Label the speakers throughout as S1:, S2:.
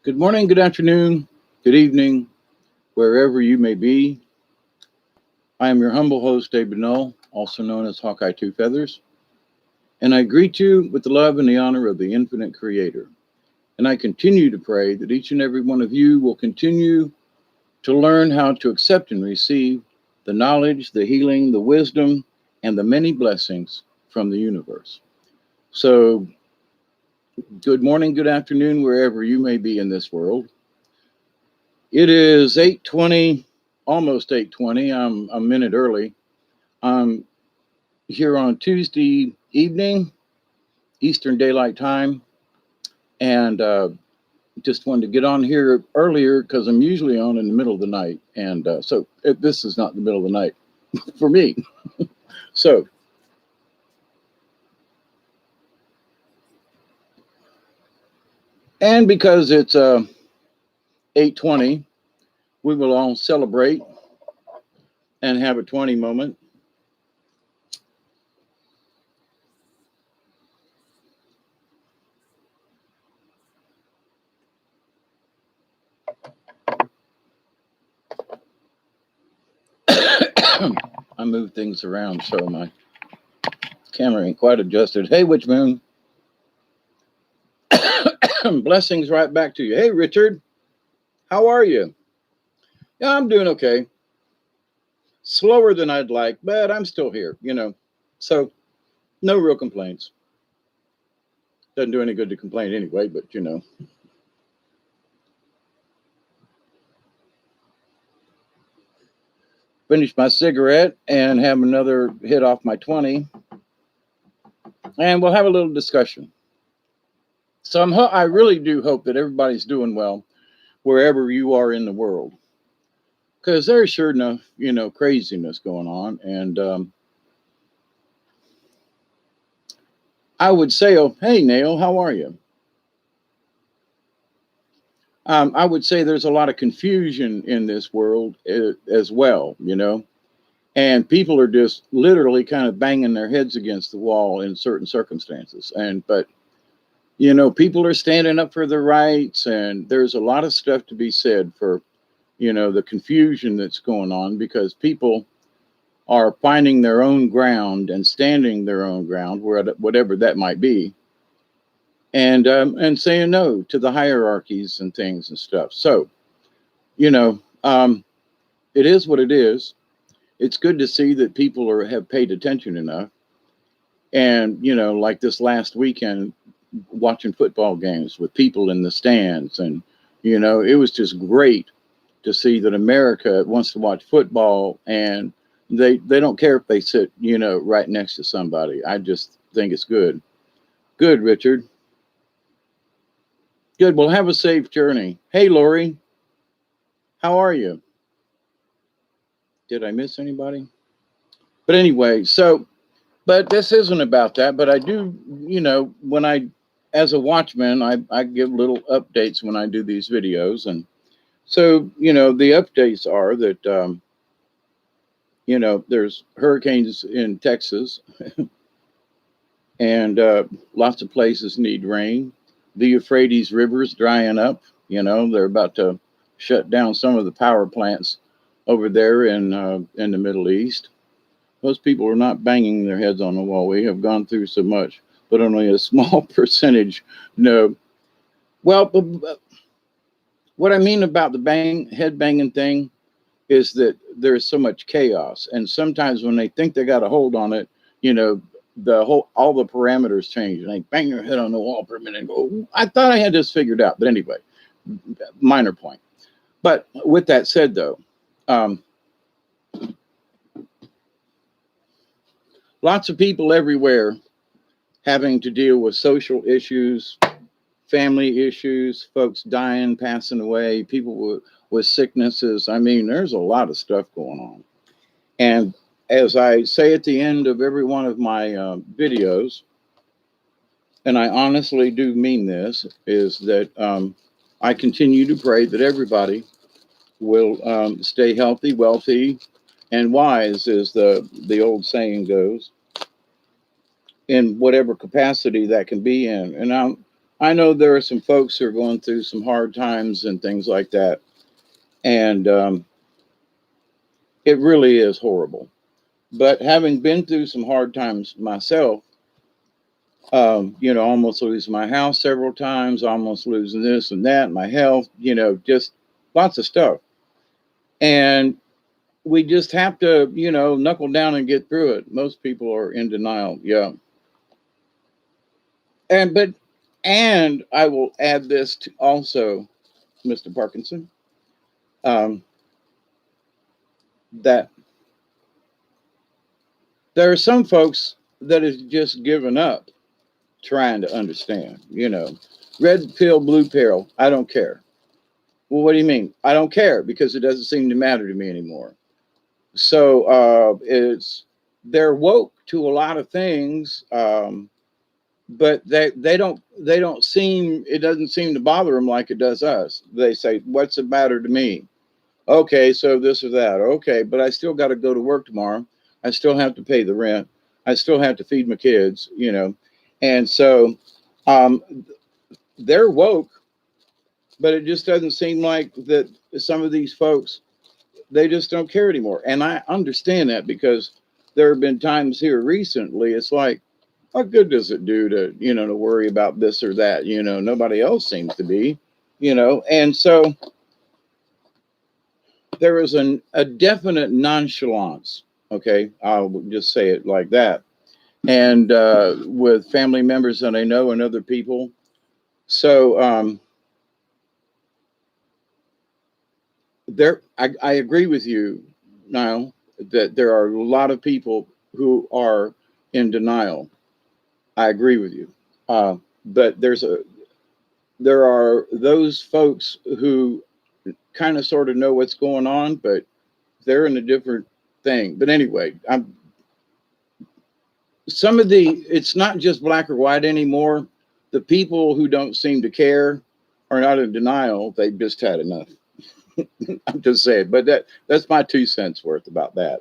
S1: Good morning, good afternoon, good evening, wherever you may be. I am your humble host, David Null, also known as Hawkeye Two Feathers, and I greet you with the love and the honor of the infinite Creator. And I continue to pray that each and every one of you will continue to learn how to accept and receive the knowledge, the healing, the wisdom, and the many blessings from the universe. So, good morning, good afternoon, wherever you may be in this world. It is 8:20, almost 8:20. I'm a minute early. I'm here on Tuesday evening, Eastern Daylight Time, and just wanted to get on here earlier because I'm usually on in the middle of the night, and this is not the middle of the night for me. So, and because it's 8:20, we will all celebrate and have a 20 moment. I move things around so my camera ain't quite adjusted. Hey, Witch Moon. Blessings right back to you. Hey, Richard. How are you? Yeah, I'm doing okay. Slower than I'd like, but I'm still here. So, no real complaints. Doesn't do any good to complain anyway, but. Finish my cigarette and have another hit off my 20. And we'll have a little discussion. So I really do hope that everybody's doing well wherever you are in the world. Because there's sure enough, craziness going on. And I would say, oh, hey, Neil, how are you? I would say there's a lot of confusion in this world as well. And people are just literally kind of banging their heads against the wall in certain circumstances. But people are standing up for their rights, and there's a lot of stuff to be said for, the confusion that's going on because people are finding their own ground and standing their own ground, whatever that might be, and saying no to the hierarchies and things and stuff. So, it is what it is. It's good to see that people have paid attention enough. And, like this last weekend, watching football games with people in the stands. And, it was just great to see that America wants to watch football and they don't care if they sit, right next to somebody. I just think it's good. Good, Richard. Good. Well, have a safe journey. Hey, Lori, how are you? Did I miss anybody? But anyway, but this isn't about that. But I do, as a watchman, I give little updates when I do these videos. And so, the updates are that, there's hurricanes in Texas and lots of places need rain. The Euphrates River's drying up. They're about to shut down some of the power plants over there in the Middle East. Those people are not banging their heads on the wall. We have gone through so much, but only a small percentage know. Well, what I mean about the head banging thing is that there's so much chaos, and sometimes when they think they got a hold on it, all the parameters change, and they bang their head on the wall for a minute and go, "I thought I had this figured out." But anyway, minor point. But with that said, though, lots of people everywhere having to deal with social issues, family issues, folks dying, passing away, people with sicknesses. I mean, there's a lot of stuff going on. And as I say at the end of every one of my videos, and I honestly do mean this, is that I continue to pray that everybody will stay healthy, wealthy, and wise, as the old saying goes, in whatever capacity that can be in. And I know there are some folks who are going through some hard times and things like that. And it really is horrible. But having been through some hard times myself, almost losing my house several times, almost losing this and that, my health, just lots of stuff. And we just have to, knuckle down and get through it. Most people are in denial. Yeah. But I will add this to also, Mr. Parkinson, um, that there are some folks that has just given up trying to understand, red pill, blue pill, I don't care. Well, what do you mean? I don't care because it doesn't seem to matter to me anymore. So they're woke to a lot of things, but they don't seem, it doesn't seem to bother them like it does us. They say, what's it matter to me? Okay, so this or that. Okay, but I still got to go to work tomorrow. I still have to pay the rent. I still have to feed my kids, and so um, they're woke, but it just doesn't seem like that. Some of these folks, they just don't care anymore, and I understand that because there have been times here recently. It's like, what good does it do to worry about this or that? Nobody else seems to be, and so there is a definite nonchalance. Okay, I'll just say it like that. And with family members that I know and other people. So I agree with you, Niall, that there are a lot of people who are in denial. I agree with you. But there are those folks who kind of sort of know what's going on, but they're in a different thing. But anyway, it's not just black or white anymore. The people who don't seem to care are not in denial. They've just had enough. I'm just saying, but that's my 2 cents worth about that.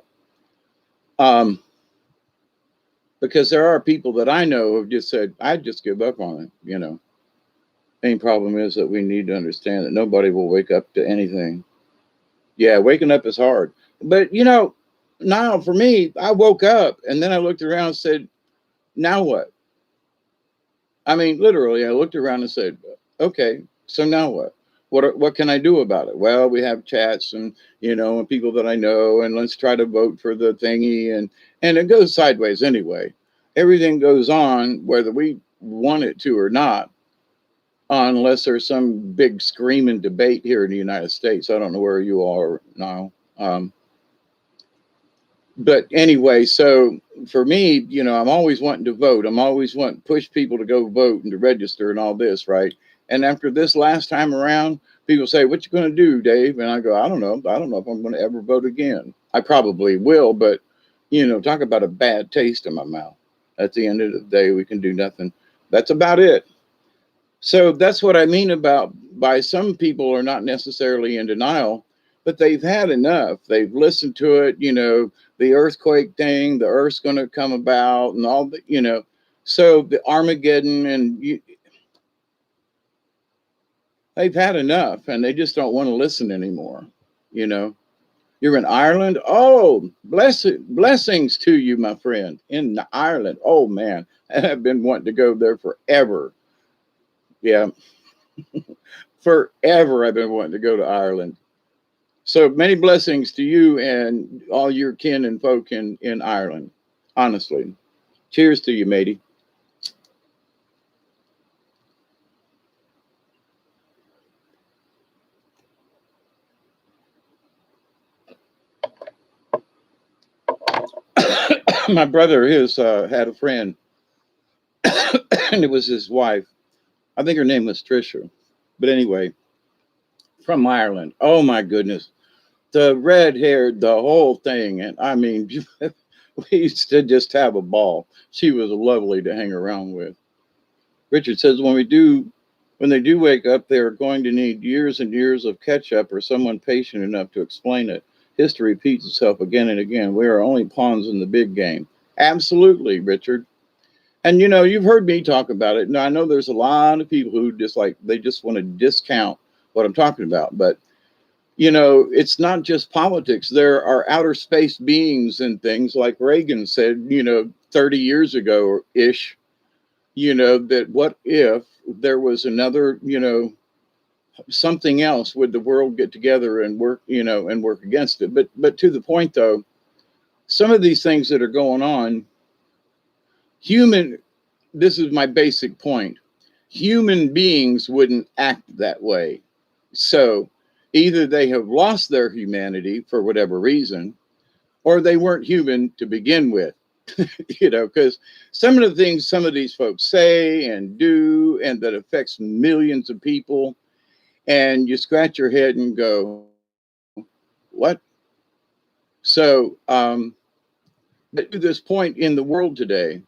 S1: Because there are people that I know who have just said, I just give up on it. Main problem is that we need to understand that nobody will wake up to anything. Yeah, waking up is hard. But now for me, I woke up and then I looked around and said, now what? I mean, literally, I looked around and said, okay, so now what? What can I do about it? Well, we have chats and, and people that I know, and let's try to vote for the thingy. And it goes sideways anyway. Everything goes on, whether we want it to or not, unless there's some big screaming debate here in the United States. I don't know where you are now. But anyway, so for me, I'm always wanting to vote. I'm always wanting to push people to go vote and to register and all this, right? And after this last time around, people say, "What you going to do, Dave?" And I go, "I don't know. I don't know if I'm going to ever vote again. I probably will, but talk about a bad taste in my mouth. At the end of the day, we can do nothing. That's about it." So that's what I mean about by some people are not necessarily in denial, but they've had enough. They've listened to it, the earthquake thing, the earth's going to come about and all the. So the Armageddon they've had enough and they just don't want to listen anymore. You know, you're in Ireland. Oh, blessings to you, my friend, in Ireland. Oh man, I've been wanting to go there forever. Yeah, forever I've been wanting to go to Ireland. So many blessings to you and all your kin and folk in Ireland. Honestly. Cheers to you, matey. My brother had a friend, and it was his wife. I think her name was Trisha. But anyway, from Ireland. Oh my goodness. The red haired, the whole thing. And I mean, we used to just have a ball. She was lovely to hang around with. Richard says when they do wake up, they are going to need years and years of catch up or someone patient enough to explain it. History repeats itself again and again. We are only pawns in the big game. Absolutely, Richard. And you've heard me talk about it. Now I know there's a lot of people who just like they just want to discount what I'm talking about, but it's not just politics. There are outer space beings and things like Reagan said, 30 years ago ish, that what if there was another, something else, would the world get together and work, and work against it? But to the point though, some of these things that are going on, human, this is my basic point. Human beings wouldn't act that way. So either they have lost their humanity for whatever reason, or they weren't human to begin with. Because some of the things some of these folks say and do, and that affects millions of people, and you scratch your head and go, what? So, but to this point in the world today,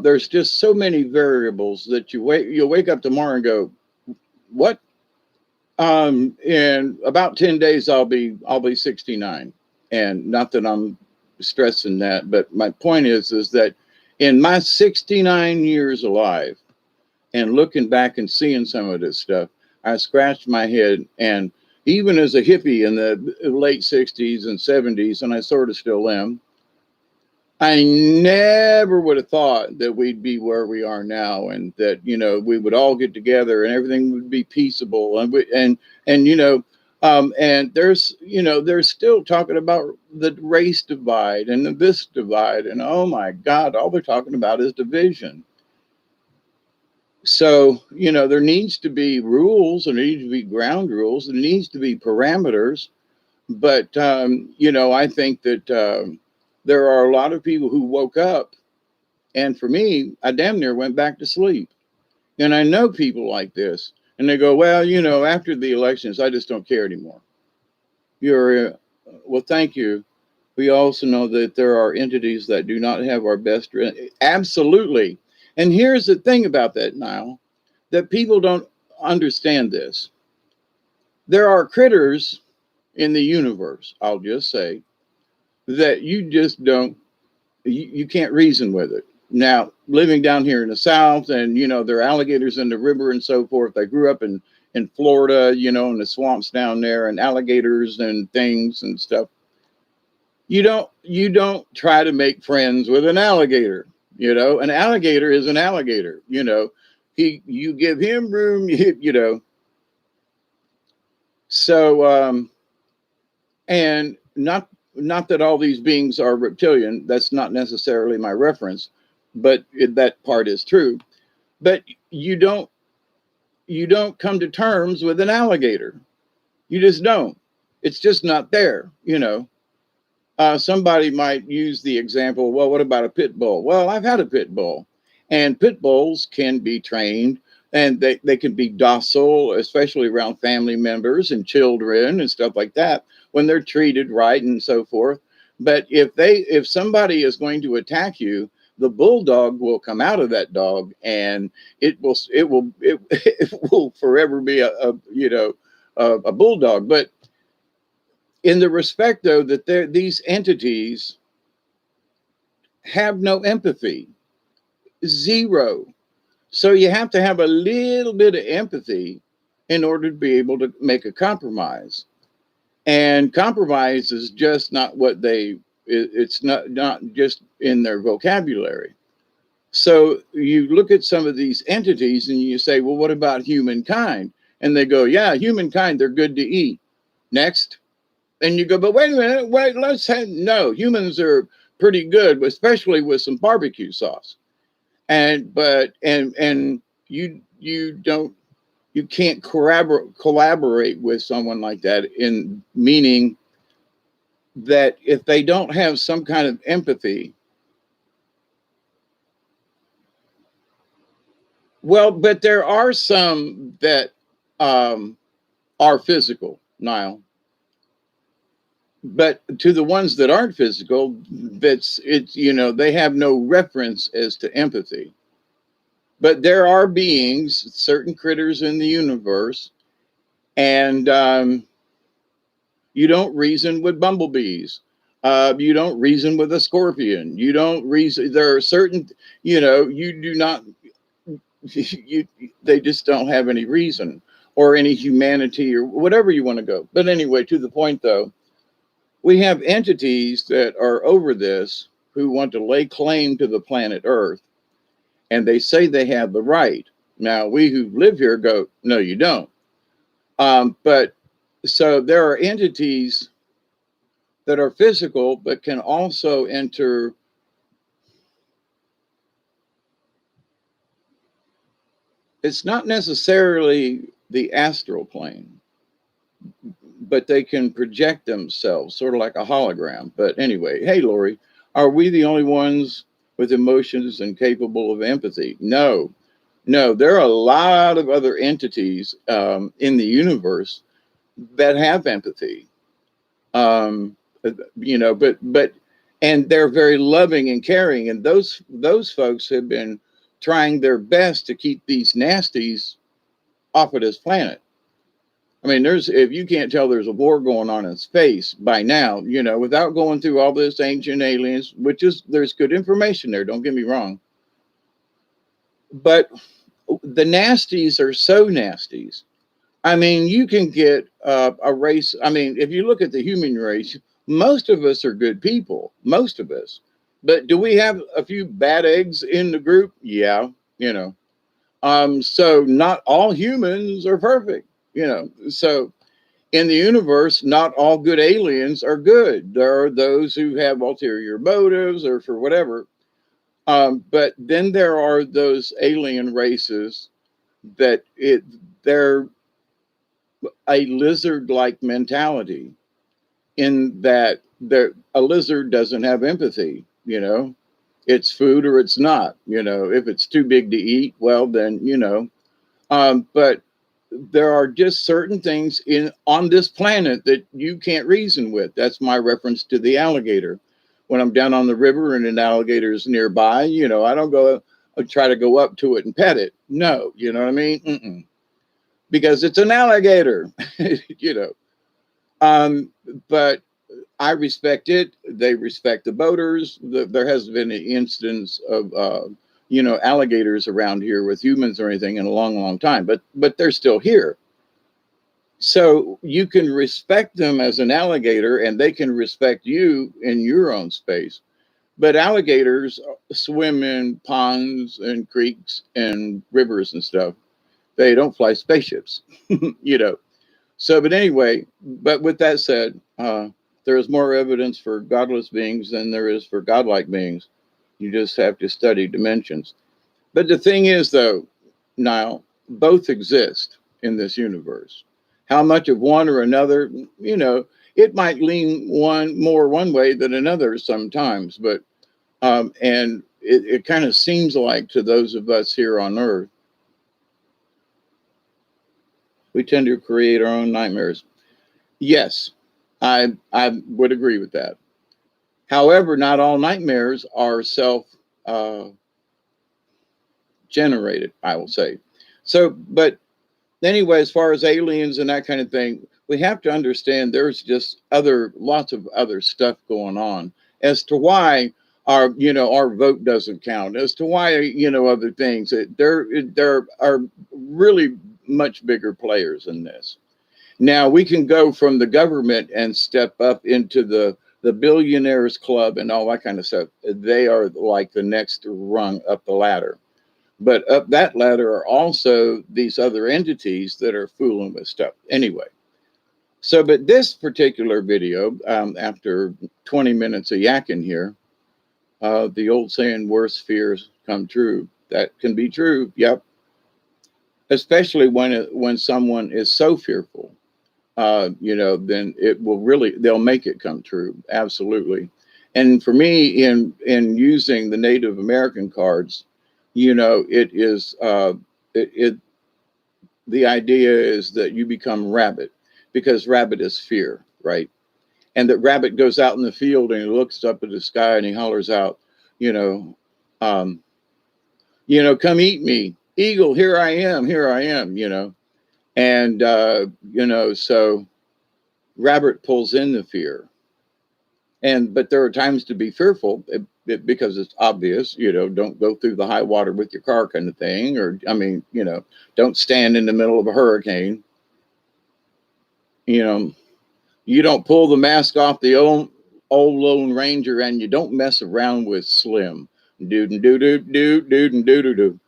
S1: there's just so many variables that you'll wake up tomorrow and go, what? In about 10 days, I'll be 69. And not that I'm stressing that, but my point is that in my 69 years alive and looking back and seeing some of this stuff, I scratched my head. And even as a hippie in the late 60s and 70s, and I sort of still am, I never would have thought that we'd be where we are now, and that we would all get together and everything would be peaceable, and they're still talking about the race divide and this divide, and oh my God, all they're talking about is division. So there needs to be rules, there needs to be ground rules, there needs to be parameters. But I think that there are a lot of people who woke up, and for me, I damn near went back to sleep. And I know people like this, and they go, well, after the elections, I just don't care anymore. Well, thank you. We also know that there are entities that do not have our best. Absolutely. And here's the thing about that, Niall, that people don't understand this. There are critters in the universe, I'll just say, that you just don't, you can't reason with it. Now, living down here in the South, and there are alligators in the river and so forth. I grew up in Florida, in the swamps down there, and alligators and things and stuff. You don't try to make friends with an alligator. An alligator is an alligator. You give him room. So and not that all these beings are reptilian. That's not necessarily my reference, but that part is true. But you don't come to terms with an alligator. You just don't. It's just not there. Somebody might use the example, well, what about a pit bull? Well, I've had a pit bull, and pit bulls can be trained, and they can be docile, especially around family members and children and stuff like that, when they're treated right and so forth. But if somebody is going to attack you, the bulldog will come out of that dog, and it will forever be a bulldog. But in the respect, though, that these entities have no empathy, zero. So you have to have a little bit of empathy in order to be able to make a compromise. And compromise is just not what it's not just in their vocabulary. So you look at some of these entities and you say, well, what about humankind? And they go, yeah, humankind, they're good to eat. Next. And you go, but wait a minute, no, humans are pretty good, especially with some barbecue sauce. And you can't collaborate with someone like that, in meaning that if they don't have some kind of empathy, well, but there are some that are physical, Niall. But to the ones that aren't physical, they have no reference as to empathy. But there are beings, certain critters in the universe, and you don't reason with bumblebees. You don't reason with a scorpion. You don't reason. There are certain, you do not. You, they just don't have any reason or any humanity or whatever you want to go. But anyway, to the point though, we have entities that are over this who want to lay claim to the planet Earth, and they say they have the right. Now, we who live here go, no, you don't. But so there are entities that are physical, but can also enter. It's not necessarily the astral plane, but they can project themselves, sort of like a hologram. But anyway, hey, Lori, are we the only ones with emotions and capable of empathy? No, no, there are a lot of other entities in the universe that have empathy. Um, but and they're very loving and caring, and those folks have been trying their best to keep these nasties off of this planet. I mean, if you can't tell there's a war going on in space by now, without going through all this ancient aliens, which is there's good information there, don't get me wrong. But the nasties are so nasties. I mean, you can get a race. I mean, if you look at the human race, most of us are good people, most of us. But do we have a few bad eggs in the group? Yeah, you know. So not all humans are perfect, So in the universe, not all good aliens are good. There are those who have ulterior motives or for whatever. But then there are those alien races that they're a lizard-like mentality in that a lizard doesn't have empathy. It's food or it's not. If it's too big to eat, well then but there are just certain things on this planet that you can't reason with. That's my reference to the alligator. When I'm down on the river and an alligator is nearby, I don't go try to go up to it and pet it. No, you know what I mean? Because it's an alligator, you know. But I respect it. They respect the boaters. There hasn't been an instance of alligators around here with humans or anything in a long, long time. But they're still here. So you can respect them as an alligator, and they can respect you in your own space. But alligators swim in ponds and creeks and rivers and stuff. They don't fly spaceships, you know. So, but anyway, but with that said, there is more evidence for godless beings than there is for godlike beings. You just have to study dimensions. But the thing is, though, Niall, both exist in this universe. How much of one or another, it might lean one way than another sometimes. But and it kind of seems like to those of us here on Earth, we tend to create our own nightmares. Yes, I would agree with that. However, not all nightmares are self generated, I will say. So, but anyway, as far as aliens and that kind of thing, we have to understand there's just lots of other stuff going on as to why our vote doesn't count, as to why other things. There are really much bigger players in this. Now we can go from the government and step up into the billionaires club and all that kind of stuff. They are like the next rung up the ladder. But up that ladder are also these other entities that are fooling with stuff. Anyway, so but this particular video, after 20 minutes of yakking here, the old saying, "Worst fears come true." That can be true. Yep. Especially when someone is so fearful. Then they'll make it come true. Absolutely. And for me, in using the Native American cards, it is the idea is that you become rabbit because rabbit is fear, right? And that rabbit goes out in the field and he looks up at the sky and he hollers out, you know, um, come eat me, eagle, here I am, and so rabbit pulls in the fear. But there are times to be fearful because it's obvious, don't go through the high water with your car kind of thing. Or, I mean, don't stand in the middle of a hurricane. You know, you don't pull the mask off the old Lone Ranger, and you don't mess around with Slim. Dood and doo doo doo dood and doo doo doo.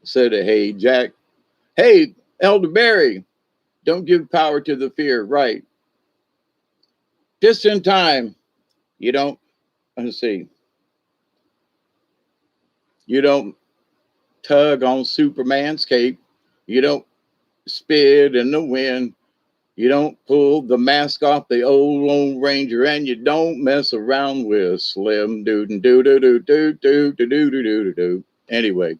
S1: Said, hey, Jack. Hey, Elderberry, don't give power to the fear. Right. Just in time. You don't, let's see, you don't tug on Superman's cape. You don't spit in the wind. You don't pull the mask off the old Lone Ranger, and you don't mess around with Slim. Doo doo doo doo doo doo doo doo doo doo doo. Anyway,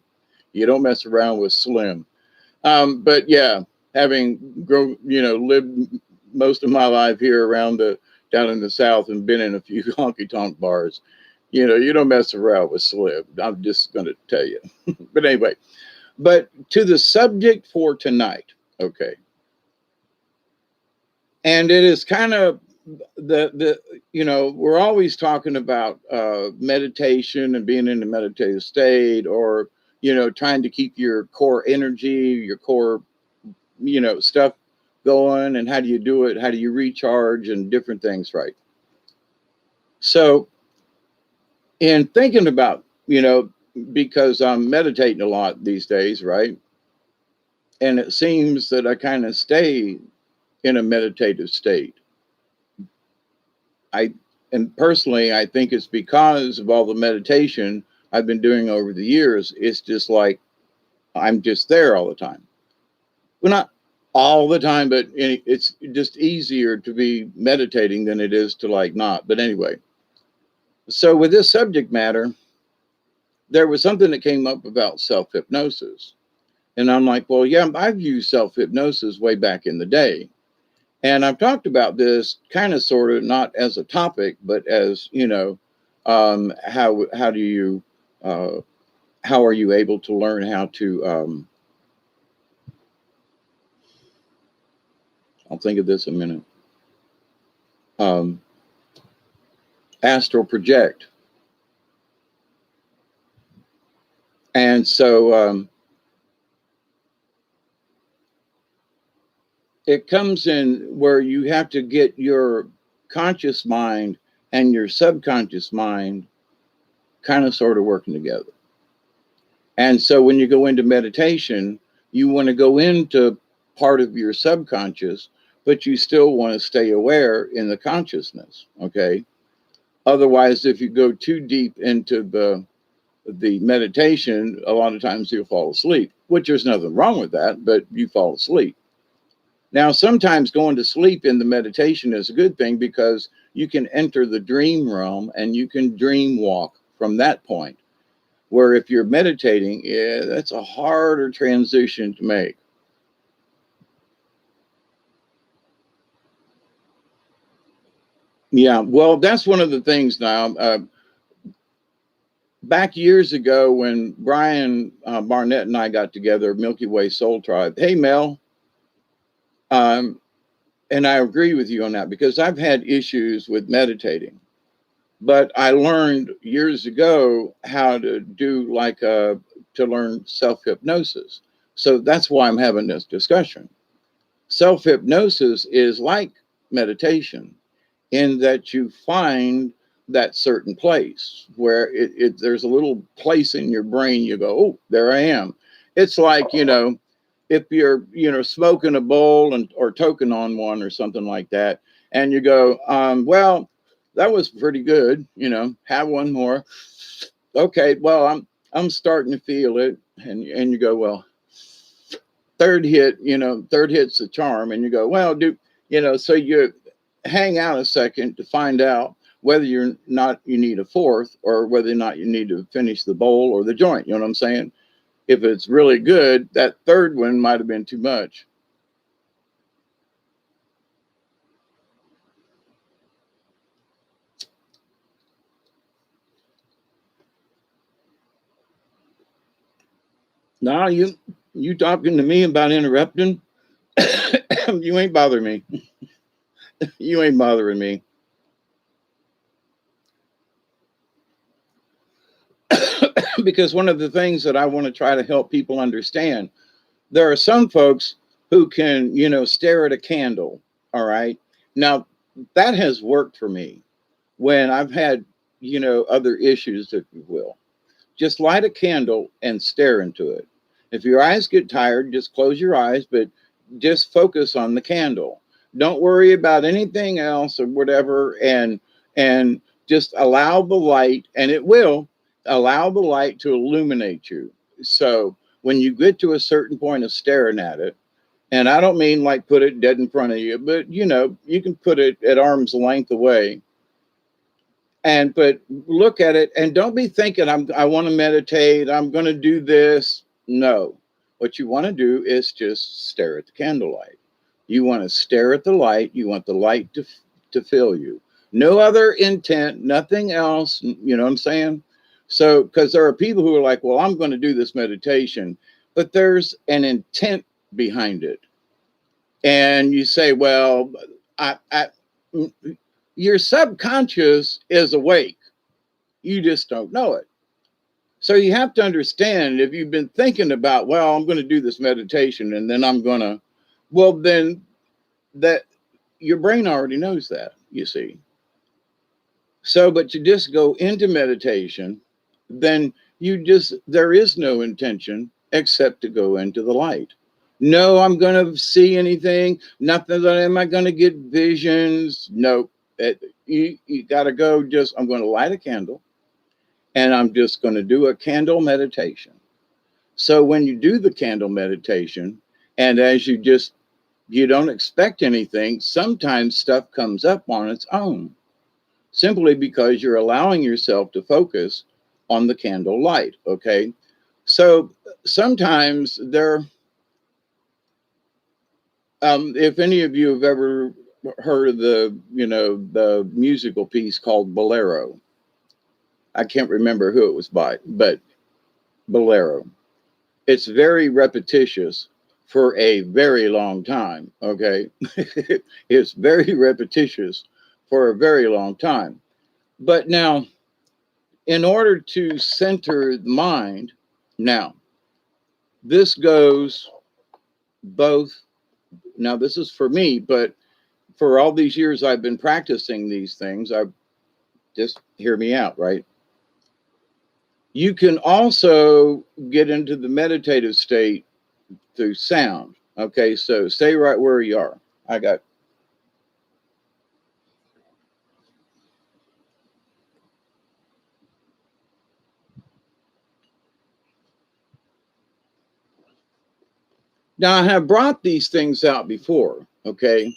S1: you don't mess around with Slim. But yeah, having grown, lived most of my life here down in the South and been in a few honky tonk bars, you don't mess around with Slim. I'm just going to tell you. But anyway, but to the subject for tonight, okay. And it is kind of we're always talking about meditation and being in a meditative state, or trying to keep your core energy, your core stuff going, and how do you do it, how do you recharge, and different things, right? So in thinking about, because I'm meditating a lot these days, right? And it seems that I kind of stay in a meditative state. And personally, I think it's because of all the meditation I've been doing over the years. It's just like I'm just there all the time. Well, not all the time, but it's just easier to be meditating than it is to like not. But anyway, so with this subject matter, there was something that came up about self hypnosis. And I'm like, well, yeah, I've used self hypnosis way back in the day. And I've talked about this kind of sort of not as a topic, but as, how do you, how are you able to learn how to, I'll think of this in a minute, um, astral project. And so it comes in where you have to get your conscious mind and your subconscious mind kind of sort of working together. And so when you go into meditation, you want to go into part of your subconscious, but you still want to stay aware in the consciousness. Okay. Otherwise, if you go too deep into the meditation, a lot of times you'll fall asleep, which there's nothing wrong with that, but you fall asleep. Now, sometimes going to sleep in the meditation is a good thing because you can enter the dream realm and you can dream walk from that point. Where if you're meditating, yeah, that's a harder transition to make. Yeah, well, that's one of the things now. Back years ago when Brian Barnett and I got together, Milky Way Soul Tribe, hey, Mel, and I agree with you on that because I've had issues with meditating. But I learned years ago how to do to learn self hypnosis. So that's why I'm having this discussion. Self hypnosis is like meditation in that you find that certain place where there's a little place in your brain. You go, oh, there I am. It's like, if you're, smoking a bowl or toking on one or something like that, and you go, well, that was pretty good, have one more. Okay, well, I'm starting to feel it. And you go, well, third hit's the charm. And you go, well, so you hang out a second to find out whether you need a fourth or whether or not you need to finish the bowl or the joint. You know what I'm saying? If it's really good, that third one might have been too much. Now You talking to me about interrupting? You ain't bothering me. You ain't bothering me. Because one of the things that I want to try to help people understand, there are some folks who can, stare at a candle. All right. Now, that has worked for me when I've had, other issues, if you will. Just light a candle and stare into it. If your eyes get tired, just close your eyes, but just focus on the candle. Don't worry about anything else or whatever, and just allow the light, and it will allow the light to illuminate you. So when you get to a certain point of staring at it, and I don't mean like put it dead in front of you, but you can put it at arm's length away, but look at it and don't be thinking I want to meditate, I'm going to do this. No. What you want to do is just stare at the candlelight. You want to stare at the light, you want the light to fill you. No other intent, nothing else, you know what I'm saying? So because there are people who are like, well, I'm going to do this meditation, but there's an intent behind it. And you say, well, I your subconscious is awake. You just don't know it. So you have to understand, if you've been thinking about, well, I'm going to do this meditation and then I'm going to, well, then that your brain already knows that, you see. So, but you just go into meditation, then there is no intention except to go into the light. No, I'm going to see anything. Nothing that am I going to get visions. No, you got to go I'm going to light a candle and I'm just going to do a candle meditation. So when you do the candle meditation, and as you don't expect anything, sometimes stuff comes up on its own, simply because you're allowing yourself to focus on the candle light. Okay. So sometimes if any of you have ever heard of the musical piece called Bolero, I can't remember who it was by, but Bolero. It's very repetitious for a very long time. Okay. It's very repetitious for a very long time. But now, in order to center the mind, now, this goes both. Now, this is for me, but for all these years I've been practicing these things, I just hear me out, right? You can also get into the meditative state through sound. Okay, so stay right where you are. I got. Now, I have brought these things out before. Okay.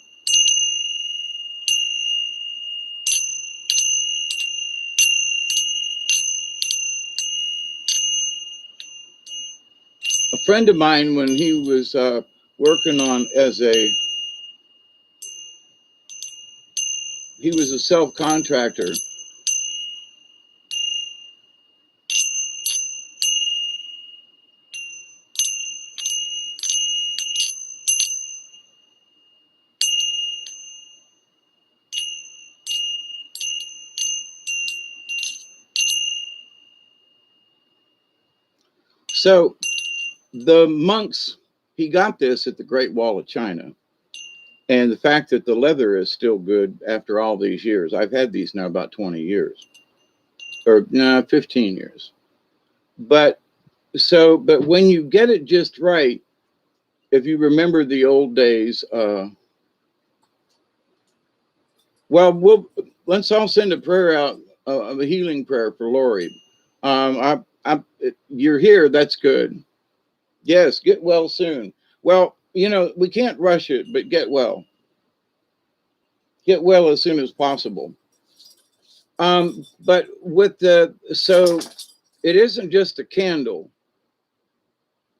S1: A friend of mine, when he was working on he was a self contractor. So the monks, he got this at the Great Wall of China. And the fact that the leather is still good after all these years, I've had these now about 20 years or no, 15 years. But but when you get it just right, if you remember the old days, let's all send a prayer out, a healing prayer for Lori. You're here. That's good. Yes, get well soon. Well, we can't rush it, but get well. Get well as soon as possible. But so it isn't just a candle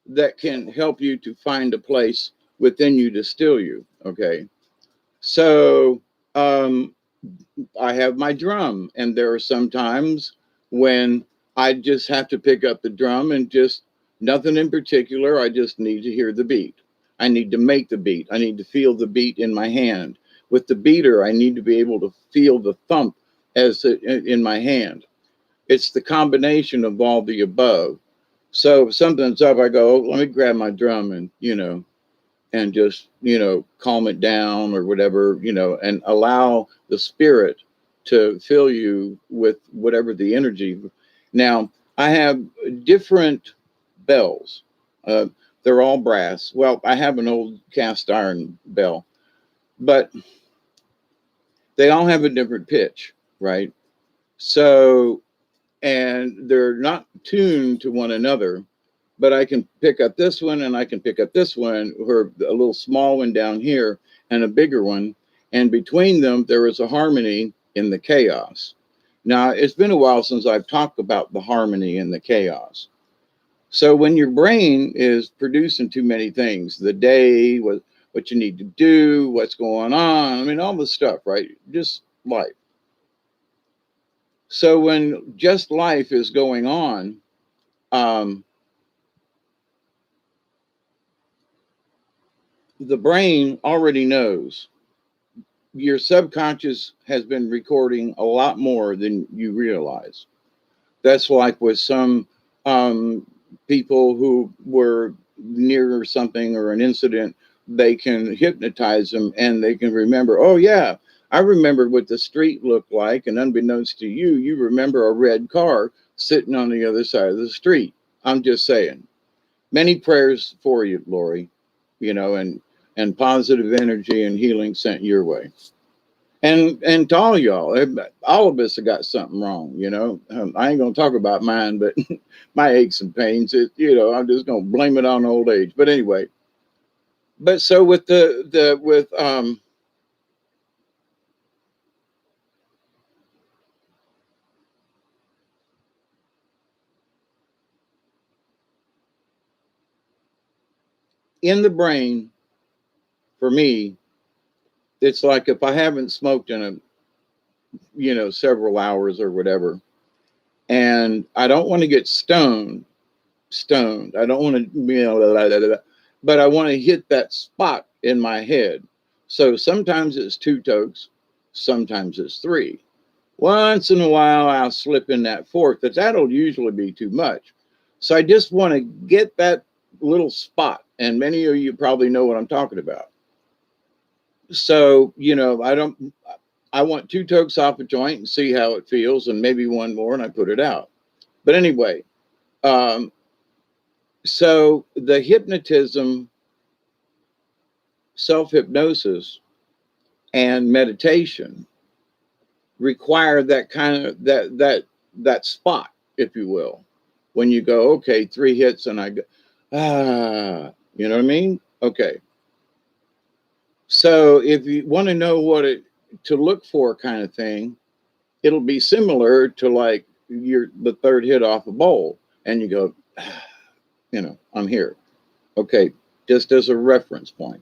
S1: that can help you to find a place within you to still you. Okay. So I have my drum, and there are some times when I just have to pick up the drum and just Nothing in particular. I just need to hear the beat. I need to make the beat. I need to feel the beat in my hand. With the beater, I need to be able to feel the thump in my hand. It's the combination of all the above. So if something's up, I go, oh, let me grab my drum and, and just, calm it down or whatever, and allow the spirit to fill you with whatever the energy. Now, I have different bells. Uh, they're all brass. Well, I have an old cast iron bell, but they all have a different pitch, right? So, and they're not tuned to one another, but I can pick up this one and I can pick up this one, or a little small one down here and a bigger one. And between them, there is a harmony in the chaos. Now, it's been a while since I've talked about the harmony in the chaos. So when your brain is producing too many things, the day, what you need to do, what's going on, I mean, all this stuff, right? Just life. So when just life is going on, the brain already knows. Your subconscious has been recording a lot more than you realize. That's like with some um, people who were near something or an incident, they can hypnotize them and they can remember, oh, yeah, I remember what the street looked like. And unbeknownst to you, you remember a red car sitting on the other side of the street. I'm just saying. Many prayers for you, Lori, and positive energy and healing sent your way. And to all y'all, all of us have got something wrong. I ain't gonna talk about mine, but my aches and pains, I'm just gonna blame it on old age. But anyway, but so with in the brain, for me, it's like if I haven't smoked in several hours or whatever, and I don't want to get stoned. I don't want to, but I want to hit that spot in my head. So sometimes it's two tokes, sometimes it's three. Once in a while, I'll slip in that fourth, but that'll usually be too much. So I just want to get that little spot. And many of you probably know what I'm talking about. So, I want two tokes off a joint and see how it feels, and maybe one more, and I put it out. But anyway, um, so the hypnotism, self-hypnosis, and meditation require that kind of that spot, if you will, when you go, okay, 3 hits, and I go, you know what I mean? Okay. So if you want to know what it to look for kind of thing, it'll be similar to like the third hit off a bowl, and you go, I'm here. Okay, just as a reference point.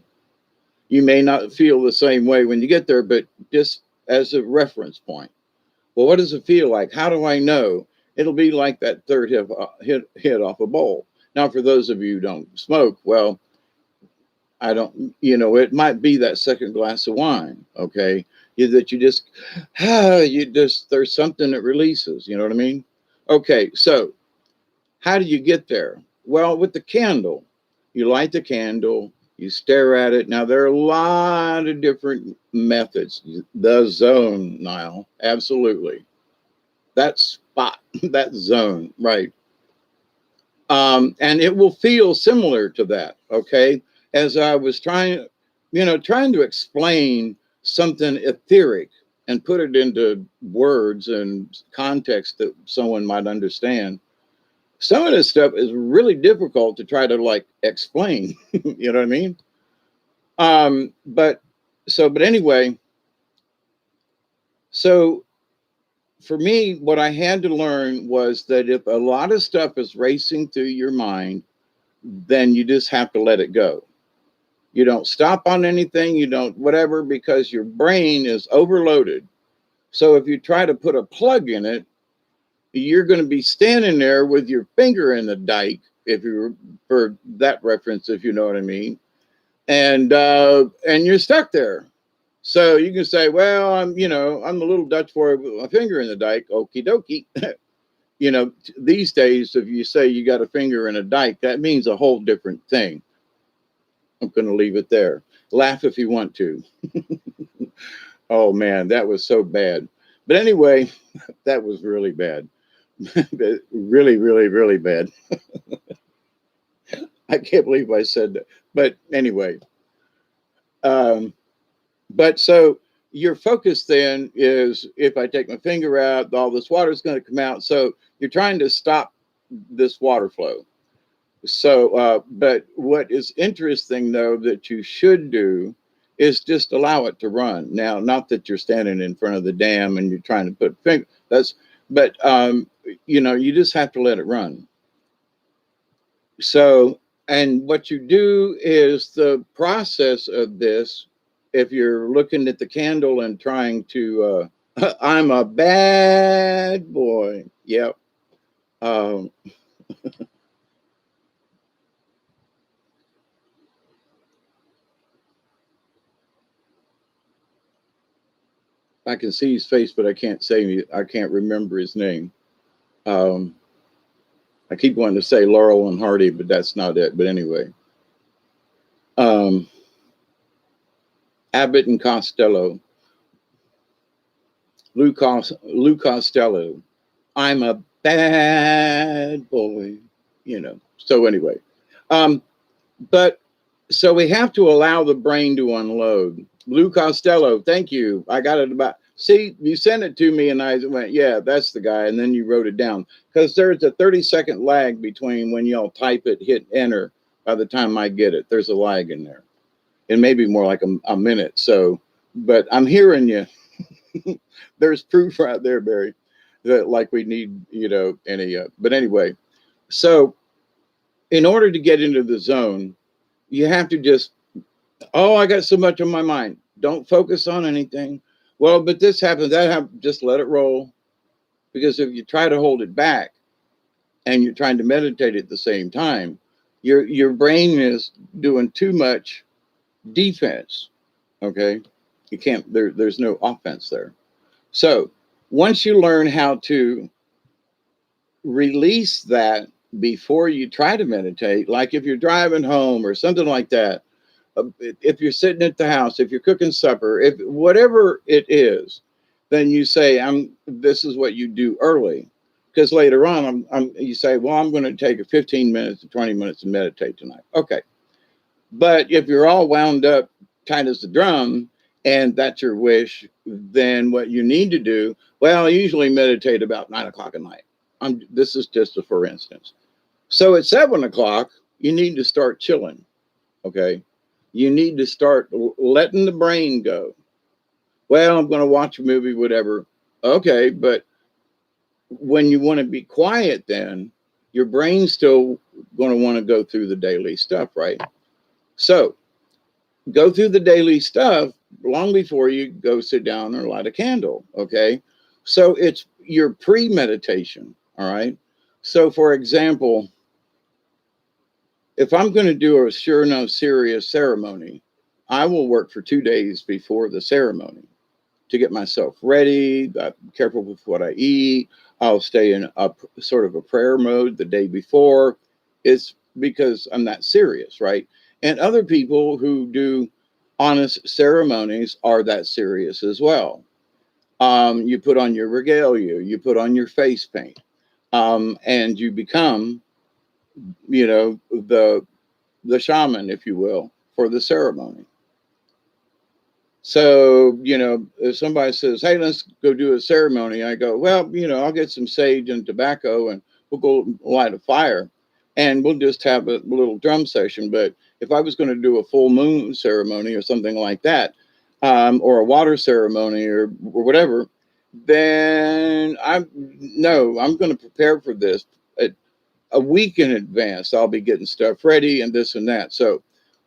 S1: You may not feel the same way when you get there, but just as a reference point. Well, what does it feel like? How do I know? It'll be like that third hit off a bowl. Now, for those of you who don't smoke, well, I don't, it might be that second glass of wine, okay? That there's something that releases, you know what I mean? Okay, so how do you get there? Well, with the candle, you light the candle, you stare at it. Now, there are a lot of different methods. The zone, Niall, absolutely. That spot, that zone, right? And it will feel similar to that, okay? As I was trying to explain something etheric and put it into words and context that someone might understand. Some of this stuff is really difficult to try to like explain. You know what I mean? But anyway, so for me, what I had to learn was that if a lot of stuff is racing through your mind, then you just have to let it go. You don't stop on anything, you don't whatever, because your brain is overloaded. So if you try to put a plug in it, you're going to be standing there with your finger in the dike if you for that reference, if you know what I mean. And you're stuck there. So you can say, well, I'm a little Dutch boy with my finger in the dike. Okie dokie. These days, if you say you got a finger in a dike, that means a whole different thing. I'm going to leave it there. Laugh if you want to. Oh man, that was so bad. But anyway, that was really bad. Really, really, really bad. I can't believe I said that. But anyway, um, but so your focus then is, if I take my finger out, all this water is going to come out. So you're trying to stop this water flow. So, but what is interesting though that you should do is just allow it to run. Now, not that you're standing in front of the dam and you're trying to put finger. But you just have to let it run. So, and what you do is the process of this. If you're looking at the candle and trying to, I'm a bad boy. Yep. Um, I can see his face, but I can't remember his name. Um, I keep wanting to say Laurel and Hardy, but that's not it. But anyway, um, Abbott and Costello, Lou Costello. I'm a bad boy, So anyway, um, but so we have to allow the brain to unload. Lou Costello, thank you. I got it about. See, you sent it to me, and I went, yeah, that's the guy, and then you wrote it down because there's a 30-second lag between when y'all type it, hit enter. By the time I get it, there's a lag in there. It may be more like a minute. So, but I'm hearing you. There's proof right there, Barry, that like we need, any. But anyway, so in order to get into the zone, you have to just, oh, I got so much on my mind. Don't focus on anything. Well, but this happens, that happens. Just let it roll. Because if you try to hold it back and you're trying to meditate at the same time, your brain is doing too much defense. Okay, you can't. There's no offense there. So once you learn how to release that before you try to meditate, like if you're driving home or something like that, if you're sitting at the house, if you're cooking supper, if whatever it is, then you say, this is what you do early. Because later on, you say, well, I'm going to take a 15 minutes to 20 minutes to meditate tonight. Okay. But if you're all wound up tight as a drum and that's your wish, then what you need to do, well, I usually meditate about 9 o'clock at night. This is just a for instance. So at 7 o'clock, you need to start chilling. Okay. You need to start letting the brain go. Well, I'm going to watch a movie, whatever. Okay. But when you want to be quiet, then your brain's still going to want to go through the daily stuff, right? So go through the daily stuff long before you go sit down or light a candle. Okay. So it's your pre-meditation. All right. So for example, if I'm going to do a sure no serious ceremony, I will work for 2 days before the ceremony to get myself ready. I'm careful with what I eat. I'll stay in a sort of a prayer mode the day before. It's because I'm that serious, right? And other people who do honest ceremonies are that serious as well. You put on your regalia, you put on your face paint, and you become, the shaman, if you will, for the ceremony. So, if somebody says, hey, let's go do a ceremony, I go, well, I'll get some sage and tobacco and we'll go light a fire and we'll just have a little drum session. But if I was going to do a full moon ceremony or something like that, or a water ceremony or whatever, then I'm going to prepare for this a week in advance. I'll be getting stuff ready and this and that. So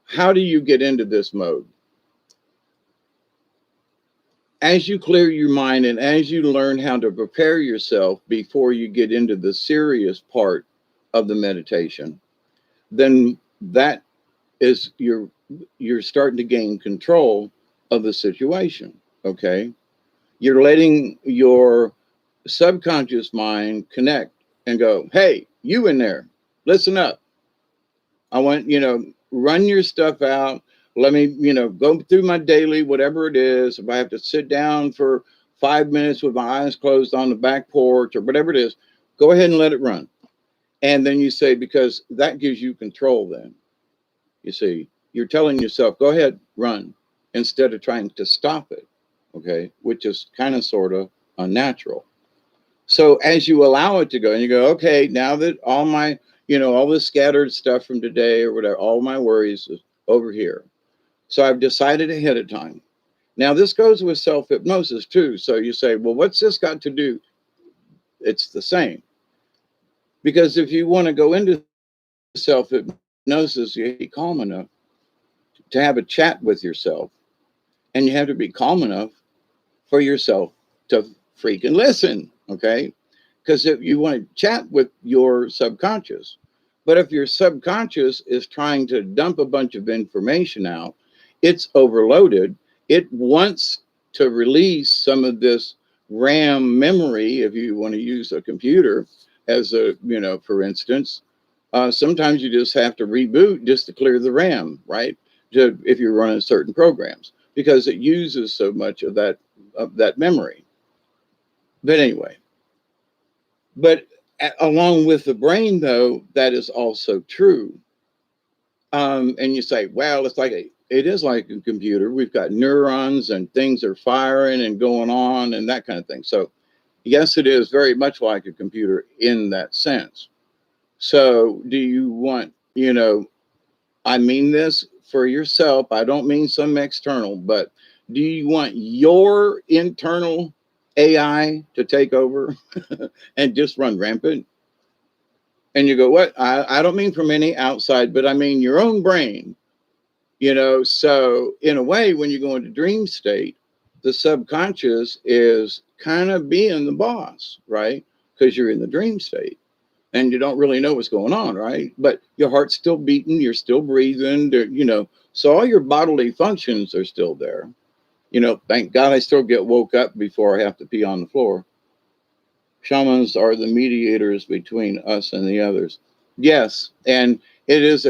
S1: how do you get into this mode? As you clear your mind and as you learn how to prepare yourself before you get into the serious part of the meditation, then that is you're starting to gain control of the situation. Okay, you're letting your subconscious mind connect and go, hey, you in there, listen up. I want, run your stuff out. Let me, go through my daily, whatever it is. If I have to sit down for 5 minutes with my eyes closed on the back porch or whatever it is, go ahead and let it run. And then you say, because that gives you control then. You see, you're telling yourself, go ahead, run, instead of trying to stop it. Okay. Which is kind of sort of unnatural. So as you allow it to go and you go, okay, now that all my, all the scattered stuff from today or whatever, all my worries is over here. So I've decided ahead of time. Now this goes with self-hypnosis too. So you say, well, what's this got to do? It's the same. Because if you want to go into self-hypnosis, you have to be calm enough to have a chat with yourself. And you have to be calm enough for yourself to freaking listen. Okay. Because if you want to chat with your subconscious, but if your subconscious is trying to dump a bunch of information out, it's overloaded. It wants to release some of this RAM memory, if you want to use a computer as a, for instance. Sometimes you just have to reboot just to clear the RAM, right? If you're running certain programs, because it uses so much of that memory. But anyway, but along with the brain, though, that is also true. And you say, well, it is like a computer. We've got neurons and things are firing and going on and that kind of thing. So yes, it is very much like a computer in that sense. So do you want, I mean this for yourself. I don't mean some external, but do you want your internal AI to take over and just run rampant? And you go, what? I don't mean from any outside, but I mean your own brain, So in a way, when you go into dream state, the subconscious is kind of being the boss, right? Because you're in the dream state and you don't really know what's going on, right? But your heart's still beating, you're still breathing, so all your bodily functions are still there. Thank God I still get woke up before I have to pee on the floor. Shamans are the mediators between us and the others. Yes, and it is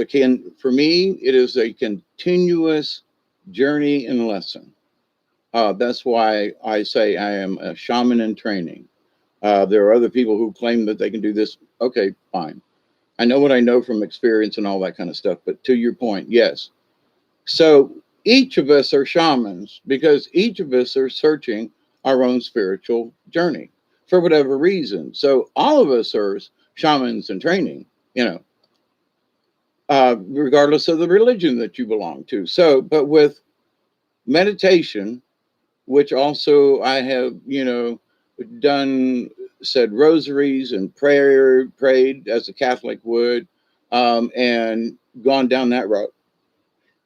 S1: for me, it is a continuous journey and lesson. That's why I say I am a shaman in training. There are other people who claim that they can do this. Okay, fine. I know what I know from experience and all that kind of stuff. But to your point, yes. So each of us are shamans because each of us are searching our own spiritual journey for whatever reason. So all of us are shamans in training, regardless of the religion that you belong to. So, but with meditation, which also I have, done, said rosaries and prayed as a Catholic would, and gone down that route.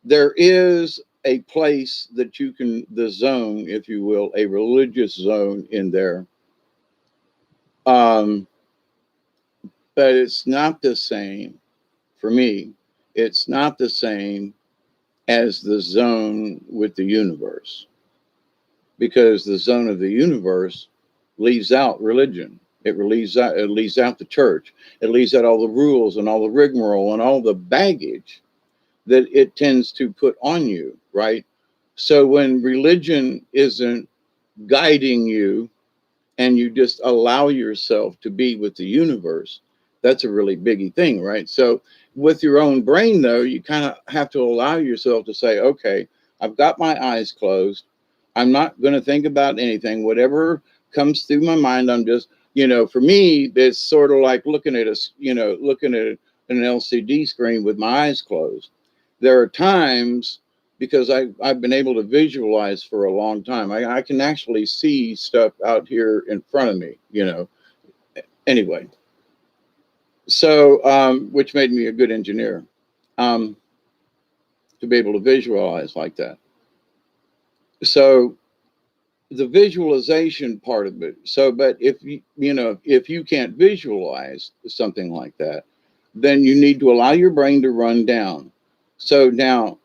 S1: There is a place that you can, the zone, if you will, a religious zone in there. Um, but it's not the same for me. It's not the same as the zone with the universe because the zone of the universe leaves out religion. It leaves out the church. It leaves out all the rules and all the rigmarole and all the baggage that it tends to put on you, right? So when religion isn't guiding you and you just allow yourself to be with the universe, that's a really biggie thing, right? So with your own brain, though, you kind of have to allow yourself to say, okay, I've got my eyes closed. I'm not going to think about anything. Whatever comes through my mind, I'm just, for me, it's sort of like looking at an LCD screen with my eyes closed. There are times because I've been able to visualize for a long time. I can actually see stuff out here in front of me, Anyway, so which made me a good engineer um, to be able to visualize like that. So the visualization part of it. So, but if you can't visualize something like that, then you need to allow your brain to run down. So now,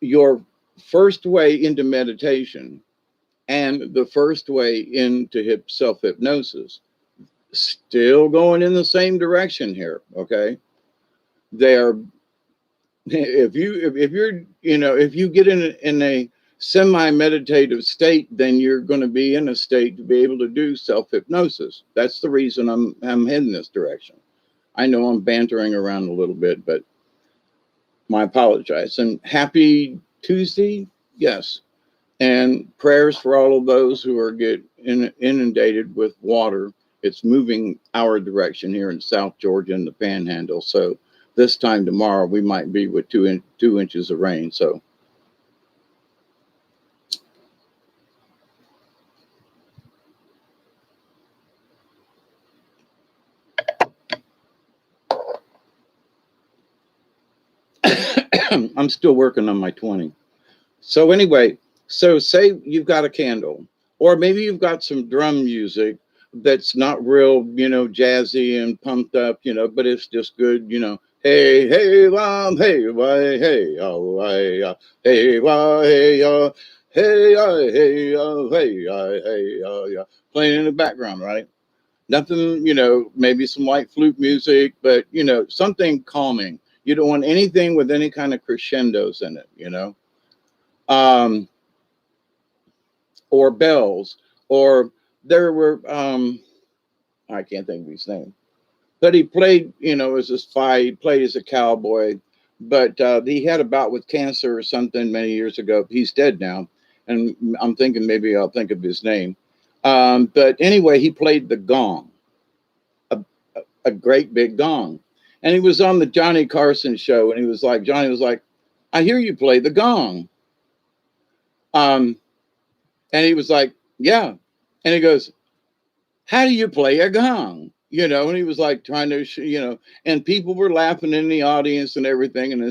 S1: your first way into meditation and the first way into self hypnosis, still going in the same direction here. Okay, they are. If you're if you get in a semi meditative state, then you're going to be in a state to be able to do self hypnosis. That's the reason I'm heading this direction. I know I'm bantering around a little bit, but my apologize. And happy Tuesday, yes. And prayers for all of those who are inundated with water. It's moving our direction here in South Georgia in the Panhandle. So this time tomorrow we might be with 2 inches of rain. So I'm still working on my 20. So anyway, so say you've got a candle, or maybe you've got some drum music that's not real, jazzy and pumped up, but it's just good, Hey, hey, wah, hey, why, hey, oh, hey, why, hey, hey, hey, hey, playing in the background, right? Nothing, maybe some light flute music, but something calming. You don't want anything with any kind of crescendos in it. Um, or bells, or there were I can't think of his name, but he played, as a spy. He played as a cowboy, but he had a bout with cancer or something many years ago. He's dead now, and I'm thinking maybe I'll think of his name. But anyway, he played the gong, a, a great big gong, and he was on the Johnny Carson show, and Johnny was like, "I hear you play the gong," um, and he was like, "Yeah," and he goes, how do you play a gong? And he was like trying to, and people were laughing in the audience and everything. And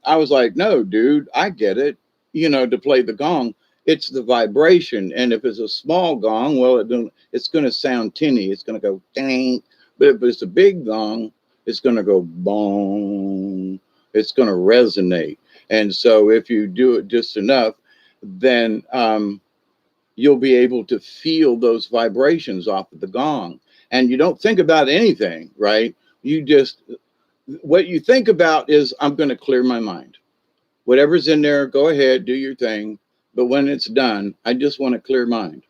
S1: I was like, no, dude, I get it. To play the gong, it's the vibration. And if it's a small gong, well, it's going to sound tinny. It's going to go dang. But if it's a big gong, it's going to go bong. It's going to resonate. And so if you do it just enough, then, you'll be able to feel those vibrations off of the gong. And you don't think about anything, right? What you think about is, I'm going to clear my mind. Whatever's in there, go ahead, do your thing. But when it's done, I just want a clear mind.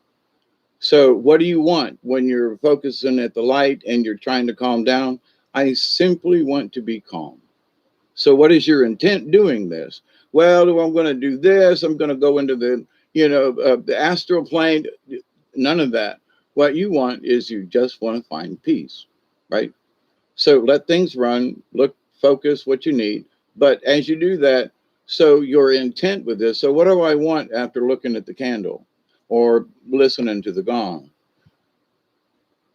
S1: So, what do you want when you're focusing at the light and you're trying to calm down? I simply want to be calm. So, what is your intent doing this? Well, I'm going to do this. I'm going to go into the astral plane. None of that. What you want is, you just want to find peace, right? So let things run, look, focus what you need. But as you do that, so your intent with this, so what do I want after looking at the candle or listening to the gong?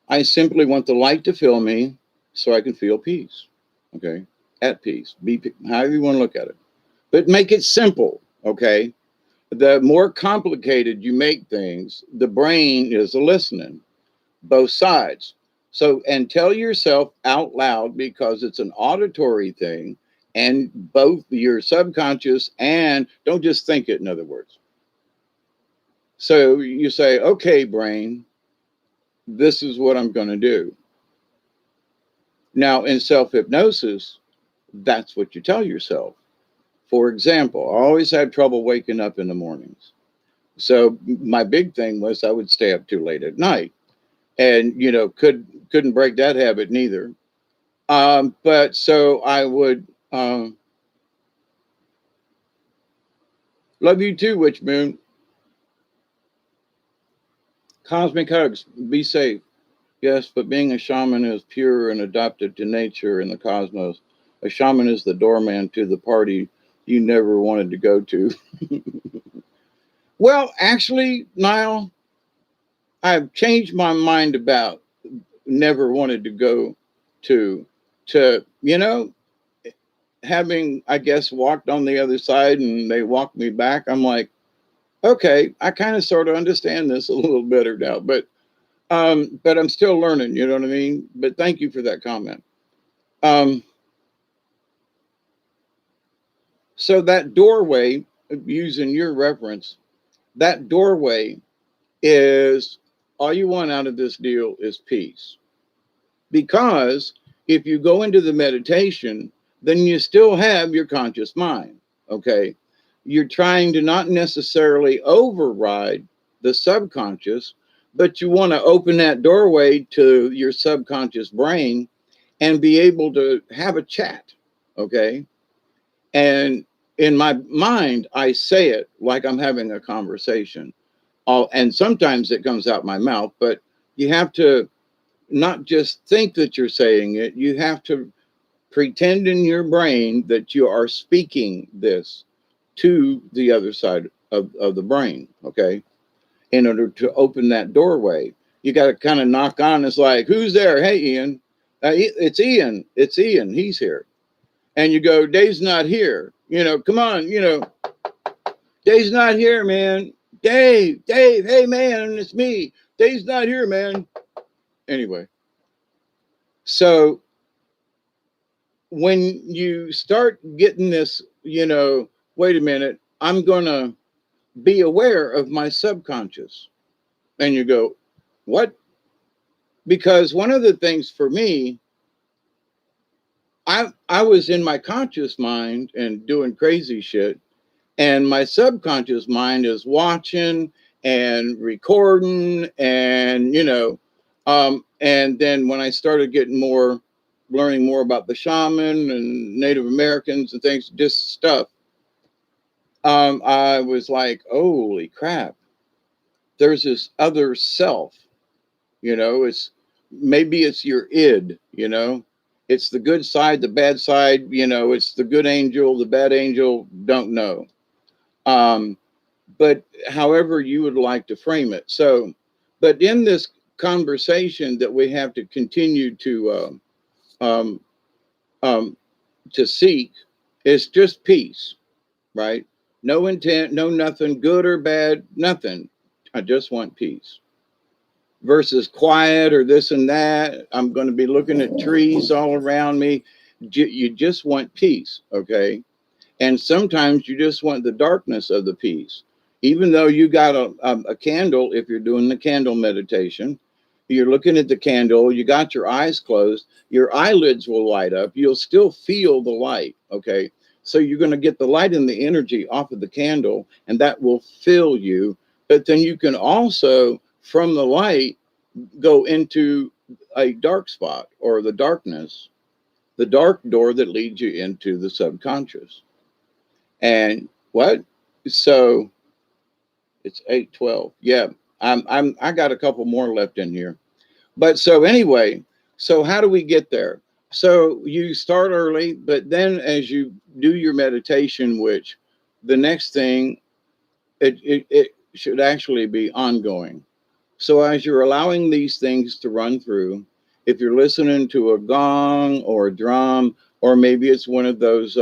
S1: I simply want the light to fill me so I can feel peace. Okay. At peace. However you want to look at it. But make it simple. Okay. The more complicated you make things, the brain is listening, both sides. So, and tell yourself out loud, because it's an auditory thing, and both your subconscious, and don't just think it, in other words. So you say, okay, brain, this is what I'm going to do. Now, in self hypnosis, that's what you tell yourself. For example, I always had trouble waking up in the mornings. So my big thing was I would stay up too late at night, and couldn't break that habit neither. But so I would, love you too, Witch Moon. Cosmic hugs. Be safe. Yes, but being a shaman is pure and adapted to nature and the cosmos. A shaman is the doorman to the party you never wanted to go to. Well, actually, Niall, I've changed my mind about never wanted to go to having, I guess, walked on the other side and they walked me back. I'm like, okay, I kind of sort of understand this a little better now, but I'm still learning, you know what I mean? But thank you for that comment. Um, so that doorway, using your reference, that doorway is all you want out of this deal is peace. Because if you go into the meditation, then you still have your conscious mind. Okay. You're trying to not necessarily override the subconscious, but you want to open that doorway to your subconscious brain and be able to have a chat. Okay. And in my mind, I say it like I'm having a conversation. And sometimes it comes out my mouth, but you have to not just think that you're saying it, you have to pretend in your brain that you are speaking this to the other side of the brain, okay? In order to open that doorway, you got to kind of knock on. It's like, who's there? Hey, Ian. It's Ian. It's Ian. He's here. And you go, Dave's not here. Come on, Dave's not here, man. Dave, hey, man, it's me. Dave's not here, man. Anyway, so when you start getting this, wait a minute, I'm going to be aware of my subconscious. And you go, what? Because one of the things for me, I was in my conscious mind and doing crazy shit. And my subconscious mind is watching and recording and then when I started getting more, learning more about the shaman and Native Americans and things, just stuff, I was like, holy crap, there's this other self, it's maybe it's your id, it's the good side, the bad side, it's the good angel, the bad angel, don't know. Um, but however you would like to frame it. So, but in this conversation that we have to continue um, um, to seek is just peace, right? No intent, no nothing, good or bad, nothing. I just want peace. Versus quiet or this and that. I'm going to be looking at trees all around me. You just want peace, okay? And sometimes you just want the darkness of the peace. Even though you got a candle, if you're doing the candle meditation, you're looking at the candle, you got your eyes closed, your eyelids will light up. You'll still feel the light. Okay. So you're going to get the light and the energy off of the candle, and that will fill you. But then you can also, from the light, go into a dark spot or the darkness, the dark door that leads you into the subconscious. And what? So it's 8:12. Yeah, I got a couple more left in here. But so anyway, so how do we get there? So you start early, but then as you do your meditation, which the next thing, it should actually be ongoing. So as you're allowing these things to run through, if you're listening to a gong or a drum, or maybe it's one of those,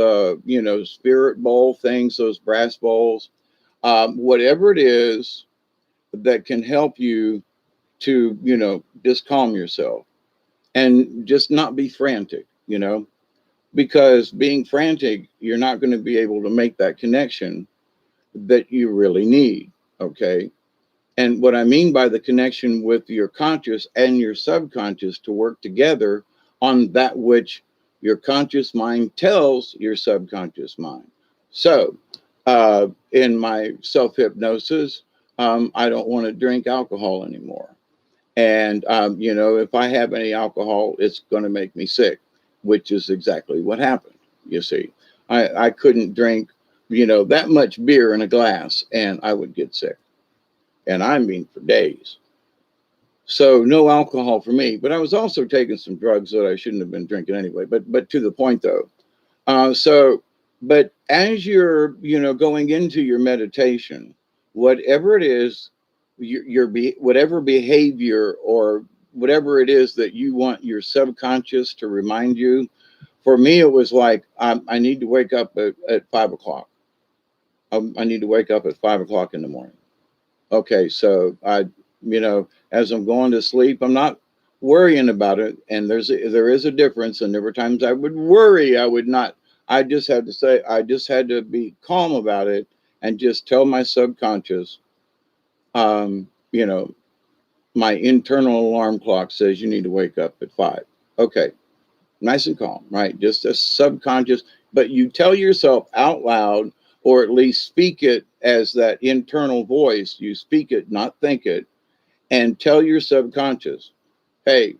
S1: spirit bowl things, those brass bowls, whatever it is that can help you to, just calm yourself and just not be frantic, because being frantic, you're not going to be able to make that connection that you really need. Okay. And what I mean by the connection with your conscious and your subconscious to work together on that which your conscious mind tells your subconscious mind. So, in my self hypnosis, I don't want to drink alcohol anymore. And, if I have any alcohol, it's going to make me sick, which is exactly what happened. You see, I couldn't drink, that much beer in a glass and I would get sick. And I mean for days. So no alcohol for me. But I was also taking some drugs that I shouldn't have been drinking anyway. But to the point though. But as you're going into your meditation, whatever it is, whatever behavior or whatever it is that you want your subconscious to remind you. For me, it was like I need to wake up at 5 o'clock. I need to wake up at 5 o'clock in the morning. Okay, so as I'm going to sleep, I'm not worrying about it. And there is a difference. And there were times I would worry. I would not. I just had to say, I just had to be calm about it and just tell my subconscious, you know, my internal alarm clock says you need to wake up at 5. Okay, nice and calm, right? Just a subconscious, but you tell yourself out loud, or at least speak it as that internal voice. You speak it, not think it, and tell your subconscious, hey,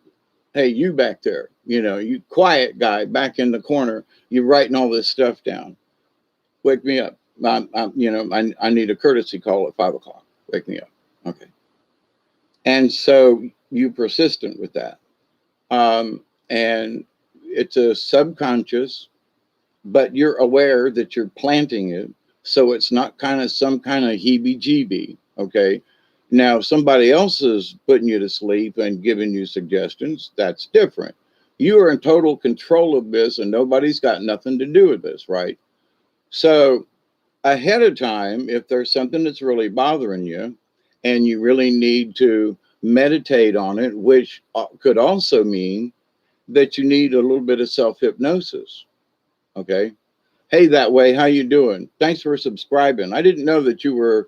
S1: hey, you back there, you quiet guy back in the corner, you're writing all this stuff down. Wake me up. I need a courtesy call at 5 o'clock. Wake me up. Okay. And so you persistent with that. And it's a subconscious, but you're aware that you're planting it. So it's not kind of some kind of heebie jeebie. Okay. Now, if somebody else is putting you to sleep and giving you suggestions, that's different. You are in total control of this, and nobody's got nothing to do with this, right? So, ahead of time, if there's something that's really bothering you and you really need to meditate on it, which could also mean that you need a little bit of self-hypnosis. Okay. Hey, that way, how you doing? Thanks for subscribing. I didn't know that you were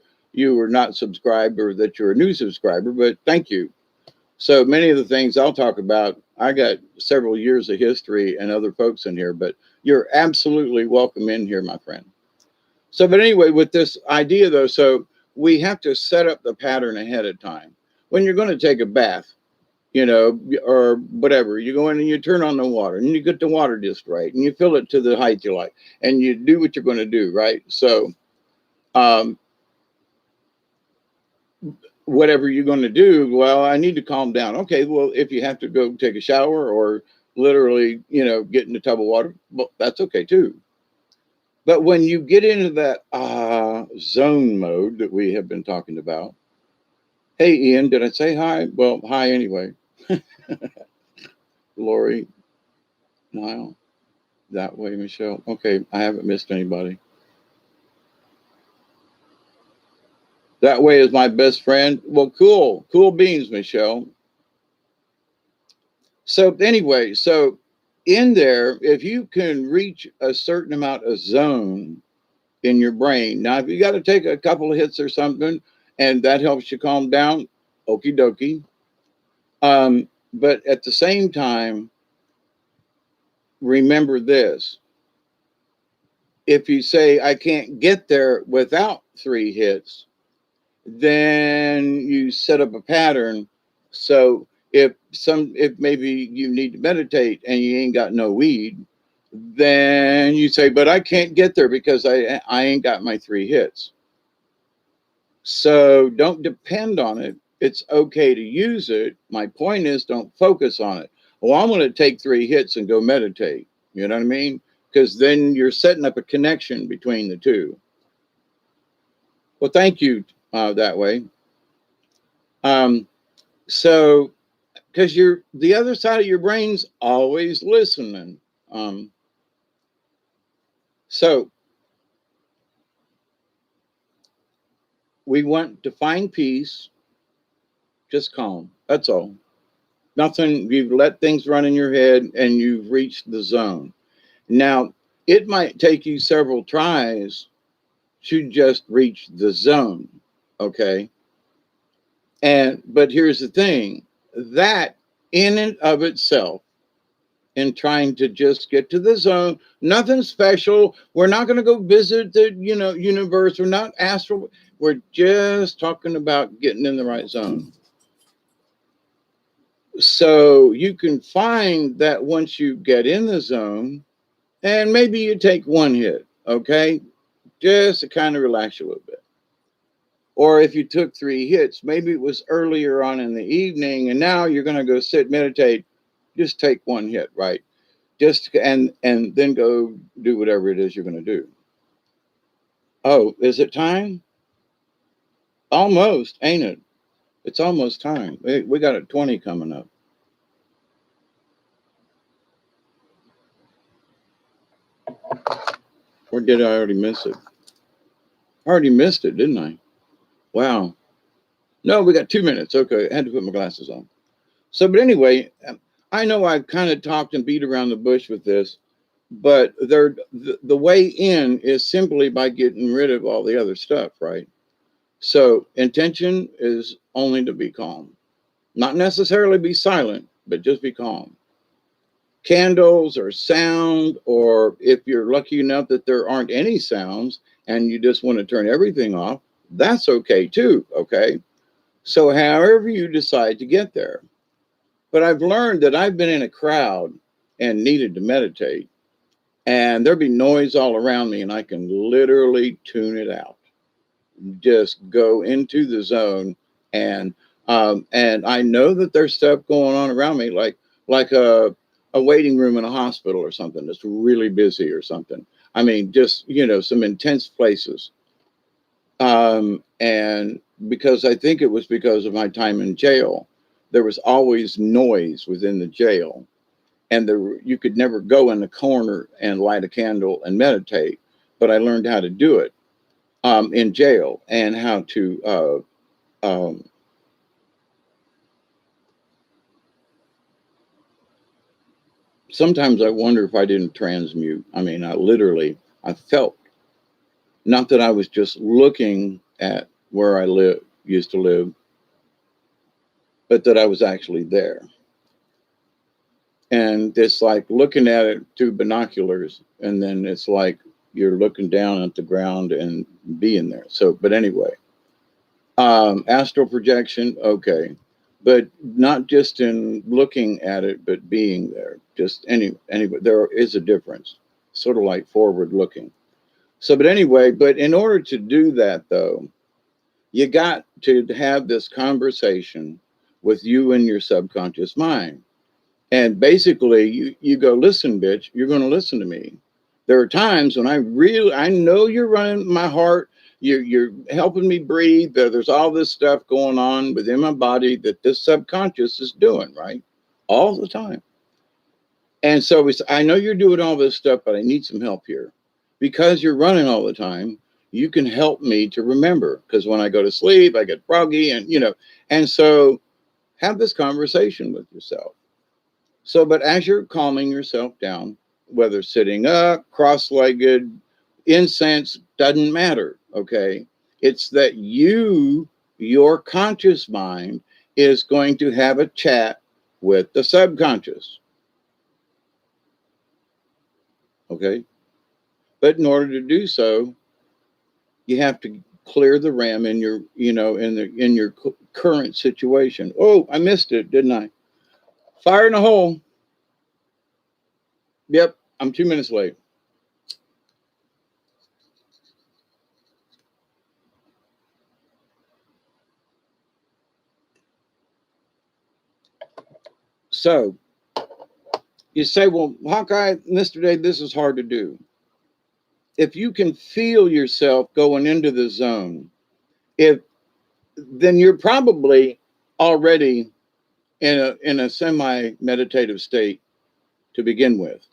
S1: not subscribed or that you're a new subscriber, but thank you. So many of the things I'll talk about, I got several years of history and other folks in here, but you're absolutely welcome in here, my friend. So, but anyway, with this idea though, so we have to set up the pattern ahead of time. When you're going to take a bath, or whatever, you go in and you turn on the water and you get the water just right and you fill it to the height you like and you do what you're going to do, right? So, um, whatever you're going to do, well, I need to calm down. Okay, well, if you have to go take a shower or literally, get in the tub of water, well, that's okay too. But when you get into that zone mode that we have been talking about, hey, Ian, did I say hi? Well, hi anyway. Lori, Niall, that way, Michelle. Okay, I haven't missed anybody. That way is my best friend. Well, cool beans, Michelle. So anyway, so in there, if you can reach a certain amount of zone in your brain, now if you got to take a couple of hits or something, and that helps you calm down, okie dokie. But at the same time, remember this. If you say, I can't get there without 3 hits, then you set up a pattern. So if maybe you need to meditate and you ain't got no weed, then you say, but I can't get there because I ain't got my 3 hits. So don't depend on it. It's okay to use it. My point is, don't focus on it. Well, I'm going to take 3 hits and go meditate. You know what I mean? Because then you're setting up a connection between the two. Well, thank you that way. So, because the other side of your brain's always listening. So we want to find peace, just calm. That's all. Nothing, you've let things run in your head and you've reached the zone. Now, it might take you several tries to just reach the zone. Okay. But here's the thing, that in and of itself, in trying to just get to the zone, nothing special. We're not going to go visit the, universe. We're not astral. We're just talking about getting in the right zone. So you can find that once you get in the zone, and maybe you take 1 hit, okay, just to kind of relax you a little bit. Or if you took 3 hits, maybe it was earlier on in the evening, and now you're going to go sit, meditate, just take 1 hit, right? Just and then go do whatever it is you're going to do. Oh, is it time? Almost, ain't it? It's almost time. We got a 20 coming up. Or did I already miss it? I already missed it, didn't I? Wow. No, we got 2 minutes. Okay, I had to put my glasses on. So, but anyway, I know I've kind of talked and beat around the bush with this, but the way in is simply by getting rid of all the other stuff, right? So, intention is only to be calm, not necessarily be silent, but just be calm. Candles or sound, or if you're lucky enough that there aren't any sounds and you just want to turn everything off, that's okay too, okay? So, however you decide to get there. But I've learned that I've been in a crowd and needed to meditate, and there'll be noise all around me, and I can literally tune it out. Just go into the zone, and I know that there's stuff going on around me, like a waiting room in a hospital or something that's really busy or something. I mean, just some intense places. And because I think it was because of my time in jail, there was always noise within the jail, and you could never go in the corner and light a candle and meditate. But I learned how to do it in jail, and how to. Sometimes I wonder if I didn't transmute. I mean, I felt, not that I was just looking at where used to live, but that I was actually there. And it's like looking at it through binoculars, and then it's like you're looking down at the ground and being there. So, but anyway, astral projection, okay, but not just in looking at it, but being there. Just anyway, there is a difference, sort of like forward looking. So, but anyway, but in order to do that, though, you got to have this conversation with you and your subconscious mind. And basically, you go, listen, bitch, you're going to listen to me. There are times when I know you're running my heart. You're helping me breathe. There's all this stuff going on within my body that this subconscious is doing, right? All the time. And so I know you're doing all this stuff, but I need some help here. Because you're running all the time, you can help me to remember. Because when I go to sleep, I get froggy, and so have this conversation with yourself. So, but as you're calming yourself down, whether sitting up, cross legged, incense, doesn't matter. Okay. It's that your conscious mind, is going to have a chat with the subconscious. Okay. But in order to do so, you have to clear the RAM in your, in your current situation. Oh, I missed it, didn't I? Fire in the hole. Yep. I'm 2 minutes late. So you say, well, Hawkeye, Mr. Day, this is hard to do. If you can feel yourself going into the zone, if then you're probably already in a semi meditative state to begin with.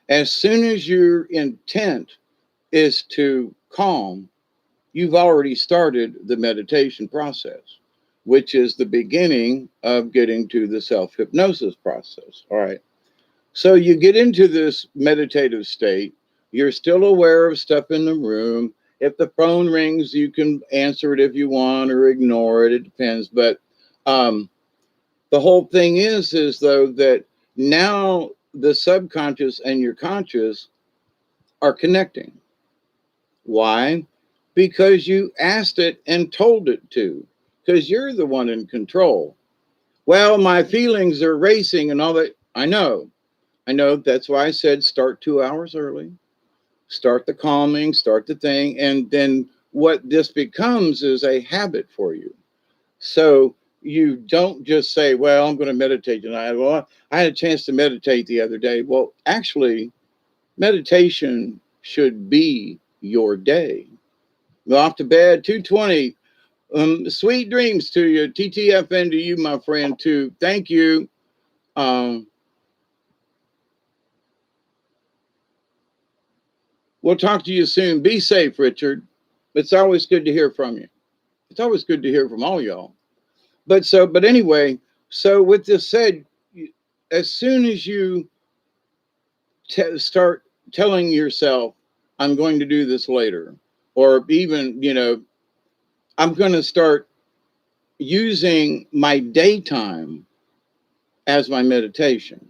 S1: As soon as your intent is to calm, you've already started the meditation process, which is the beginning of getting to the self hypnosis process. All right. So you get into this meditative state. You're still aware of stuff in the room. If the phone rings, you can answer it if you want or ignore it. It depends. But the whole thing is though that now the subconscious and your conscious are connecting. Why? Because you asked it and told it to. Because you're the one in control. Well, my feelings are racing and all that. I know. That's why I said start 2 hours early, start the calming, start the thing. And then what this becomes is a habit for you. So you don't just say, well, I'm going to meditate tonight. Well, I had a chance to meditate the other day. Well, actually, meditation should be your day. Go off to bed, 2:20. Sweet dreams to you. TTFN to you, my friend, too. Thank you. Um, We'll talk to you soon. Be safe, Richard. It's always good to hear from you. It's always good to hear from all y'all. But anyway, So with this said, as soon as you start telling yourself, I'm going to do this later, or even, I'm going to start using my daytime as my meditation.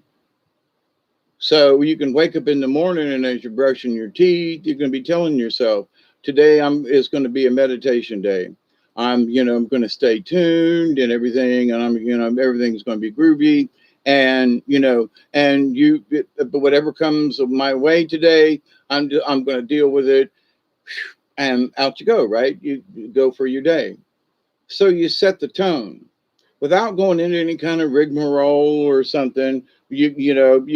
S1: So you can wake up in the morning, and as you're brushing your teeth, you're going to be telling yourself, today it's going to be a meditation day. I'm going to stay tuned and everything, and everything's going to be groovy. And, but whatever comes my way today, I'm going to deal with it, and out you go, right? You go for your day. So you set the tone without going into any kind of rigmarole or something. You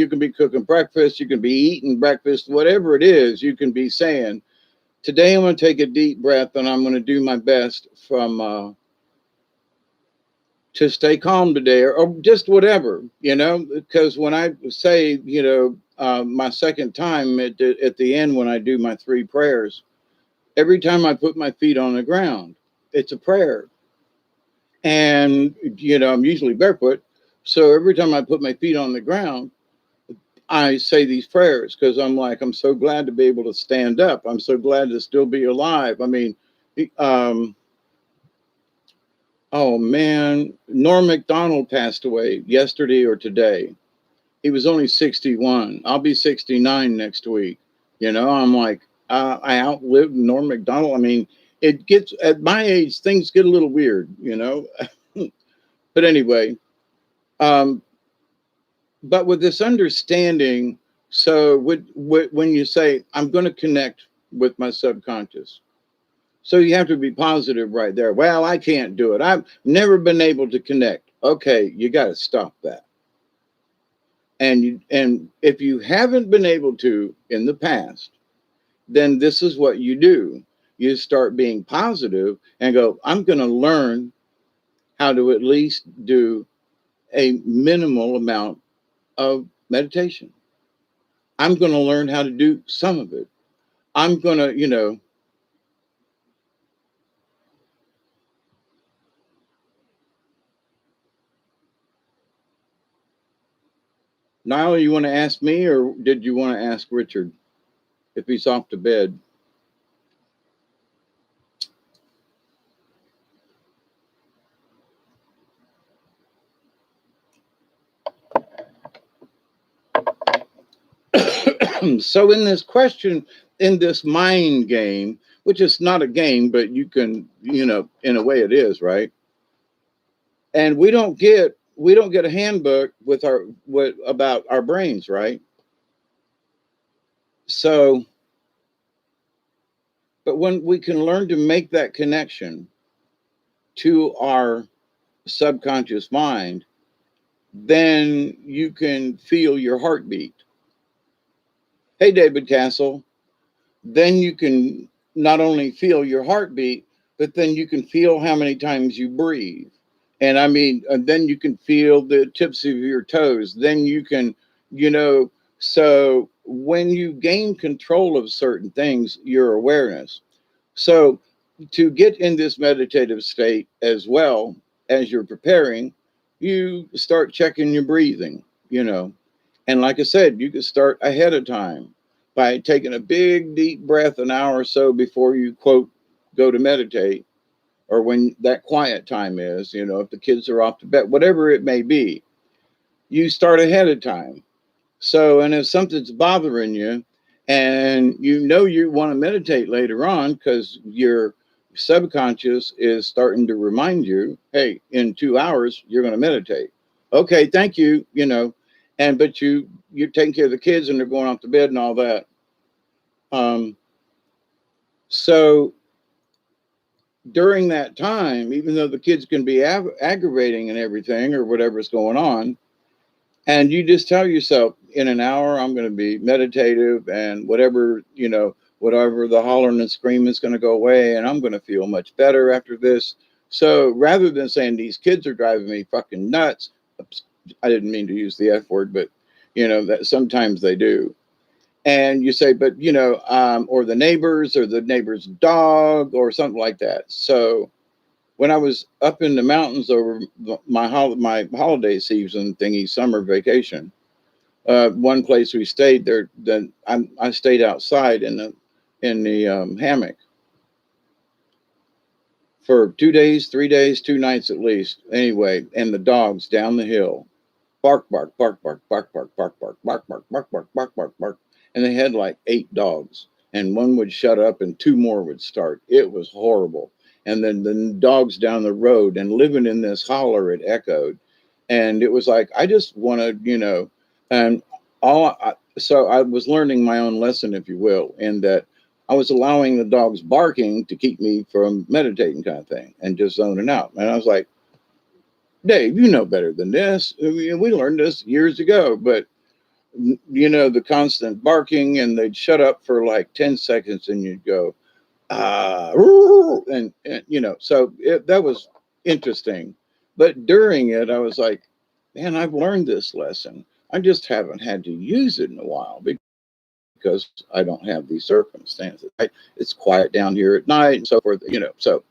S1: can be cooking breakfast, you can be eating breakfast, whatever it is. You can be saying, today I'm going to take a deep breath, and I'm going to do my best to stay calm today, or just whatever, because when I say, my second time at the end, when I do my three prayers, every time I put my feet on the ground, it's a prayer. And, I'm usually barefoot. So every time I put my feet on the ground, I say these prayers, because I'm like, I'm so glad to be able to stand up. I'm so glad to still be alive. I mean, um, oh man, Norm MacDonald passed away yesterday or today. He was only 61. I'll be 69 next week. I'm like, I outlived Norm MacDonald. I mean, it gets, at my age, things get a little weird. But anyway, um, but with this understanding, so when you say, I'm going to connect with my subconscious, so you have to be positive right there. Well, I can't do it. I've never been able to connect. Okay, you got to stop that. And if you haven't been able to in the past, then this is what you do. You start being positive and go, I'm going to learn how to at least do a minimal amount of meditation. I'm going to learn how to do some of it. I'm going to. Niall, you want to ask me, or did you want to ask Richard if he's off to bed? So in this question, in this mind game, which is not a game, but you can, in a way it is, right? And we don't get a handbook with our what about our brains, right? So, but when we can learn to make that connection to our subconscious mind, then you can feel your heartbeat. Hey, David Castle, then you can not only feel your heartbeat, but then you can feel how many times you breathe. And I mean, then you can feel the tips of your toes. Then you can, you know, so when you gain control of certain things, your awareness. So to get in this meditative state as well as you're preparing, you start checking your breathing. And like I said, you can start ahead of time by taking a big deep breath an hour or so before you quote go to meditate, or when that quiet time is, if the kids are off to bed, whatever it may be, you start ahead of time. So, and if something's bothering you, and you want to meditate later on because your subconscious is starting to remind you, hey, in 2 hours you're going to meditate. Okay, thank you. And but you're taking care of the kids and they're going off to bed and all that. Um, so during that time, even though the kids can be aggravating and everything or whatever's going on, and you just tell yourself, in an hour I'm going to be meditative, and whatever the hollering and screaming is going to go away, and I'm going to feel much better after this. So rather than saying these kids are driving me fucking nuts, I didn't mean to use the F word, but that sometimes they do. And you say, but or the neighbor's dog or something like that. So when I was up in the mountains over my holiday season thingy, summer vacation, one place we stayed there, then I stayed outside in the hammock for 2 days, 3 days, 2 nights at least. Anyway, and the dogs down the hill, bark, bark, bark, bark, bark, bark, bark, bark, bark, bark, bark, bark, bark, bark, bark, and they had like 8 dogs, and one would shut up and 2 more would start. It was horrible. And then the dogs down the road, and living in this holler, it echoed, and it was like I just want to, and so I was learning my own lesson, if you will, in that I was allowing the dogs barking to keep me from meditating, kind of thing, and just zoning out. And I was like, Dave, you know better than this. We learned this years ago, but the constant barking, and they'd shut up for like 10 seconds and you'd go, and so that was interesting. But during it, I was like, man, I've learned this lesson. I just haven't had to use it in a while because I don't have these circumstances. It's quiet down here at night and so forth, so.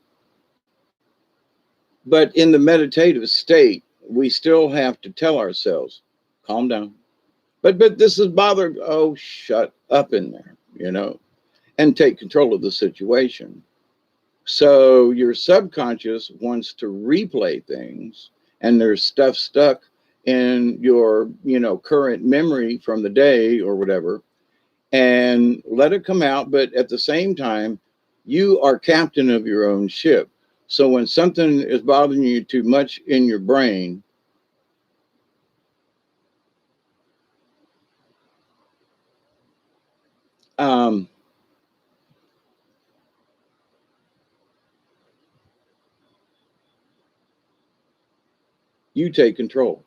S1: But in the meditative state, we still have to tell ourselves, calm down. But this is bothering. Oh, shut up in there, and take control of the situation. So your subconscious wants to replay things, and there's stuff stuck in your, current memory from the day or whatever, and let it come out. But at the same time, you are captain of your own ship. So when something is bothering you too much in your brain, you take control.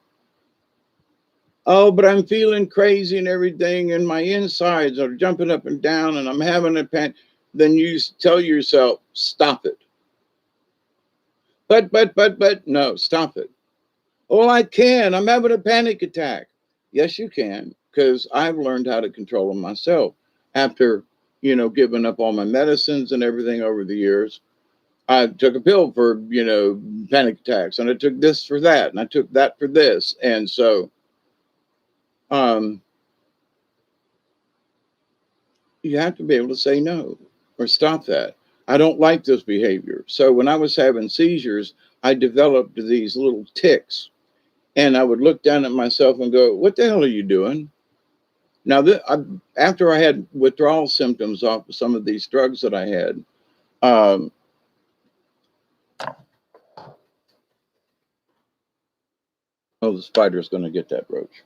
S1: Oh, but I'm feeling crazy and everything, and my insides are jumping up and down, and I'm having a panic. Then you tell yourself, stop it. But, no, stop it. Oh, I can. I'm having a panic attack. Yes, you can, because I've learned how to control them myself. After, giving up all my medicines and everything over the years, I took a pill for, panic attacks, and I took this for that, and I took that for this. And so, um, you have to be able to say no or stop that. I don't like this behavior. So when I was having seizures, I developed these little tics, and I would look down at myself and go, what the hell are you doing? Now, after I had withdrawal symptoms off of some of these drugs that I had, um, oh, the spider's going to get that roach.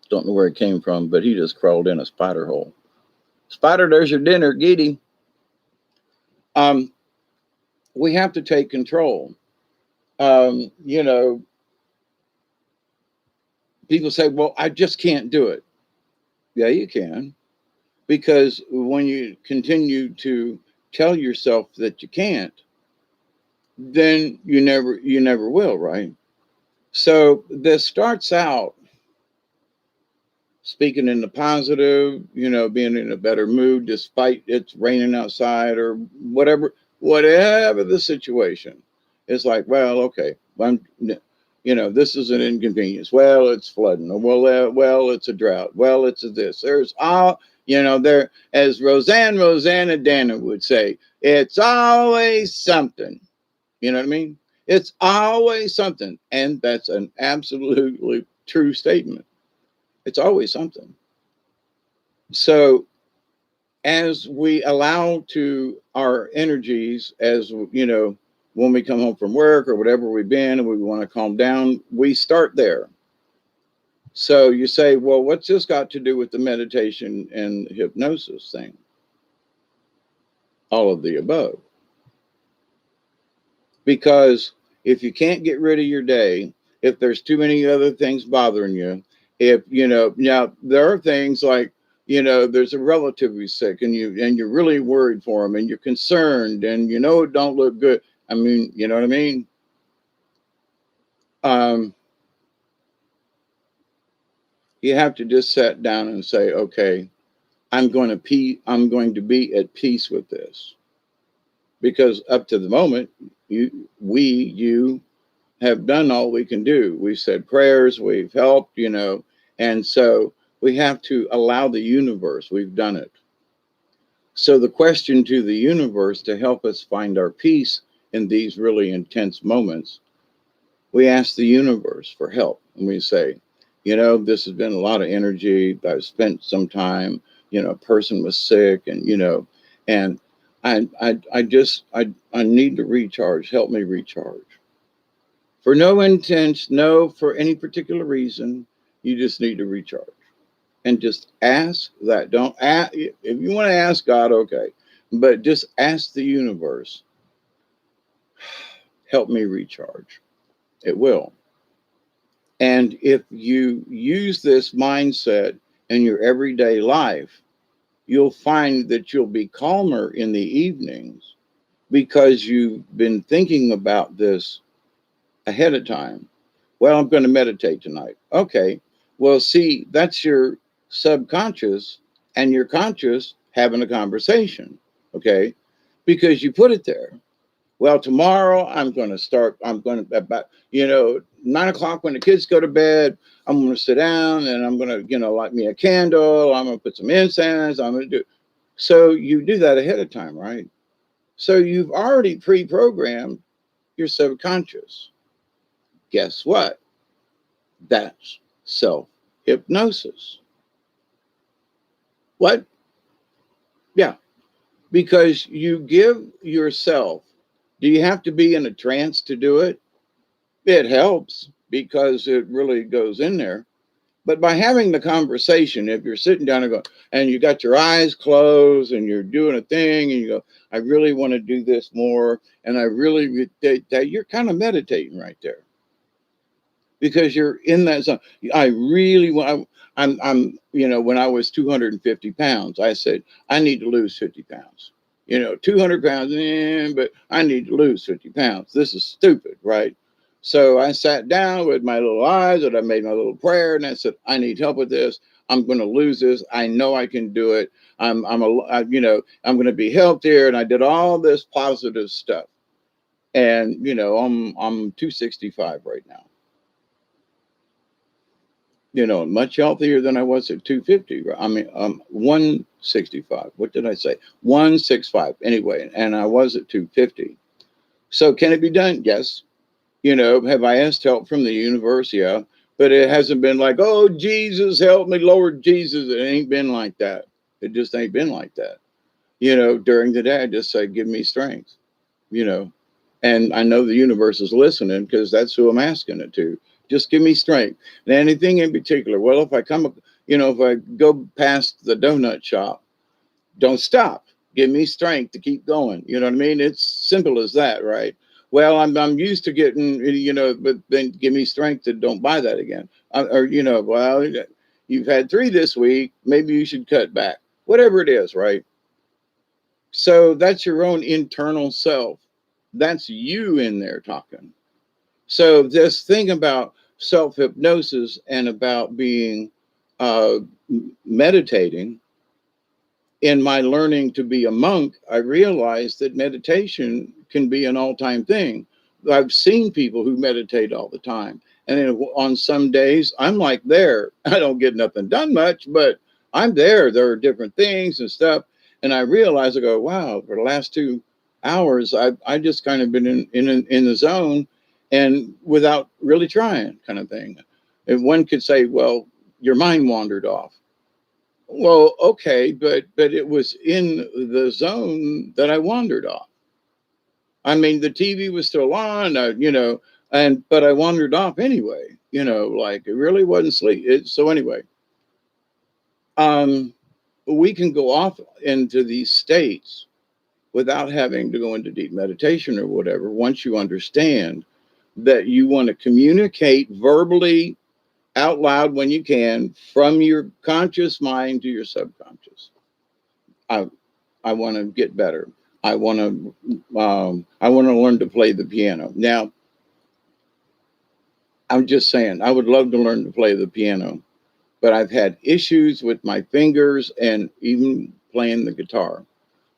S1: Don't know where it came from, but he just crawled in a spider hole. Spider, there's your dinner. Get him. We have to take control. Um, you know, People say, well, I just can't do it. Yeah, you can. Because when you continue to tell yourself that you can't, then you never will, right? So this starts out speaking in the positive, being in a better mood despite it's raining outside or whatever the situation. It's like, well, okay, this is an inconvenience. Well, it's flooding. Well, it's a drought. Well, it's a this. There's all, there, as Rosanna Dana would say, it's always something. You know what I mean? It's always something. And that's an absolutely true statement. It's always something. So as we allow to our energies, as when we come home from work or whatever we've been and we want to calm down, we start there. So you say, well, what's this got to do with the meditation and hypnosis thing? All of the above. Because if you can't get rid of your day, if there's too many other things bothering you, if now there are things like there's a relative who's sick and you're really worried for them and you're concerned and it don't look good. I mean, you know what I mean? Um, you have to just sit down and say, okay, I'm going to be at peace with this, because up to the moment you have done all we can do. We've said prayers, we've helped, and so we have to allow the universe. We've done it. So the question to the universe to help us find our peace in these really intense moments, we ask the universe for help. And we say, this has been a lot of energy. I've spent some time, a person was sick and I need to recharge. Help me recharge. For no intent, no, for any particular reason, you just need to recharge. And just ask that. Don't ask, if you want to ask God, okay. But just ask the universe, help me recharge. It will. And if you use this mindset in your everyday life, you'll find that you'll be calmer in the evenings because you've been thinking about this ahead of time. Well, I'm going to meditate tonight. Okay. Well, see, that's your subconscious and your conscious having a conversation. Okay. Because you put it there. Well, tomorrow I'm going to, about, 9 o'clock when the kids go to bed, I'm going to sit down and I'm going to, light me a candle. I'm going to put some incense. I'm going to do. So you do that ahead of time, right? So you've already pre-programmed your subconscious. Guess what? That's self hypnosis. What? Yeah, because you give yourself, do you have to be in a trance to do it? It helps because it really goes in there. But by having the conversation, if you're sitting down and go, and you got your eyes closed and you're doing a thing and you go, I really want to do this more. And I really, that you're kind of meditating right there because you're in that zone. I really want, when I was 250 pounds, I said, I need to lose 50 pounds. 200 pounds, but I need to lose 50 pounds. This is stupid, right? So I sat down with my little eyes and I made my little prayer and I said, I need help with this. I'm going to lose this. I know I can do it. I'm going to be healthier. And I did all this positive stuff. And, I'm 265 right now. Much healthier than I was at 250. I mean, 165. What did I say? 165. Anyway, and I was at 250. So can it be done? Yes. Have I asked help from the universe? Yeah. But it hasn't been like, oh, Jesus, help me, Lord Jesus. It ain't been like that. It just ain't been like that. During the day, I just say, give me strength, you know. And I know the universe is listening because that's who I'm asking it to. Just give me strength. And anything in particular. Well, if I if I go past the donut shop, don't stop. Give me strength to keep going. You know what I mean? It's simple as that, right? Well, I'm used to getting, but then give me strength to don't buy that again. Well, you've had 3 this week. Maybe you should cut back. Whatever it is, right? So that's your own internal self. That's you in there talking. So this thing about self hypnosis and about being uh, meditating, in my learning to be a monk, I realized that meditation can be an all-time thing. I've seen people who meditate all the time. And then on some days, I'm like there. I don't get nothing done much, but I'm there. There are different things and stuff. And I realize, I go, wow, for the last 2 hours, I just kind of been in the zone and without really trying kind of thing. And one could say, well, your mind wandered off. Well, okay, but it was in the zone that I wandered off. I mean, the TV was still on, but I wandered off anyway. Like it really wasn't sleep. So anyway, um, we can go off into these states without having to go into deep meditation or whatever. Once you understand that you want to communicate verbally out loud when you can from your conscious mind to your subconscious. I I want to get better. I want to learn to play the piano. Now, I'm just saying, I would love to learn to play the piano, but I've had issues with my fingers and even playing the guitar.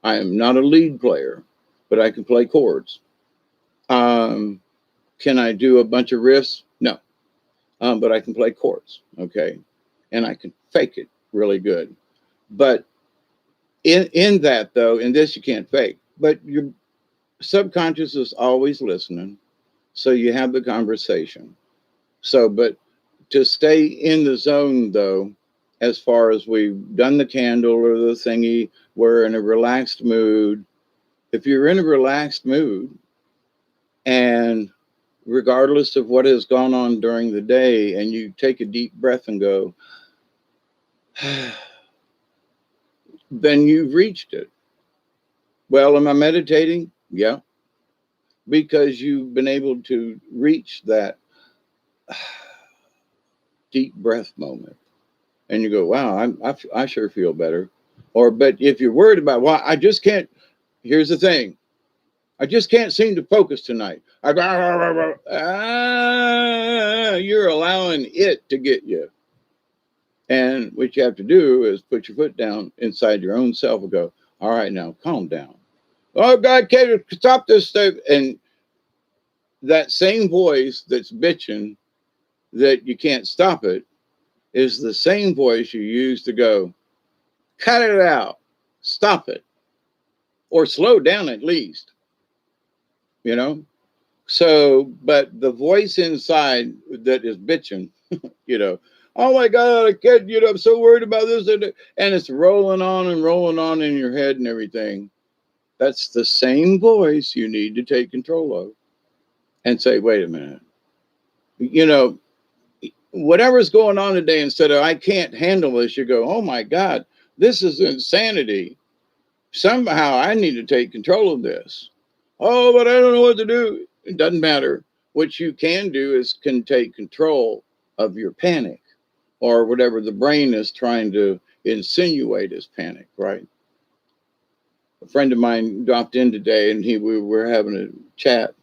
S1: I am not a lead player, but I can play chords. Um, can I do a bunch of riffs? No. But I can play chords, okay? And I can fake it really good. But in that though, in this you can't fake. But your subconscious is always listening. So you have the conversation. So, but to stay in the zone though, as far as we've done the candle or the thingy, we're in a relaxed mood. If you're in a relaxed mood and regardless of what has gone on during the day, and you take a deep breath and go, then you've reached it. Well, am I meditating? Yeah, because you've been able to reach that deep breath moment. And you go, wow, I sure feel better. Or, but if you're worried about, well, I just can't, here's the thing, I just can't seem to focus tonight. You're allowing it to get you. And what you have to do is put your foot down inside your own self and go, all right, now calm down. Oh, God, can't stop this stuff. And that same voice that's bitching that you can't stop it is the same voice you use to go, cut it out, stop it, or slow down at least, you know? So, but the voice inside that is bitching, you know, oh my God, I can't, I'm so worried about this. And it's rolling on in your head and everything. That's the same voice you need to take control of and say, wait a minute, you know, whatever's going on today, instead of I can't handle this, you go, oh my God, this is insanity. Somehow I need to take control of this. Oh, but I don't know what to do. It doesn't matter. What you can do is can take control of your panic or whatever the brain is trying to insinuate as panic, right? A friend of mine dropped in today and we were having a chat,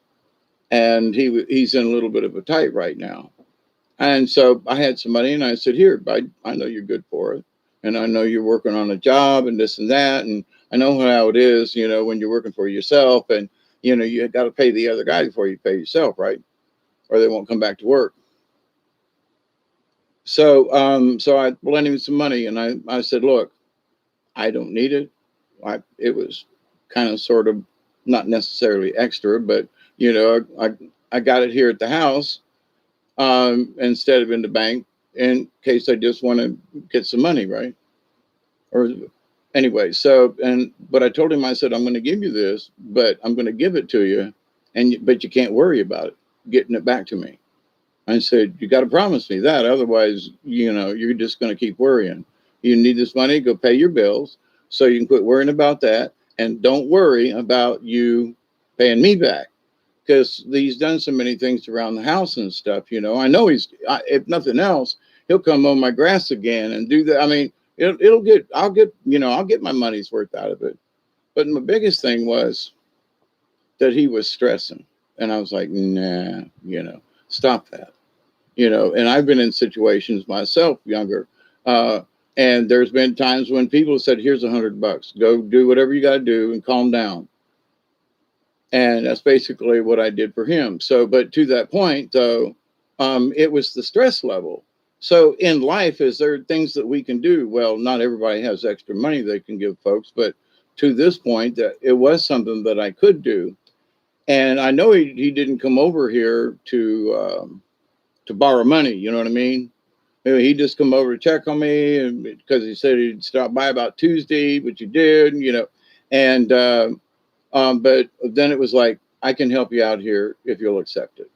S1: and he's in a little bit of a tight right now. And so I had some money and I said, here, I know you're good for it. And I know you're working on a job and this and that. And I know how it is, when you're working for yourself and, you got to pay the other guy before you pay yourself, right? Or they won't come back to work. So I lent him some money and I said, look, I don't need it. It was kind of sort of not necessarily extra, but, I got it here at the house instead of in the bank in case I just want to get some money, right? Or anyway, but I told him, I said, I'm going to give you this, but I'm going to give it to you, but you can't worry about it, getting it back to me. I said, you got to promise me that. Otherwise, you're just going to keep worrying. You need this money, go pay your bills so you can quit worrying about that. And don't worry about you paying me back, because he's done so many things around the house and stuff. I know if nothing else, he'll come mow my grass again and do that. I mean, I'll get my money's worth out of it. But my biggest thing was that he was stressing. And I was like, nah, stop that. And I've been in situations myself younger. And there's been times when people said, here's $100, go do whatever you got to do and calm down. And that's basically what I did for him. So, but to that point, though, it was the stress level. So in life, is there things that we can do? Well, not everybody has extra money they can give folks, but to this point, that it was something that I could do. And I know he didn't come over here to borrow money. You know what I mean? He just come over to check on me, and because he said he'd stop by about Tuesday, which he did, and but then it was like, I can help you out here if you'll accept it,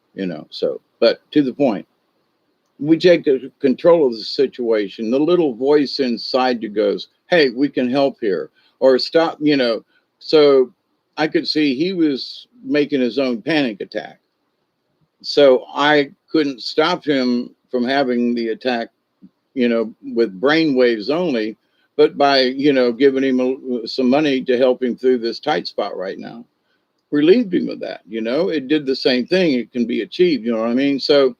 S1: So, but to the point, we take control of the situation. The little voice inside you goes, hey, we can help here, or stop, So I could see he was making his own panic attack. So I couldn't stop him from having the attack, with brain waves only, but by, giving him some money to help him through this tight spot right now. Relieved him of that. It did the same thing. It can be achieved. You know what I mean? So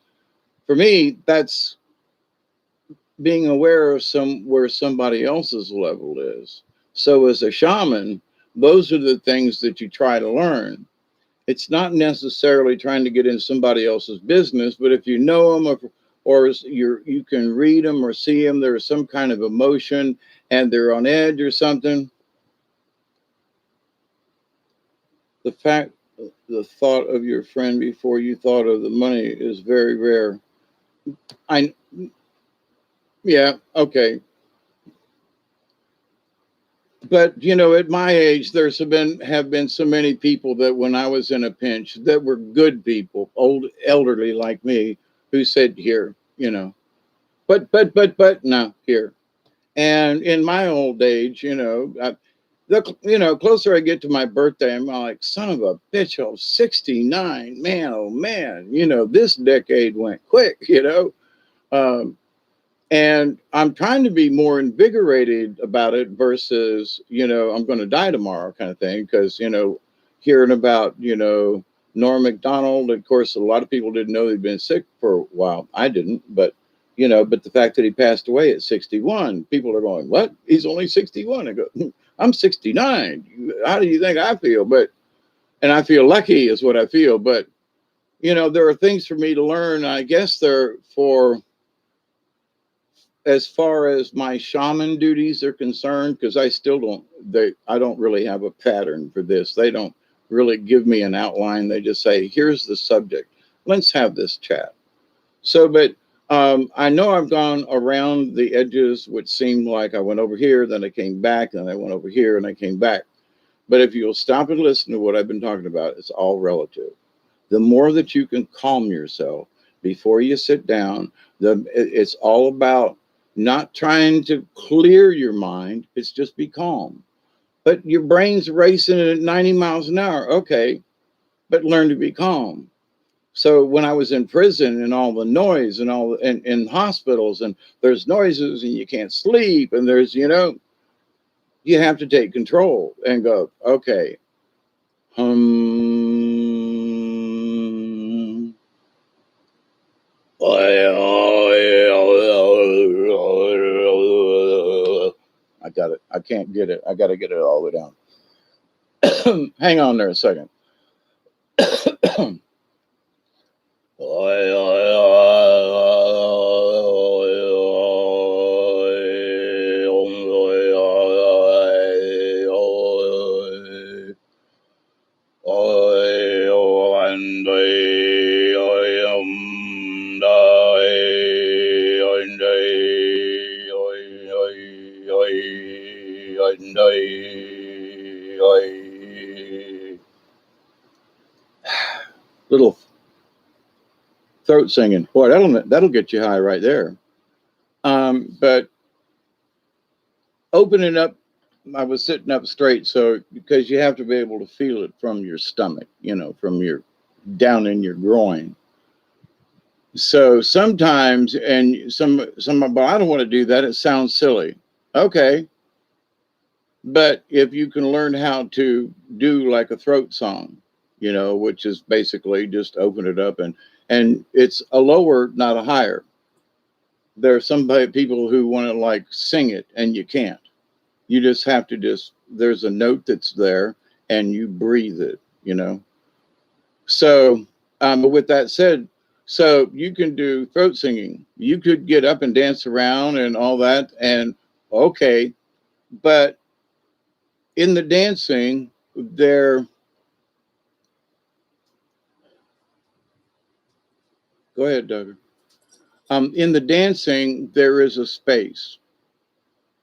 S1: for me, that's being aware of where somebody else's level is. So as a shaman, those are the things that you try to learn. It's not necessarily trying to get in somebody else's business, but if you know them, or you can read them or see them, there's some kind of emotion and they're on edge or something. The fact, the thought of your friend before you thought of the money is very rare. I, yeah, okay. But you know, at my age, have been so many people that when I was in a pinch, that were good people, old elderly like me, who said, "Here, you know." But no, here. And in my old age, closer I get to my birthday, I'm like, son of a bitch, I'm 69. Man, oh man, this decade went quick, Um, and I'm trying to be more invigorated about it versus, I'm going to die tomorrow kind of thing. Because, hearing about, Norm Macdonald, of course, a lot of people didn't know he'd been sick for a while. I didn't, but the fact that he passed away at 61, people are going, what? He's only 61. I go, I'm 69. How do you think I feel? And I feel lucky is what I feel. But, there are things for me to learn. I guess they're for, as far as my shaman duties are concerned, because I don't really have a pattern for this. They don't really give me an outline. They just say, here's the subject. Let's have this chat. So, but I know I've gone around the edges, which seemed like I went over here, then I came back, then I went over here, and I came back. But if you'll stop and listen to what I've been talking about, it's all relative. The more that you can calm yourself before you sit down, it's all about not trying to clear your mind. It's just be calm. But your brain's racing at 90 miles an hour. Okay, but learn to be calm. So when I was in prison and all the noise and all in hospitals and there's noises and you can't sleep and there's, you have to take control and go, okay, I got it. I can't get it. I got to get it all the way down. Hang on there a second. Little throat singing. Boy, that'll get you high right there. But opening up, I was sitting up straight, so because you have to be able to feel it from your stomach, from your down in your groin. So sometimes, and but I don't want to do that. It sounds silly. Okay, but if you can learn how to do like a throat song, which is basically just open it up and it's a lower, not a higher. There are some people who want to like sing it and you can't. You just have to there's a note that's there and you breathe it. So, but with that said, so you can do throat singing. You could get up and dance around and all that. And okay, but in the dancing, go ahead, Doug. In the dancing, there is a space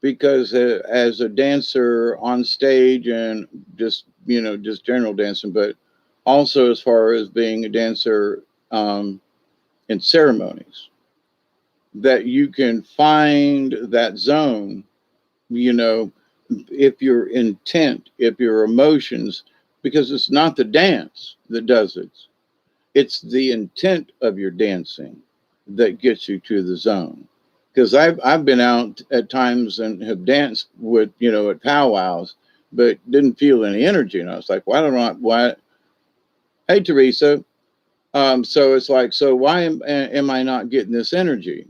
S1: because as a dancer on stage and just general dancing, but also as far as being a dancer in ceremonies, that you can find that zone, you know, if your intent, if your emotions, because it's not the dance that does it, it's the intent of your dancing that gets you to the zone. Because I've been out at times and have danced with, at powwows, but didn't feel any energy. And I was like, why? Hey, Teresa. So it's like, so why am I not getting this energy?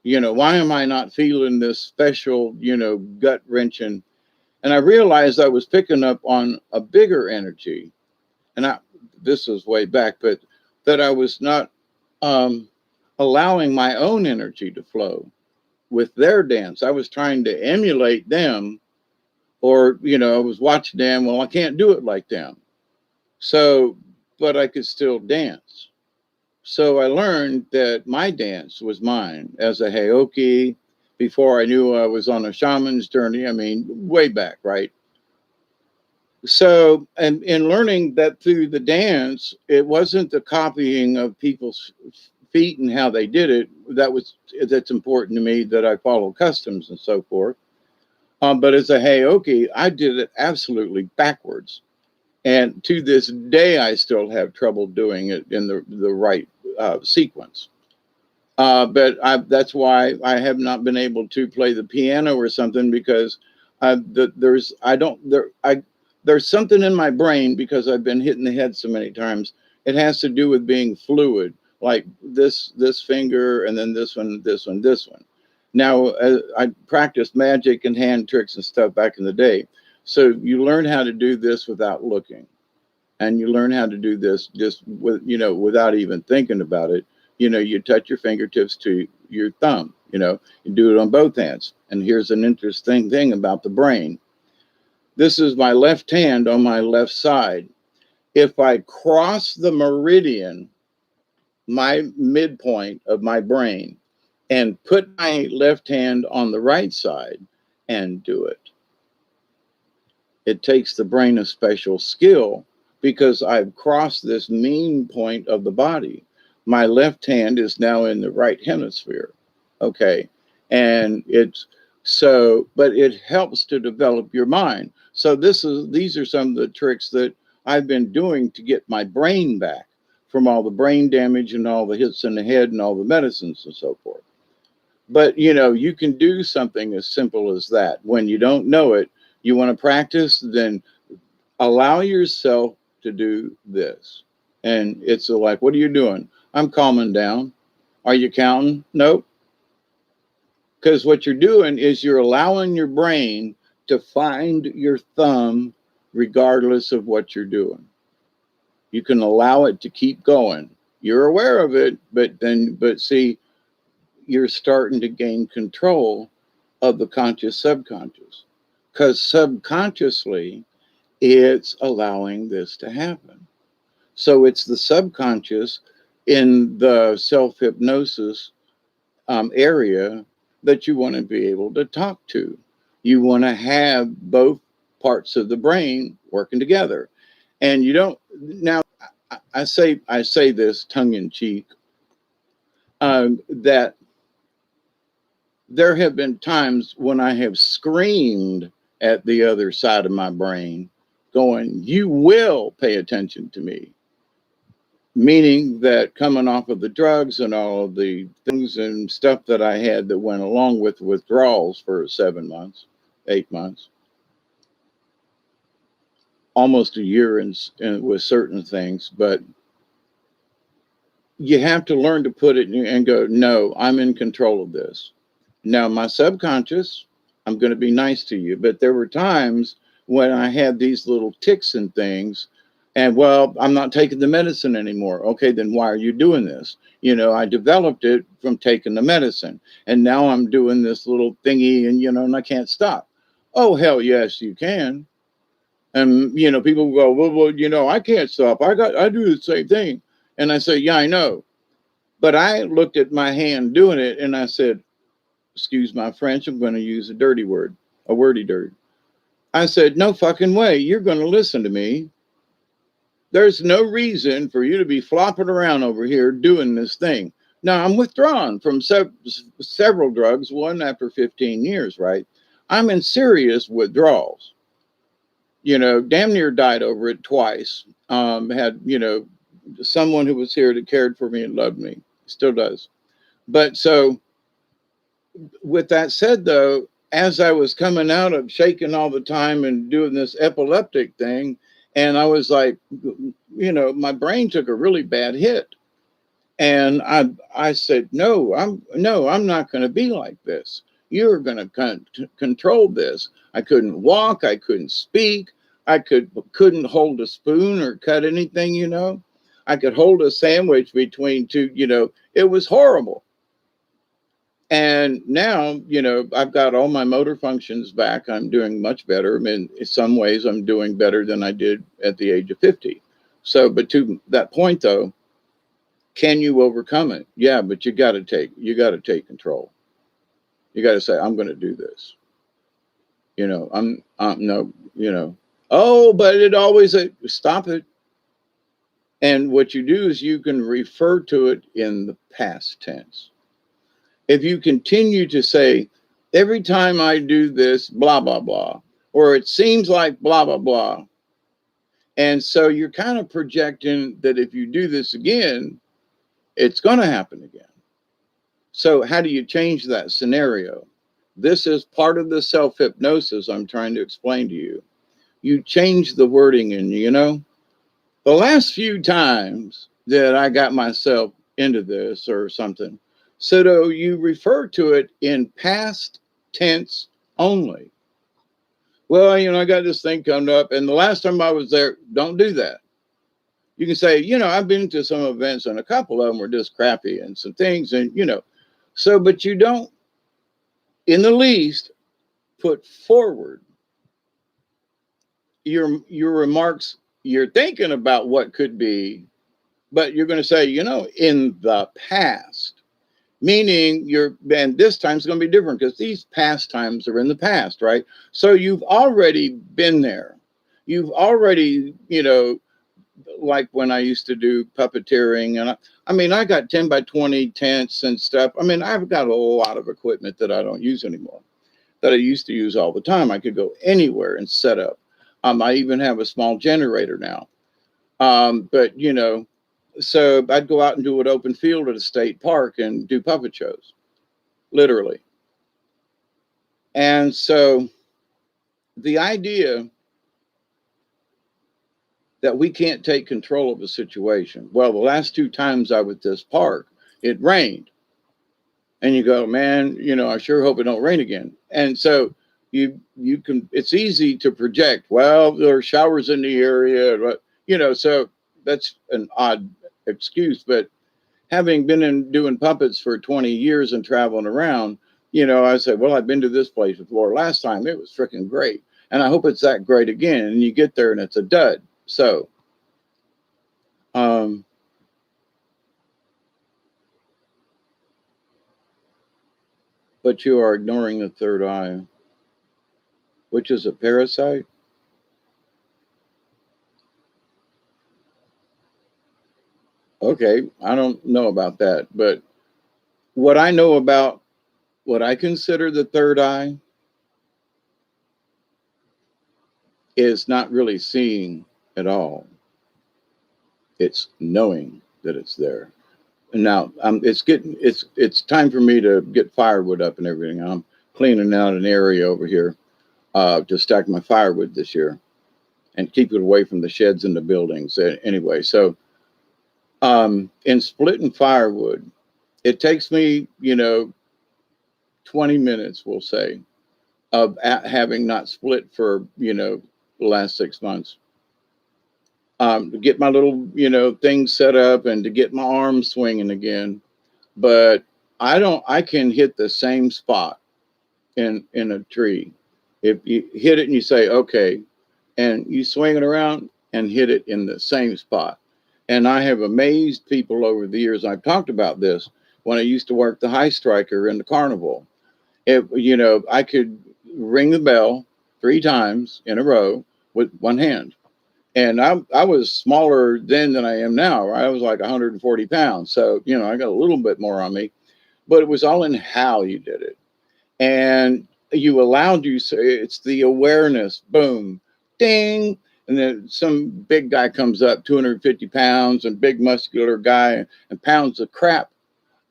S1: Why am I not feeling this special, gut wrenching? And I realized I was picking up on a bigger energy. And this was way back, but that I was not um, allowing my own energy to flow with their dance. I was trying to emulate them, or, I was watching them. Well, I can't do it like them. So, but I could still dance. So I learned that my dance was mine as a Heoki before I knew I was on a shaman's journey. I mean, way back, right? So, and in learning that through the dance, it wasn't the copying of people's feet and how they did it. That's important to me, that I follow customs and so forth. But as a Heoki, I did it absolutely backwards. And to this day, I still have trouble doing it in the right sequence. That's why I have not been able to play the piano or something, because there's something in my brain, because I've been hit in the head so many times. It has to do with being fluid, like this finger, and then this one, this one, this one. Now, I practiced magic and hand tricks and stuff back in the day. So you learn how to do this without looking, and you learn how to do this just without even thinking about it. You touch your fingertips to your thumb. You do it on both hands. And here's an interesting thing about the brain. This is my left hand on my left side. If I cross the meridian, my midpoint of my brain, and put my left hand on the right side and do it, it takes the brain a special skill, because I've crossed this mean point of the body. My left hand is now in the right hemisphere. Okay. And but it helps to develop your mind. So these are some of the tricks that I've been doing to get my brain back from all the brain damage and all the hits in the head and all the medicines and so forth. But you can do something as simple as that. When you don't know it, you want to practice, then allow yourself to do this. And it's like, what are you doing? I'm calming down. Are you counting? Nope. Because what you're doing is you're allowing your brain to find your thumb regardless of what you're doing. You can allow it to keep going. You're aware of it, but see, you're starting to gain control of the conscious subconscious, because subconsciously it's allowing this to happen. So it's the subconscious in the self-hypnosis area that you want to be able to talk to. You want to have both parts of the brain working together. And you don't, now I say this tongue in cheek, that there have been times when I have screamed at the other side of my brain, going, you will pay attention to me. Meaning that coming off of the drugs and all of the things and stuff that I had that went along with withdrawals for 7 months, 8 months, almost a year with certain things. But you have to learn to put it and go, no, I'm in control of this. Now, my subconscious, I'm going to be nice to you. But there were times when I had these little tics and things, and well, I'm not taking the medicine anymore. Okay, then why are you doing this? I developed it from taking the medicine, and now I'm doing this little thingy, and I can't stop. Oh, hell yes, you can. And, people go, well, I can't stop. I do the same thing. And I say, yeah, I know. But I looked at my hand doing it, and I said, excuse my French, I'm going to use a dirty word, a wordy dirt. I said, no fucking way. You're going to listen to me. There's no reason for you to be flopping around over here doing this thing. Now, I'm withdrawn from several drugs, one after 15 years, right? I'm in serious withdrawals. Damn near died over it twice. Had, someone who was here that cared for me and loved me. Still does. But so, with that said, though, as I was coming out of shaking all the time and doing this epileptic thing, and I was like, my brain took a really bad hit. And I said, no, I'm not going to be like this. You're going to control this. I couldn't walk. I couldn't speak. I couldn't hold a spoon or cut anything, I could hold a sandwich between two, it was horrible. And now, I've got all my motor functions back. I'm doing much better. I mean, in some ways, I'm doing better than I did at the age of 50. So, but to that point, though, can you overcome it? Yeah, but you got to take control. You got to say, I'm going to do this. I'm no, oh, but it always stop it. And what you do is you can refer to it in the past tense. If you continue to say, every time I do this, blah, blah, blah, or it seems like blah, blah, blah. And so you're kind of projecting that if you do this again, it's going to happen again. So how do you change that scenario? This is part of the self-hypnosis I'm trying to explain to you. You change the wording, and the last few times that I got myself into this or something, so you refer to it in past tense only. Well, I got this thing coming up, and the last time I was there, don't do that. You can say, I've been to some events, and a couple of them were just crappy, and some things, and so, but you don't, in the least, put forward your remarks. You're thinking about what could be, but you're going to say, in the past, meaning and this time's going to be different because these past times are in the past, right? So you've already been there. You've already, like when I used to do puppeteering, and I got 10 by 20 tents and stuff. I've got a lot of equipment that I don't use anymore, that I used to use all the time. I could go anywhere and set up. I even have a small generator now. But so I'd go out and do an open field at a state park and do puppet shows, literally. And so the idea that we can't take control of a situation. Well, the last two times I was at this park, it rained. And you go, man, I sure hope it don't rain again. And so you can, it's easy to project, well, there are showers in the area, so that's an odd excuse. But having been doing puppets for 20 years and traveling around, I said, well, I've been to this place before. Last time it was freaking great. And I hope it's that great again. And you get there and it's a dud. So, but you are ignoring the third eye, which is a parasite. Okay, I don't know about that, but what I know about what I consider the third eye is not really seeing at all. It's knowing that it's there. And now it's time for me to get firewood up and everything. I'm cleaning out an area over here to stack my firewood this year and keep it away from the sheds and the buildings. Anyway, so in splitting firewood, it takes me, 20 minutes, we'll say, of having not split for, the last 6 months. To get my little, things set up and to get my arms swinging again. But I can hit the same spot in a tree. If you hit it and you say, okay, and you swing it around and hit it in the same spot. And I have amazed people over the years. I've talked about this when I used to work the high striker in the carnival. I could ring the bell 3 times in a row with one hand. And I was smaller then than I am now, right? I was like 140 pounds. So, I got a little bit more on me, but it was all in how you did it. And it's the awareness, boom, ding. And then some big guy comes up, 250 pounds, and big muscular guy, and pounds the crap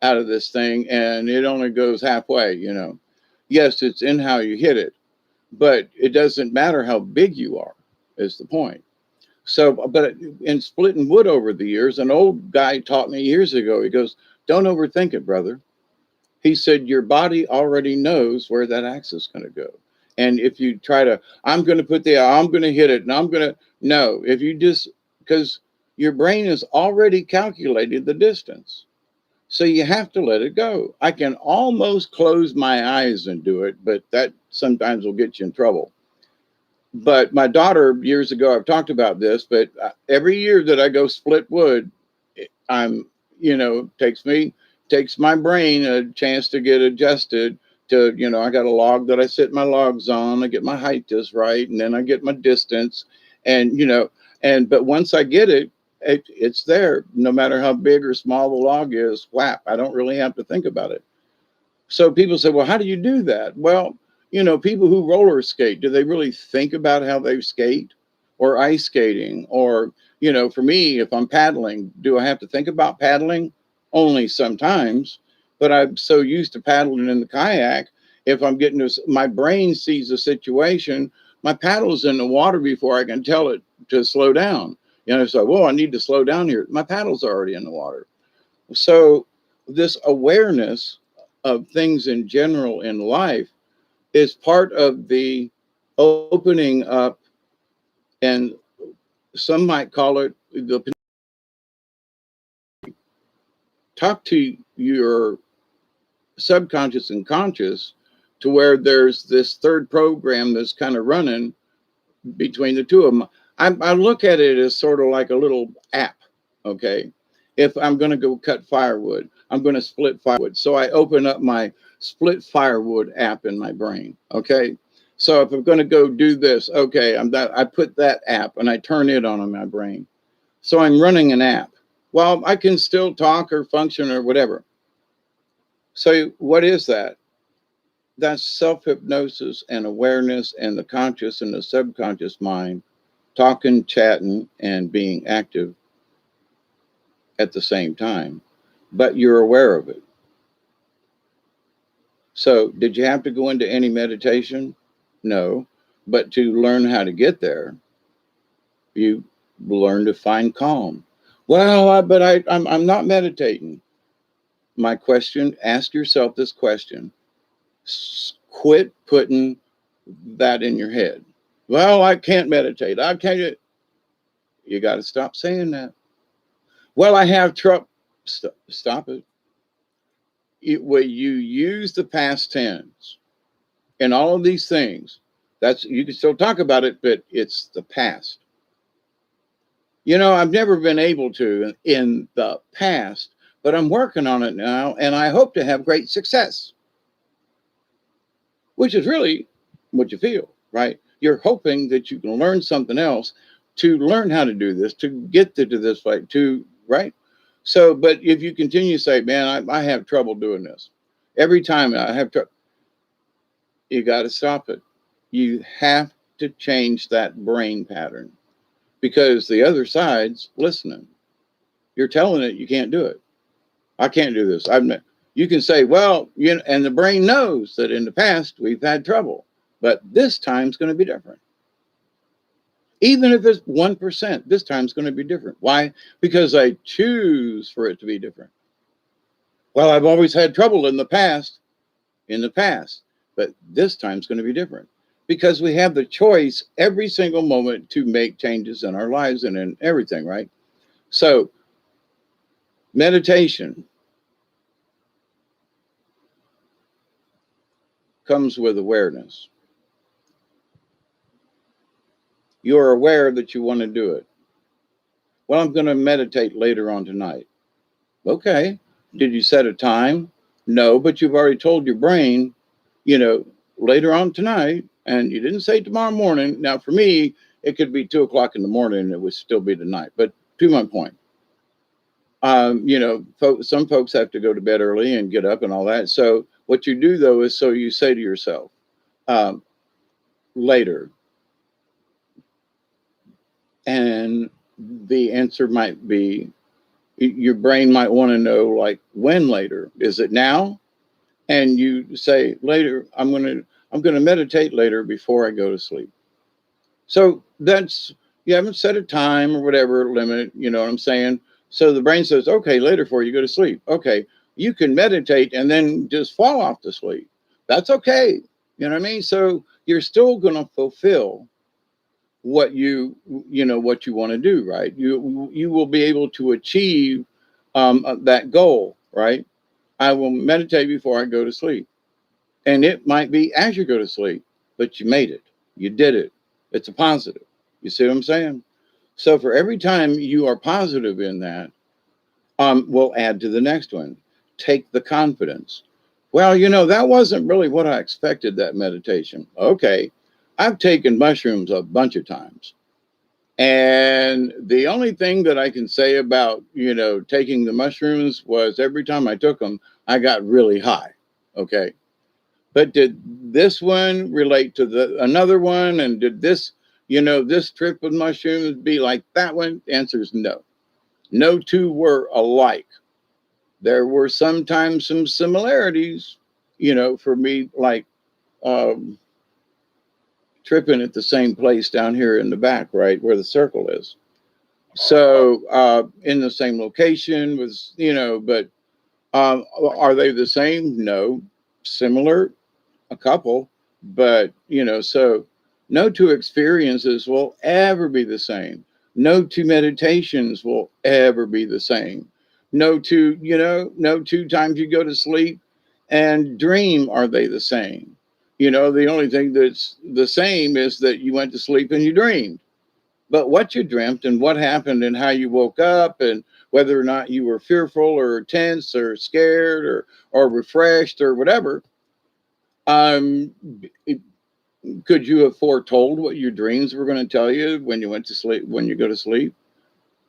S1: out of this thing. And it only goes halfway, Yes, it's in how you hit it, but it doesn't matter how big you are, is the point. So, but in splitting wood over the years, an old guy taught me years ago, he goes, don't overthink it, brother. He said, your body already knows where that axe is going to go. And if you try to, I'm going to I'm going to hit it, and I'm going to, no, if you just, because your brain has already calculated the distance. So you have to let it go. I can almost close my eyes and do it, but that sometimes will get you in trouble. But my daughter, years ago, I've talked about this, but every year that I go split wood, I'm, takes my brain a chance to get adjusted to, I got a log that I sit my logs on, I get my height just right, and then I get my distance. And, but once I get it's there, no matter how big or small the log is, whap, I don't really have to think about it. So people say, well, how do you do that? Well, people who roller skate, do they really think about how they skate, or ice skating? Or, for me, if I'm paddling, do I have to think about paddling? Only sometimes, but I'm so used to paddling in the kayak. If I'm getting to, my brain sees a situation, my paddle's in the water before I can tell it to slow down. So, well, I need to slow down here. My paddle's already in the water. So this awareness of things in general in life is part of the opening up, and some might call it the talk to your subconscious and conscious, to where there's this third program that's kind of running between the two of them. I look at it as sort of like a little app. Okay. If I'm going to go cut firewood, I'm going to split firewood. So I open up my split firewood app in my brain. Okay. So if I'm going to go do this, okay, I put that app and I turn it on in my brain. So I'm running an app. Well, I can still talk or function or whatever. So what is that? That's self-hypnosis and awareness and the conscious and the subconscious mind talking, chatting, and being active at the same time, but you're aware of it. So, did you have to go into any meditation? No, but to learn how to get there, you learn to find calm. Well, I'm not meditating. My question: ask yourself this question. Quit putting that in your head. Well, I can't meditate. I can't. You got to stop saying that. Well, I have trouble. Stop it. When you use the past tense and all of these things, that's, you can still talk about it, but it's the past. I've never been able to in the past, but I'm working on it now, and I hope to have great success, which is really what you feel, right? You're hoping that you can learn something else to learn how to do this, to get to this fight, right? So, but if you continue to say, man, I have trouble doing this. Every time I have trouble, you got to stop it. You have to change that brain pattern, because the other side's listening. You're telling it you can't do it. I can't do this. You can say, well, and the brain knows that in the past we've had trouble, but this time's going to be different. Even if it's 1%, this time's going to be different. Why? Because I choose for it to be different. Well, I've always had trouble in the past, but this time's going to be different, because we have the choice every single moment to make changes in our lives and in everything, right? So, meditation comes with awareness. You're aware that you want to do it. Well, I'm going to meditate later on tonight. Okay. Did you set a time? No, but you've already told your brain, later on tonight, and you didn't say tomorrow morning. Now, for me, it could be 2 o'clock in the morning and it would still be tonight. But to my point, some folks have to go to bed early and get up and all that. So what you do, though, is, so you say to yourself, later. And the answer might be, your brain might want to know, like, when later? Is it now? And you say later, I'm going to meditate later before I go to sleep. So that's, you haven't set a time or whatever limit, you know what I'm saying? So the brain says, okay, later before you go to sleep. Okay, you can meditate and then just fall off to sleep. That's okay. You know what I mean? So you're still going to fulfill what what you want to do, right? You will be able to achieve that goal, right? I will meditate before I go to sleep. And it might be as you go to sleep, but you made it. You did it. It's a positive. You see what I'm saying? So for every time you are positive in that, we'll add to the next one. Take the confidence. Well, that wasn't really what I expected, that meditation. Okay. I've taken mushrooms a bunch of times. And the only thing that I can say about, taking the mushrooms was every time I took them, I got really high. Okay. But did this one relate to the another one? And did this, this trip with mushrooms be like that one? The answer is no. No two were alike. There were sometimes some similarities, for me, like um, tripping at the same place down here in the back, right where the circle is. So in the same location was, but are they the same? No. Similar, a couple, but so no two experiences will ever be the same. No two meditations will ever be the same. No two times you go to sleep and dream are they the same. The only thing that's the same is that you went to sleep and you dreamed. But what you dreamt and what happened and how you woke up and whether or not you were fearful or tense or scared or refreshed or whatever, um, could you have foretold what your dreams were going to tell you when you went to sleep, when you go to sleep?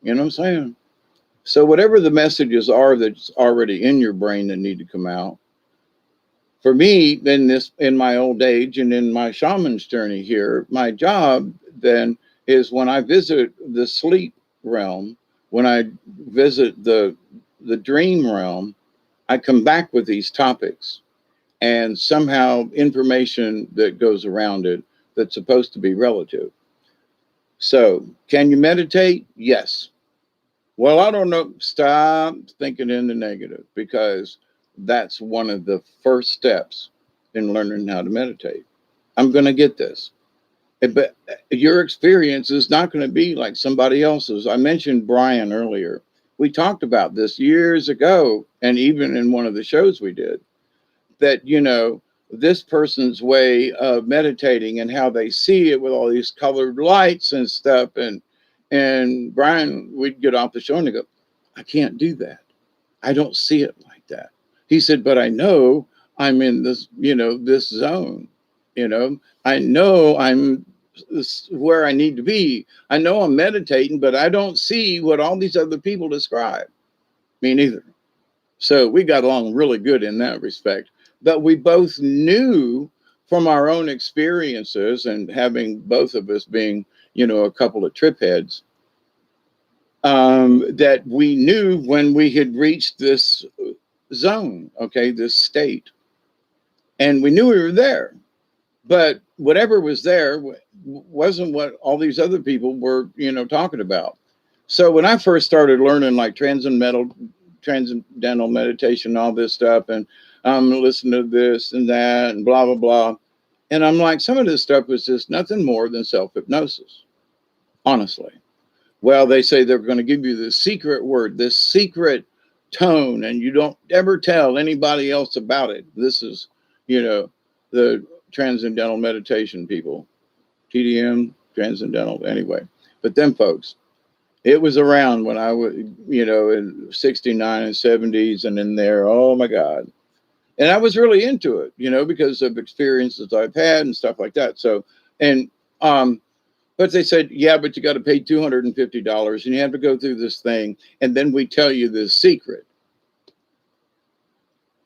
S1: You know what I'm saying? So whatever the messages are that's already in your brain that need to come out. For me, in my old age and in my shaman's journey here, my job then is when I visit the sleep realm, when I visit the dream realm, I come back with these topics and somehow information that goes around it that's supposed to be relative. So, can you meditate? Yes. Well, I don't know. Stop thinking in the negative because that's one of the first steps in learning how to meditate. I'm going to get this. But your experience is not going to be like somebody else's. I mentioned Brian earlier. We talked about this years ago, and even in one of the shows we did that this person's way of meditating and how they see it with all these colored lights and stuff and Brian, we'd get off the show and go, I can't do that. I don't see it like that. He said, but I know I'm in this zone. I know I'm where I need to be. I know I'm meditating, but I don't see what all these other people describe. Me neither. So we got along really good in that respect. But we both knew from our own experiences and having both of us being, a couple of trip heads, that we knew when we had reached this zone, okay, this state. And we knew we were there. But whatever was there wasn't what all these other people were, talking about. So when I first started learning like transcendental meditation, all this stuff, and I'm listening to this and that and blah, blah, blah. And I'm like, some of this stuff was just nothing more than self-hypnosis, honestly. Well, they say they're going to give you this secret word, this secret tone, and you don't ever tell anybody else about it. This is, the transcendental meditation people, TDM, transcendental, anyway. But them folks, it was around when I was, in 69 and 70s and in there. Oh my God. And I was really into it, because of experiences I've had and stuff like that. So, and, but they said, yeah, but you got to pay $250 and you have to go through this thing. And then we tell you this secret.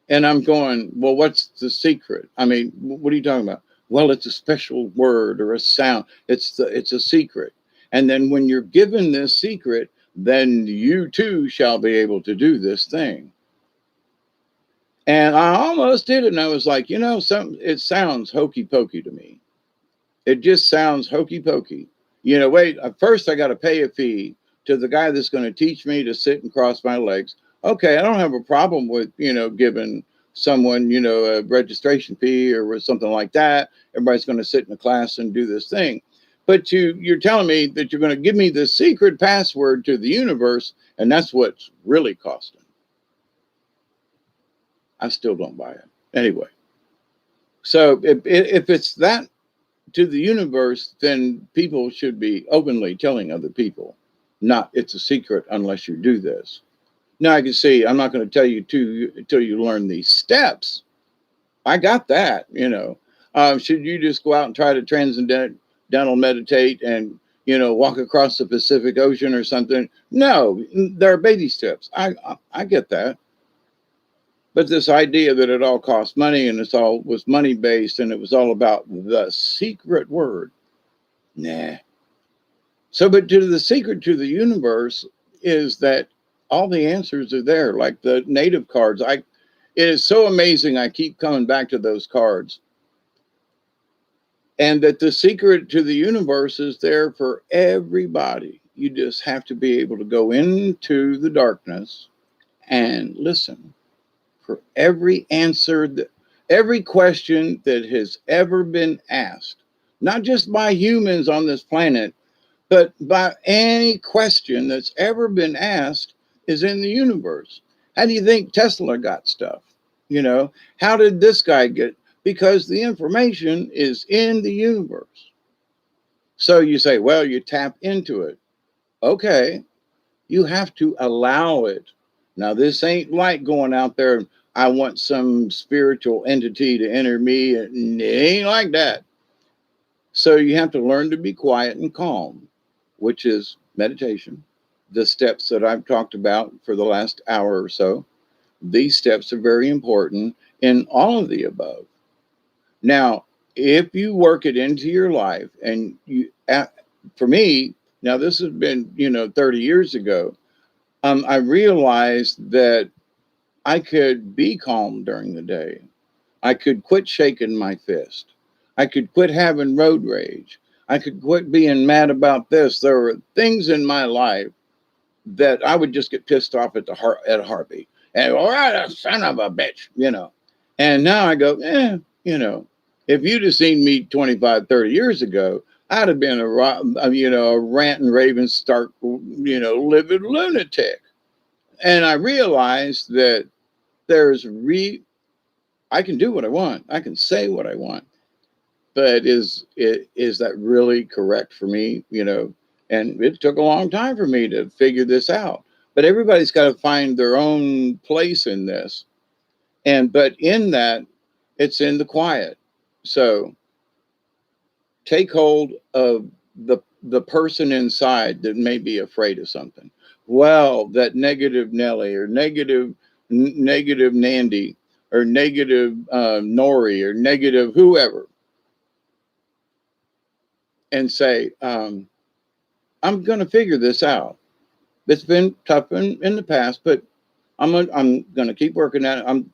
S1: And I'm going, well, what's the secret? I mean, what are you talking about? Well, it's a special word or a sound. It's a secret. And then when you're given this secret, then you too shall be able to do this thing. And I almost did it. And I was like, it sounds hokey pokey to me. It just sounds hokey pokey. Wait, first I got to pay a fee to the guy that's going to teach me to sit and cross my legs. Okay, I don't have a problem with, giving someone, a registration fee or something like that. Everybody's going to sit in a class and do this thing. But you're telling me that you're going to give me the secret password to the universe, and that's what's really costing. I still don't buy it. Anyway, so if it's that to the universe, then people should be openly telling other people, not it's a secret unless you do this. Now I can see I'm not going to tell you until you learn these steps. I got that, should you just go out and try to transcendental meditate and, walk across the Pacific Ocean or something? No, there are baby steps. I get that. But this idea that it all costs money and it's all was money based and it was all about the secret word. Nah. So, but to the secret to the universe is that all the answers are there, like the native cards. It is so amazing. I keep coming back to those cards. And that the secret to the universe is there for everybody. You just have to be able to go into the darkness and listen for every answer, every question that has ever been asked, not just by humans on this planet, but by any question that's ever been asked is in the universe. How do you think Tesla got stuff? How did this guy get? Because the information is in the universe. So you say, well, you tap into it. Okay, you have to allow it. Now, this ain't like going out there, I want some spiritual entity to enter me. It ain't like that. So you have to learn to be quiet and calm, which is meditation. The steps that I've talked about for the last hour or so, these steps are very important in all of the above. Now, if you work it into your life and for me, now this has been, 30 years ago, I realized that I could be calm during the day. I could quit shaking my fist. I could quit having road rage. I could quit being mad about this. There were things in my life that I would just get pissed off at at a heartbeat. And, all right, son of a bitch, And now I go, if you'd have seen me 25, 30 years ago, I'd have been a rant and raving, stark, livid lunatic. And I realized that I can do what I want. I can say what I want. But is that really correct for me? And it took a long time for me to figure this out. But everybody's got to find their own place in this. But in that, it's in the quiet. So take hold of the person inside that may be afraid of something. Well, that negative Nelly or negative Nandy or negative Nori or negative whoever, and say, I'm going to figure this out. It's been tough in the past, but I'm going to keep working at it.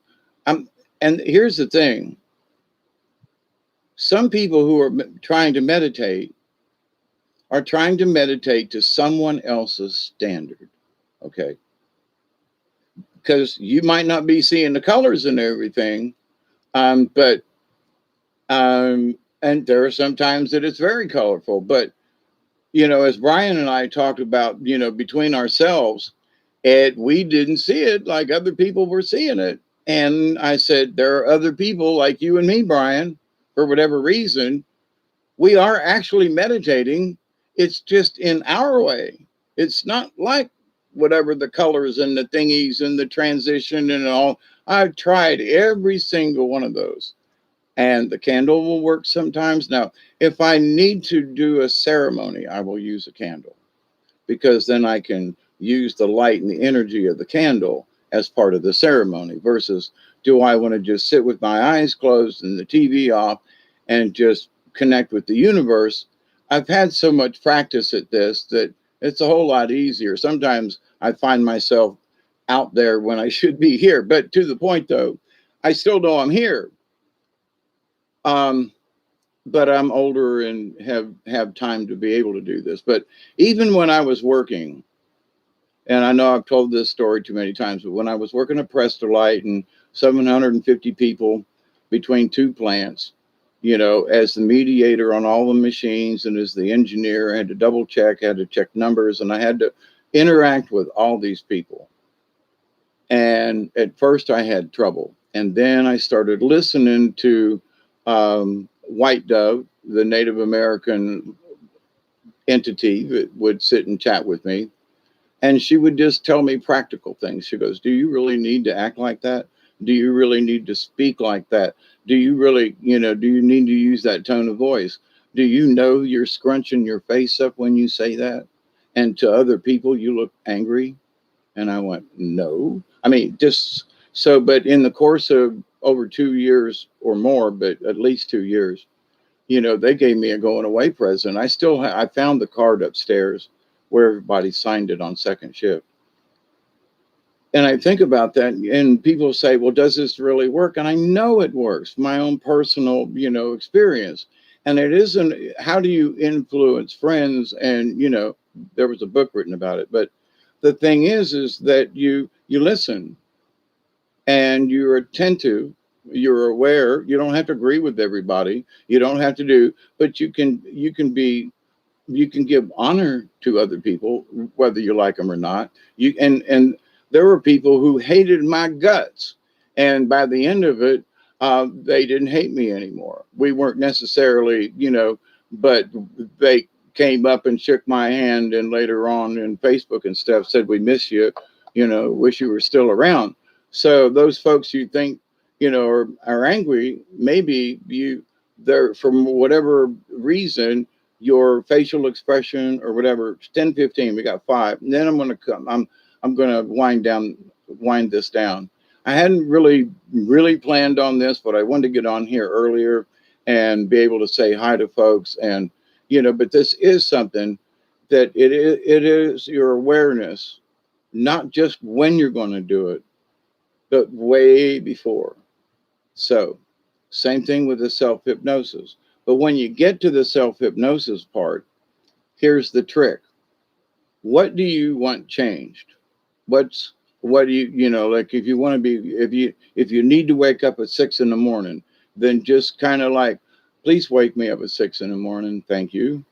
S1: And here's the thing. Some people who are trying to meditate are trying to meditate to someone else's standard. Okay. Because you might not be seeing the colors and everything. But and there are some times that it's very colorful, but as Brian and I talked about, between ourselves, we didn't see it like other people were seeing it. And I said, there are other people like you and me, Brian, for whatever reason, we are actually meditating. It's just in our way. It's not like whatever the colors and the thingies and the transition and all. I've tried every single one of those. And the candle will work sometimes. Now, if I need to do a ceremony, I will use a candle because then I can use the light and the energy of the candle as part of the ceremony versus do I want to just sit with my eyes closed and the TV off and just connect with the universe? I've had so much practice at this that it's a whole lot easier. Sometimes I find myself out there when I should be here. But to the point, though, I still know I'm here. But I'm older and have time to be able to do this. But even when I was working, and I know I've told this story too many times, but when I was working at Prestolite and 750 people between two plants, as the mediator on all the machines and as the engineer. I had to double check, had to check numbers, and I had to interact with all these people. And at first I had trouble. And then I started listening to White Dove, the Native American entity that would sit and chat with me. And she would just tell me practical things. She goes, do you really need to act like that? Do you really need to speak like that? Do you really, do you need to use that tone of voice? Do you know you're scrunching your face up when you say that? And to other people, you look angry. And I went, no. I mean, just so, but in the course of over 2 years or more, but at least 2 years, they gave me a going away present. I found the card upstairs where everybody signed it on second shift. And I think about that, and people say, well, does this really work? And I know it works, my own personal, experience. And it isn't, how do you influence friends? And, there was a book written about it, but the thing is that you listen and you're attentive, you're aware. You don't have to agree with everybody. You don't have to do, but you can give honor to other people, whether you like them or not. And there were people who hated my guts, and by the end of it, they didn't hate me anymore. We weren't necessarily, but they came up and shook my hand, and later on in Facebook and stuff said, we miss you, wish you were still around. So those folks you think, are angry, maybe they're, from whatever reason, your facial expression or whatever. 10, 15, we got 5. And then I'm going to wind this down. I hadn't really planned on this, but I wanted to get on here earlier and be able to say hi to folks. And, but this is something that it is your awareness, not just when you're going to do it, but way before. So same thing with the self-hypnosis. But when you get to the self-hypnosis part, here's the trick. What do you want changed? What do you, like if you want to be, if you need to wake up at 6 a.m, then just kind of like, please wake me up at 6 a.m. Thank you.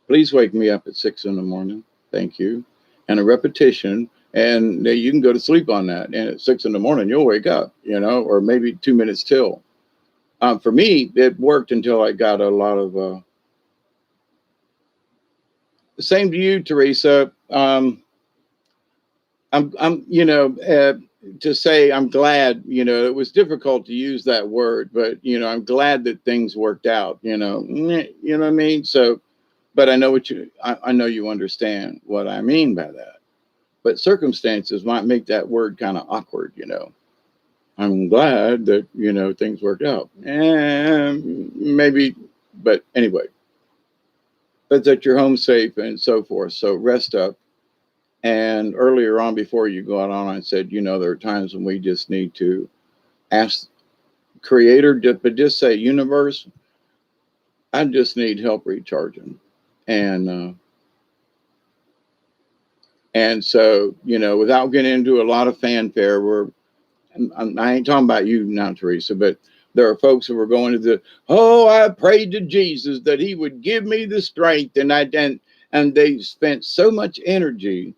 S1: Please wake me up at 6 a.m. Thank you. And a repetition. And you can go to sleep on that. And at 6 a.m, you'll wake up, or maybe 2 minutes till. For me, it worked until I got a lot of, same to you, Teresa. To say I'm glad, it was difficult to use that word, but, I'm glad that things worked out, you know what I mean? So, but I know I know you understand what I mean by that. But circumstances might make that word kind of awkward, I'm glad that, things worked out. And maybe, but anyway, but that you're home safe and so forth. So rest up. And earlier on, before you got on, I said, there are times when we just need to ask Creator, but just say, universe, I just need help recharging. And so, without getting into a lot of fanfare, I ain't talking about you now, Teresa, but there are folks who are going to I prayed to Jesus that he would give me the strength. And they spent so much energy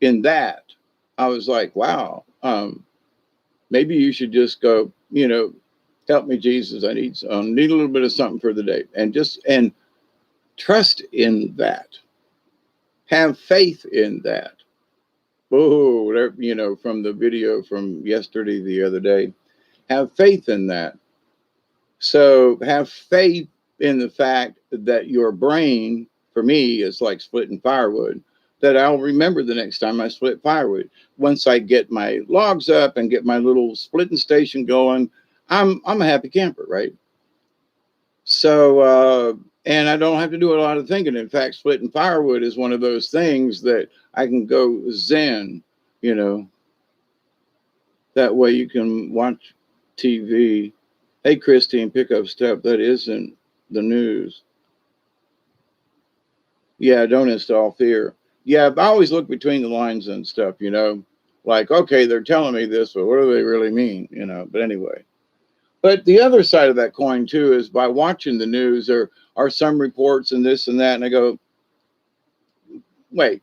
S1: in that. I was like, wow, maybe you should just go, help me, Jesus. I need a little bit of something for the day, and trust in that. Have faith in that. Oh, from the video from yesterday, the other day, have faith in that. So have faith in the fact that your brain, for me, is like splitting firewood, that I'll remember the next time I split firewood. Once I get my logs up and get my little splitting station going, I'm a happy camper, right? So, and I don't have to do a lot of thinking. In fact, splitting firewood is one of those things that I can go zen, that way you can watch TV. Hey, Christine, pick up stuff that isn't the news. Yeah, don't install fear. Yeah, I always look between the lines and stuff, like, okay, they're telling me this, but what do they really mean? But anyway. But the other side of that coin too is by watching the news, there are some reports and this and that, and I go, wait,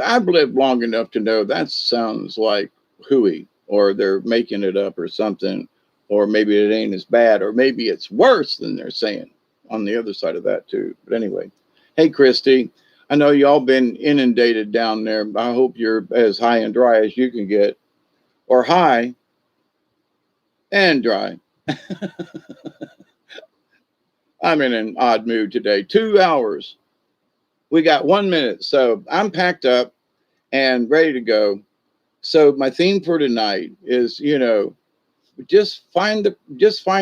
S1: I've lived long enough to know that sounds like hooey, or they're making it up or something, or maybe it ain't as bad, or maybe it's worse than they're saying on the other side of that too. But anyway, hey, Christy, I know y'all been inundated down there. I hope you're as high and dry as you can get, or high and dry. I'm in an odd mood today. 2 hours. We got 1 minute. So I'm packed up and ready to go. So my theme for tonight is, just find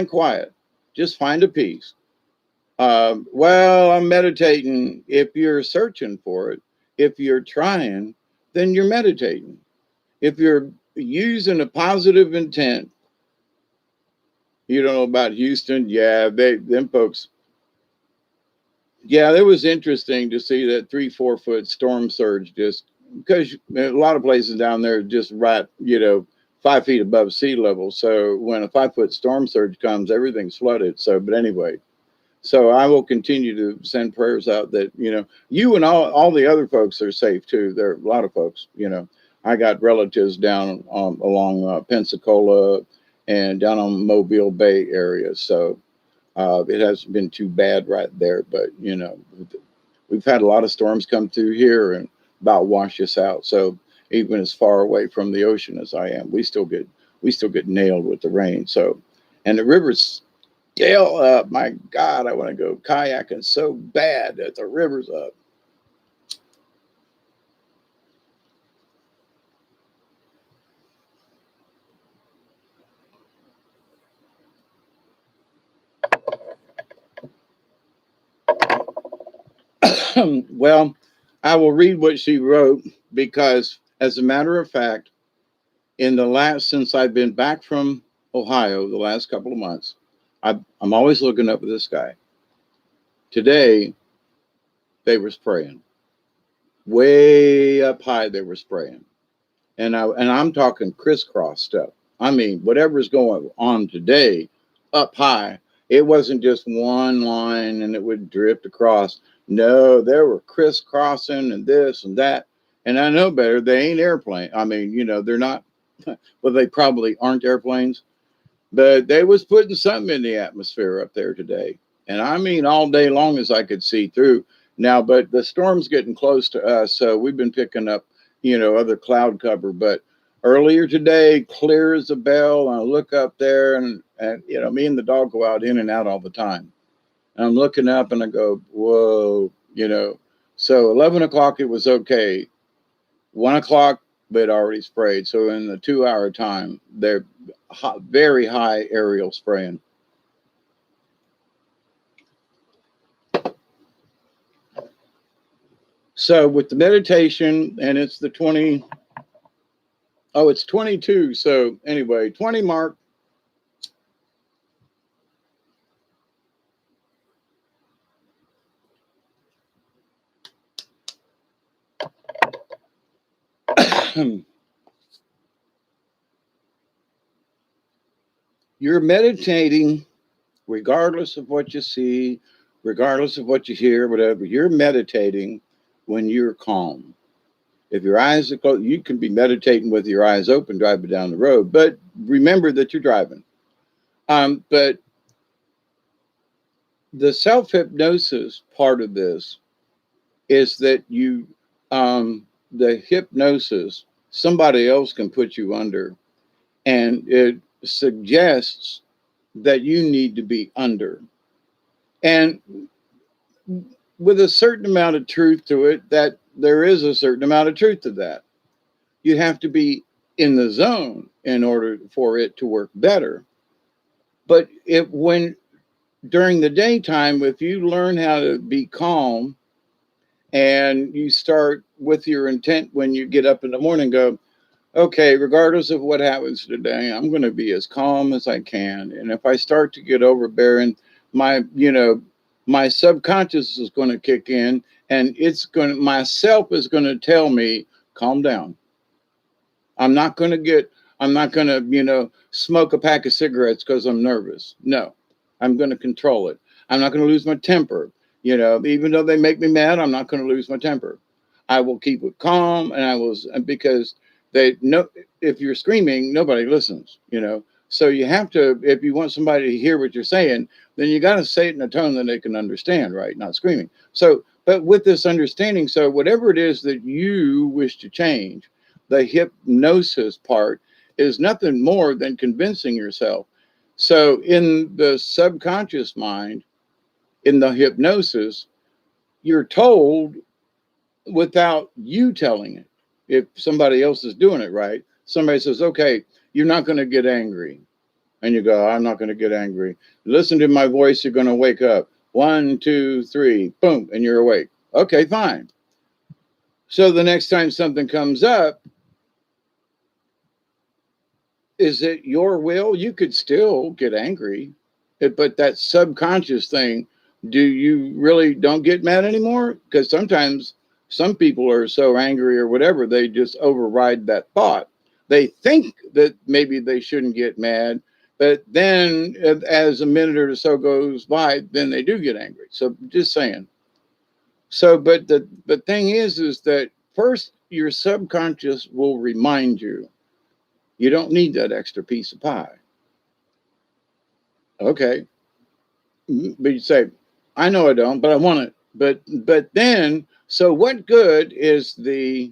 S1: quiet. Just find a peace. Well, I'm meditating. If you're searching for it, if you're trying, then you're meditating. If you're using a positive intent, you don't know about Houston. Yeah, them folks. Yeah, it was interesting to see that 3-4 foot storm surge, just because a lot of places down there are just right, 5 feet above sea level. So when a 5 foot storm surge comes, everything's flooded. So, but anyway, so I will continue to send prayers out that, you and all the other folks are safe too. There are a lot of folks, I got relatives down along Pensacola and down on Mobile Bay area. So it hasn't been too bad right there, but we've had a lot of storms come through here and about wash us out. So even as far away from the ocean as I am, we still get nailed with the rain. So, and the river's still up. My God, I want to go kayaking so bad that the river's up. Well, I will read what she wrote because, as a matter of fact, since I've been back from Ohio the last couple of months, I'm always looking up at the sky. Today, they were spraying way up high. They were spraying, and I'm talking crisscross stuff. I mean, whatever's going on today, up high. It wasn't just one line and it would drift across. No, there were crisscrossing and this and that. And I know better. They ain't airplane. I mean, they're not. Well, they probably aren't airplanes, but they was putting something in the atmosphere up there today. And I mean, all day long as I could see through. Now, but the storm's getting close to us, so we've been picking up, other cloud cover. But earlier today, clear as a bell, and I look up there, and me and the dog go out in and out all the time. And I'm looking up, and I go, whoa, So 11 o'clock, it was okay. 1 o'clock, but already sprayed. So in the 2 hour time, they're very high aerial spraying. So with the meditation, and it's the 20, oh, it's 22. So anyway, 20 mark. You're meditating regardless of what you see, regardless of what you hear, whatever. You're meditating when you're calm. If your eyes are closed, you can be meditating with your eyes open, driving down the road, but remember that you're driving. But the self-hypnosis part of this is that the hypnosis, somebody else can put you under, and it suggests that you need to be under. And with a certain amount of truth to it, that there is a certain amount of truth to that. You have to be in the zone in order for it to work better. But when during the daytime, if you learn how to be calm and you start with your intent when you get up in the morning, go, okay, regardless of what happens today, I'm going to be as calm as I can. And if I start to get overbearing, my subconscious is going to kick in, and myself is going to tell me, calm down. I'm not going to I'm not going to, smoke a pack of cigarettes because I'm nervous. No, I'm going to control it. I'm not going to lose my temper. Even though they make me mad, I'm not going to lose my temper. I will keep it calm, and because they know if you're screaming, nobody listens. So you have to, if you want somebody to hear what you're saying, then you got to say it in a tone that they can understand, right? Not screaming. So, but with this understanding, so whatever it is that you wish to change, the hypnosis part is nothing more than convincing yourself. So in the subconscious mind, in the hypnosis, you're told without you telling it. If somebody else is doing it, right? Somebody says, okay, you're not going to get angry. And you go, I'm not going to get angry. Listen to my voice, you're going to wake up. 1, 2, 3, boom, and you're awake. Okay, fine. So the next time something comes up, is it your will? You could still get angry, but that subconscious thing, do you really don't get mad anymore? Because sometimes some people are so angry or whatever, they just override that thought. They think that maybe they shouldn't get mad, but then as a minute or so goes by, then they do get angry. So just saying. So, but the thing is that first your subconscious will remind you, you don't need that extra piece of pie. Okay. But you say, I know I don't, but I want it. But then, so what good is the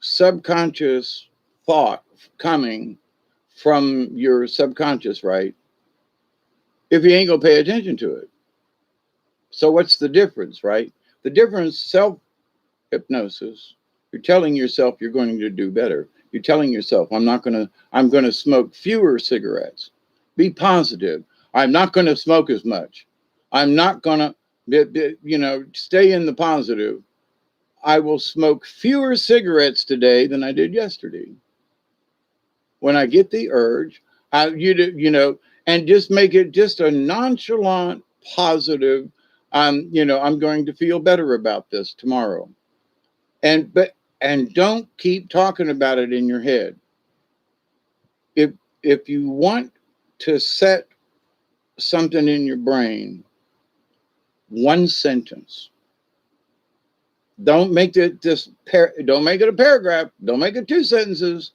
S1: subconscious thought coming from your subconscious, right? If you ain't gonna pay attention to it. So what's the difference, right? The difference, self hypnosis, you're telling yourself you're going to do better. You're telling yourself, I'm gonna smoke fewer cigarettes. Be positive. I'm not gonna smoke as much. I'm not gonna, stay in the positive. I will smoke fewer cigarettes today than I did yesterday. When I get the urge, and just make it just a nonchalant, positive. I'm going to feel better about this tomorrow. And don't keep talking about it in your head. If you want to set something in your brain, one sentence. Don't make it don't make it a paragraph. Don't make it 2 sentences,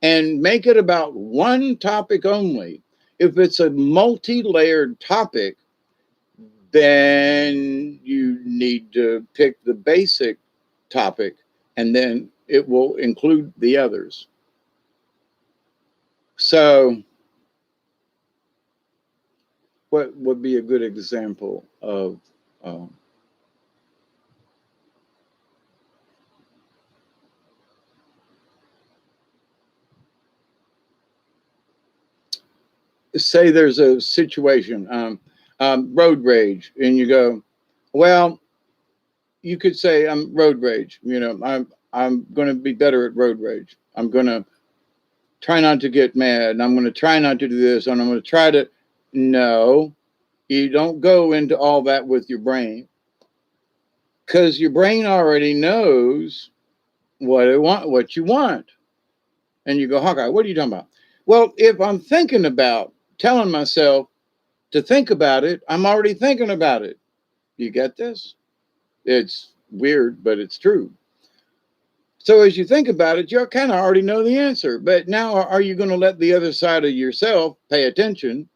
S1: and make it about one topic only. If it's a multi-layered topic, then you need to pick the basic topic, and then it will include the others. So what would be a good example of say there's a situation, road rage, and you go, well, you could say I'm road rage. I'm going to be better at road rage. I'm going to try not to get mad, and I'm going to try not to do this, and I'm going to try to. No, you don't go into all that with your brain, because your brain already knows what you want. And you go, Hawkeye, what are you talking about? Well, if I'm thinking about telling myself to think about it, I'm already thinking about it. You get this? It's weird, but it's true. So as you think about it, you kind of already know the answer. But now, are you going to let the other side of yourself pay attention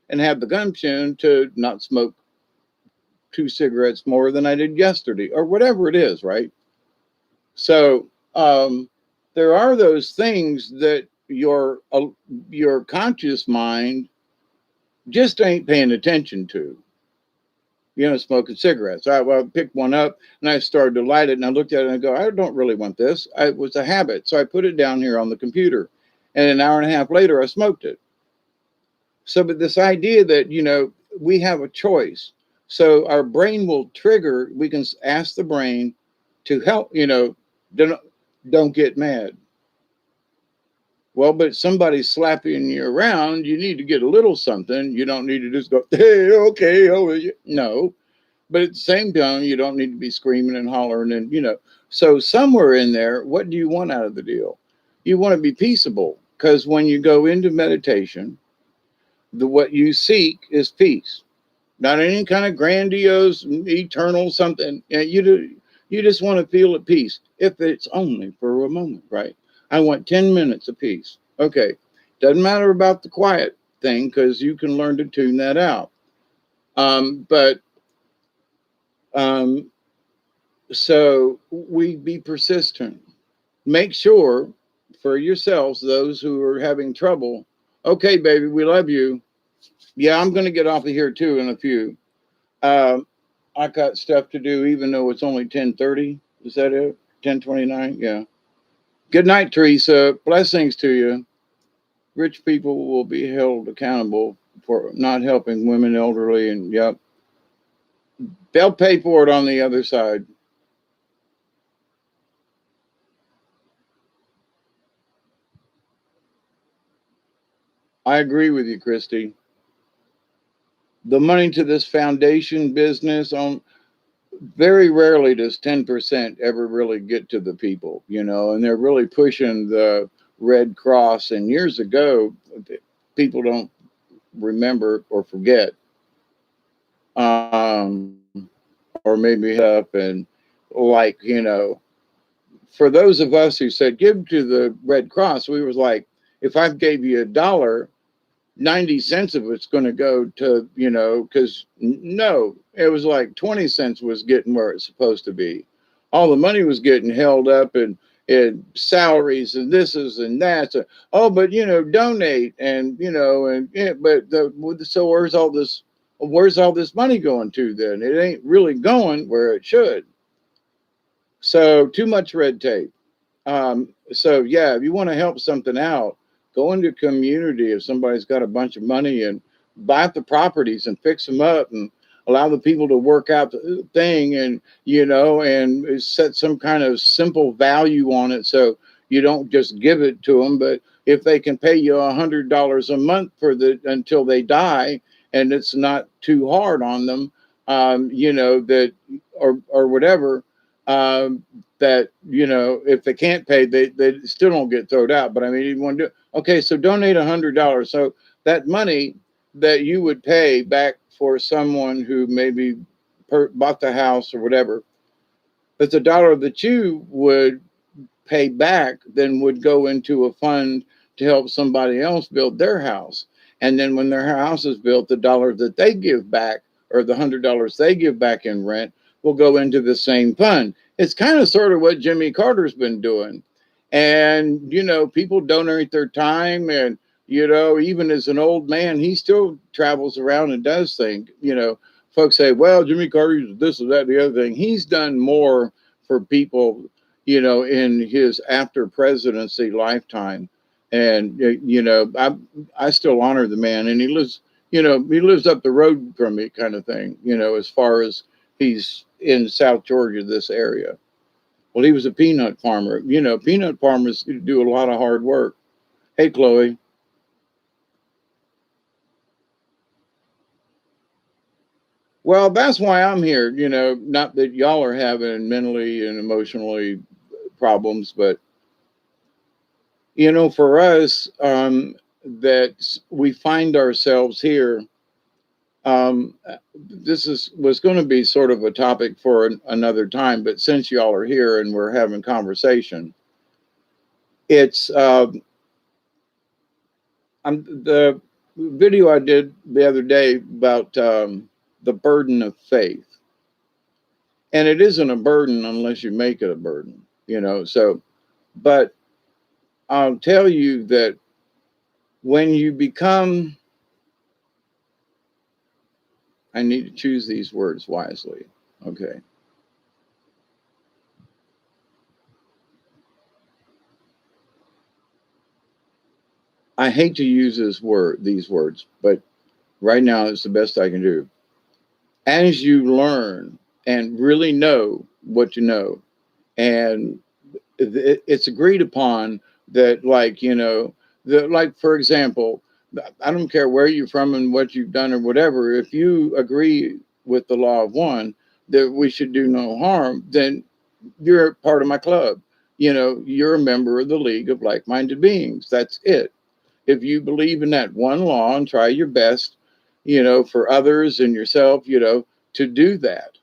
S1: and have the gumption to not smoke 2 cigarettes more than I did yesterday, or whatever it is, right? So there are those things that your conscious mind just ain't paying attention to. Smoking cigarettes. I picked one up and I started to light it, and I looked at it and I go, I don't really want this. It was a habit. So I put it down here on the computer, and an hour and a half later, I smoked it. So, but this idea that, we have a choice. So our brain will trigger, we can ask the brain to help, don't get mad. Well, but somebody's slapping you around, you need to get a little something. You don't need to just go, hey, okay, no. But at the same time, you don't need to be screaming and hollering, and So somewhere in there, what do you want out of the deal? You want to be peaceable, because when you go into meditation, the what you seek is peace, not any kind of grandiose, eternal something. You just want to feel at peace, if it's only for a moment, right? I want 10 minutes of peace. Okay, doesn't matter about the quiet thing, because you can learn to tune that out. But um, so we be persistent. Make sure for yourselves, those who are having trouble. Okay, baby, we love you. Yeah, I'm going to get off of here too in a few. Um, I got stuff to do, even though it's only 10:30. Is that it? 10:29. Yeah. Good night, Teresa. Blessings to you. Rich people will be held accountable for not helping women, elderly, and yep, they'll pay for it on the other side. I agree with you, Christy. The money to this foundation business on very rarely does 10% ever really get to the people, and they're really pushing the Red Cross. And years ago, people don't remember or forget, or maybe up and like, for those of us who said give to the Red Cross, we was like, if I gave you $1, 90 cents of it's going to go to, because no, it was like 20 cents was getting where it's supposed to be. All the money was getting held up in salaries and this is and that. So, oh, but, donate and, and yeah, but so where's all this money going to then? It ain't really going where it should. So too much red tape. So yeah, if you want to help something out, go into a community. If somebody's got a bunch of money, and buy up the properties and fix them up and allow the people to work out the thing, and and set some kind of simple value on it, so you don't just give it to them. But if they can pay you $100 a month for the until they die, and it's not too hard on them, that or whatever. That if they can't pay, they still don't get thrown out. But I mean, you want to do okay, so donate $100. So that money that you would pay back for someone who maybe bought the house or whatever, that's a dollar that you would pay back, then would go into a fund to help somebody else build their house. And then when their house is built, the dollar that they give back, or the $100 they give back in rent, will go into the same fund. It's kind of sort of what Jimmy Carter's been doing. And, people donate their time. And, even as an old man, he still travels around and does things. Folks say, well, Jimmy Carter's this or that, the other thing. He's done more for people, in his after presidency lifetime. And, I still honor the man. And he lives up the road from me, kind of thing, as far as he's in South Georgia, this area. Well, he was a peanut farmer. Peanut farmers do a lot of hard work. Hey, Chloe. Well, that's why I'm here. Not that y'all are having mentally and emotionally problems, but for us, that we find ourselves here. This was going to be sort of a topic for another time, but since y'all are here and we're having conversation, it's the video I did the other day about the burden of faith, and it isn't a burden unless you make it a burden, So, but I'll tell you that when you become, I need to choose these words wisely. Okay. I hate to use these words, but right now it's the best I can do. As you learn and really know what you know, and it's agreed upon that, like, like, for example, I don't care where you're from and what you've done or whatever, if you agree with the law of one, that we should do no harm, then you're part of my club. you're a member of the League of Like-Minded Beings. That's it. If you believe in that one law and try your best, for others and yourself, to do that,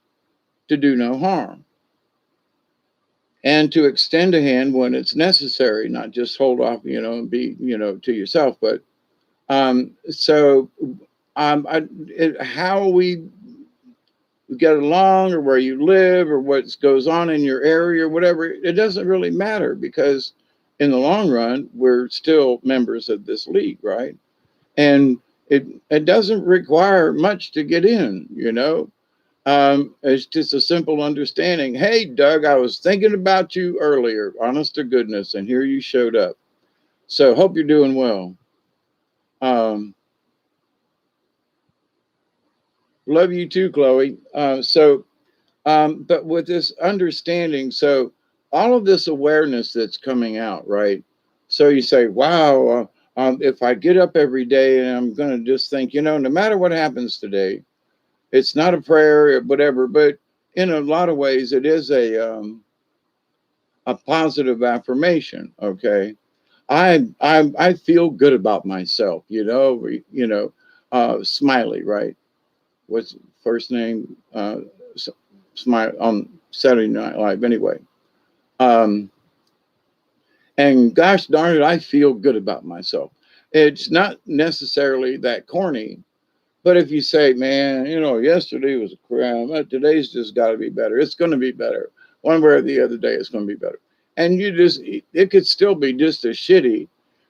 S1: to do no harm, and to extend a hand when it's necessary, not just hold off, and be, to yourself. But so how we get along, or where you live, or what goes on in your area, or whatever, it doesn't really matter, because in the long run, we're still members of this league, right? And it doesn't require much to get in. It's just a simple understanding. Hey, Doug, I was thinking about you earlier, honest to goodness, and here you showed up. So hope you're doing well. Um, love you too, Chloe. But with this understanding, so all of this awareness that's coming out, right? So you say, wow, if I get up every day and I'm going to just think, no matter what happens today, it's not a prayer or whatever, but in a lot of ways, it is a positive affirmation. Okay. I feel good about myself, Smiley, right? What's first name? Smile on Saturday Night Live anyway. Um, and gosh darn it, I feel good about myself. It's not necessarily that corny, but if you say, man, yesterday was a crap, today's just got to be better. It's going to be better. One way or the other day, it's going to be better. And it could still be just as shitty.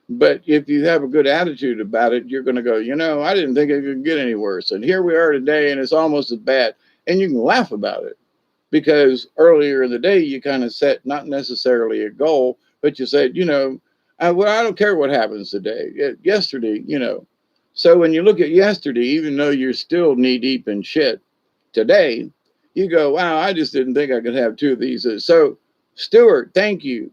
S1: But if you have a good attitude about it, you're going to go, I didn't think it could get any worse. And here we are today, and it's almost as bad. And you can laugh about it, because earlier in the day, you kind of set not necessarily a goal, but you said, well, I don't care what happens today. Yesterday, So when you look at yesterday, even though you're still knee deep in shit today, you go, wow, I just didn't think I could have two of these. So, Stuart, thank you.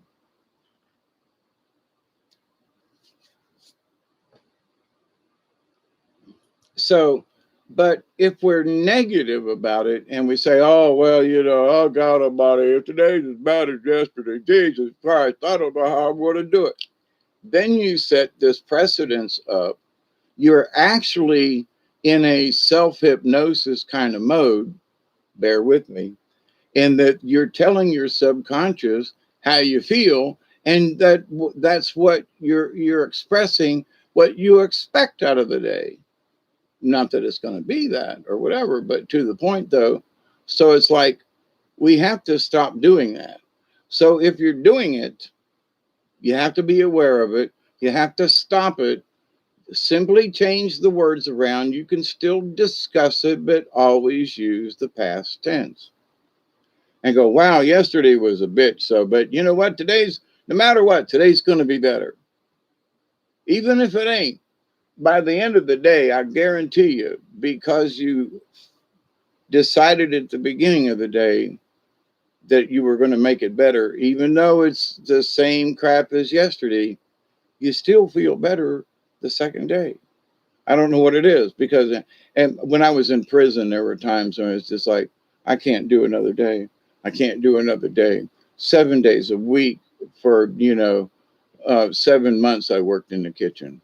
S1: So, but if we're negative about it and we say, oh, well, oh, God Almighty, if today's as bad as yesterday, Jesus Christ, I don't know how I'm going to do it. Then you set this precedence up. You're actually in a self hypnosis kind of mode, bear with me, in that you're telling your subconscious how you feel, and that's what you're expressing, what you expect out of the day. Not that it's going to be that or whatever, but to the point though. So it's like we have to stop doing that. So if you're doing it, you have to be aware of it. You have to stop it. Simply change the words around. You can still discuss it, but always use the past tense and go, wow, yesterday was a bitch. So, but you know what? No matter what, today's going to be better. Even if it ain't, by the end of the day, I guarantee you, because you decided at the beginning of the day that you were going to make it better, even though it's the same crap as yesterday, you still feel better the second day. I don't know what it is, because, and when I was in prison, there were times when it's just like, I can't do another day. I can't do another day. 7 days a week for, 7 months I worked in the kitchen,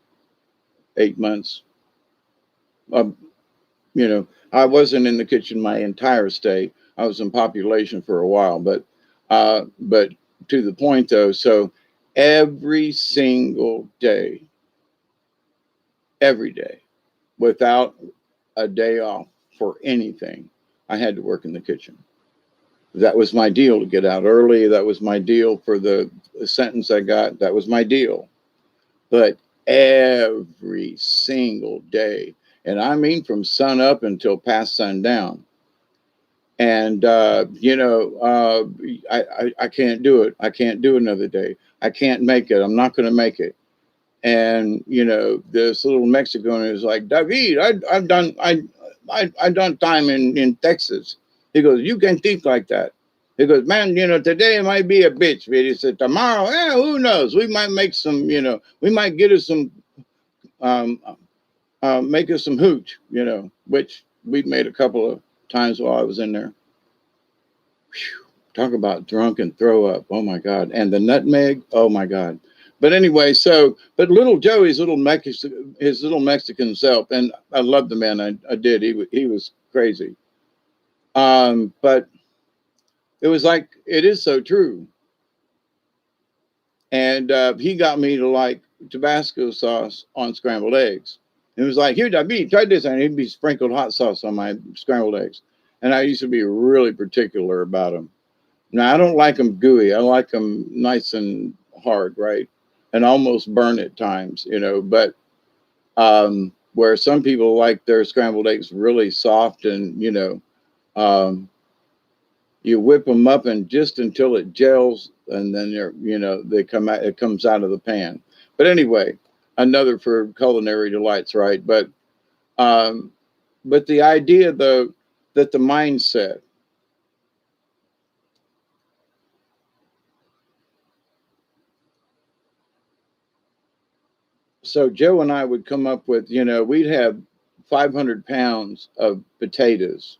S1: 8 months. Um, I wasn't in the kitchen my entire stay. I was in population for a while, but to the point though, so every single day, every day, without a day off for anything, I had to work in the kitchen. That was my deal, to get out early. That was my deal for the sentence I got. That was my deal. But every single day, and I mean from sun up until past sundown. And I can't do it. I can't do another day. I can't make it. I'm not going to make it. And this little Mexican is like, David, I've done time in Texas. He goes, you can think like that. He goes, man, today it might be a bitch, but he said tomorrow, who knows? We might make some, we might get us some, um, make us some hooch, which we made a couple of times while I was in there. Whew, Talk about drunk and throw up. Oh my God. And the nutmeg. Oh my God. But anyway, so, but little Joey's his little Mexican self, and I loved the man. I did. He was crazy. But it was like, it is so true. And he got me to like Tabasco sauce on scrambled eggs. It was like, here, David, try this. And he'd be sprinkled hot sauce on my scrambled eggs. And I used to be really particular about them. Now, I don't like them gooey. I like them nice and hard, right? And almost burn at times, but where some people like their scrambled eggs really soft and, um, you whip them up and just until it gels and then they come out, it comes out of the pan. But anyway, another for culinary delights, right? Um, but the idea though, that the mindset, so Joe and I would come up with, we'd have 500 pounds of potatoes.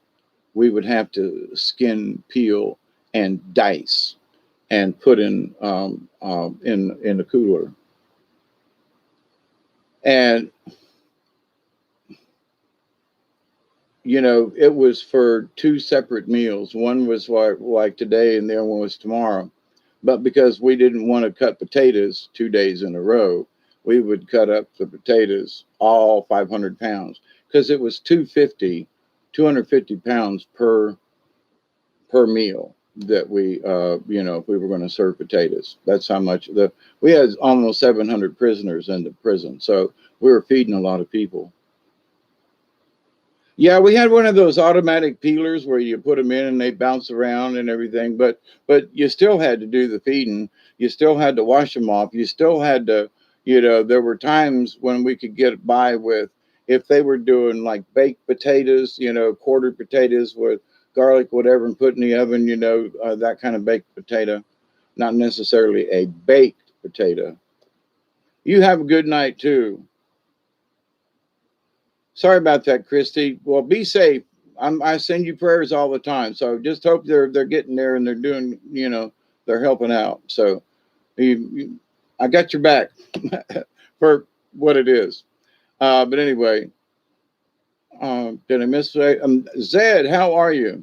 S1: We would have to skin, peel, and dice, and put in a cooler. And it was for two separate meals. One was like today, and the other one was tomorrow. But because we didn't want to cut potatoes 2 days in a row, we would cut up the potatoes all 500 pounds because it was 250 pounds per meal that if we were going to serve potatoes. That's how much we had almost 700 prisoners in the prison. So we were feeding a lot of people. Yeah, we had one of those automatic peelers where you put them in and they bounce around and everything, but you still had to do the feeding. You still had to wash them off. You still had to, there were times when we could get by with, if they were doing like baked potatoes, quartered potatoes with garlic, whatever, and put in the oven, that kind of baked potato, not necessarily a baked potato. You have a good night too. Sorry about that, Christy. Well, be safe. I send you prayers all the time. So just hope they're getting there and they're doing, they're helping out. So I got your back for what it is. But anyway, did I miss Zed? How are you?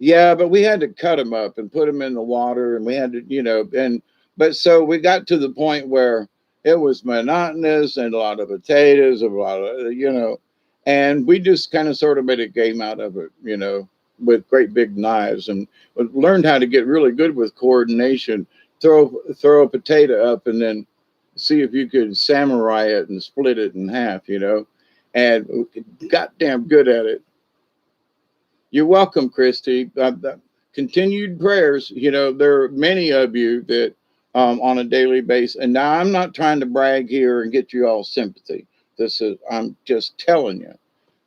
S1: Yeah, but we had to cut them up and put them in the water, and we had to, but so we got to the point where it was monotonous and a lot of potatoes, a lot of, and we just kind of sort of made a game out of it, with great big knives, and learned how to get really good with coordination. Throw a potato up and then see if you could samurai it and split it in half, and got damn good at it. You're welcome, Christy. Continued prayers. There are many of you that on a daily basis. And now I'm not trying to brag here and get you all sympathy. I'm just telling you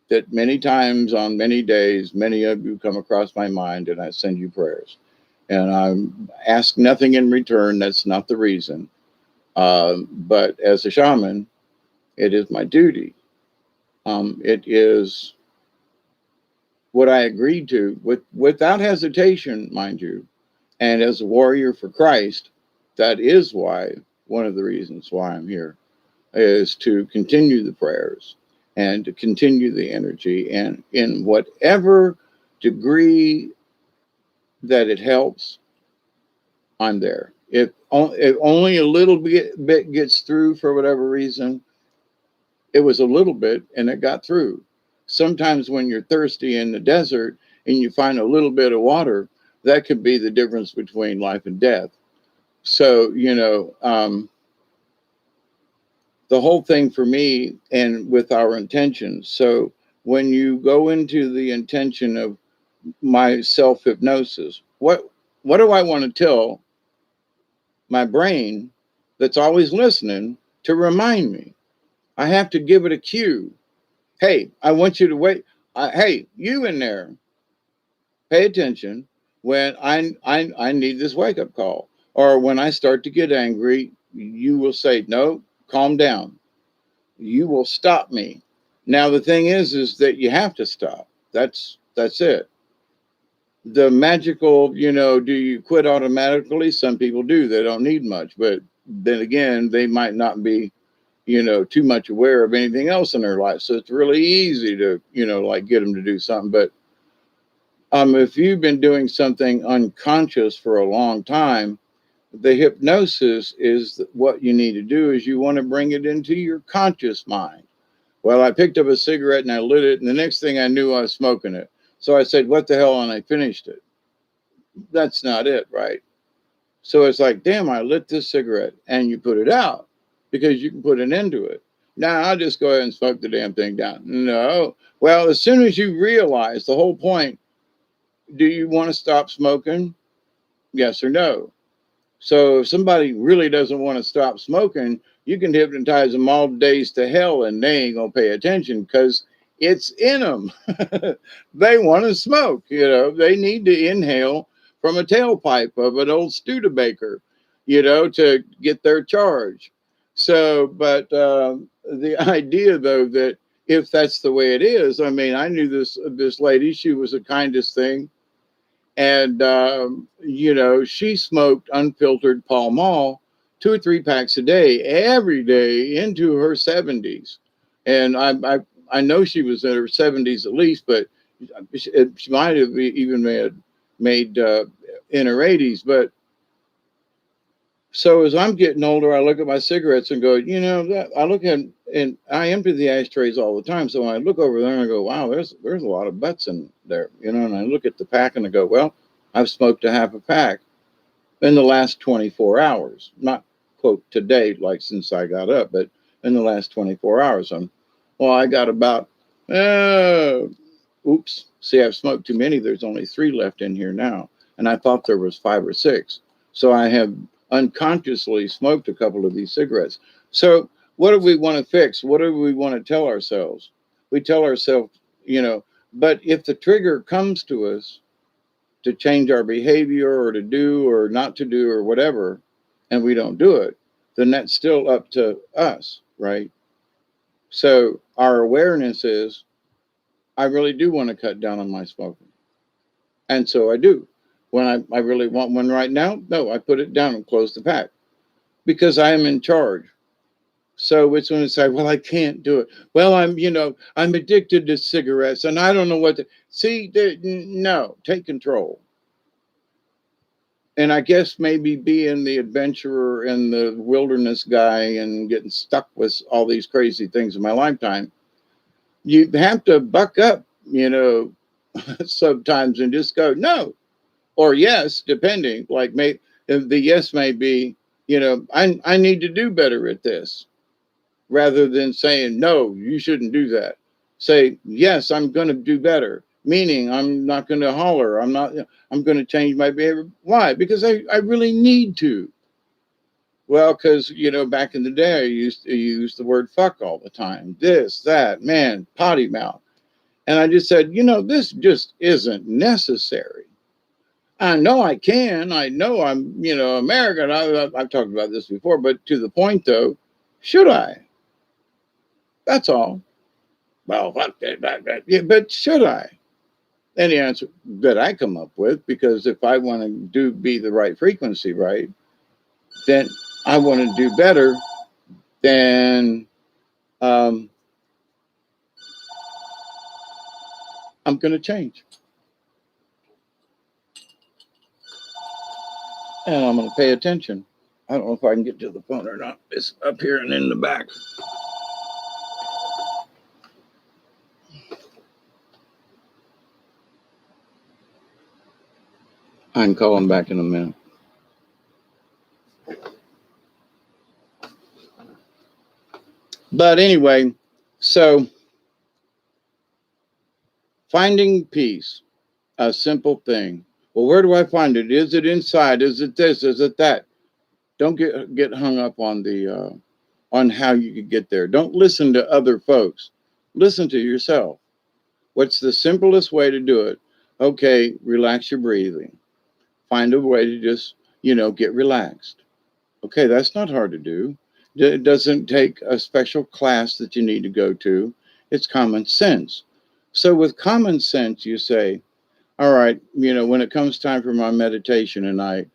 S1: that many times on many days, many of you come across my mind and I send you prayers. And I ask nothing in return. That's not the reason. But as a shaman, it is my duty. It is what I agreed to without hesitation, mind you. And as a warrior for Christ, that is why, one of the reasons why I'm here, is to continue the prayers and to continue the energy. And in whatever degree that it helps, I'm there. If only a little bit gets through for whatever reason, it was a little bit and it got through. Sometimes when you're thirsty in the desert and you find a little bit of water, that could be the difference between life and death. So, the whole thing for me and with our intentions. So when you go into the intention of my self-hypnosis, what do I want to tell my brain that's always listening to remind me? I have to give it a cue. Hey, I want you to wait. Hey, you in there, pay attention when I need this wake up call. Or when I start to get angry, you will say, no, calm down. You will stop me. Now, the thing is that you have to stop. That's it. The magical, do you quit automatically? Some people do. They don't need much. But then again, they might not be, too much aware of anything else in their life. So it's really easy to, like get them to do something. But if you've been doing something unconscious for a long time, the hypnosis is what you need to do is you want to bring it into your conscious mind. Well, I picked up a cigarette and I lit it, and the next thing I knew, I was smoking it. So I said, what the hell? And I finished it. That's not it, right? So it's like, damn, I lit this cigarette, and you put it out because you can put an end to it. Now I'll just go ahead and smoke the damn thing down. No. Well, as soon as you realize the whole point, do you want to stop smoking? Yes or no? So if somebody really doesn't want to stop smoking, you can hypnotize them all days to hell and they ain't going to pay attention because it's in them. They want to smoke, they need to inhale from a tailpipe of an old Studebaker, to get their charge. So, but the idea though, that if that's the way it is, I mean, I knew this lady, she was the kindest thing. And, she smoked unfiltered Pall Mall 2 or 3 packs a day, every day into her 70s. And I know she was in her 70s at least, but she might have even made in her 80s. But so as I'm getting older, I look at my cigarettes and go, that I look at, and I empty the ashtrays all the time. So when I look over there and I go, wow, there's a lot of butts in there, and I look at the pack and I go, well, I've smoked a half a pack in the last 24 hours. Not quote today, like since I got up, but in the last 24 hours. I got about, oops, see, I've smoked too many. There's only 3 left in here now. And I thought there was 5 or 6. So I have unconsciously smoked a couple of these cigarettes. So what do we want to fix? What do we want to tell ourselves? We tell ourselves, but if the trigger comes to us to change our behavior or to do or not to do or whatever, and we don't do it, then that's still up to us, right? So our awareness is, I really do want to cut down on my smoking. And so I do. When I really want one right now, no, I put it down and close the pack because I am in charge. So it's when it's like, well, I can't do it. Well, I'm addicted to cigarettes and I don't know what to see. No, take control. And I guess maybe being the adventurer and the wilderness guy and getting stuck with all these crazy things in my lifetime, you have to buck up, sometimes and just go, no, or yes, depending. Like the yes may be, I need to do better at this, rather than saying, no, you shouldn't do that. Say, yes, I'm going to do better. Meaning I'm not going to holler. I'm going to change my behavior. Why? Because I really need to. Well, because, back in the day, I used to use the word fuck all the time. This, that, man, potty mouth. And I just said, this just isn't necessary. I know I can. I know I'm, American. I've talked about this before, but to the point though, should I? That's all. Well, fuck that. Yeah, but should I? And the answer that I come up with, because if I want to be the right frequency, right, then I want to do better than I'm going to change. And I'm going to pay attention. I don't know if I can get to the phone or not. It's up here and in the back. I can call him back in a minute. But anyway, so finding peace, a simple thing. Well, where do I find it? Is it inside? Is it this? Is it that? Don't get hung up on on how you could get there. Don't listen to other folks. Listen to yourself. What's the simplest way to do it? Okay, relax your breathing. Find a way to just, get relaxed. Okay, that's not hard to do. It doesn't take a special class that you need to go to. It's common sense. So with common sense, you say, all right, when it comes time for my meditation and I'm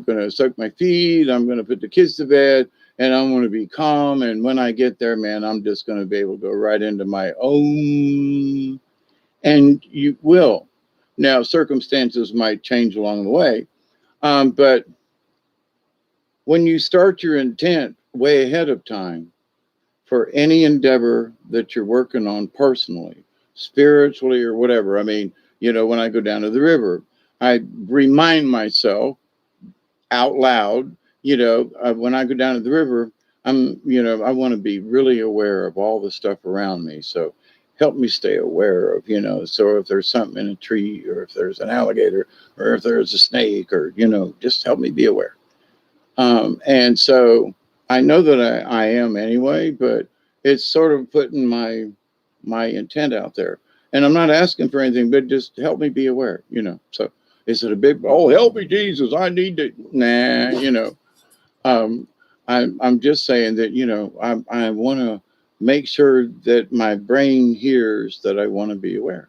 S1: going to soak my feet, I'm going to put the kids to bed, and I'm going to be calm. And when I get there, man, I'm just going to be able to go right into my own. And you will. Now, circumstances might change along the way. But when you start your intent way ahead of time for any endeavor that you're working on personally, spiritually, or whatever, I mean, when I go down to the river, I remind myself out loud, when I go down to the river, I want to be really aware of all the stuff around me. So help me stay aware of, so if there's something in a tree, or if there's an alligator, or if there's a snake, or, just help me be aware. And so I know that I am anyway, but it's sort of putting my intent out there. And I'm not asking for anything, but just help me be aware, So is it a big, oh, help me, Jesus, I need to, nah, um, I'm just saying that, I want to make sure that my brain hears that I want to be aware.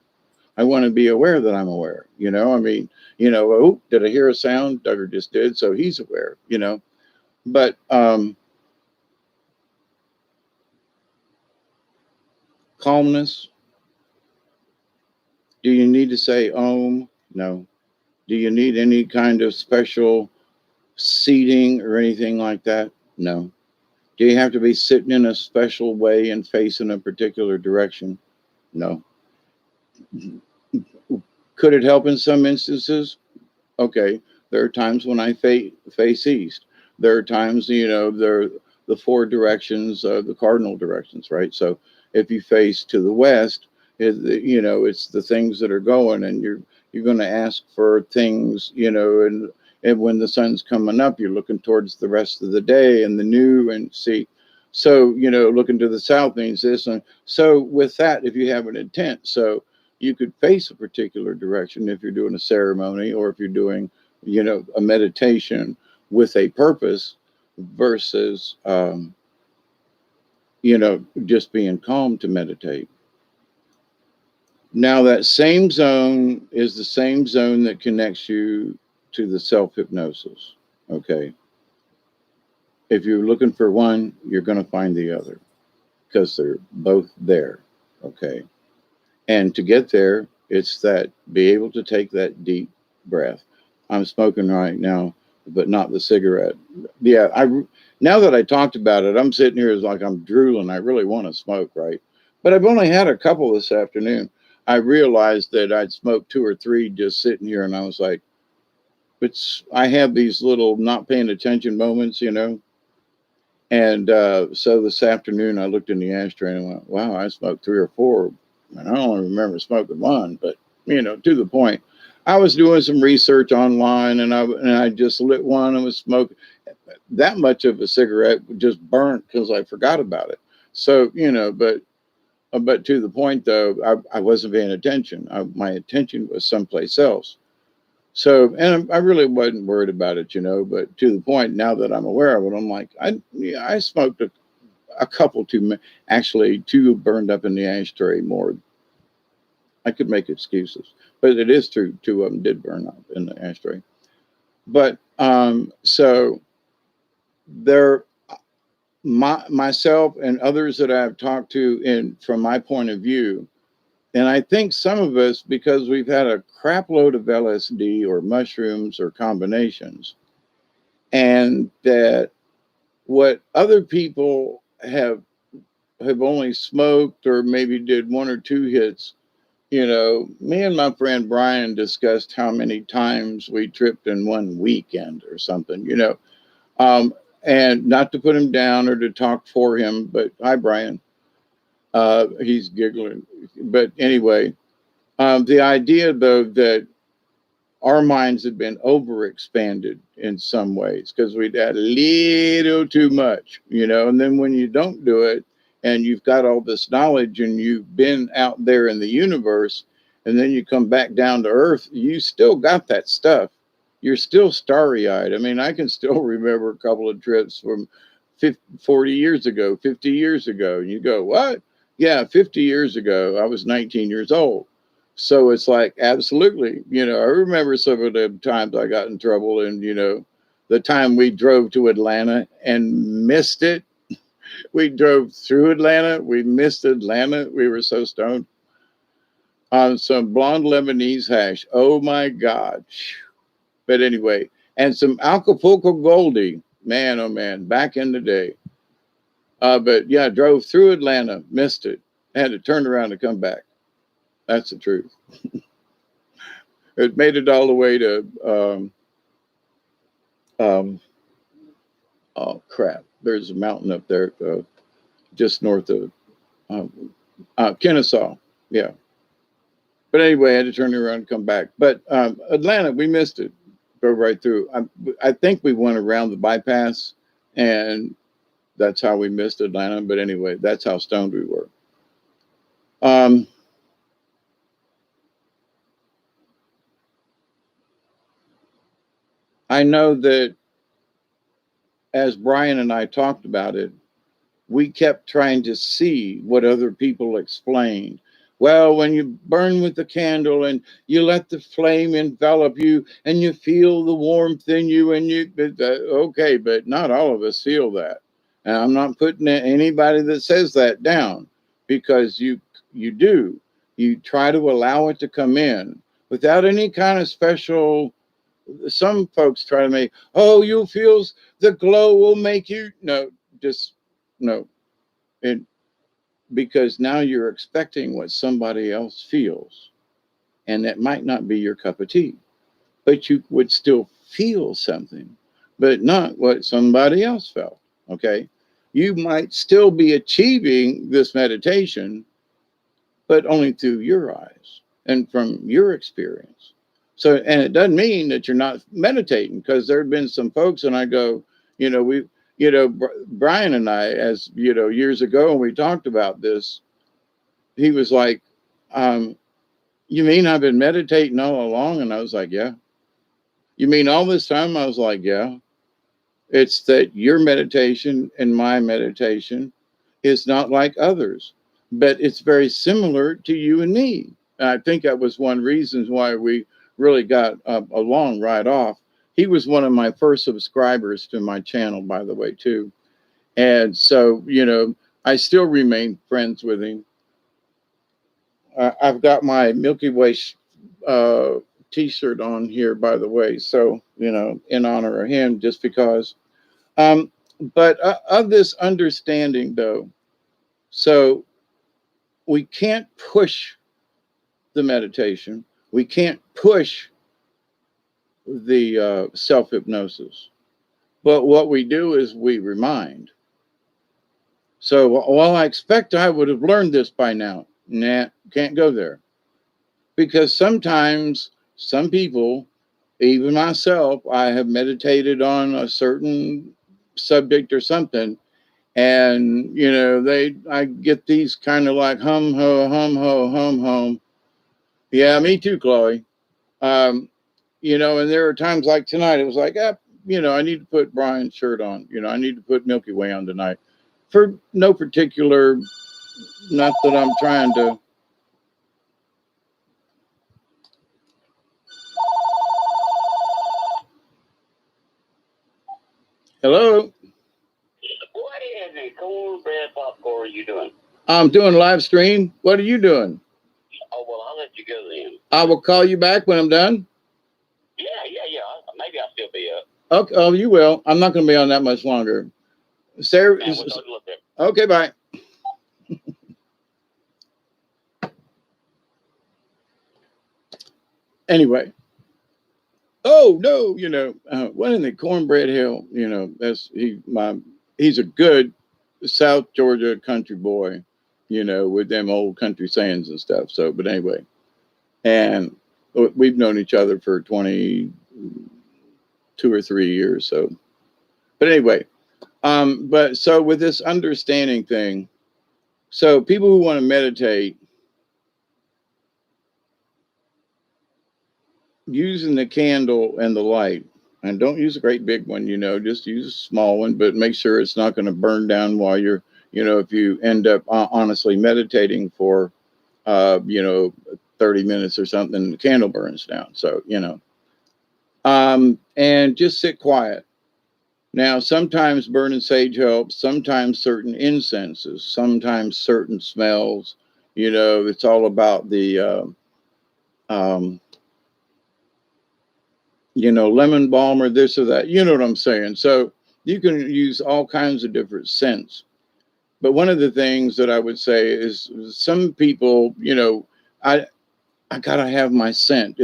S1: I want to be aware that I'm aware, I mean, oh, did I hear a sound? Duggar just did. So he's aware, but calmness, do you need to say Om? No. Do you need any kind of special seating or anything like that? No. Do you have to be sitting in a special way and facing a particular direction? No. Could it help in some instances? Okay. There are times when I face east. There are times, there are the four directions, the cardinal directions, right? So if you face to the west, it's the things that are going, and you're going to ask for things, and when the sun's coming up, you're looking towards the rest of the day and the new, and see. So, looking to the south means this. And so with that, if you have an intent, so you could face a particular direction if you're doing a ceremony, or if you're doing, a meditation with a purpose versus, just being calm to meditate. Now, that same zone is the same zone that connects you to the self hypnosis. Okay. If you're looking for one, you're going to find the other because they're both there. Okay. And to get there, it's that be able to take that deep breath. I'm smoking right now, but not the cigarette. Yeah, now that I talked about it, I'm sitting here as like I'm drooling. I really want to smoke, right? But I've only had a couple this afternoon. I realized that I'd smoked two or three just sitting here, and I was like, I have these little not paying attention moments, And so this afternoon, I looked in the ashtray and I went, wow, I smoked three or four. And I only remember smoking one, but, to the point. I was doing some research online, and I just lit one and was smoking. That much of a cigarette just burnt because I forgot about it. So, but to the point, though, I wasn't paying attention. My attention was someplace else. So, and I really wasn't worried about it, but to the point now that I'm aware of it, I'm like, I smoked a couple too, actually two burned up in the ashtray more. I could make excuses, but it is true. Two of them did burn up in the ashtray. But, so there, myself and others that I've talked to from my point of view, and I think some of us, because we've had a crap load of LSD or mushrooms or combinations, and that what other people have only smoked or maybe did one or two hits, me and my friend Brian discussed how many times we tripped in one weekend or something, and not to put him down or to talk for him, but hi, Brian. He's giggling. But anyway, the idea, though, that our minds had been overexpanded in some ways because we'd had a little too much, and then when you don't do it and you've got all this knowledge and you've been out there in the universe and then you come back down to earth, you still got that stuff. You're still starry-eyed. I mean, I can still remember a couple of trips from 40 years ago, 50 years ago. And you go, what? Yeah, 50 years ago, I was 19 years old. So it's like, absolutely. I remember some of the times I got in trouble, and, the time we drove to Atlanta and missed it. We drove through Atlanta. We missed Atlanta. We were so stoned on some blonde Lebanese hash. Oh my God. But anyway, and some Acapulco Goldie. Man, oh man, back in the day. But yeah, drove through Atlanta, missed it, had to turn around and come back. That's the truth. It made it all the way to, um, oh crap, there's a mountain up there just north of Kennesaw. Yeah. But anyway, I had to turn around and come back. But Atlanta, we missed it. Go right through. I think we went around the bypass, and that's how we missed Atlanta. But anyway, that's how stoned we were. Um, I know that as Brian and I talked about it, we kept trying to see what other people explained. Well, when you burn with the candle and you let the flame envelop you and you feel the warmth in you, and okay, but not all of us feel that. And I'm not putting anybody that says that down, because you do. You try to allow it to come in without any kind of special. Some folks try to make, oh, you feel the glow will make you. No, just no. And because now you're expecting what somebody else feels, and that might not be your cup of tea, but you would still feel something, but not what somebody else felt. Okay. You might still be achieving this meditation, but only through your eyes and from your experience. So, and it doesn't mean that you're not meditating, because there have been some folks, and I go, we, Brian and I, as years ago, when we talked about this, he was like, you mean I've been meditating all along? And I was like, yeah. You mean all this time? I was like, yeah. It's that your meditation and my meditation is not like others, but it's very similar to you and me. And I think that was one reason why we really got along right off. He was one of my first subscribers to my channel, by the way, too. And so, I still remain friends with him. I've got my Milky Way uh, t-shirt on here, by the way. So, in honor of him, just because. But of this understanding, though, so we can't push the meditation. We can't push the self-hypnosis. But what we do is we remind. So while I expect I would have learned this by now, nah, can't go there. Because sometimes some people, even myself, I have meditated on a certain subject or something, and I get these kind of like hum ho hum ho hum hum. Yeah, me too, Chloe. um and there are times like tonight, it was like, I need to put Brian's shirt on. I need to put Milky Way on tonight, for no particular, not that I'm trying to. Hello.
S2: What in the cornbread popcorn are you doing?
S1: I'm doing live stream. What are you doing?
S2: Oh, well, I'll let you go then.
S1: I will call you back when I'm done.
S2: Yeah. Maybe I'll still be up.
S1: Okay. Oh, you will. I'm not going to be on that much longer. Sarah.
S2: Man, we'll talk a little bit.
S1: Okay, bye. Anyway. Oh no, what in the cornbread hell? He's a good South Georgia country boy, with them old country sayings and stuff. So, but anyway, and we've known each other for 22 or 3 years. So, but anyway, but so with this understanding thing, so people who want to meditate, using the candle and the light, and don't use a great big one, just use a small one, but make sure it's not going to burn down while you're, if you end up honestly meditating for, 30 minutes or something, the candle burns down. So, and just sit quiet. Now, sometimes burning sage helps, sometimes certain incenses, sometimes certain smells. It's all about the, um, lemon balm or this or that. You know what I'm saying? So you can use all kinds of different scents. But one of the things that I would say is some people, I, I gotta have my scent.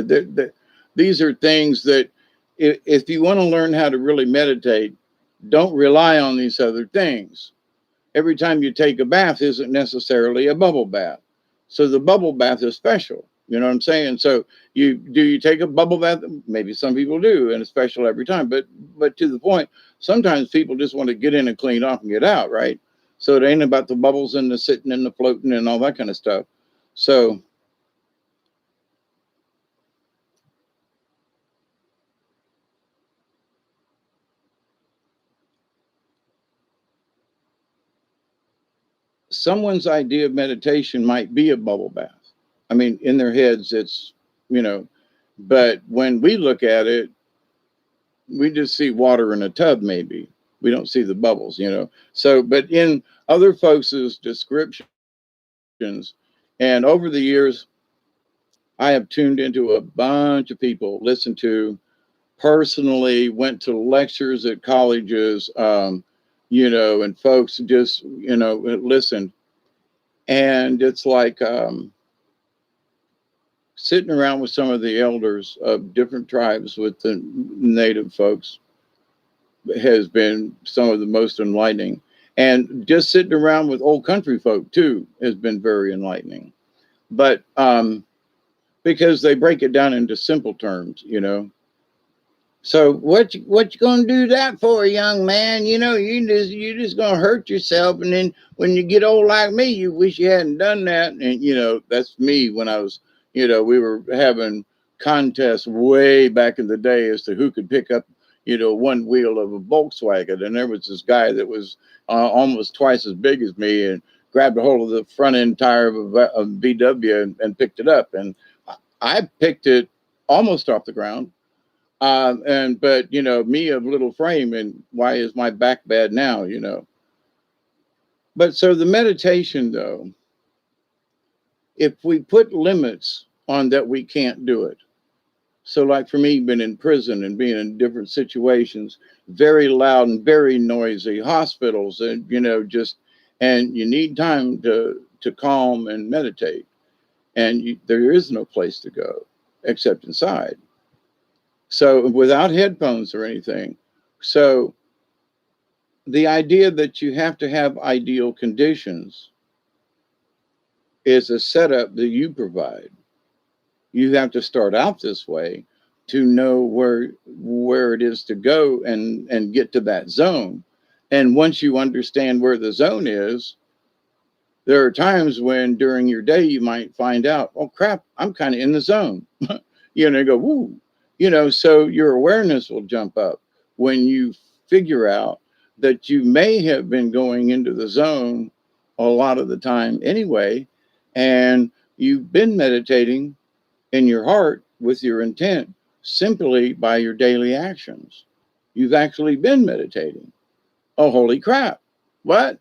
S1: These are things that if you want to learn how to really meditate, don't rely on these other things. Every time you take a bath isn't necessarily a bubble bath. So the bubble bath is special. You know what I'm saying? So you take a bubble bath? Maybe some people do, and it's special every time. But to the point, sometimes people just want to get in and clean off and get out, right? So it ain't about the bubbles and the sitting and the floating and all that kind of stuff. So someone's idea of meditation might be a bubble bath. I mean, in their heads, it's, you know, but when we look at it, we just see water in a tub, maybe. We don't see the bubbles. So, but in other folks' descriptions, and over the years, I have tuned into a bunch of people, listened to, personally went to lectures at colleges, and folks just, listened. And it's like, sitting around with some of the elders of different tribes with the native folks has been some of the most enlightening. And just sitting around with old country folk too has been very enlightening. But because they break it down into simple terms. So what you gonna do that for, young man? You just gonna hurt yourself, and then when you get old like me, you wish you hadn't done that. And that's me when I was, we were having contests way back in the day as to who could pick up, one wheel of a Volkswagen, and there was this guy that was almost twice as big as me, and grabbed a hold of the front end tire of a VW and picked it up, and I picked it almost off the ground. But me of little frame, and why is my back bad now? But so the meditation, though, if we put limits on that, we can't do it. So like for me, being in prison and being in different situations, very loud and very noisy, hospitals, and and you need time to calm and meditate, and there is no place to go except inside. So without headphones or anything. So the idea that you have to have ideal conditions is a setup that you provide. You have to start out this way to know where it is to go and get to that zone. And once you understand where the zone is, there are times when during your day you might find out, oh crap, I'm kind of in the zone. Go, woo. So your awareness will jump up when you figure out that you may have been going into the zone a lot of the time anyway, and you've been meditating in your heart with your intent simply by your daily actions. You've actually been meditating. Oh, holy crap. What?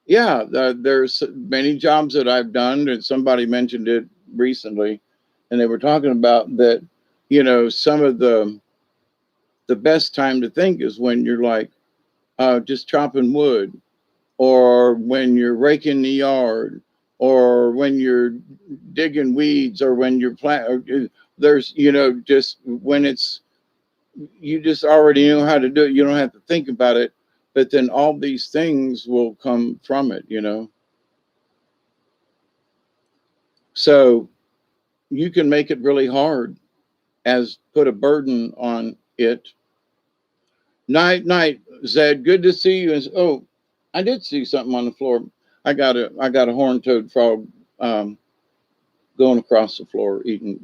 S1: Yeah, there's many jobs that I've done, and somebody mentioned it recently, and they were talking about that, some of the best time to think is when you're like just chopping wood, or when you're raking the yard, or when you're digging weeds, or when you're there's just when it's, you just already know how to do it, you don't have to think about it, but then all these things will come from it. So you can make it really hard, as put a burden on it. Night, Zed. Good to see you. Oh, I did see something on the floor. I got a horned-toed frog going across the floor,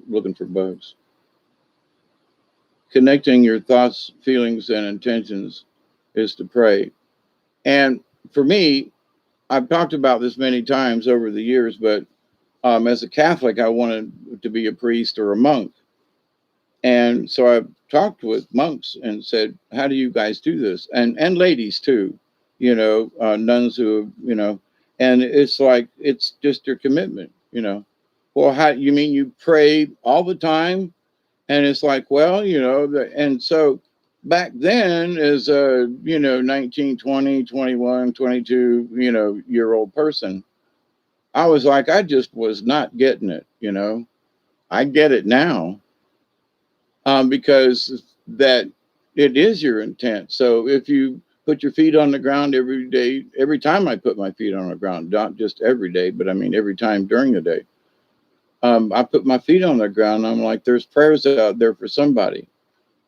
S1: looking for bugs. Connecting your thoughts, feelings, and intentions is to pray. And for me, I've talked about this many times over the years, but As a Catholic, I wanted to be a priest or a monk. And so I talked with monks and said, "How do you guys do this?" And ladies too, nuns who, and it's like it's just your commitment, Well, how you mean you pray all the time? And it's like, well, and so back then as a, 19, 20, 21, 22, year old person, I was like, I just was not getting it. I get it now, because that it is your intent. So if you put your feet on the ground every day, every time I put my feet on the ground, not just every day, but I mean every time during the day, I put my feet on the ground. I'm like, there's prayers out there for somebody.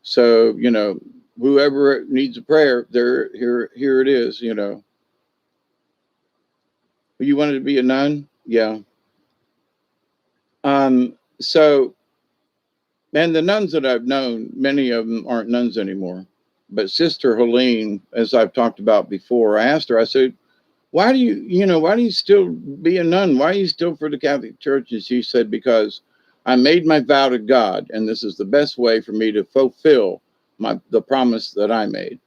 S1: So whoever needs a prayer, there, here it is. You wanted to be a nun, yeah. So, and the nuns that I've known, many of them aren't nuns anymore. But Sister Helene, as I've talked about before, I asked her, I said, why do you still be a nun? Why are you still for the Catholic Church? And she said, because I made my vow to God, and this is the best way for me to fulfill the promise that I made.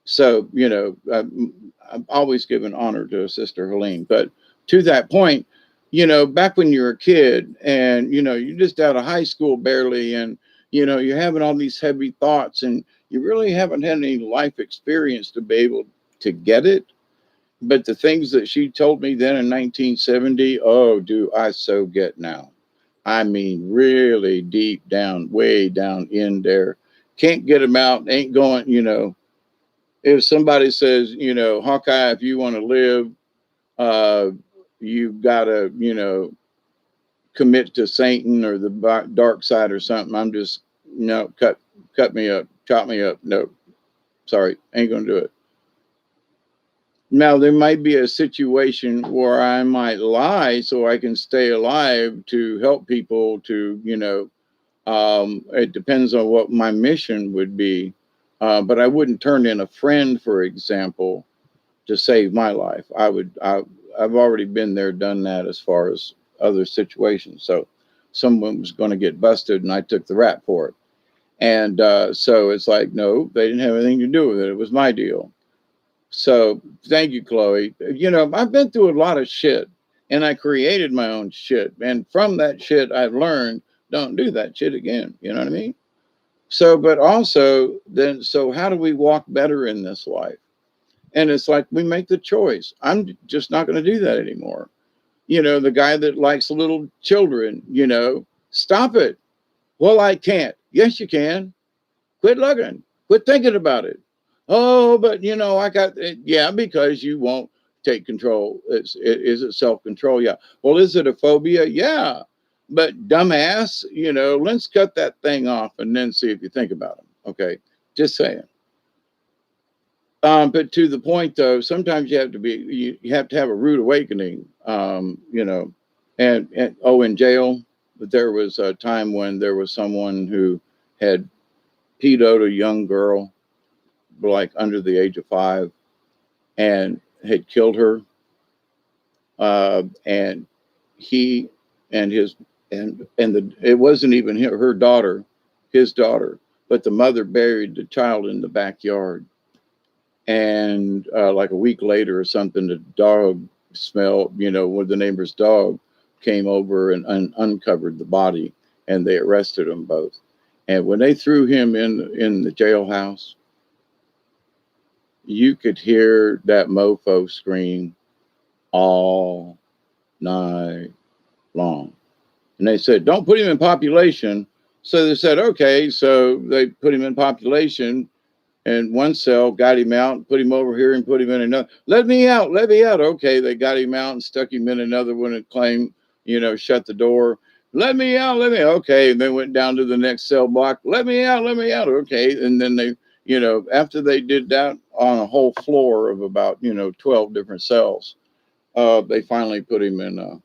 S1: So, I've always given honor to Sister Helene. But to that point, back when you were a kid and, you're just out of high school barely, and, you're having all these heavy thoughts and you really haven't had any life experience to be able to get it. But the things that she told me then in 1970, oh, do I so get now? I mean, really deep down, way down in there. Can't get them out, ain't going, if somebody says, Hawkeye, if you want to live, uh, you've got to, commit to Satan or the dark side or something. I'm just, no, cut me up, chop me up. No, sorry, ain't going to do it. Now, there might be a situation where I might lie so I can stay alive to help people to, it depends on what my mission would be. But I wouldn't turn in a friend, for example, to save my life. I've already been there, done that as far as other situations. So someone was going to get busted and I took the rap for it. And so it's like, no, they didn't have anything to do with it. It was my deal. So thank you, Chloe. I've been through a lot of shit and I created my own shit. And from that shit, I've learned don't do that shit again. You know what I mean? So, but also then, so how do we walk better in this life? And it's like we make the choice. I'm just not going to do that anymore. The guy that likes little children, stop it. Well, I can't. Yes, you can. Quit looking. Quit thinking about it. Oh, but I got it. Yeah, because you won't take control. Is it self control? Yeah. Well, is it a phobia? Yeah. But dumbass, let's cut that thing off and then see if you think about them. Okay. Just saying. But to the point, though, sometimes you have to have a rude awakening. And oh, in jail, there was a time when there was someone who had pedoed a young girl, like under the age of 5, and had killed her. And he and his and the it wasn't even her daughter, his daughter, but the mother buried the child in the backyard. And like a week later or something, the dog smell, with the neighbor's dog came over and uncovered the body, and they arrested them both. And when they threw him in the jailhouse, you could hear that mofo scream all night long. And they said, don't put him in population. So they said, okay. So they put him in population, and one cell got him out, put him over here and put him in another. Let me out, let me out. Okay, they got him out and stuck him in another one and claimed, shut the door. Let me out, let me out. Okay, and then went down to the next cell block. Let me out, let me out. Okay, and then they, after they did that on a whole floor of about, 12 different cells, they finally put him in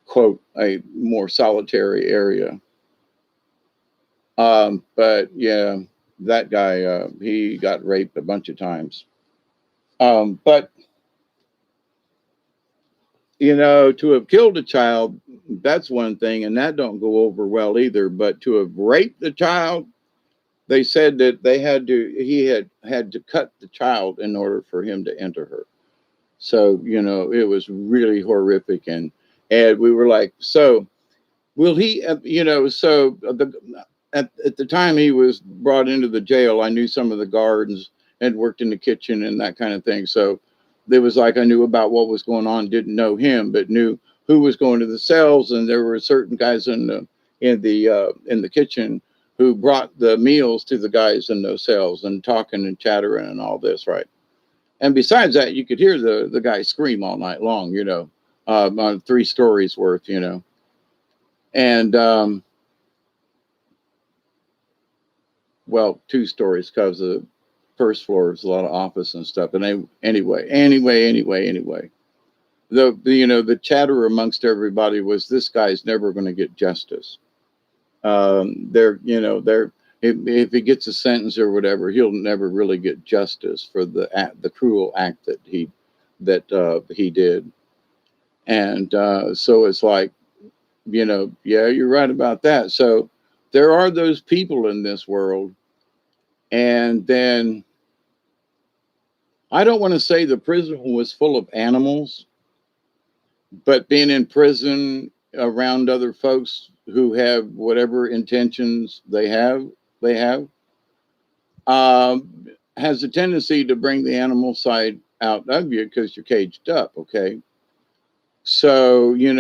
S1: quote, a more solitary area. But yeah, that guy, he got raped a bunch of times. But To have killed a child, that's one thing, and that don't go over well either. But to have raped the child, they said that he had to cut the child in order for him to enter her. So, it was really horrific. And we were like, so will he, at the time he was brought into the jail, I knew some of the guards and worked in the kitchen and that kind of thing. So there was like, I knew about what was going on, didn't know him, but knew who was going to the cells. And there were certain guys in the kitchen who brought the meals to the guys in those cells and talking and chattering and all this. Right. And besides that, you could hear the guy scream all night long, on 3 stories worth, and, well, 2 stories because the first floor is a lot of office and stuff. And anyway, the chatter amongst everybody was this guy's never going to get justice. They're if he gets a sentence or whatever, he'll never really get justice for the cruel act that he did. And so it's like, yeah, you're right about that. So there are those people in this world. And then I don't want to say the prison was full of animals, but being in prison around other folks who have whatever intentions they have, has a tendency to bring the animal side out of you because you're caged up. Okay. So, you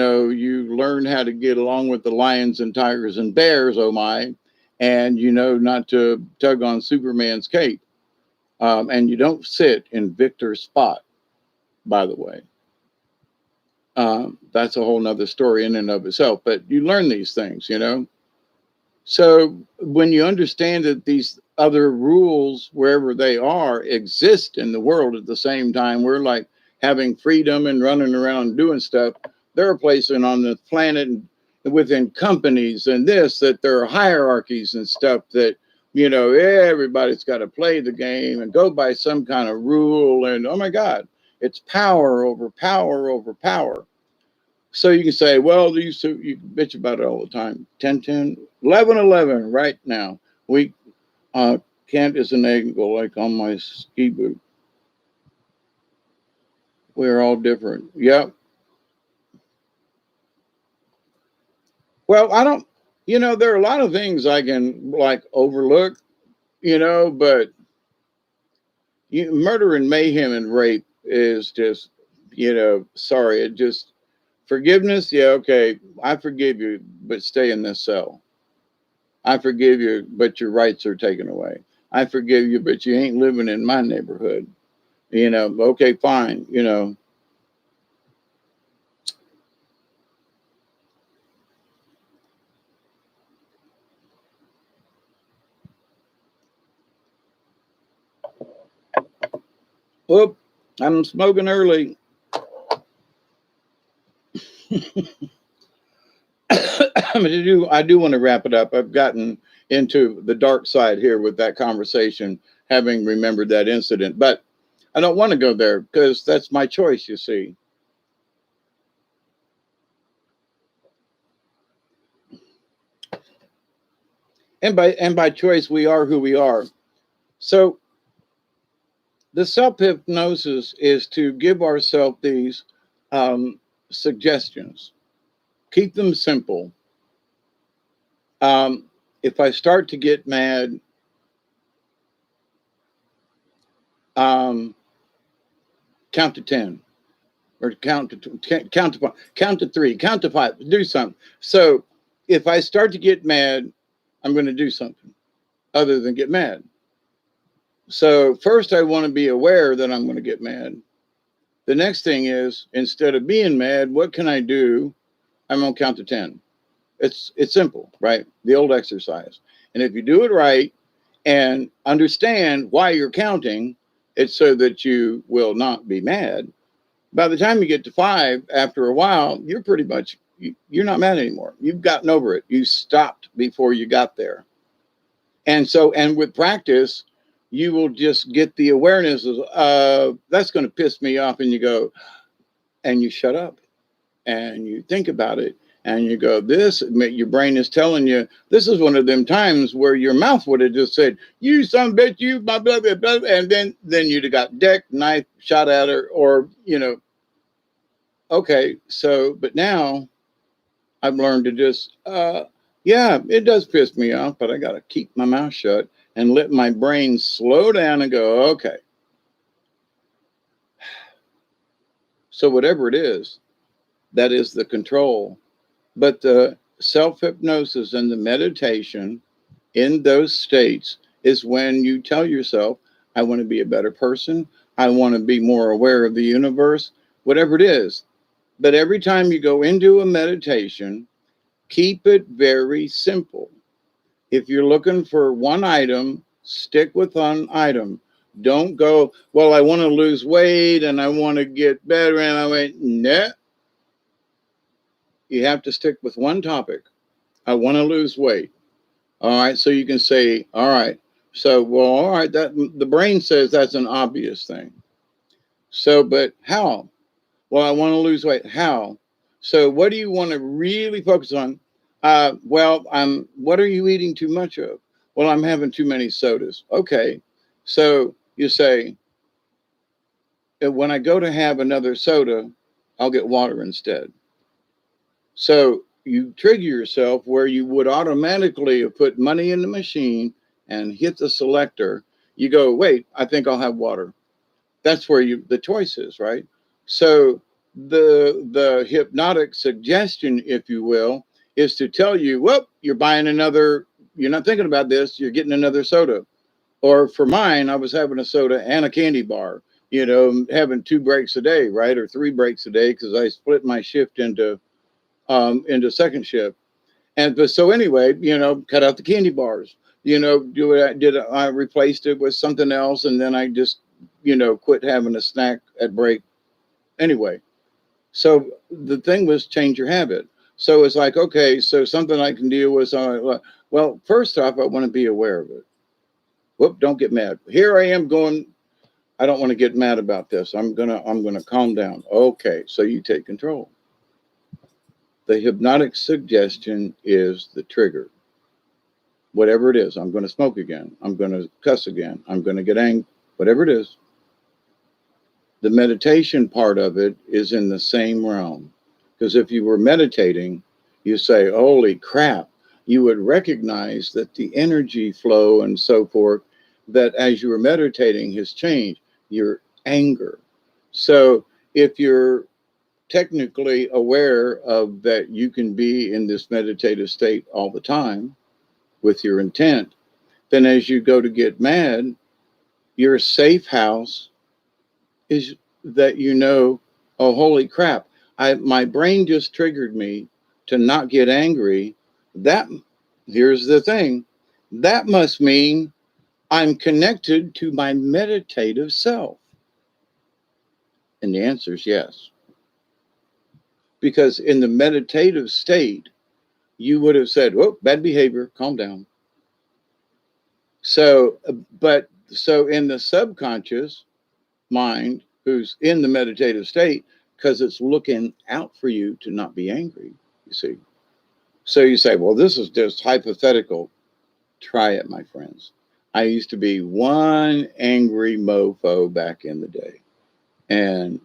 S1: learn how to get along with the lions and tigers and bears, oh my, and not to tug on Superman's cape. And you don't sit in Victor's spot, by the way. That's a whole nother story in and of itself, but you learn these things. So when you understand that these other rules, wherever they are, exist in the world at the same time, we're like having freedom and running around doing stuff. There are places on the planet and within companies and this that there are hierarchies and stuff that, everybody's got to play the game and go by some kind of rule. And oh my God, it's power over power over power. So you can say, well, you bitch about it all the time. 10, 10, 11, 11 right now. We Kent is an angle like on my ski boot. We're all different. Yep. Well, I don't, there are a lot of things I can like overlook, but murder and mayhem and rape is just, sorry, it just, forgiveness. Yeah. Okay. I forgive you, but stay in this cell. I forgive you, but your rights are taken away. I forgive you, but you ain't living in my neighborhood. Okay, fine. Whoop, I'm smoking early. I do want to wrap it up. I've gotten into the dark side here with that conversation, having remembered that incident, but I don't want to go there because that's my choice, you see. And by choice, we are who we are. So the self hypnosis is to give ourselves these suggestions. Keep them simple. If I start to get mad, um, count to 10 or count to 3, count to 5, do something. So if I start to get mad, I'm going to do something other than get mad. So first I want to be aware that I'm going to get mad. The next thing is, instead of being mad, what can I do? I'm going to count to 10. It's simple, right? The old exercise. And if you do it right and understand why you're counting, it's so that you will not be mad. By the time you get to 5, after a while, you're pretty much, you're not mad anymore. You've gotten over it. You stopped before you got there. And with practice, you will just get the awareness of, that's going to piss me off. And you go, and you shut up. and you think about it and you go, this, your brain is telling you, this is one of them times where your mouth would have just said, you son of a bitch, you, blah, blah, blah, blah, and then you'd have got decked, knife, shot at her, or, okay, so, but now I've learned to just, yeah, it does piss me off, but I got to keep my mouth shut and let my brain slow down and go, okay. So whatever it is, that is the control. But the self hypnosis and the meditation in those states is when you tell yourself, I want to be a better person. I want to be more aware of the universe, whatever it is. But every time you go into a meditation, keep it very simple. If you're looking for one item, stick with one item. Don't go, well, I want to lose weight and I want to get better. And I went, nah. You have to stick with one topic. I want to lose weight. All right. So you can say, all right. So, well, all right. That the brain says that's an obvious thing. So, but how? Well, I want to lose weight. How? So, what do you want to really focus on? What are you eating too much of? Well, I'm having too many sodas. Okay. So you say, when I go to have another soda, I'll get water instead. So you trigger yourself where you would automatically have put money in the machine and hit the selector. You go, wait, I think I'll have water. That's where the choice is, right? So the hypnotic suggestion, if you will, is to tell you, well, you're buying another, you're not thinking about this, you're getting another soda. Or for mine, I was having a soda and a candy bar, having 2 breaks a day, right? Or 3 breaks a day, because I split my shift into second shift. And but so anyway, cut out the candy bars. I replaced it with something else, and then I just quit having a snack at break anyway. So the thing was change your habit. So it's like, okay, so something I can deal with. Well, first off, I want to be aware of it. Whoop, don't get mad. Here I am going, I don't want to get mad about this. I'm gonna calm down. Okay, so you take control. The hypnotic suggestion is the trigger. Whatever it is, I'm going to smoke again. I'm going to cuss again. I'm going to get angry. Whatever it is, the meditation part of it is in the same realm. Because if you were meditating, you say, holy crap, you would recognize that the energy flow and so forth, that as you were meditating has changed your anger. So if you're technically aware of that, you can be in this meditative state all the time with your intent, then as you go to get mad, your safe house is that, oh, holy crap, my brain just triggered me to not get angry. That, here's the thing, that must mean I'm connected to my meditative self. And the answer is yes. Because in the meditative state, you would have said, oh, bad behavior, calm down. So, so in the subconscious mind, who's in the meditative state, because it's looking out for you to not be angry, you see. So you say, well, this is just hypothetical. Try it, my friends. I used to be one angry mofo back in the day. And,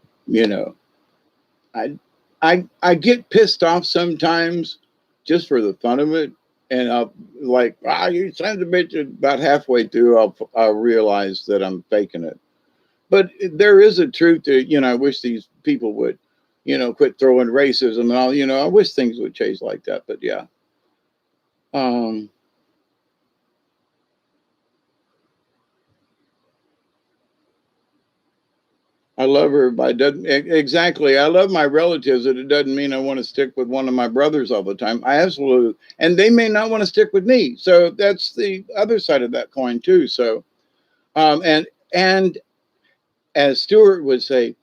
S1: I I get pissed off sometimes just for the fun of it. And I'll like, you son of a bitch. About halfway through, I'll realize that I'm faking it. But there is a truth to, I wish these people would, quit throwing racism and all, I wish things would change like that. But yeah. Um, I love her, but exactly. I love my relatives, and it doesn't mean I want to stick with one of my brothers all the time. I absolutely, and they may not want to stick with me. So that's the other side of that coin too. So, and as Stuart would say,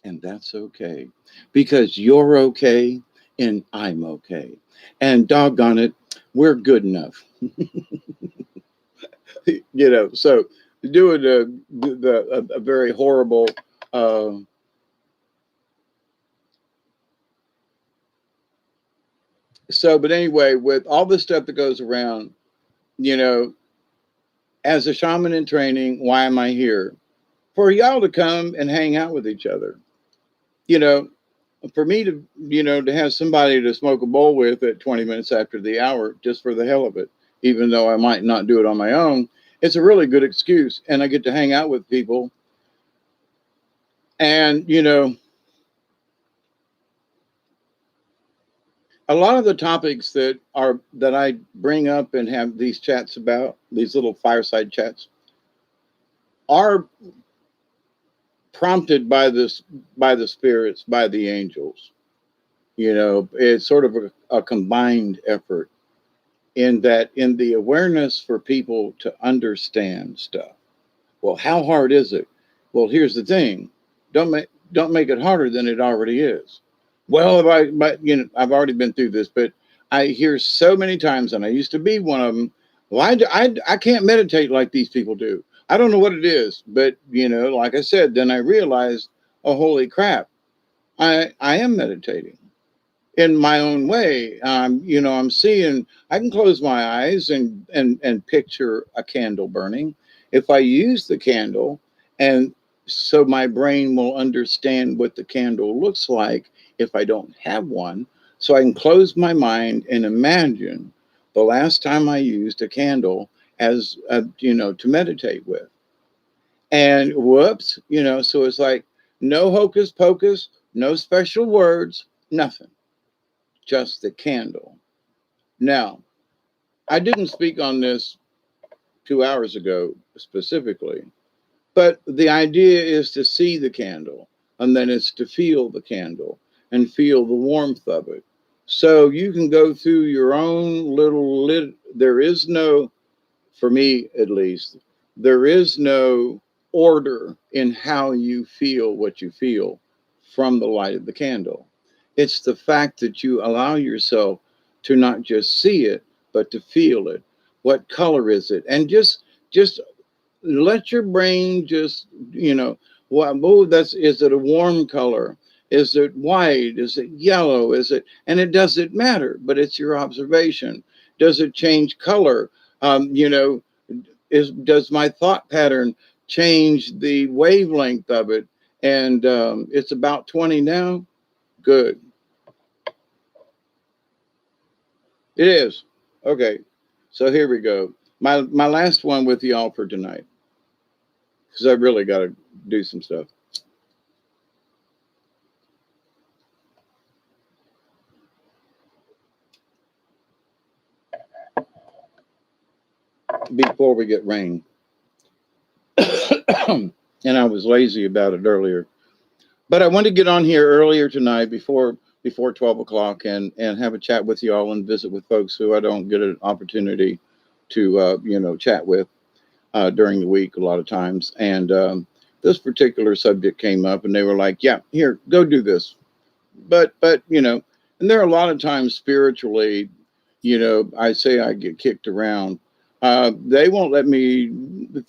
S1: and that's okay, because you're okay and I'm okay, and doggone it, we're good enough. So doing a very horrible. Uh, So, but anyway, with all the stuff that goes around, you know, as a shaman in training, why am I here? For y'all to come and hang out with each other. You know, for me to, to have somebody to smoke a bowl with at 20 minutes after the hour, just for the hell of it, even though I might not do it on my own, it's a really good excuse. And I get to hang out with people. And, a lot of the topics that I bring up and have these chats about, these little fireside chats, are prompted by the spirits, by the angels. It's sort of a combined effort in that, in the awareness for people to understand stuff. Well, how hard is it? Well, here's the thing: don't make it harder than it already is. Well, I've already been through this, but I hear so many times, and I used to be one of them. Well, I can't meditate like these people do. I don't know what it is, but like I said, then I realized, oh, holy crap, I am meditating in my own way. I'm seeing, I can close my eyes and picture a candle burning. If I use the candle, and so my brain will understand what the candle looks like if I don't have one. So I can close my mind and imagine the last time I used a candle as to meditate with. And whoops, so it's like no hocus pocus, no special words, nothing, just the candle. Now, I didn't speak on this 2 hours ago specifically, but the idea is to see the candle, and then it's to feel the candle and feel the warmth of it. So you can go through your own little there is no, for me at least, there is no order in how you feel what you feel from the light of the candle. It's the fact that you allow yourself to not just see it, but to feel it. What color is it? And just let your brain just, what, oh, is it a warm color? Is it white? Is it yellow? And it doesn't matter, but it's your observation. Does it change color? Does my thought pattern change the wavelength of it? And it's about 20 now. Good. It is. Okay. So here we go. My last one with y'all for tonight, because I really got to do some stuff. Before we get rain. And I was lazy about it earlier. But I wanted to get on here earlier tonight before 12 o'clock and have a chat with y'all and visit with folks who I don't get an opportunity to chat with during the week a lot of times. And this particular subject came up, and they were like, "Yeah, here, go do this." But and there are a lot of times spiritually, I say I get kicked around. They won't let me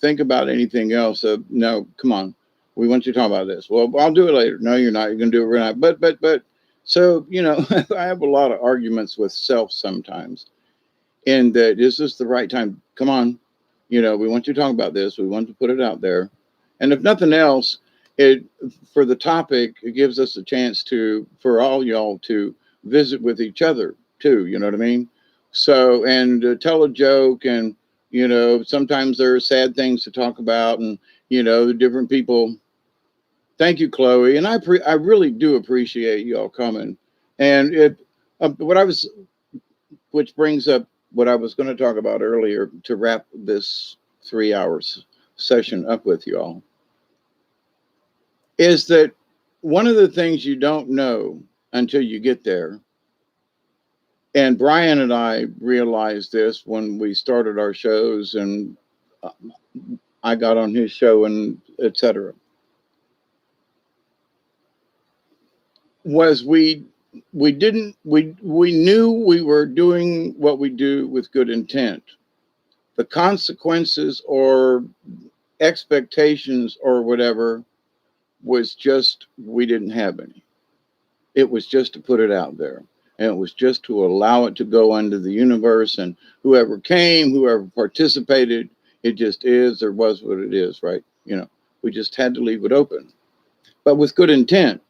S1: think about anything else. No, come on, we want you to talk about this. Well, I'll do it later. No, you're not. You're gonna do it right now. But so I have a lot of arguments with self sometimes. And that, is this the right time? Come on, we want you to talk about this. We want to put it out there. And if nothing else, it, for the topic, it gives us a chance for all y'all to visit with each other too. You know what I mean? So, and tell a joke, and sometimes there are sad things to talk about, and the different people. Thank you, Chloe, and I really do appreciate y'all coming. And what I was, which brings up what I was going to talk about earlier to wrap this 3 hours session up with y'all, is that one of the things you don't know until you get there. And Brian and I realized this when we started our shows, and uh, I got on his show, and etc. Was we knew we were doing what we do with good intent. The consequences or expectations or whatever was just, we didn't have any. It was just to put it out there. And it was just to allow it to go into the universe, and whoever came, whoever participated, it just is or was what it is, right? We just had to leave it open, but with good intent.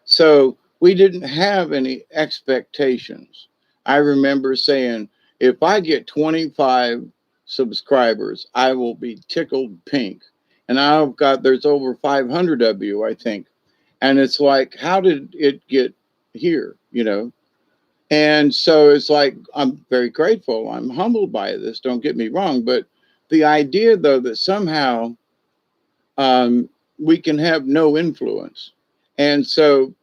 S1: So we didn't have any expectations. I remember saying, if I get 25 subscribers, I will be tickled pink. And there's over 500 of you, I think. And it's like, how did it get here? And so it's like, I'm very grateful. I'm humbled by this, don't get me wrong. But the idea, though, that somehow um, we can have no influence. And so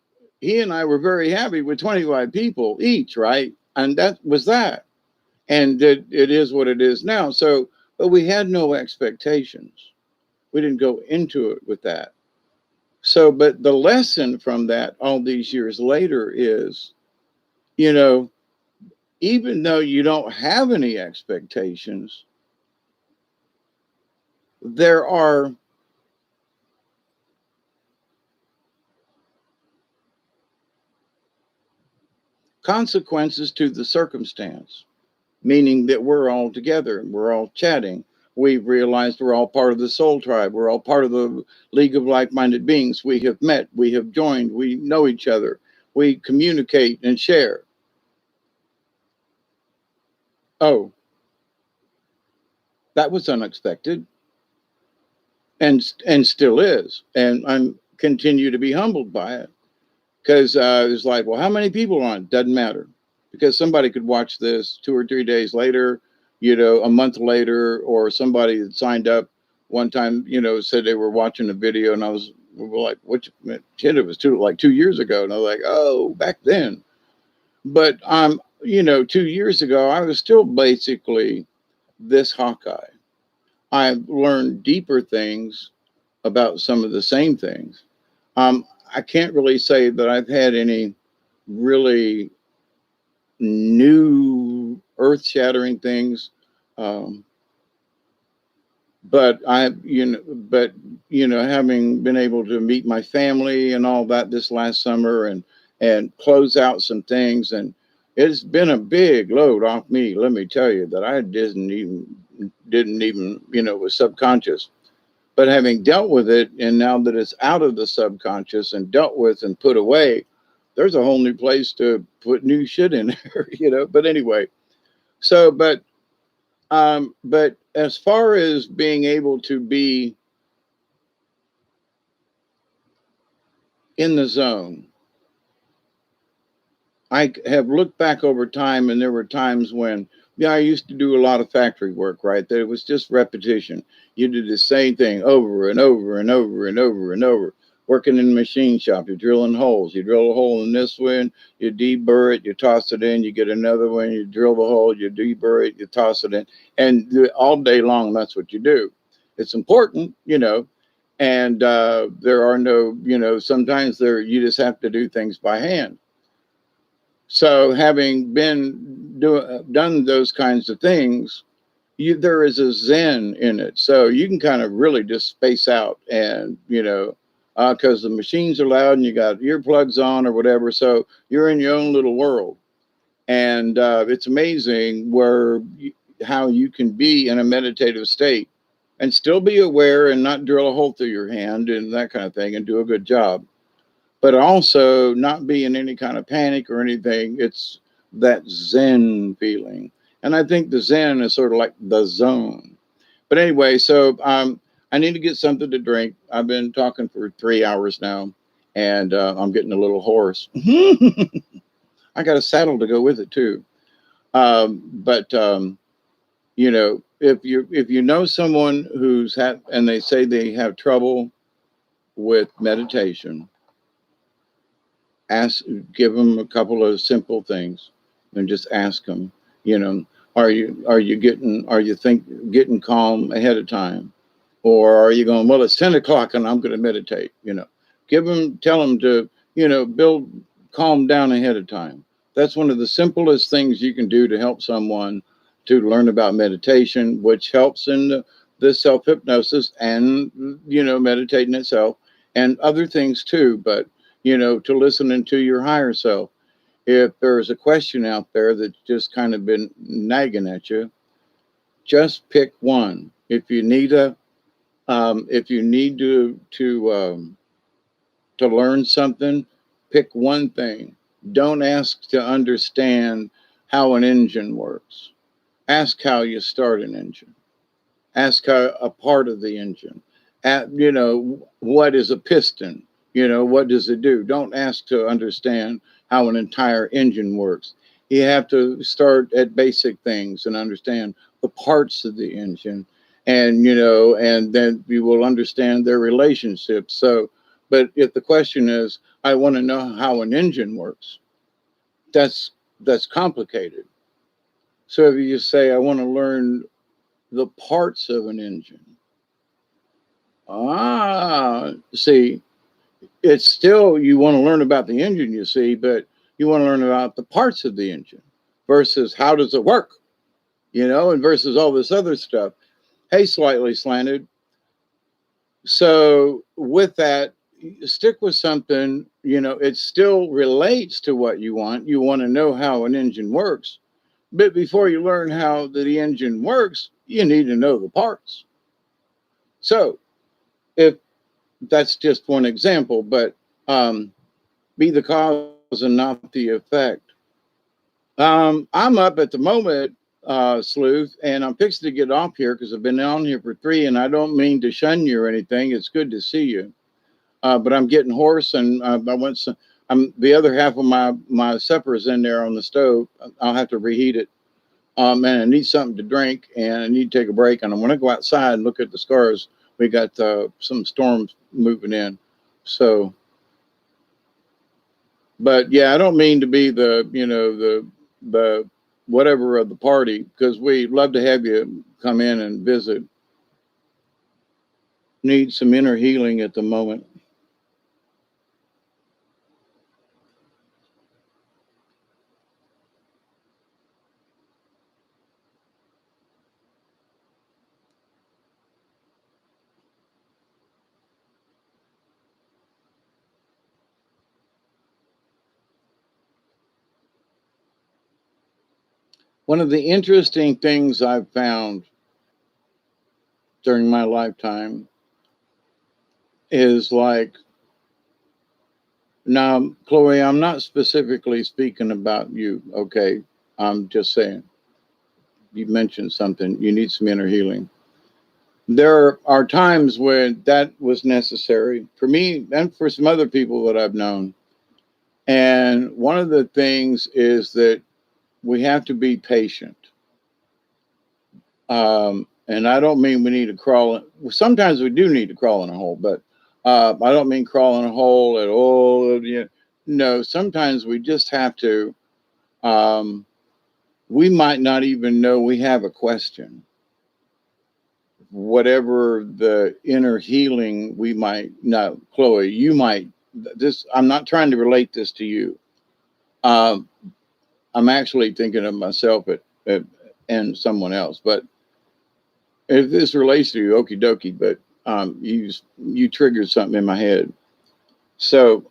S1: he and I were very happy with 25 people each, right? And that was that. And it is what it is now. So, but we had no expectations. We didn't go into it with that. So, but the lesson from that all these years later is, you know, even though you don't have any expectations, there are consequences to the circumstance, meaning that we're all together, we're all chatting. We've realized we're all part of the soul tribe, we're all part of the League of Like Minded Beings. We have met, we have joined, we know each other, we communicate and share. Oh, that was unexpected, and still is. And I'm continue to be humbled by it, because it's like, well, how many people are on? Doesn't matter, because somebody could watch this 2 or 3 days later, a month later, or somebody that signed up one time, said they were watching a video, and we were like, what? Shit, it was 2 years ago, and I was like, oh, back then. But 2 years ago, I was still basically this Hawkeye. I've learned deeper things about some of the same things. I can't really say that I've had any really new earth shattering things. Um, but having been able to meet my family and all that this last summer, and close out some things, and it's been a big load off me. Let me tell you that I didn't even was subconscious. But having dealt with it, and now that it's out of the subconscious and dealt with and put away, there's a whole new place to put new shit in there. But anyway, so but as far as being able to be in the zone, I have looked back over time, and there were times when, yeah, I used to do a lot of factory work, right? That it was just repetition. You did the same thing over and over and over and over and over. Working in the machine shop, you're drilling holes. You drill a hole in this one, you deburr it, you toss it in, you get another one, you drill the hole, you deburr it, you toss it in. And all day long, that's what you do. It's important. And there are no, sometimes you just have to do things by hand. So having done those kinds of things, there is a zen in it. So you can kind of really just space out, and because the machines are loud and you got earplugs on or whatever, so you're in your own little world. And it's amazing how you can be in a meditative state and still be aware and not drill a hole through your hand and that kind of thing, and do a good job, but also not be in any kind of panic or anything. It's that Zen feeling. And I think the Zen is sort of like the zone. But anyway, so I need to get something to drink. I've been talking for 3 hours now, and I'm getting a little hoarse. I got a saddle to go with it too. But if you know someone who's had, and they say they have trouble with meditation, give them a couple of simple things, and just ask them, you know are you getting calm ahead of time, or are you going, well, it's 10 o'clock and I'm going to meditate? Tell them to build calm down ahead of time. That's one of the simplest things you can do to help someone to learn about meditation, which helps in the self hypnosis, and meditating itself, and other things too. But to listen into your higher self if there's a question out there that's just kind of been nagging at you, just pick one. If you need to learn something, pick one thing. Don't ask to understand how an engine works. Ask how you start an engine. Ask how a part of the engine. What is a piston? What does it do? Don't ask to understand how an entire engine works. You have to start at basic things and understand the parts of the engine, and then you will understand their relationship. So, but if the question is, I want to know how an engine works, that's that's complicated. So if you say, I want to learn the parts of an engine, see, it's still, you want to learn about the engine, you see, but you want to learn about the parts of the engine versus how does it work, and versus all this other stuff. Hey, slightly slanted. So with that, stick with something, it still relates to what you want. You want to know how an engine works. But before you learn how the engine works, you need to know the parts. So if that's just one example, but be the cause and not the effect. I'm up at the moment, Sleuth, and I'm fixing to get off here because I've been on here for 3, and I don't mean to shun you or anything. It's good to see you. But I'm getting hoarse, and I'm the other half of my supper is in there on the stove. I'll have to reheat it. And I need something to drink, and I need to take a break. And I'm going to go outside and look at the scars. We got some storms moving in, so. But yeah, I don't mean to be the whatever of the party, because we love to have you come in and visit. Need some inner healing at the moment. One of the interesting things I've found during my lifetime is like, now, Chloe, I'm not specifically speaking about you, okay? I'm just saying, you mentioned something, you need some inner healing. There are times when that was necessary for me and for some other people that I've known. And one of the things is that we have to be patient. And I don't mean we need to crawl. Sometimes we do need to crawl in a hole, but I don't mean crawl in a hole at all. No, sometimes we just have to. We might not even know we have a question. Whatever the inner healing we might. No, Chloe, you might. This. I'm not trying to relate this to you. Um, I'm actually thinking of myself and someone else, but if this relates to you, okie dokie, but you triggered something in my head. So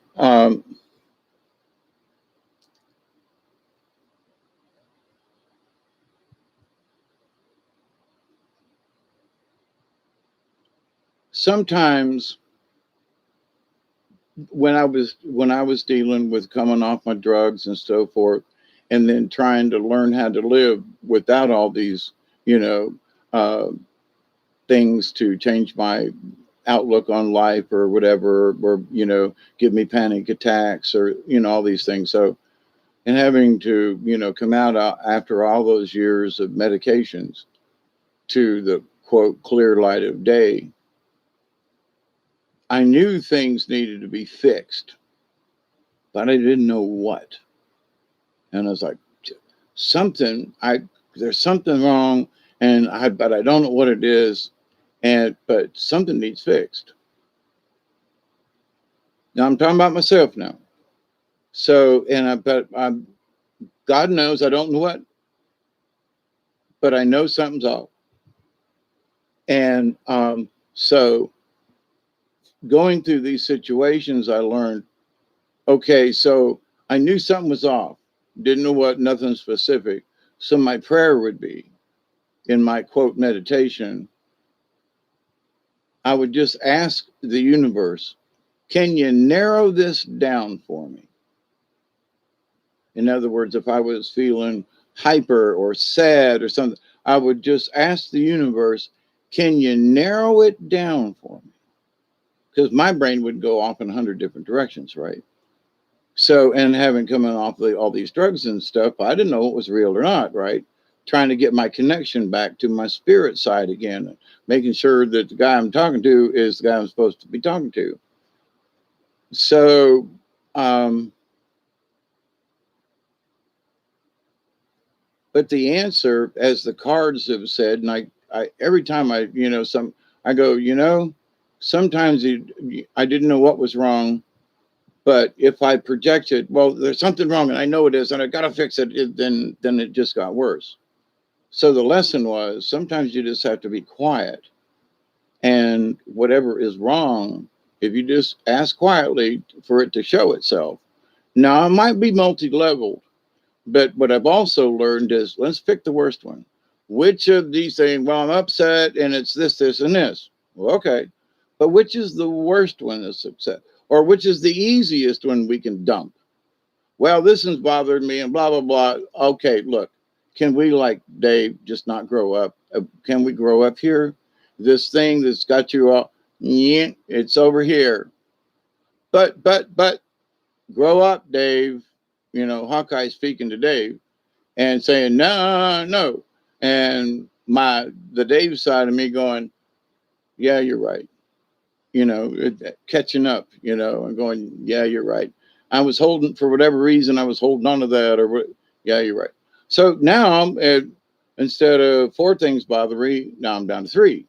S1: sometimes when I was dealing with coming off my drugs and so forth, and then trying to learn how to live without all these, you know, uh, things to change my outlook on life or whatever, or give me panic attacks or all these things. So, and having to come out after all those years of medications to the quote clear light of day, I knew things needed to be fixed, but I didn't know what. And I was like, something I there's something wrong, but I don't know what it is, but something needs fixed. Now I'm talking about myself now. So but I'm God knows I don't know what, but I know something's off. And so going through these situations, I learned, okay, so I knew something was off. Didn't know what, nothing specific. So my prayer would be, in my quote meditation, I would just ask the universe, can you narrow this down for me? In other words, if I was feeling hyper or sad or something, I would just ask the universe, can you narrow it down for me? Because my brain would go off in 100 different directions, right? So, and having coming off all these drugs and stuff, I didn't know what was real or not, right? Trying to get my connection back to my spirit side again, making sure that the guy I'm talking to is the guy I'm supposed to be talking to. So, um, but the answer, as the cards have said, and I every time I, I go, sometimes I didn't know what was wrong, but if I projected, well, there's something wrong, and I know it is, and I got to fix it, then it just got worse. So the lesson was sometimes you just have to be quiet, and whatever is wrong, if you just ask quietly for it to show itself. Now it might be multi-leveled, but what I've also learned is let's pick the worst one. Which of these things? Well, I'm upset and it's this, this, and this. Well, okay. But which is the worst one that's upset? Or which is the easiest one we can dump? Well, this one's bothered me and blah, blah, blah. Okay, look, can we, like Dave, just not grow up? Can we grow up here? This thing that's got you all, yeah, it's over here. But, grow up, Dave. Hawkeye speaking to Dave and saying no, no, and the Dave side of me going, yeah, you're right. Catching up, and going, yeah, you're right. I was holding, for whatever reason, I was holding on to that, or what? Yeah, you're right. So now, instead of 4 things bother me, now I'm down to 3.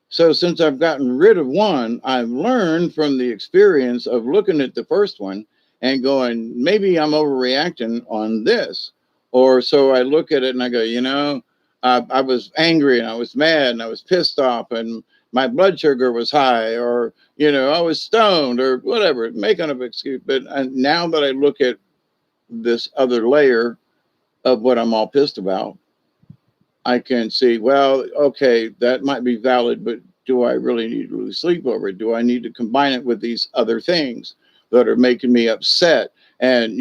S1: So since I've gotten rid of one, I've learned from the experience of looking at the first one and going, maybe I'm overreacting on this. Or so I look at it and I go, I was angry and I was mad and I was pissed off and my blood sugar was high, or, I was stoned or whatever, making an excuse. But now that I look at this other layer of what I'm all pissed about, I can see, well, okay, that might be valid, but do I really need to lose sleep over it? Do I need to combine it with these other things that are making me upset? And,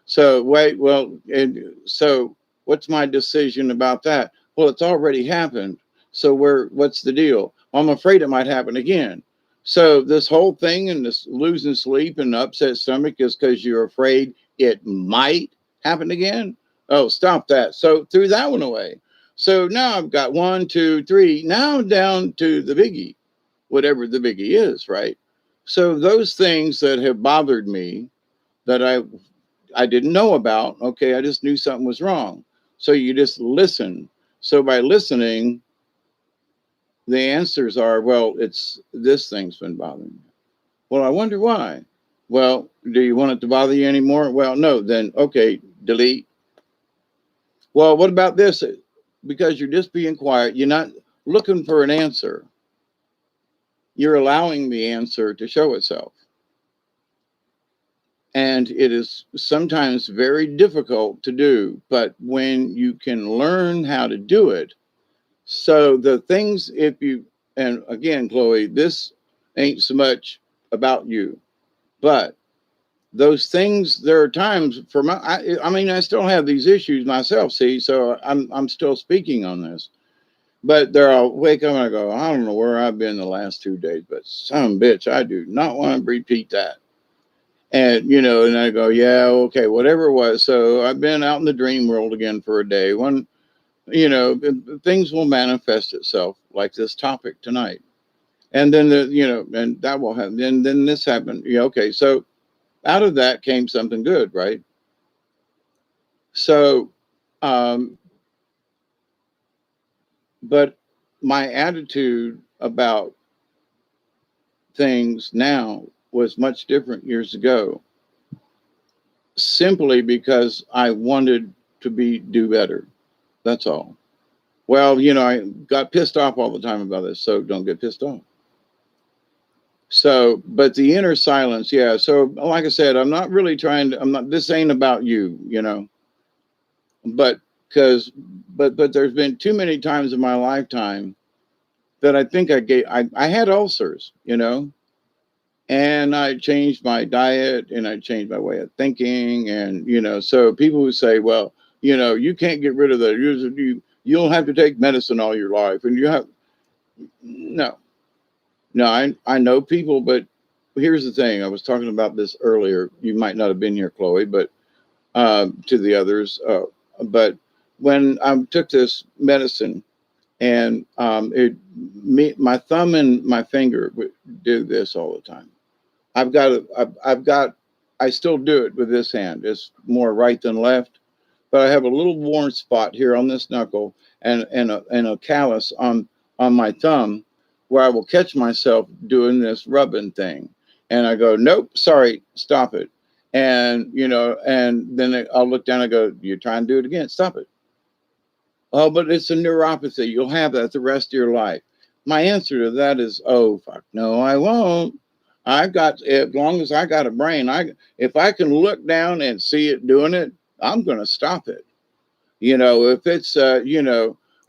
S1: so wait, well, and so what's my decision about that? Well, it's already happened. So what's the deal? Well, I'm afraid it might happen again. So this whole thing and this losing sleep and upset stomach is because you're afraid it might happen again. Oh, stop that. So threw that one away. So now I've got 1, 2, 3. Now I'm down to the biggie, whatever the biggie is, right? So those things that have bothered me that I didn't know about, okay, I just knew something was wrong. So you just listen. So by listening, the answers are, well, it's this thing's been bothering me. Well, I wonder why. Well, do you want it to bother you anymore? Well, no, then okay, delete. Well, what about this? Because you're just being quiet. You're not looking for an answer. You're allowing the answer to show itself. And it is sometimes very difficult to do, but when you can learn how to do it, so the things, and again, Chloe, this ain't so much about you, but those things, there are times for I mean, I still have these issues myself, see, so I'm still speaking on this. But there, I'll wake up and I go, I don't know where I've been the last 2 days, but some bitch, I do not want to repeat that. And, and I go, yeah, okay, whatever it was. So I've been out in the dream world again for a day. When, things will manifest itself like this topic tonight. And then, and that will happen. Then this happened. Yeah, okay. So out of that came something good, right? So, um, but my attitude about things now was much different years ago, simply because I wanted to do better. That's all. Well, I got pissed off all the time about this, so don't get pissed off. So, but the inner silence, yeah. So, like I said, I'm not really trying to, this ain't about you, but because but there's been too many times in my lifetime that I think I had ulcers, and I changed my diet and I changed my way of thinking, and so people who say, well, you can't get rid of that, you'll have to take medicine all your life, and you have no. No, I know people, but here's the thing. I was talking about this earlier. You might not have been here, Chloe, but to the others. But when I took this medicine, and my thumb and my finger would do this all the time. I've got, I still do it with this hand. It's more right than left, but I have a little worn spot here on this knuckle, and a callus on my thumb, where I will catch myself doing this rubbing thing, and I go, nope, sorry, stop it, and and then I'll look down and go, you're trying to do it again, stop it. Oh, but it's a neuropathy. You'll have that the rest of your life. My answer to that is, oh fuck, no, I won't. I've got, as long as I got a brain, if I can look down and see it doing it, I'm going to stop it. If it's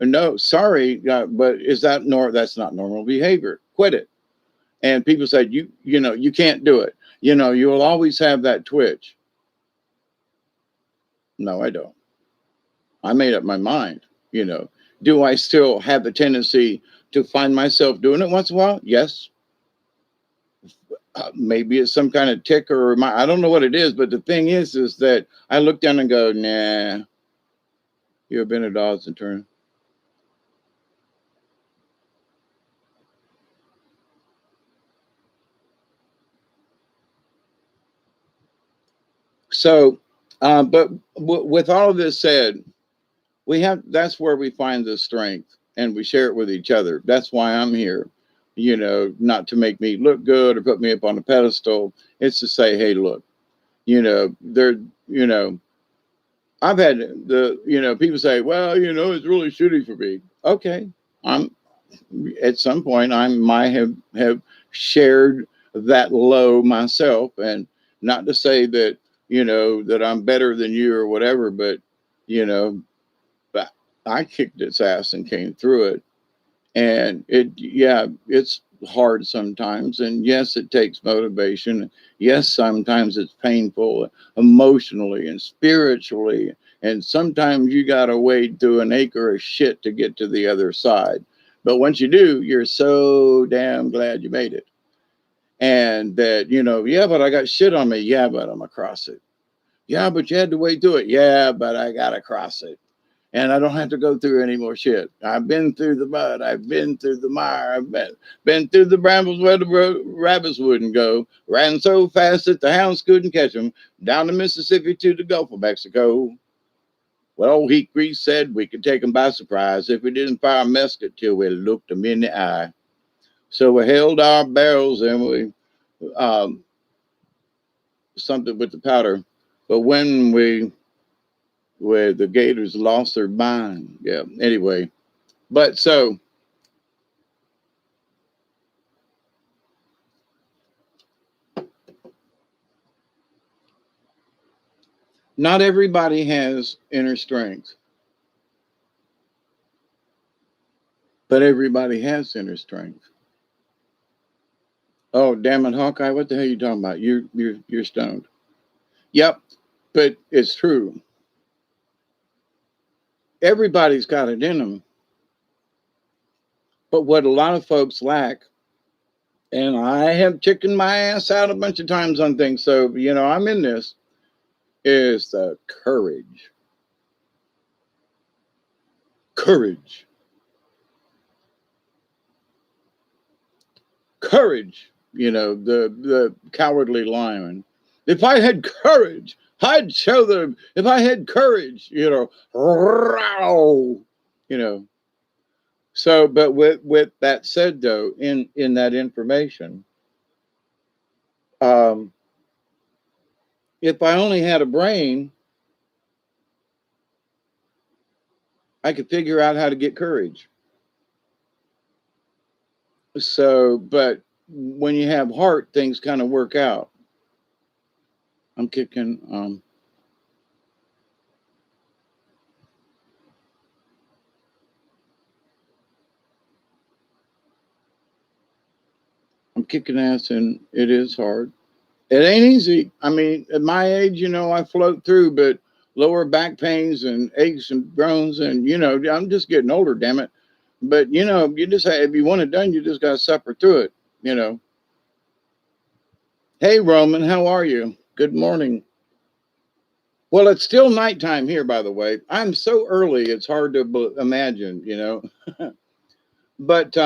S1: no, sorry, but that's not normal behavior. Quit it. And people say, you can't do it. You will always have that twitch. No, I don't. I made up my mind. Do I still have the tendency to find myself doing it once in a while? Yes. Maybe it's some kind of tick, or I don't know what it is, but the thing is that I look down and go, nah, you've been a dog's and turn. So, but with all of this said, that's where we find the strength, and we share it with each other. That's why I'm here, not to make me look good or put me up on a pedestal. It's to say, hey, look, there, I've had people say, well, it's really shitty for me. Okay. I'm At some point I might have shared that low myself, and not to say that, that I'm better than you or whatever, but, you know, but I kicked its ass and came through it. And it's hard sometimes, and yes, it takes motivation. Yes, sometimes it's painful emotionally and spiritually, and sometimes you gotta wade through an acre of shit to get to the other side. But once you do, you're so damn glad you made it. And that, yeah, but I got shit on me. Yeah, but I'm across it. Yeah, but you had to wade through it. Yeah, but I got across it, and I don't have to go through any more shit. I've been through the mud. I've been through the mire. I've been through the brambles where the rabbits wouldn't go. Ran so fast that the hounds couldn't catch them. Down the Mississippi to the Gulf of Mexico. Well, old Heat Grease said we could take them by surprise if we didn't fire a musket till we looked them in the eye. So we held our barrels and we something with the powder. But when where the Gators lost their mind, yeah. Anyway, but so not everybody has inner strength, but everybody has inner strength. Oh, damn it, Hawkeye! What the hell are you talking about? You're stoned. Yep, but it's true. Everybody's got it in them. But what a lot of folks lack, and I have chickened my ass out a bunch of times on things, so I'm in this, is the courage. Courage. Courage. The cowardly lion. If I had courage, I'd show them. If I had courage, row, you know. So, but with that said, though, in that information, um, if I only had a brain, I could figure out how to get courage. So, but when you have heart, things kind of work out. I'm kicking. kicking ass, and it is hard. It ain't easy. I mean, at my age, I float through, but lower back pains and aches and groans, and I'm just getting older, damn it. But you just if you want it done, you just gotta suffer through it. You know. Hey, Roman, how are you? Good morning. Well, it's still nighttime here, by the way. I'm so early; it's hard to imagine. But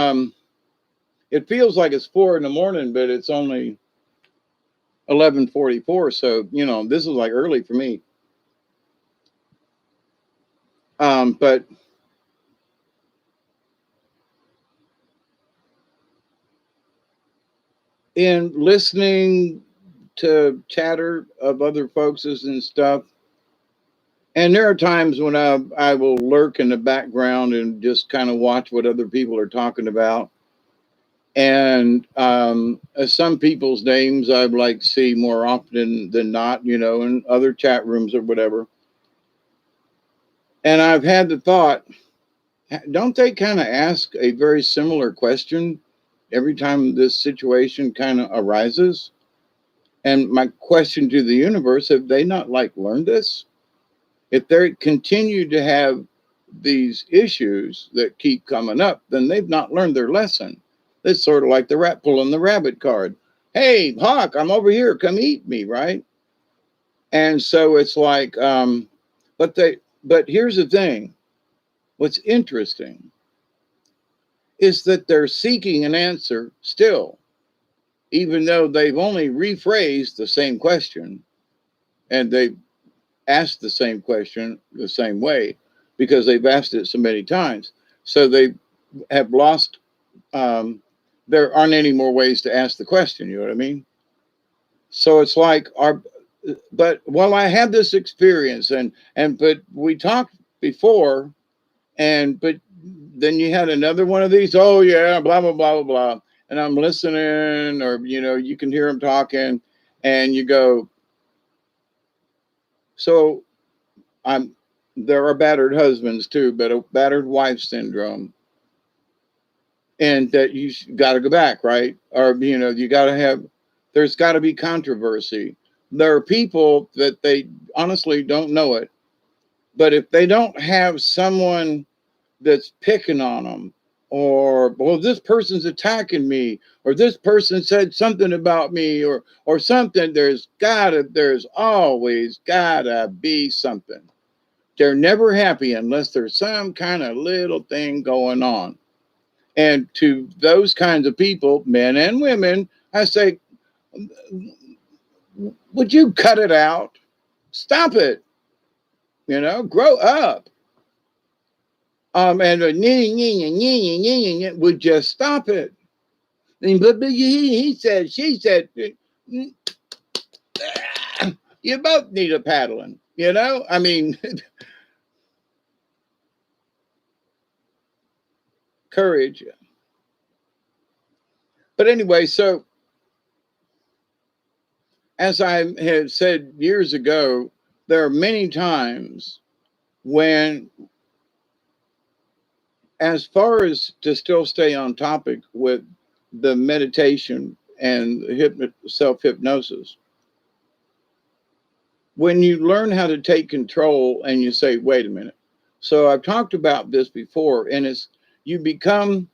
S1: it feels like it's 4 in the morning, but it's only 11:44. So this is like early for me. But in listening to chatter of other folks and stuff, and there are times when I will lurk in the background and just kind of watch what other people are talking about. And some people's names I like see more often than not, in other chat rooms or whatever. And I've had the thought, don't they kind of ask a very similar question every time this situation kind of arises? And my question to the universe, have they not learned this? If they continue to have these issues that keep coming up, then they've not learned their lesson. It's sort of like the rat pulling the rabbit card. Hey, Hawk, I'm over here. Come eat me, right? And so it's like, but here's the thing. What's interesting is that they're seeking an answer still, even though they've only rephrased the same question and they asked the same question the same way because they've asked it so many times. So they have lost, there aren't any more ways to ask the question. You know what I mean? So it's like but I had this experience but we talked before but then you had another one of these, oh yeah, blah, blah, blah, blah, blah. And I'm listening or, you can hear them talking and you go, so there are battered husbands too, but a battered wife syndrome. And that you got to go back, right? Or, you got to there's got to be controversy. There are people that they honestly don't know it. But if they don't have someone that's picking on them, or, well, this person's attacking me, or this person said something about me, or something, there's always gotta be something. They're never happy unless there's some kind of little thing going on. And to those kinds of people, men and women, I say, would you cut it out? Stop it. Grow up. And would just stop it. But he said, she said, you both need a paddling. I mean, courage. But anyway, so as I had said years ago, there are many times when, as far as to still stay on topic with the meditation and self-hypnosis, when you learn how to take control and you say, wait a minute. So I've talked about this before, and it's you become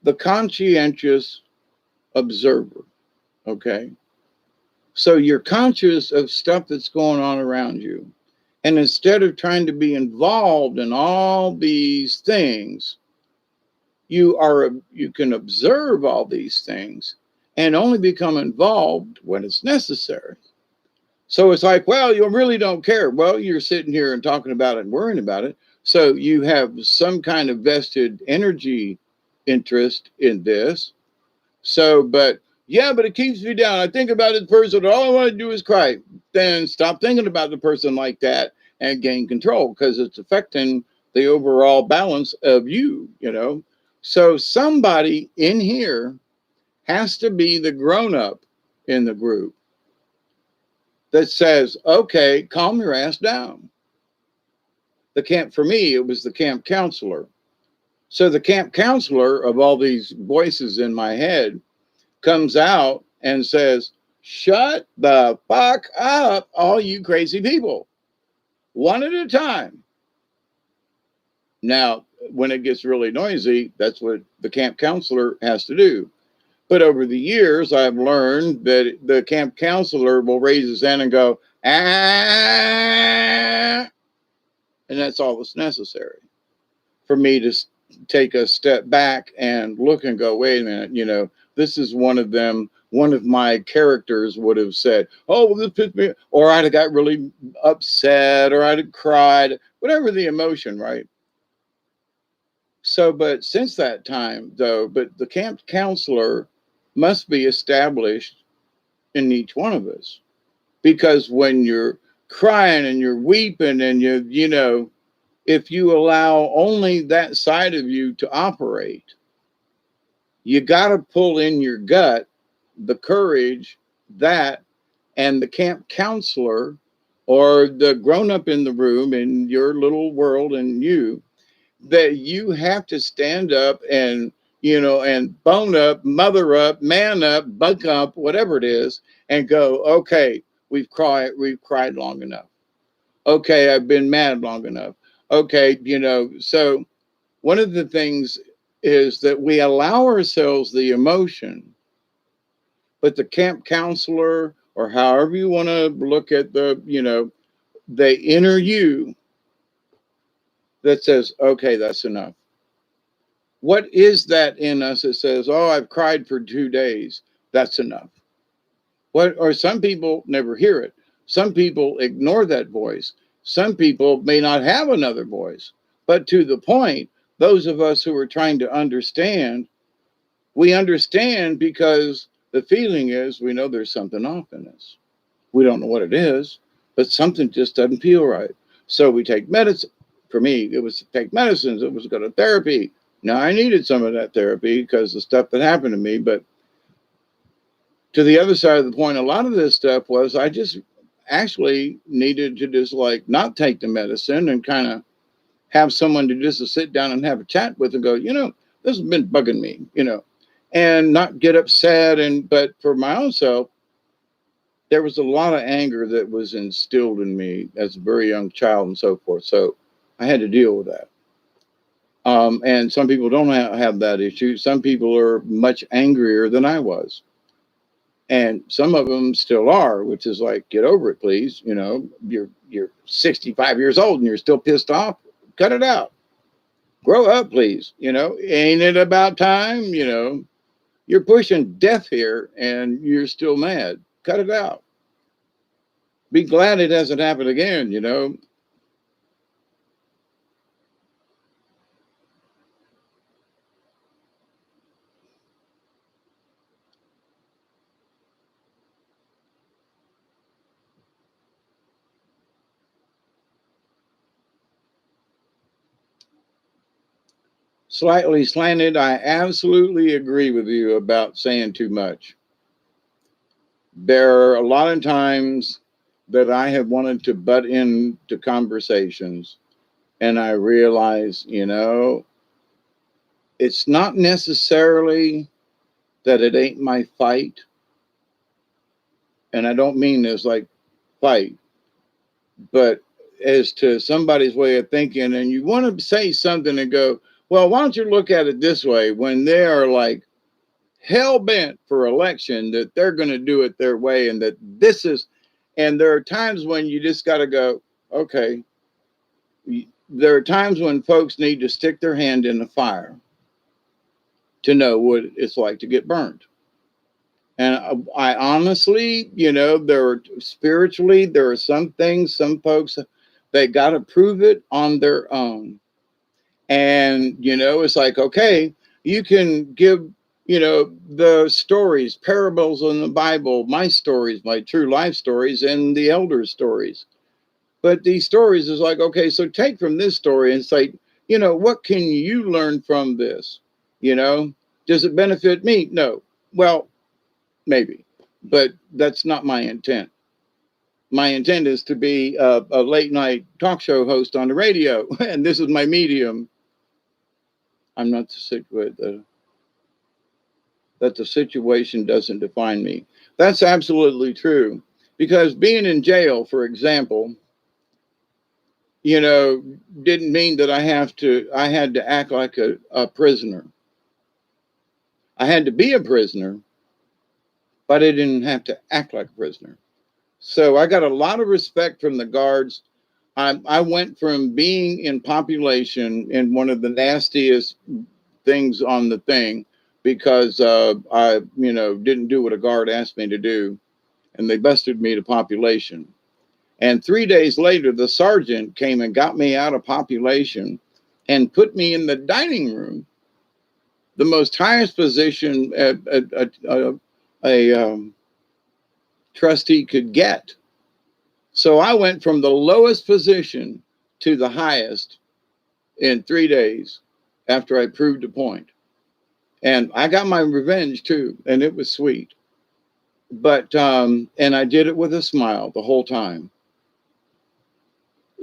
S1: the conscientious observer. Okay. So you're conscious of stuff that's going on around you. And instead of trying to be involved in all these things, you can observe all these things and only become involved when it's necessary. So it's like, well, you really don't care. Well, you're sitting here and talking about it and worrying about it. So you have some kind of vested energy interest in this. So, but it keeps me down. I think about this person, all I want to do is cry. Then stop thinking about the person like that and gain control because it's affecting the overall balance of you. So somebody in here has to be the grown up in the group that says, okay, calm your ass down. For me, it was the camp counselor. So the camp counselor of all these voices in my head comes out and says, shut the fuck up, all you crazy people, one at a time. Now, when it gets really noisy, that's what the camp counselor has to do. But over the years, I've learned that the camp counselor will raise his hand and go, ah, and that's all that's necessary for me to take a step back and look and go, wait a minute, this is one of them. One of my characters would have said, oh, well, this pissed me, or I'd have got really upset, or I'd have cried, whatever the emotion, right? So, but since that time, though, but the camp counselor must be established in each one of us. Because when you're crying and you're weeping and if you allow only that side of you to operate, you got to pull in your gut the courage that, and the camp counselor or the grown up in the room in your little world and that you have to stand up and and bone up, mother up, man up, buck up, whatever it is, and go, okay, we've cried long enough. Okay, I've been mad long enough. Okay, so one of the things is that we allow ourselves the emotion, but the camp counselor, or however you want to look at the inner you that says, okay, that's enough. What is that in us that says, oh, I've cried for 2 days, that's enough? What? Or some people never hear it. Some people ignore that voice. Some people may not have another voice. But to the point, those of us who are trying to understand, we understand because the feeling is we know there's something off in us. We don't know what it is, but something just doesn't feel right. So we take medicine. For me, it was to take medicines. It was go to therapy. Now, I needed some of that therapy because the stuff that happened to me. But to the other side of the point, a lot of this stuff was I just actually needed to just like not take the medicine and kind of have someone to just to sit down and have a chat with and go, this has been bugging me, and not get upset. But for my own self, there was a lot of anger that was instilled in me as a very young child and so forth. So I had to deal with that. And some people don't have that issue. Some people are much angrier than I was. And some of them still are, which is like, get over it, please. You're 65 years old and you're still pissed off. Cut it out. Grow up, please. Ain't it about time? You're pushing death here and you're still mad. Cut it out. Be glad it hasn't happened again. Slightly slanted, I absolutely agree with you about saying too much. There are a lot of times that I have wanted to butt into conversations, and I realize, it's not necessarily that it ain't my fight. And I don't mean this like fight, but as to somebody's way of thinking, and you want to say something and go, well, why don't you look at it this way, when they are like hell bent for election that they're going to do it their way, and that this is, and there are times when you just got to go, okay. There are times when folks need to stick their hand in the fire to know what it's like to get burned. And I honestly, there are spiritually, there are some things, some folks, they got to prove it on their own. And, it's like, okay, you can give, the stories, parables in the Bible, my stories, my true life stories, and the elders' stories. But these stories is like, okay, so take from this story and say, what can you learn from this? Does it benefit me? No. Well, maybe, but that's not my intent. My intent is to be a late night talk show host on the radio, and this is my medium. I'm not sick with that the situation doesn't define me. That's absolutely true. Because being in jail, for example, you know, didn't mean that I had to act like a prisoner. I had to be a prisoner, but I didn't have to act like a prisoner. So I got a lot of respect from the guards. I went from being in population in one of the nastiest things on the thing because I, didn't do what a guard asked me to do, and they busted me to population. And 3 days later, the sergeant came and got me out of population and put me in the dining room, the most highest position a trustee could get. So I went from the lowest position to the highest in 3 days after I proved a point. And I got my revenge too, and it was sweet. But and I did it with a smile the whole time.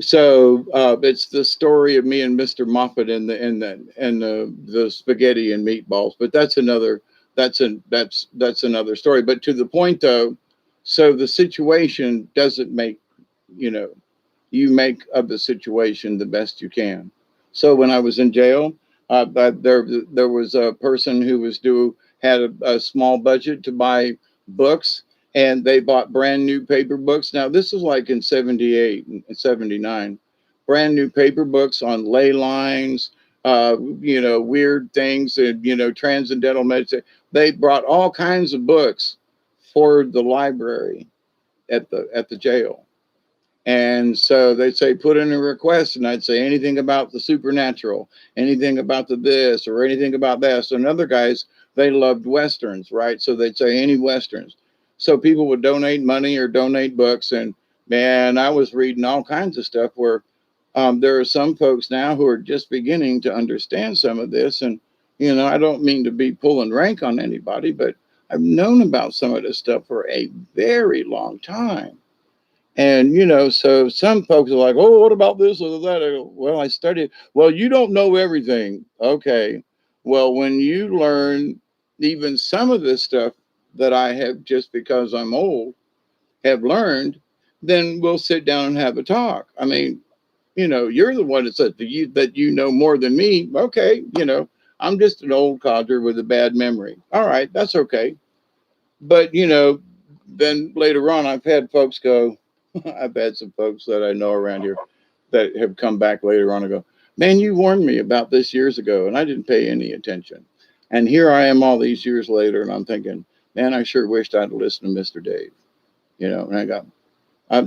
S1: So it's the story of me and Mr. Moffat and the spaghetti and meatballs. But that's another story. But to the point though, so the situation doesn't make, you know, you make of the situation the best you can. So when I was in jail, there was a person who had a small budget to buy books, and they bought brand new paper books. Now this was like in '78 and '79, brand new paper books on ley lines, weird things, and transcendental medicine. They brought all kinds of books for the library at the jail. And so they'd say, put in a request, and I'd say anything about the supernatural, anything about the this, or anything about that. So, and other guys, they loved Westerns, right? So they'd say any Westerns. So people would donate money or donate books. And man, I was reading all kinds of stuff where there are some folks now who are just beginning to understand some of this. And, I don't mean to be pulling rank on anybody, but I've known about some of this stuff for a very long time. And, so some folks are like, oh, what about this or that? I go, well, I studied. Well, you don't know everything. Okay. Well, when you learn even some of this stuff that I have, just because I'm old, have learned, then we'll sit down and have a talk. I mean, you're the one that said that you know more than me. Okay. I'm just an old codger with a bad memory. All right. That's okay. But, then later on, I've had folks go, I've had some folks that I know around here that have come back later on and go, man, you warned me about this years ago, and I didn't pay any attention. And here I am all these years later, and I'm thinking, man, I sure wished I'd listened to Mr. Dave. And I got,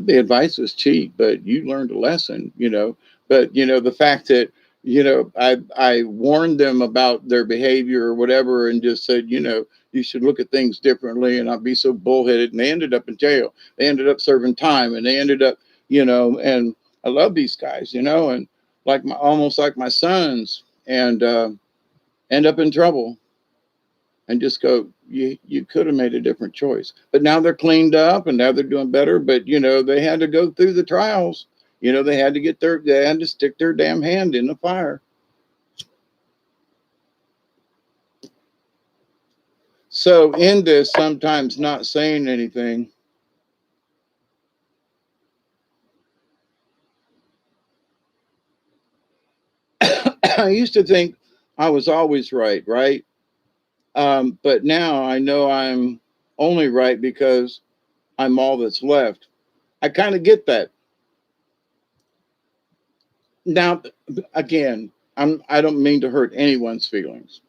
S1: the advice was cheap, but you learned a lesson. But, the fact that, I warned them about their behavior or whatever and just said, you should look at things differently and not be so bullheaded. And they ended up in jail. They ended up serving time, and they ended up, and I love these guys, and almost like my sons, and end up in trouble and just go, you could have made a different choice. But now they're cleaned up and now they're doing better. But, they had to go through the trials. They had to stick their damn hand in the fire. So in this, sometimes not saying anything, I used to think I was always right, right? But now I know I'm only right because I'm all that's left. I kind of get that. Now, again, I don't mean to hurt anyone's feelings,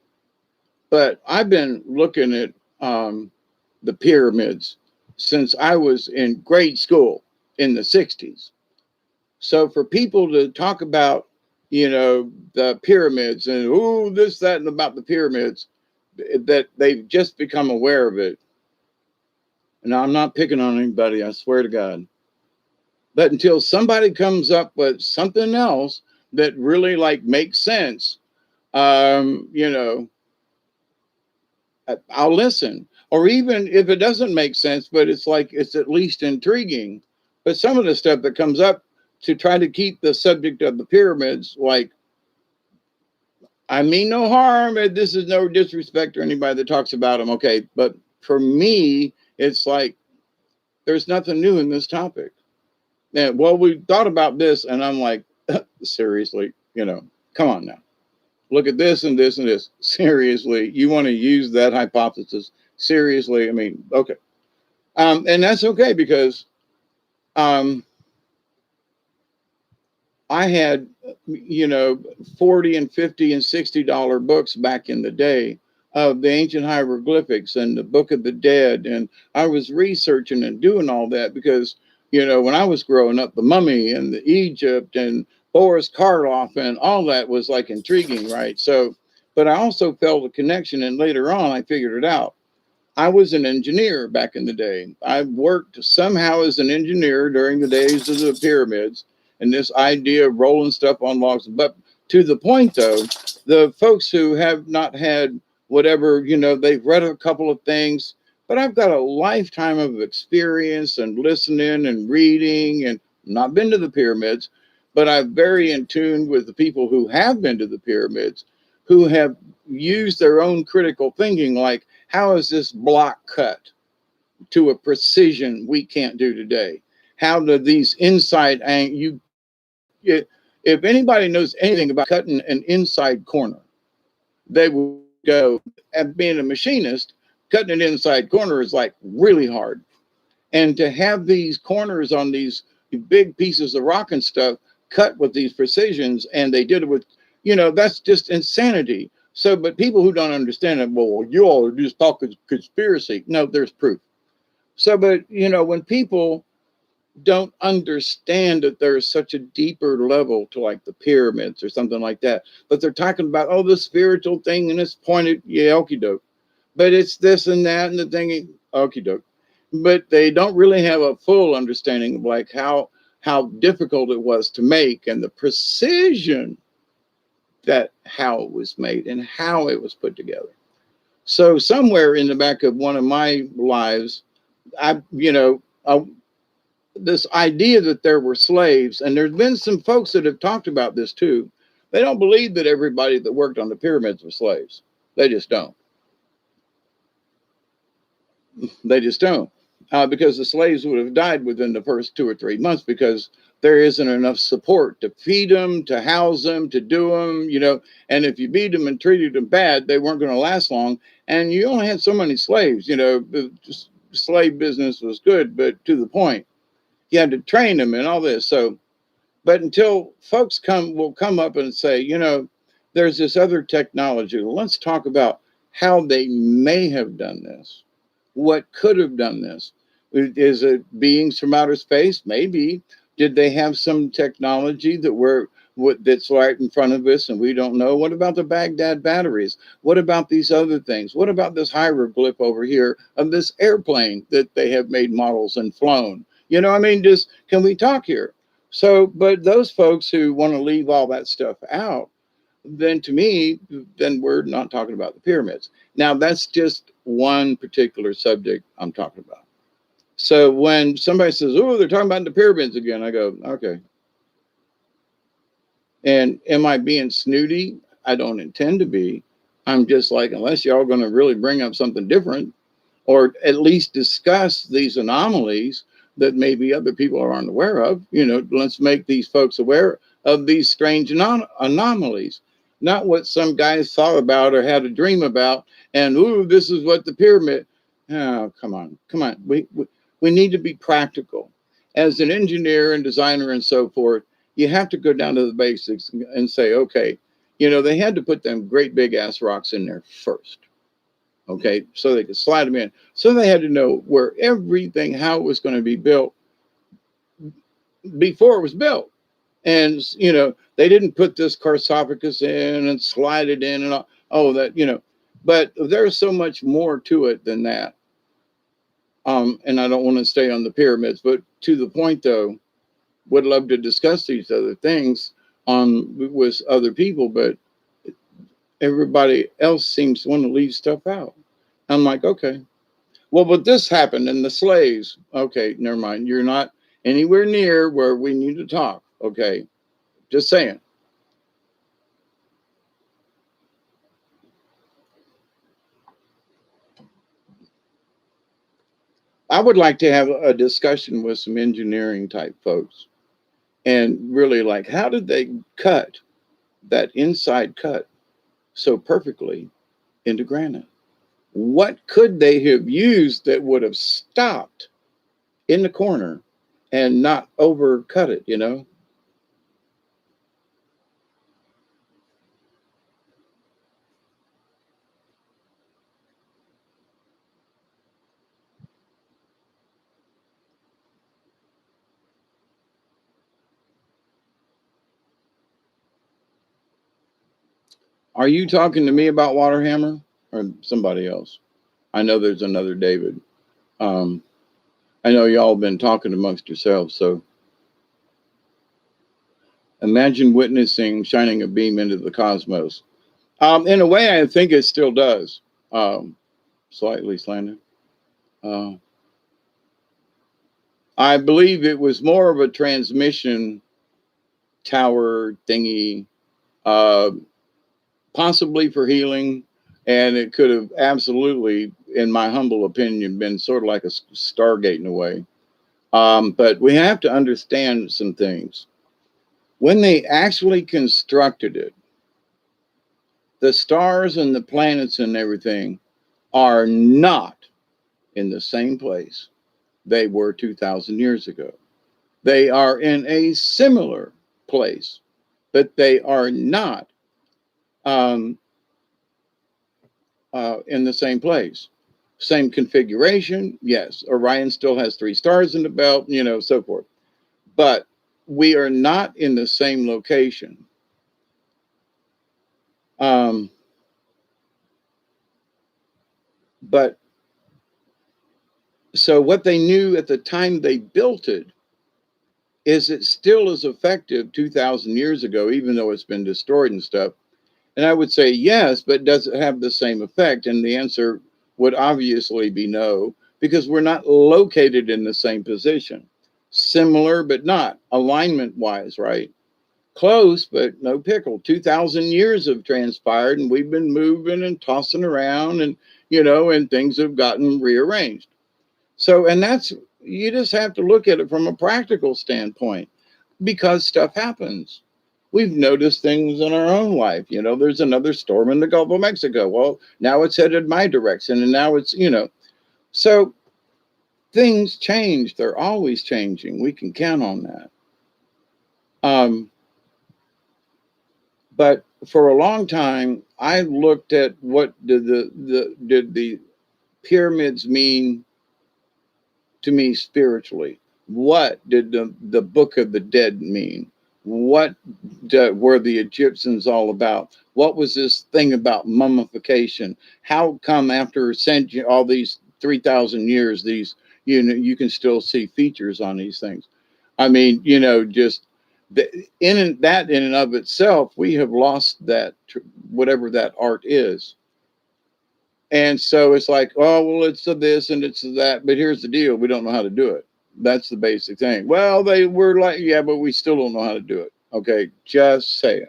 S1: but I've been looking at the pyramids since I was in grade school in the 60s. So for people to talk about, the pyramids and this, that, and about the pyramids, that they've just become aware of it. And I'm not picking on anybody, I swear to God. But until somebody comes up with something else that really like makes sense, um, you know, I'll listen. Or even if it doesn't make sense, but it's like it's at least intriguing. But some of the stuff that comes up to try to keep the subject of the pyramids like I mean no harm. And this is no disrespect to anybody that talks about them. Okay. But for me, it's like there's nothing new in this topic. And well, we thought about this, and I'm like, seriously, come on now. Look at this and this and this. Seriously, you want to use that hypothesis? Seriously, I mean, okay. And that's okay because um, I had, 40 and 50 and $60 books back in the day of the ancient hieroglyphics and the Book of the Dead. And I was researching and doing all that because, when I was growing up, the mummy and the Egypt and Boris Karloff and all that was like intriguing, right? So, but I also felt a connection. And later on, I figured it out. I was an engineer back in the day. I worked somehow as an engineer during the days of the pyramids and this idea of rolling stuff on logs. But to the point, though, the folks who have not had whatever, they've read a couple of things, but I've got a lifetime of experience and listening and reading and not been to the pyramids, but I'm very in tune with the people who have been to the pyramids, who have used their own critical thinking, like, how is this block cut to a precision we can't do today? How do these inside if anybody knows anything about cutting an inside corner, they would go, and being a machinist, cutting an inside corner is like really hard. And to have these corners on these big pieces of rock and stuff cut with these precisions, and they did it with, that's just insanity. So, but people who don't understand it, well, you all are just talking conspiracy. No, there's proof. So, but, when people don't understand that there's such a deeper level to like the pyramids or something like that, but they're talking about, oh, the spiritual thing and it's pointed, yeah, okie doke. But it's this and that and the thing, okie doke. But they don't really have a full understanding of like how difficult it was to make and the precision that how it was made and how it was put together. So somewhere in the back of one of my lives, I, this idea that there were slaves, and there's been some folks that have talked about this too. They don't believe that everybody that worked on the pyramids were slaves. They just don't. They just don't. Because the slaves would have died within the first 2 or 3 months because there isn't enough support to feed them, to house them, to do them, And if you beat them and treated them bad, they weren't going to last long. And you only had so many slaves, Just slave business was good, but to the point. You had to train them and all this. So, but until folks will come up and say, there's this other technology. Let's talk about how they may have done this. What could have done this? Is it beings from outer space? Maybe. Did they have some technology that's right in front of us and we don't know? What about the Baghdad batteries? What about these other things? What about this hieroglyph over here of this airplane that they have made models and flown? Just can we talk here? So, but those folks who want to leave all that stuff out, then to me, then we're not talking about the pyramids. Now, that's just one particular subject I'm talking about. So when somebody says, oh, they're talking about the pyramids again, I go, okay. And am I being snooty? I don't intend to be. I'm just like, unless y'all going to really bring up something different, or at least discuss these anomalies that maybe other people aren't aware of. Let's make these folks aware of these strange anomalies, not what some guys thought about or had a dream about. And, ooh, this is what the pyramid. Oh, come on. We need to be practical. As an engineer and designer and so forth, you have to go down to the basics and say, okay, they had to put them great big ass rocks in there first. Okay, so they could slide them in. So they had to know where everything, how it was going to be built before it was built. And, they didn't put this sarcophagus in and slide it in and all, but there's so much more to it than that. And I don't want to stay on the pyramids, but to the point though, would love to discuss these other things with other people, but everybody else seems to want to leave stuff out. I'm like, okay. Well, but this happened and the slaves. Okay, never mind. You're not anywhere near where we need to talk. Okay, just saying. I would like to have a discussion with some engineering type folks and really like, how did they cut that inside cut so perfectly into granite? What could they have used that would have stopped in the corner and not overcut it, you know? Are you talking to me about Waterhammer or somebody else? I know there's another David. Um, I know y'all been talking amongst yourselves. So imagine witnessing shining a beam into the cosmos. In a way, I think it still does. Um, Slightly slanted. Uh, I believe it was more of a transmission tower thingy, uh, possibly for healing. And it could have absolutely, in my humble opinion, been sort of like a Stargate in a way. But we have to understand some things. When they actually constructed it, the stars and the planets and everything are not in the same place they were 2,000 years ago. They are in a similar place, but they are not um, in the same place. Same configuration, yes. Orion still has 3 stars in the belt, you know, so forth. But we are not in the same location. Um, but so what they knew at the time they built it is it still is effective 2,000 years ago, even though it's been destroyed and stuff. And I would say yes, but does it have the same effect? And the answer would obviously be no, because we're not located in the same position. Similar, but not alignment wise, right? Close, but no pickle. 2,000 years have transpired and we've been moving and tossing around and, you know, and things have gotten rearranged. So, and that's, you just have to look at it from a practical standpoint because stuff happens. We've noticed things in our own life. You know, there's another storm in the Gulf of Mexico. Well, now it's headed my direction and now it's, you know, so things change. They're always changing. We can count on that. Um, but for a long time, I looked at what did the pyramids mean to me spiritually. What did the Book of the Dead mean? What were the Egyptians all about? What was this thing about mummification? How come after century, all these 3,000 years, these, you know, you can still see features on these things? I mean, you know, just in and of itself, we have lost that, whatever that art is. And so it's like, oh, well, it's a this and it's a that. But here's the deal, we don't know how to do it. That's the basic thing. Well, they were like, yeah, but we still don't know how to do it. Okay, just saying.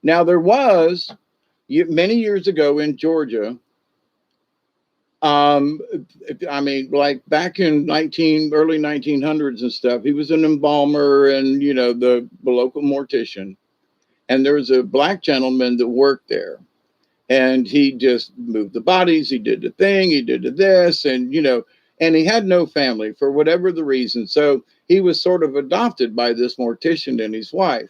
S1: Now, there was many years ago in Georgia, um, I mean, like back in early 1900s and stuff, he was an embalmer and, you know, the local mortician. And there was a black gentleman that worked there and he just moved the bodies. He did the thing, he did the this, and, you know, and he had no family for whatever the reason. So he was sort of adopted by this mortician and his wife.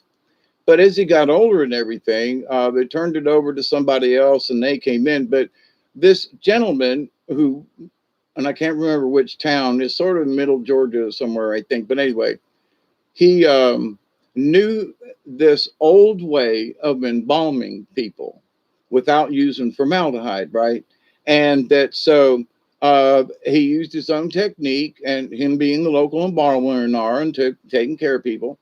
S1: But as he got older and everything, they turned it over to somebody else and they came in. But this gentleman who, and I can't remember which town, it's sort of middle Georgia somewhere, I think. But anyway, he knew this old way of embalming people without using formaldehyde, right? And that so he used his own technique, and him being the local embalmer and taking care of people.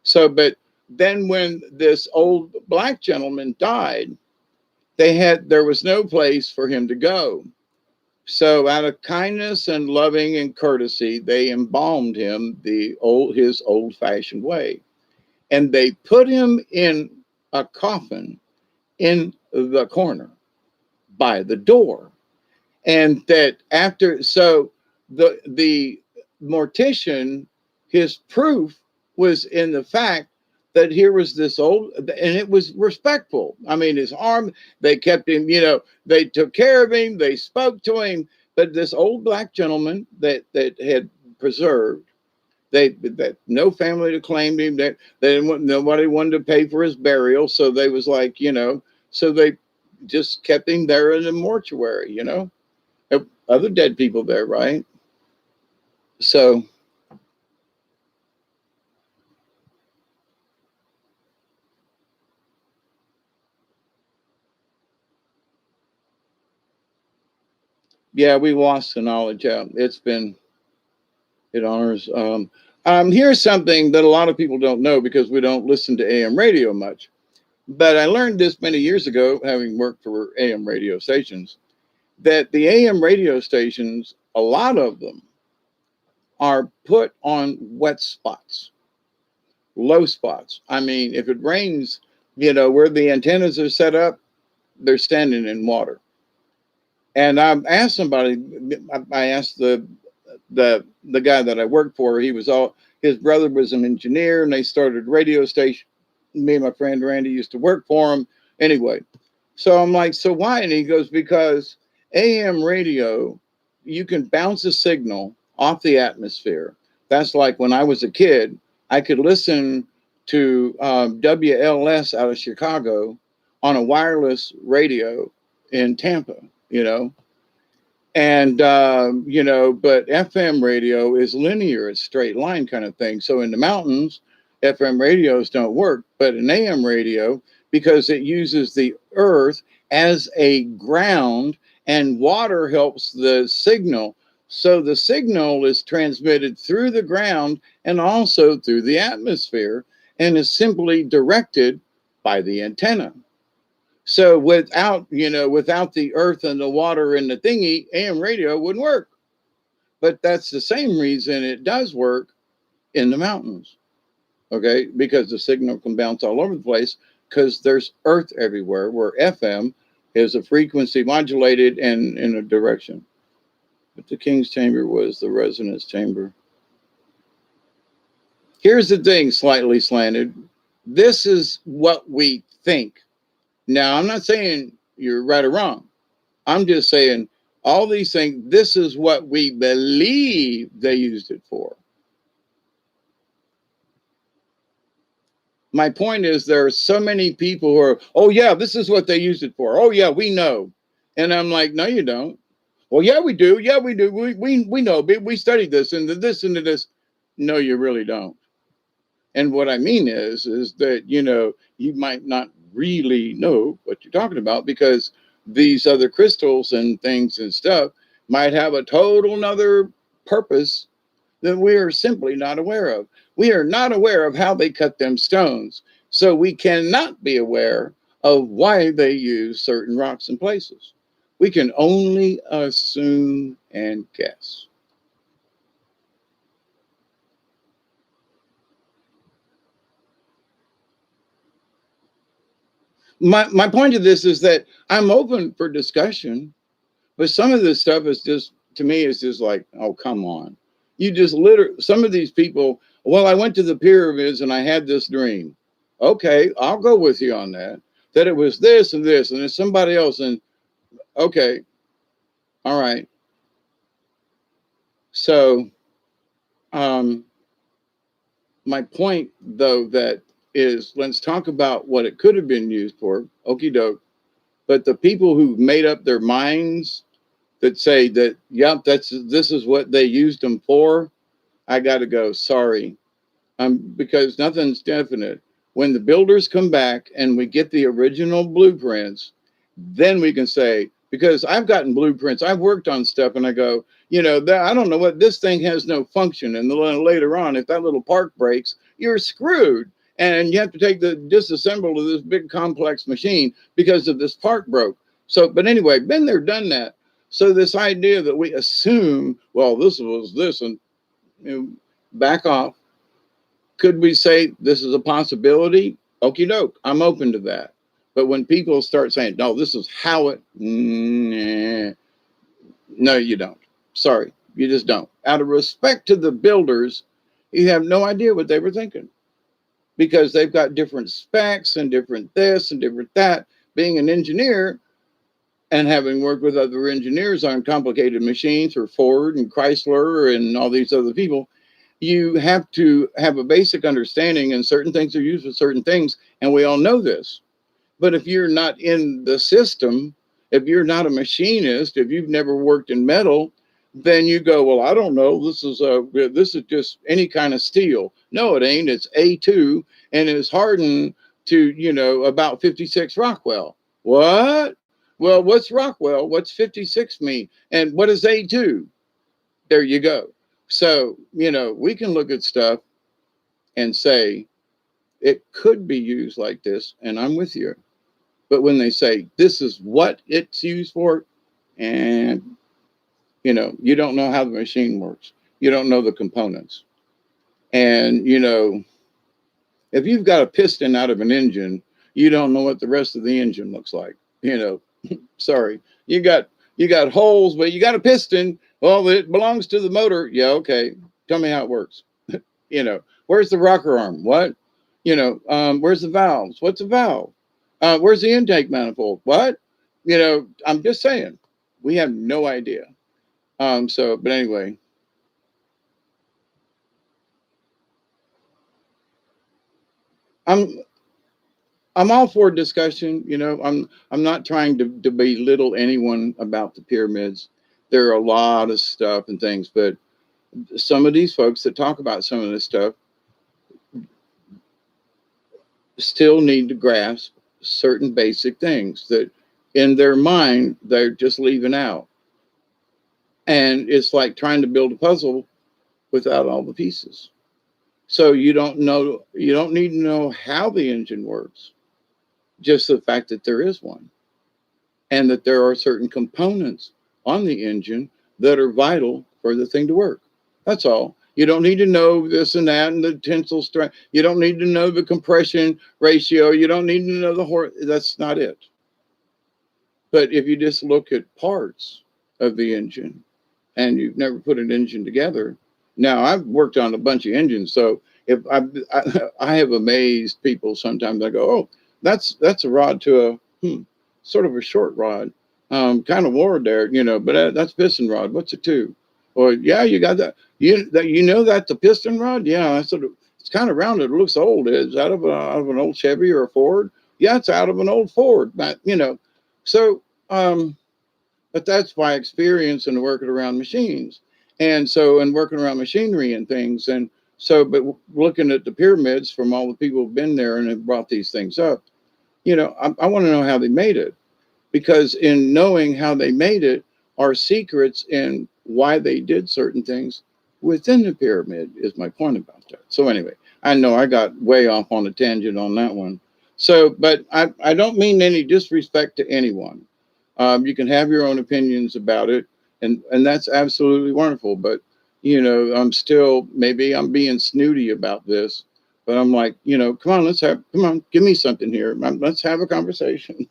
S1: So, but then when this old black gentleman died, there was no place for him to go. So, out of kindness and loving and courtesy, they embalmed him his old fashioned way, and they put him in a coffin in the corner by the door. And that after, so the mortician, his proof was in the fact that here was this old, and it was respectful. I mean, his arm, they kept him, they took care of him, they spoke to him, but this old black gentleman that had preserved, that no family to claim him, that they didn't want, nobody wanted to pay for his burial, so they was like, so they just kept him there in the mortuary, other dead people there, right? So yeah, we lost the knowledge out. It honors. Here's something that a lot of people don't know because we don't listen to AM radio much. But I learned this many years ago, having worked for AM radio stations, that the AM radio stations, a lot of them are put on wet spots, low spots. I mean, if it rains, where the antennas are set up, they're standing in water. And I asked somebody, I asked the guy that I worked for, his brother was an engineer and they started a radio station. Me and my friend Randy used to work for him. Anyway, so I'm like, so why? And he goes, because AM radio, you can bounce a signal off the atmosphere. That's like when I was a kid, I could listen to WLS out of Chicago on a wireless radio in Tampa, and but FM radio is linear, it's straight line kind of thing. So in the mountains, FM radios don't work, but an AM radio, because it uses the earth as a ground and water helps the signal, so the signal is transmitted through the ground and also through the atmosphere and is simply directed by the antenna. So without the earth and the water and the thingy, AM radio wouldn't work. But that's the same reason it does work in the mountains. Okay, because the signal can bounce all over the place because there's earth everywhere, where FM is a frequency modulated and in a direction. But the king's chamber was the resonance chamber. Here's the thing, slightly slanted. This is what we think. Now, I'm not saying you're right or wrong. I'm just saying all these things, this is what we believe they used it for. My point is, there are so many people who are, oh yeah, this is what they used it for. Oh yeah, we know. And I'm like, no, you don't. Well, yeah, we do. Yeah, we do. We know. We studied this and this and this. No, you really don't. And what I mean is that, you might not really know what you're talking about because these other crystals and things and stuff might have a total nother purpose that we are simply not aware of. We are not aware of how they cut them stones. So we cannot be aware of why they use certain rocks and places. We can only assume and guess. My point of this is that I'm open for discussion, but some of this stuff is just, to me, is just like, oh, come on. You just literally, some of these people, well, I went to the pyramids and I had this dream. Okay, I'll go with you on that. That it was this and this, and it's somebody else. And okay, all right. So, um, my point, though, that is, let's talk about what it could have been used for. Okie doke. But the people who made up their minds that say that, yep, this is what they used them for, I got to go. Sorry, because nothing's definite. When the builders come back and we get the original blueprints, then we can say, because I've gotten blueprints, I've worked on stuff, and I go, I don't know what, this thing has no function. And then later on, if that little part breaks, you're screwed. And you have to take the disassemble of this big complex machine because of this part broke. So, but anyway, been there, done that. So this idea that we assume, well, this was this, and back off. Could we say this is a possibility? Okie doke, I'm open to that. But when people start saying, no, this is how it, nah, no, you don't. Sorry, You just don't. Out of respect to the builders, you have no idea what they were thinking, because they've got different specs and different this and different that. Being an engineer and having worked with other engineers on complicated machines for Ford and Chrysler and all these other people, you have to have a basic understanding, and certain things are used for certain things, and we all know this. But if you're not in the system, if you're not a machinist, if you've never worked in metal, then you go, well, I don't know. This is just any kind of steel. No, it ain't. It's A2, and it's hardened to about 56 Rockwell. What? Well, what's Rockwell? What's 56 mean? And what is A2? There you go. So we can look at stuff and say it could be used like this, and I'm with you. But when they say this is what it's used for, and you don't know how the machine works, you don't know the components. And if you've got a piston out of an engine, you don't know what the rest of the engine looks like. Sorry, you got holes, but you got a piston. Well, it belongs to the motor. Yeah, okay. Tell me how it works. Where's the rocker arm? What? Where's the valves? What's a valve? Where's the intake manifold? What? I'm just saying, we have no idea. But anyway, I'm I'm all for discussion. I'm not trying to belittle anyone about the pyramids. There are a lot of stuff and things, but some of these folks that talk about some of this stuff still need to grasp certain basic things that in their mind they're just leaving out. And it's like trying to build a puzzle without all the pieces. So you don't need to know how the engine works, just the fact that there is one, and that there are certain components on the engine that are vital for the thing to work. That's all. You don't need to know this and that and the tensile strength. You don't need to know the compression ratio. You don't need to know the horse. That's not it. But if you just look at parts of the engine and you've never put an engine together, now I've worked on a bunch of engines, so if I have amazed people sometimes. I go, oh, that's a rod to a sort of a short rod, kind of wore there, but that's piston rod. What's it to? Or yeah, you got that. That's a piston rod. Yeah, it's kind of rounded. It looks old. It's out of an old Chevy or a Ford. Yeah, it's out of an old Ford. But so but that's by experience and working around machines, and working around machinery and things, and so. But looking at the pyramids from all the people who've been there and have brought these things up, I want to know how they made it, because in knowing how they made it are secrets in why they did certain things within the pyramid, is my point about that. So anyway, I know I got way off on a tangent on that one. So, but I don't mean any disrespect to anyone. You can have your own opinions about it, and that's absolutely wonderful. But maybe I'm being snooty about this, but I'm like, come on, give me something here. Let's have a conversation.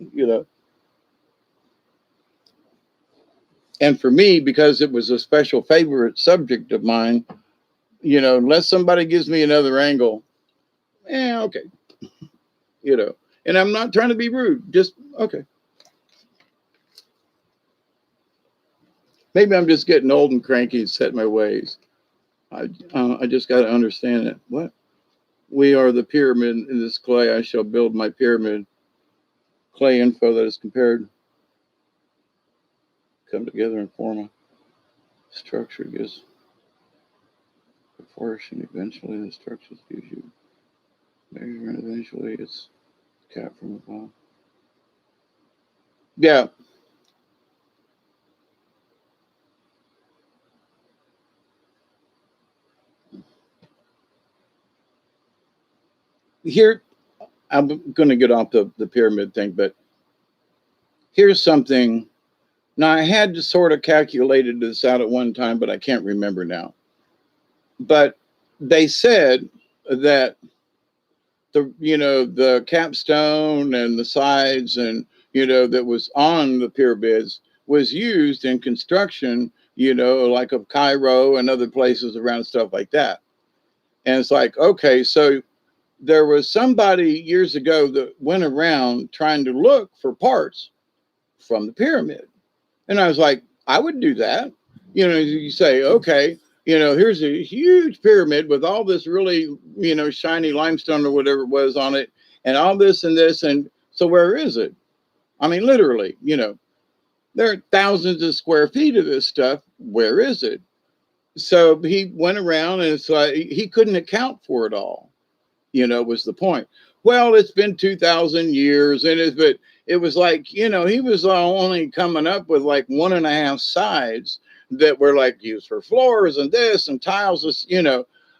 S1: And for me, because it was a special favorite subject of mine, unless somebody gives me another angle, okay, And I'm not trying to be rude, just okay. Maybe I'm just getting old and cranky and set my ways. I just got to understand it. What? We are the pyramid in this clay. I shall build my pyramid. Clay info that is compared come together and form a structure. Gives proportion. Eventually, the structure gives you measurement. Eventually, it's cap from above. Yeah. Here, I'm going to get off the pyramid thing, but here's something. Now, I had to sort of calculated this out at one time, but I can't remember now. But they said that the capstone and the sides and that was on the pyramids was used in construction like of Cairo and other places around, stuff like that. And it's like, okay, so there was somebody years ago that went around trying to look for parts from the pyramid. And I was like, I would do that. You say, okay, here's a huge pyramid with all this really, shiny limestone or whatever it was on it, and all this and this. And so where is it? I mean, literally, there are thousands of square feet of this stuff. Where is it? So he went around and it's like he couldn't account for it all, was the point. Well, it's been 2,000 years, but it was like, he was only coming up with like 1.5 sides that were like used for floors and this and tiles,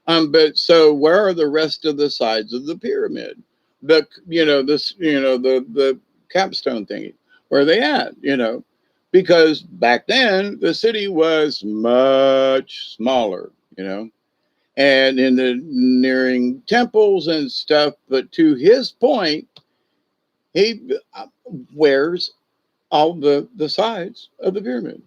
S1: but so where are the rest of the sides of the pyramid? The capstone thingy, where are they at? Because back then the city was much smaller, and in the nearing temples and stuff. But to his point, he wears all the sides of the pyramid.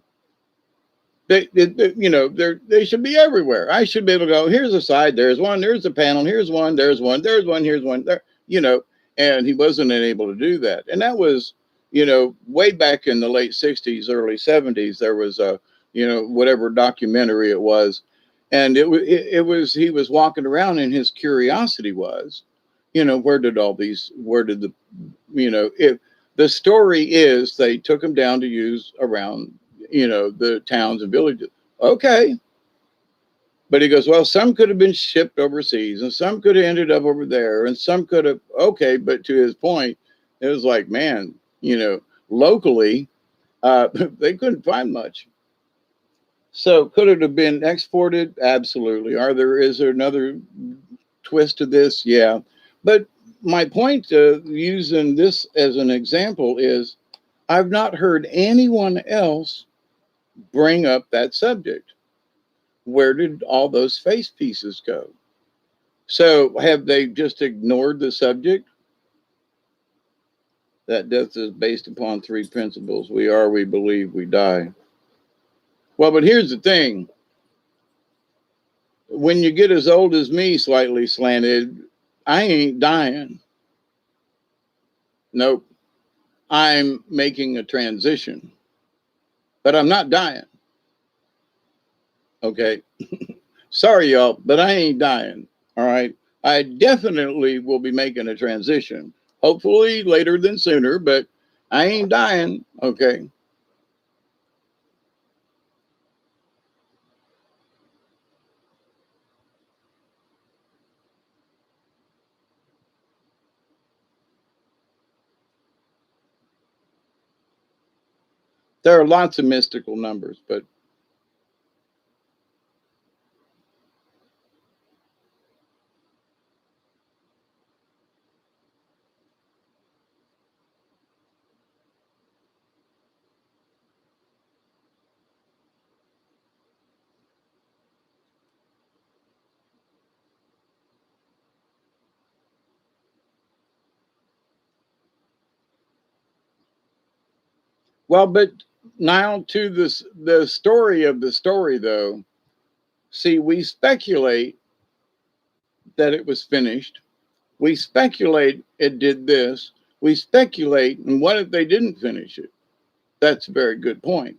S1: They should be everywhere. I should be able to go, here's a side, there's one, there's a panel, here's one, there's one, there's one, here's one, there, and he wasn't able to do that. And that was, way back in the late 60s, early 70s, there was a, whatever documentary it was. And it was, he was walking around and his curiosity was, where did the, if the story is they took him down to use around, the towns and villages. Okay. But he goes, well, some could have been shipped overseas and some could have ended up over there and some could have, okay. But to his point, it was like, man, locally, they couldn't find much. So could it have been exported? Absolutely. Is there another twist to this? Yeah. But my point using this as an example is I've not heard anyone else bring up that subject. Where did all those face pieces go? So have they just ignored the subject? That death is based upon 3 principles. We are, we believe, we die. Well, but here's the thing. When you get as old as me, slightly slanted, I ain't dying. Nope. I'm making a transition, but I'm not dying. Okay. Sorry, y'all, but I ain't dying. All right. I definitely will be making a transition, hopefully later than sooner, but I ain't dying. Okay. There are lots of mystical numbers, but well, but now to the story of the story, though. See, we speculate that it was finished. We speculate it did this. We speculate, and what if they didn't finish it? That's a very good point.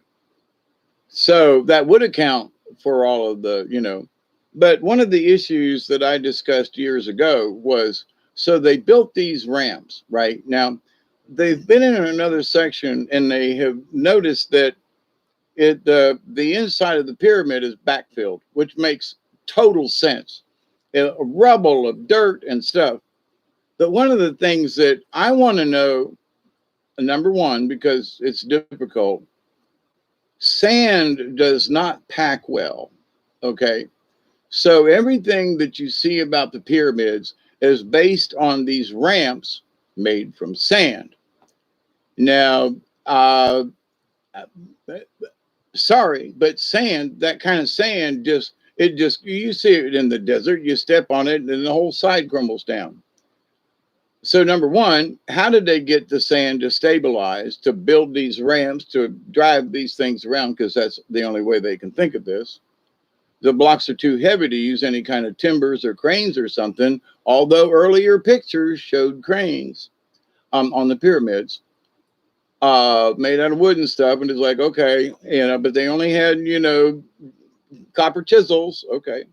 S1: So that would account for all of the. But one of the issues that I discussed years ago was so they built these ramps, right? Now, they've been in another section and they have noticed that the inside of the pyramid is backfilled, which makes total sense. A rubble of dirt and stuff. But one of the things that I want to know, number one, because it's difficult, sand does not pack well. Okay. So everything that you see about the pyramids is based on these ramps made from sand. Now, sorry, but sand, that kind of sand, you see it in the desert, you step on it and the whole side crumbles down. So number one, how did they get the sand to stabilize, to build these ramps, to drive these things around? Because that's the only way they can think of this. The blocks are too heavy to use any kind of timbers or cranes or something, although earlier pictures showed cranes on the pyramids made out of wood and stuff. And it's like, okay, but they only had, copper chisels. Okay.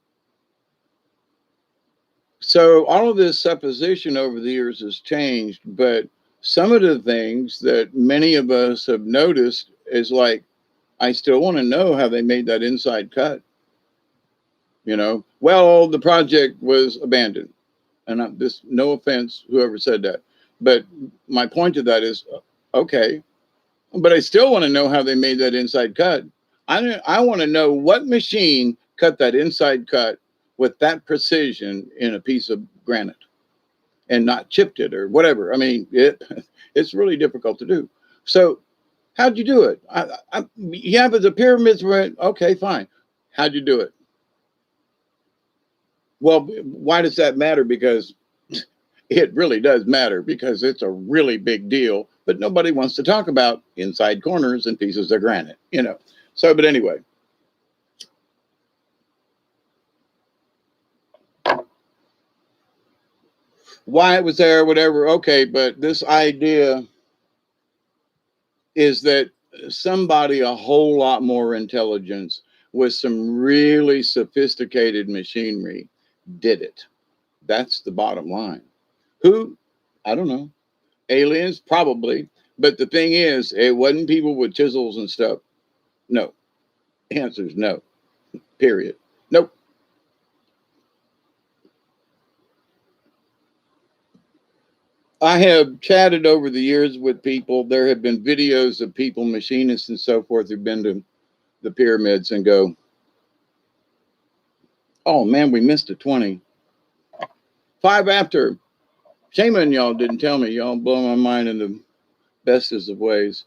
S1: So all of this supposition over the years has changed, but some of the things that many of us have noticed is like, I still want to know how they made that inside cut. Well, the project was abandoned, and this, no offense, whoever said that, but my point to that is, okay, but I still want to know how they made that inside cut. I want to know what machine cut that inside cut with that precision in a piece of granite and not chipped it or whatever. I mean, it's really difficult to do. So how'd you do it? Yeah, but the pyramids were okay, fine. How'd you do it? Well, why does that matter? Because it really does matter, because it's a really big deal, but nobody wants to talk about inside corners and pieces of granite. So, but anyway. Why it was there, whatever, okay, but this idea is that somebody a whole lot more intelligence with some really sophisticated machinery did it. That's the bottom line. Who? I don't know. Aliens? Probably. But the thing is, it wasn't people with chisels and stuff. No. Answer's no. Period. Nope. I have chatted over the years with people. There have been videos of people, machinists and so forth, who've been to the pyramids and go, oh man, we missed a 20. 5 after. Shame on y'all didn't tell me. Y'all blow my mind in the bestest of ways.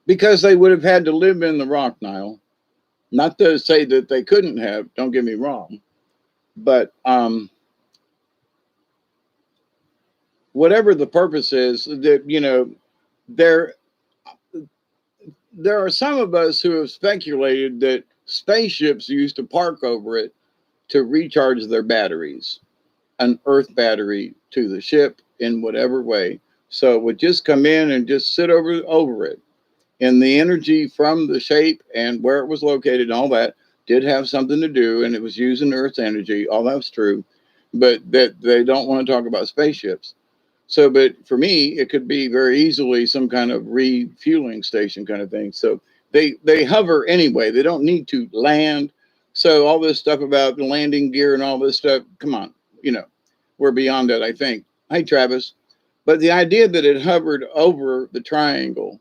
S1: Because they would have had to live in the rock, Nile. Not to say that they couldn't have, don't get me wrong. But whatever the purpose is, that there there are some of us who have speculated that spaceships used to park over it to recharge their batteries, an earth battery to the ship in whatever way. So it would just come in and just sit over it. And the energy from the shape and where it was located and all that did have something to do, and it was using Earth's energy. All that's true, but that they don't want to talk about spaceships. So, but for me, it could be very easily some kind of refueling station kind of thing. So they hover anyway. They don't need to land. So all this stuff about the landing gear and all this stuff, come on, we're beyond that, I think. Hey, Travis. But the idea that it hovered over the triangle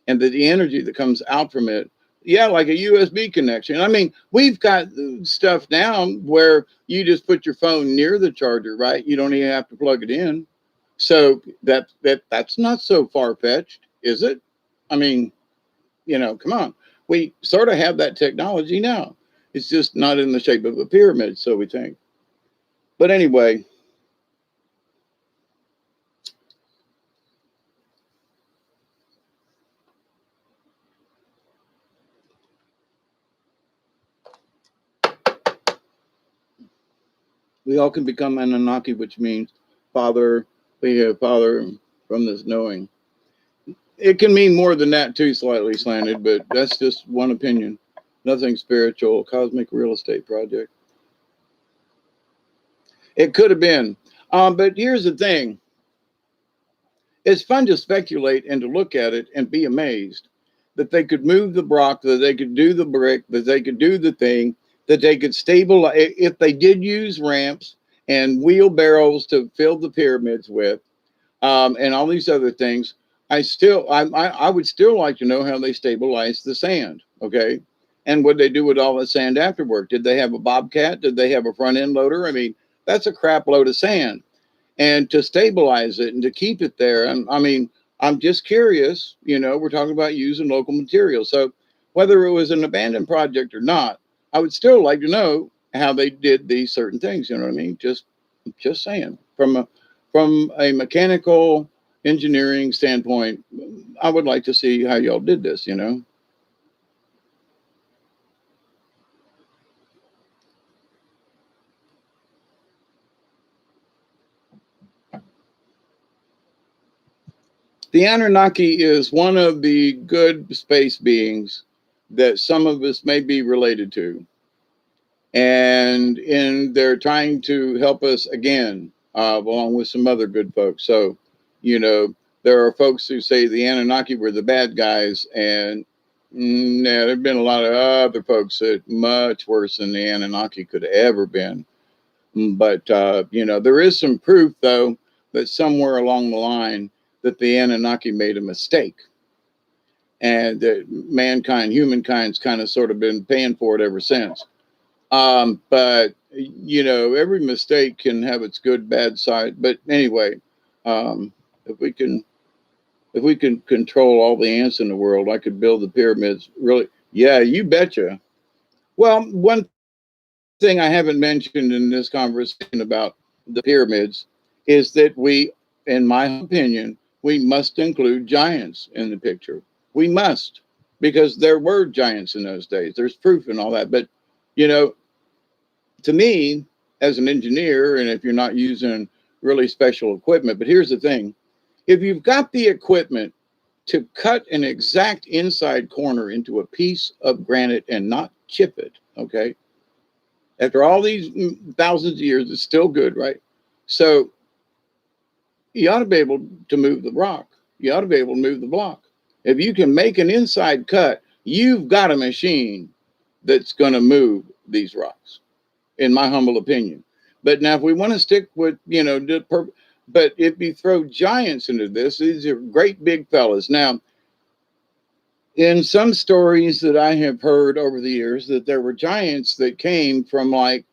S1: and the energy that comes out from it, yeah, like a USB connection. I mean, we've got stuff now where you just put your phone near the charger, right? You don't even have to plug it in. So that's not so far fetched, is it? I mean, come on. We sort of have that technology now. It's just not in the shape of a pyramid, so we think. But anyway, we all can become Anunnaki, which means Father, we have Father from this knowing. It can mean more than that too, slightly slanted, but that's just one opinion. Nothing spiritual, cosmic real estate project. It could have been. But here's the thing. It's fun to speculate and to look at it and be amazed that they could move the rock, that they could do the brick, that they could do the thing, that they could stabilize. If they did use ramps and wheelbarrows to fill the pyramids with, and all these other things, I would still like to know how they stabilized the sand. Okay, And what they do with all the sand afterward? Did they have a bobcat? Did they have a front end loader? I mean, that's a crap load of sand. And to stabilize it and to keep it there, I mean, I'm just curious. We're talking about using local materials. So whether it was an abandoned project or not, I would still like to know how they did these certain things. You know what I mean? Just saying. From a mechanical engineering standpoint, I would like to see how y'all did this. The Anunnaki is one of the good space beings that some of us may be related to. And they're trying to help us again, along with some other good folks. So, there are folks who say the Anunnaki were the bad guys, and yeah, there've been a lot of other folks that much worse than the Anunnaki could have ever been. But there is some proof though that somewhere along the line that the Anunnaki made a mistake, and that humankind's kind of sort of been paying for it ever since. But every mistake can have its good, bad side. But anyway, um, if we can control all the ants in the world, I could build the pyramids. Really, yeah, you betcha. Well, one thing I haven't mentioned in this conversation about the pyramids is that in my opinion, we must include giants in the picture. We must, because there were giants in those days. There's proof and all that. But you know, to me, as an engineer, and if you're not using really special equipment, but here's the thing: if you've got the equipment to cut an exact inside corner into a piece of granite and not chip it, okay? After all these thousands of years, it's still good, right? So you ought to be able to move the rock. You ought to be able to move the block. If you can make an inside cut, you've got a machine that's going to move these rocks, in my humble opinion. But now, if we want to stick with, but if you throw giants into this, these are great big fellas. Now, in some stories that I have heard over the years, that there were giants that came from like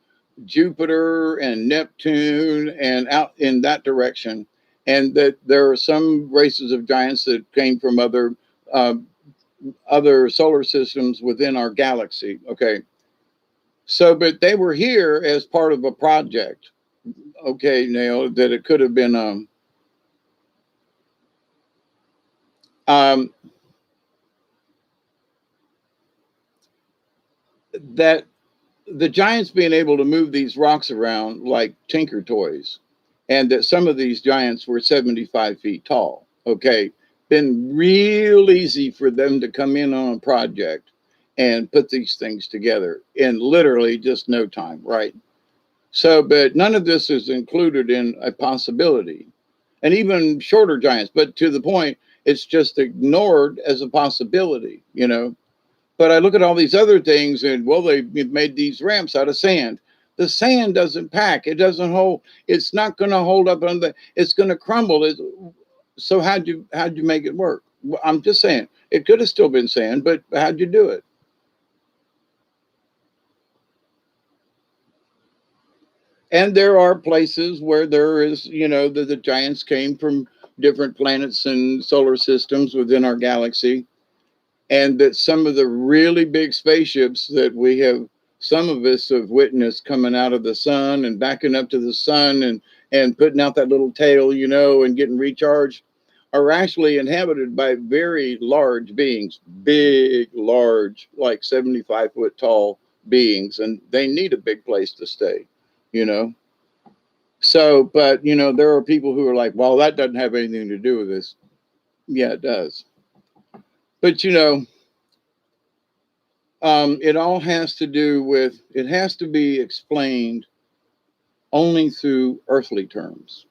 S1: Jupiter and Neptune and out in that direction, and that there are some races of giants that came from uh, other solar systems within our galaxy. Okay, so but they were here as part of a project. Okay, Neil, that it could have been um, that the giants being able to move these rocks around like tinker toys, and that some of these giants were 75 feet tall. Okay, been real easy for them to come in on a project and put these things together in literally just no time, right? So, but none of this is included in a possibility, and even shorter giants, but to the point, it's just ignored as a possibility. But I look at all these other things, and well, they've made these ramps out of sand. The sand doesn't pack. It doesn't hold. It's not going to hold up on the. It's going to crumble. So how'd you make it work? Well, I'm just saying it could have still been sand, but how'd you do it? And there are places where there is, the giants came from different planets and solar systems within our galaxy, and that some of the really big spaceships that some of us have witnessed coming out of the sun and backing up to the sun and putting out that little tail, and getting recharged, are actually inhabited by very large beings, big, large, like 75-foot tall beings, and they need a big place to stay, you know. So, but there are people who are like, well, that doesn't have anything to do with this. Yeah, it does. But it all has to do with, it has to be explained only through earthly terms,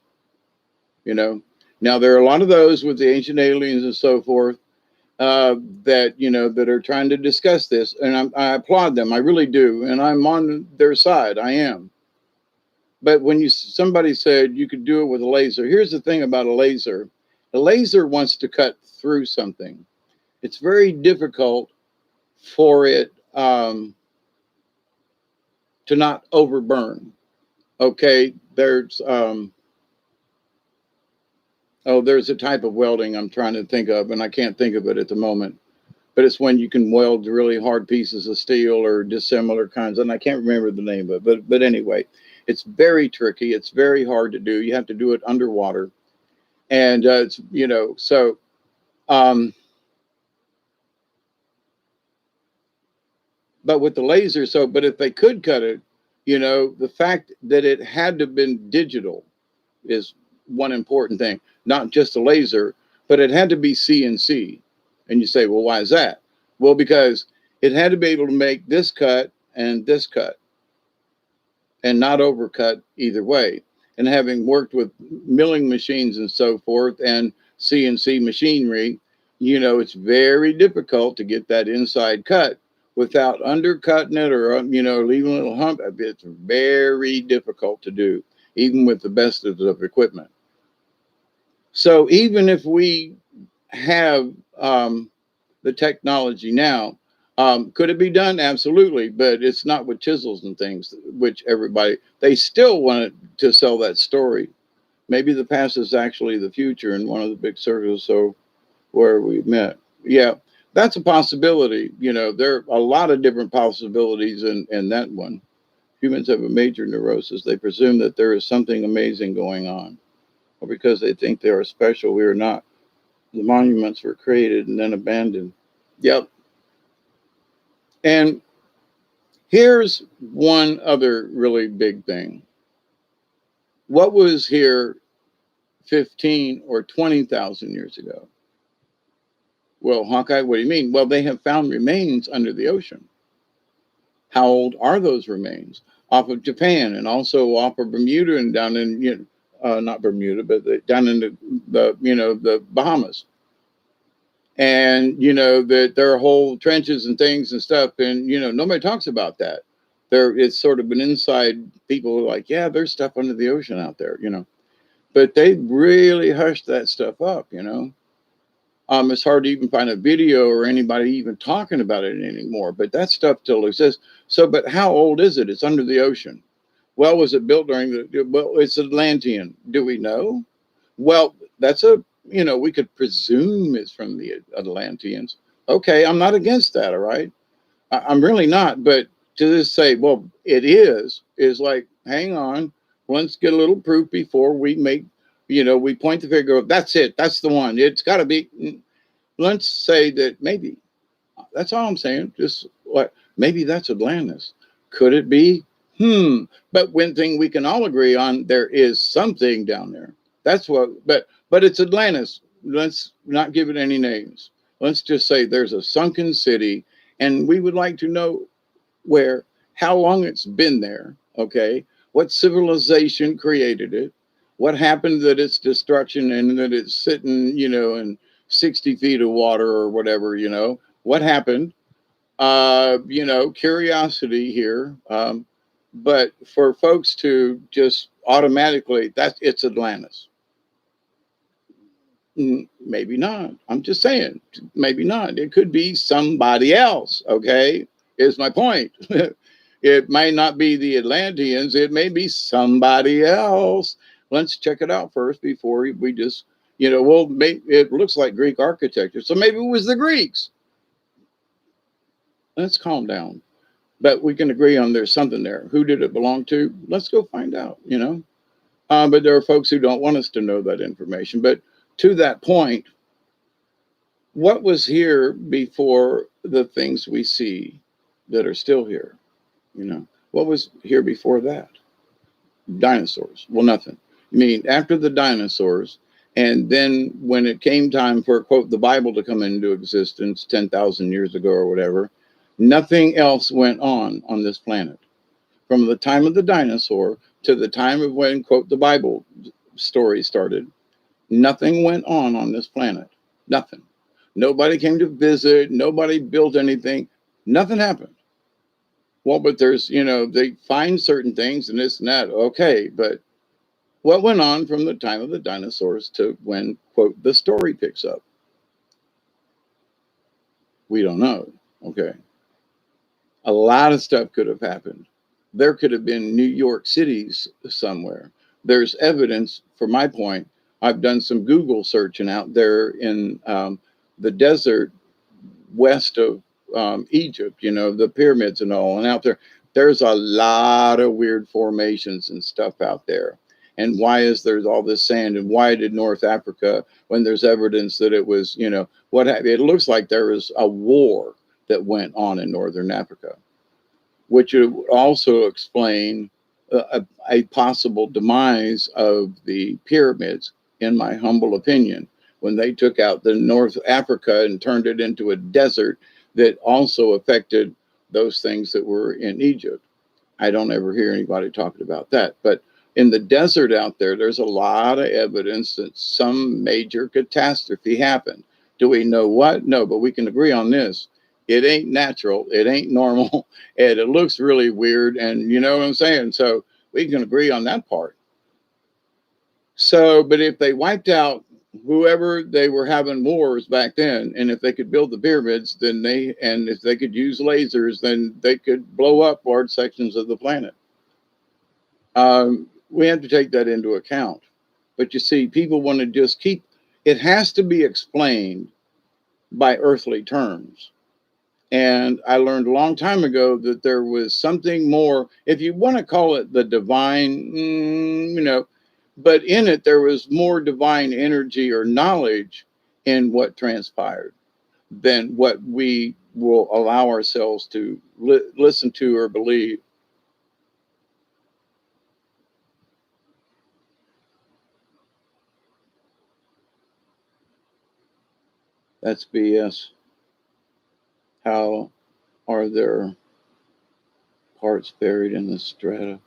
S1: you know. Now, there are a lot of those with the ancient aliens and so forth that are trying to discuss this, and I applaud them. I really do, and I'm on their side. I am. But when somebody said you could do it with a laser, here's the thing about a laser: the laser wants to cut through something. It's very difficult for it um, to not overburn. Okay, there's a type of welding I'm trying to think of, and I can't think of it at the moment. But it's when you can weld really hard pieces of steel or dissimilar kinds, and I can't remember the name of it. But anyway, it's very tricky. It's very hard to do. You have to do it underwater, and it's so. Um, but with the laser, but if they could cut it, the fact that it had to have been digital is one important thing, not just a laser, but it had to be CNC. And you say, well, why is that? Well, because it had to be able to make this cut and not overcut either way. And having worked with milling machines and so forth and CNC machinery, it's very difficult to get that inside cut without undercutting it or, leaving a little hump. It's very difficult to do, even with the best of equipment. So even if we have the technology now, could it be done? Absolutely, but it's not with chisels and things, which they still wanted to sell that story. Maybe the past is actually the future in one of the big circles. So where we met, yeah, that's a possibility. There are a lot of different possibilities in that one. Humans have a major neurosis. They presume that there is something amazing going on, or because they think they are special, we are not. The monuments were created and then abandoned. Yep. And here's one other really big thing. What was here 15 or 20,000 years ago? Well, Hawkeye, what do you mean? Well, they have found remains under the ocean. How old are those remains? Off of Japan and also off of Bermuda and down in, not Bermuda, but down in the Bahamas. And that there are whole trenches and things and stuff, and nobody talks about that. It's sort of an inside. People are like, yeah, there's stuff under the ocean out there, but they really hushed that stuff up. It's hard to even find a video or anybody even talking about it anymore, but that stuff still exists. So but how old is it? It's under the ocean. Well, was it built during it's Atlantean. Do we know? Well, that's we could presume it's from the Atlanteans. Okay, I'm not against that, all right? I'm really not. But to just say, well, it is like, hang on, let's get a little proof before we make, we point the finger, that's it, that's the one. It's got to be, let's say that maybe, that's all I'm saying. Just what, maybe that's Atlantis. Could it be? But one thing we can all agree on, there is something down there. That's what, but it's Atlantis. Let's not give it any names. Let's just say there's a sunken city, and we would like to know how long it's been there. Okay, what civilization created it? What happened that its destruction and that it's sitting, in 60 feet of water or whatever? What happened? Curiosity here. But for folks to just automatically, it's Atlantis. Maybe not. I'm just saying, maybe not. It could be somebody else. Okay, is my point. It may not be the Atlanteans. It may be somebody else. Let's check it out first before we just, it looks like Greek architecture, so maybe it was the Greeks. Let's calm down. But we can agree on there's something there. Who did it belong to? Let's go find out, But there are folks who don't want us to know that information. But to that point, what was here before the things we see that are still here? What was here before that? Dinosaurs. Well, nothing. I mean, after the dinosaurs, and then when it came time for, quote, the Bible to come into existence 10,000 years ago or whatever, nothing else went on this planet. From the time of the dinosaur to the time of when, quote, the Bible story started, nothing went on this planet. Nothing. Nobody came to visit. Nobody built anything. Nothing happened. Well, but there's, they find certain things and this and that. Okay, but what went on from the time of the dinosaurs to when, quote, the story picks up? We don't know. Okay. A lot of stuff could have happened. There could have been New York cities somewhere. There's evidence, for my point. I've done some Google searching out there in the desert west of Egypt, the pyramids and all, and out there, there's a lot of weird formations and stuff out there. And why is there all this sand? And why did North Africa, when there's evidence that it was, it looks like there was a war that went on in Northern Africa, which would also explain a possible demise of the pyramids, in my humble opinion, when they took out the North Africa and turned it into a desert that also affected those things that were in Egypt. I don't ever hear anybody talking about that. But in the desert out there, there's a lot of evidence that some major catastrophe happened. Do we know what? No, but we can agree on this. It ain't natural. It ain't normal. And it looks really weird. And you know what I'm saying? So we can agree on that part. So, but if they wiped out whoever they were having wars back then, and if they could build the pyramids, and if they could use lasers, then they could blow up large sections of the planet. We have to take that into account. But you see, people want to just it has to be explained by earthly terms. And I learned a long time ago that there was something more, if you want to call it the divine, but in it, there was more divine energy or knowledge in what transpired than what we will allow ourselves to listen to or believe. That's BS. How are there parts buried in the strata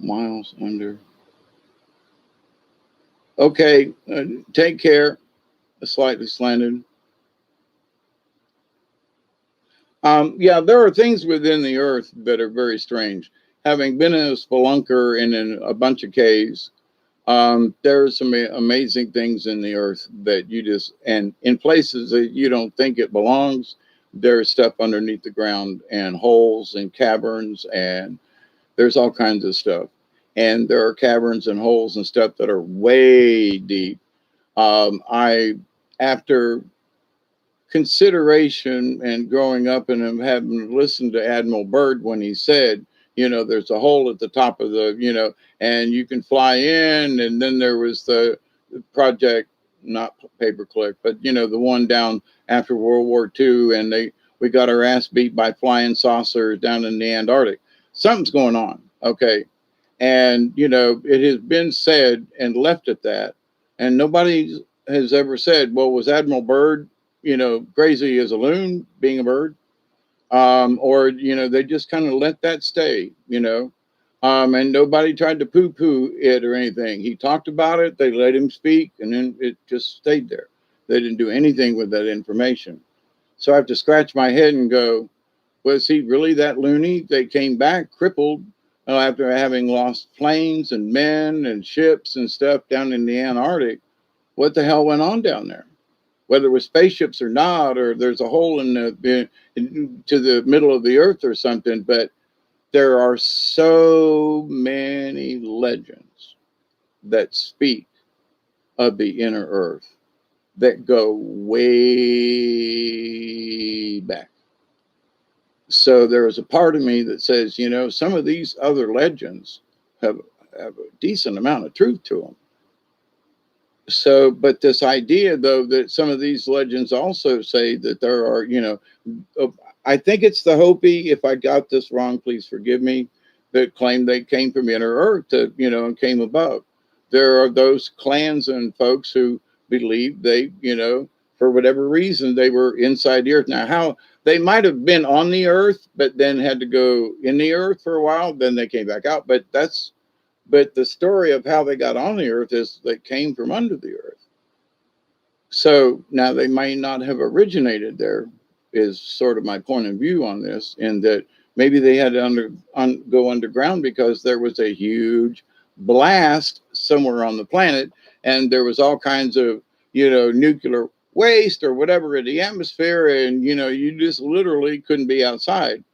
S1: miles under? Okay, take care. Slightly slanted. Yeah, there are things within the earth that are very strange. Having been in a spelunker and in a bunch of caves, there are some amazing things in the earth that and in places that you don't think it belongs. There's stuff underneath the ground and holes and caverns, and there's all kinds of stuff. And there are caverns and holes and stuff that are way deep. After consideration and growing up and having listened to Admiral Byrd when he said, there's a hole at the top of and you can fly in. And then there was the project, not paperclip, but the one down after World War II, and we got our ass beat by flying saucers down in the Antarctic. Something's going on, okay? And it has been said and left at that, and nobody has ever said, well, was Admiral Byrd crazy as a loon being a bird? Or, they just kind of let that stay, and nobody tried to poo poo it or anything. He talked about it, they let him speak, and then it just stayed there. They didn't do anything with that information. So I have to scratch my head and go, was he really that loony? They came back crippled after having lost planes and men and ships and stuff down in the Antarctic. What the hell went on down there? Whether it was spaceships or not, or there's a hole to the middle of the earth or something. But there are so many legends that speak of the inner earth that go way back. So there is a part of me that says, some of these other legends have a decent amount of truth to them. So, but this idea, though, that some of these legends also say that there are, I think it's the Hopi, if I got this wrong, please forgive me, that claim they came from inner earth, and came above. There are those clans and folks who believe they, for whatever reason, they were inside the earth. Now, how they might have been on the earth, but then had to go in the earth for a while, then they came back out. But the story of how they got on the earth is they came from under the earth. So now they may not have originated there, is sort of my point of view on this, in that maybe they had to go underground because there was a huge blast somewhere on the planet, and there was all kinds of, nuclear waste or whatever in the atmosphere, and, you just literally couldn't be outside.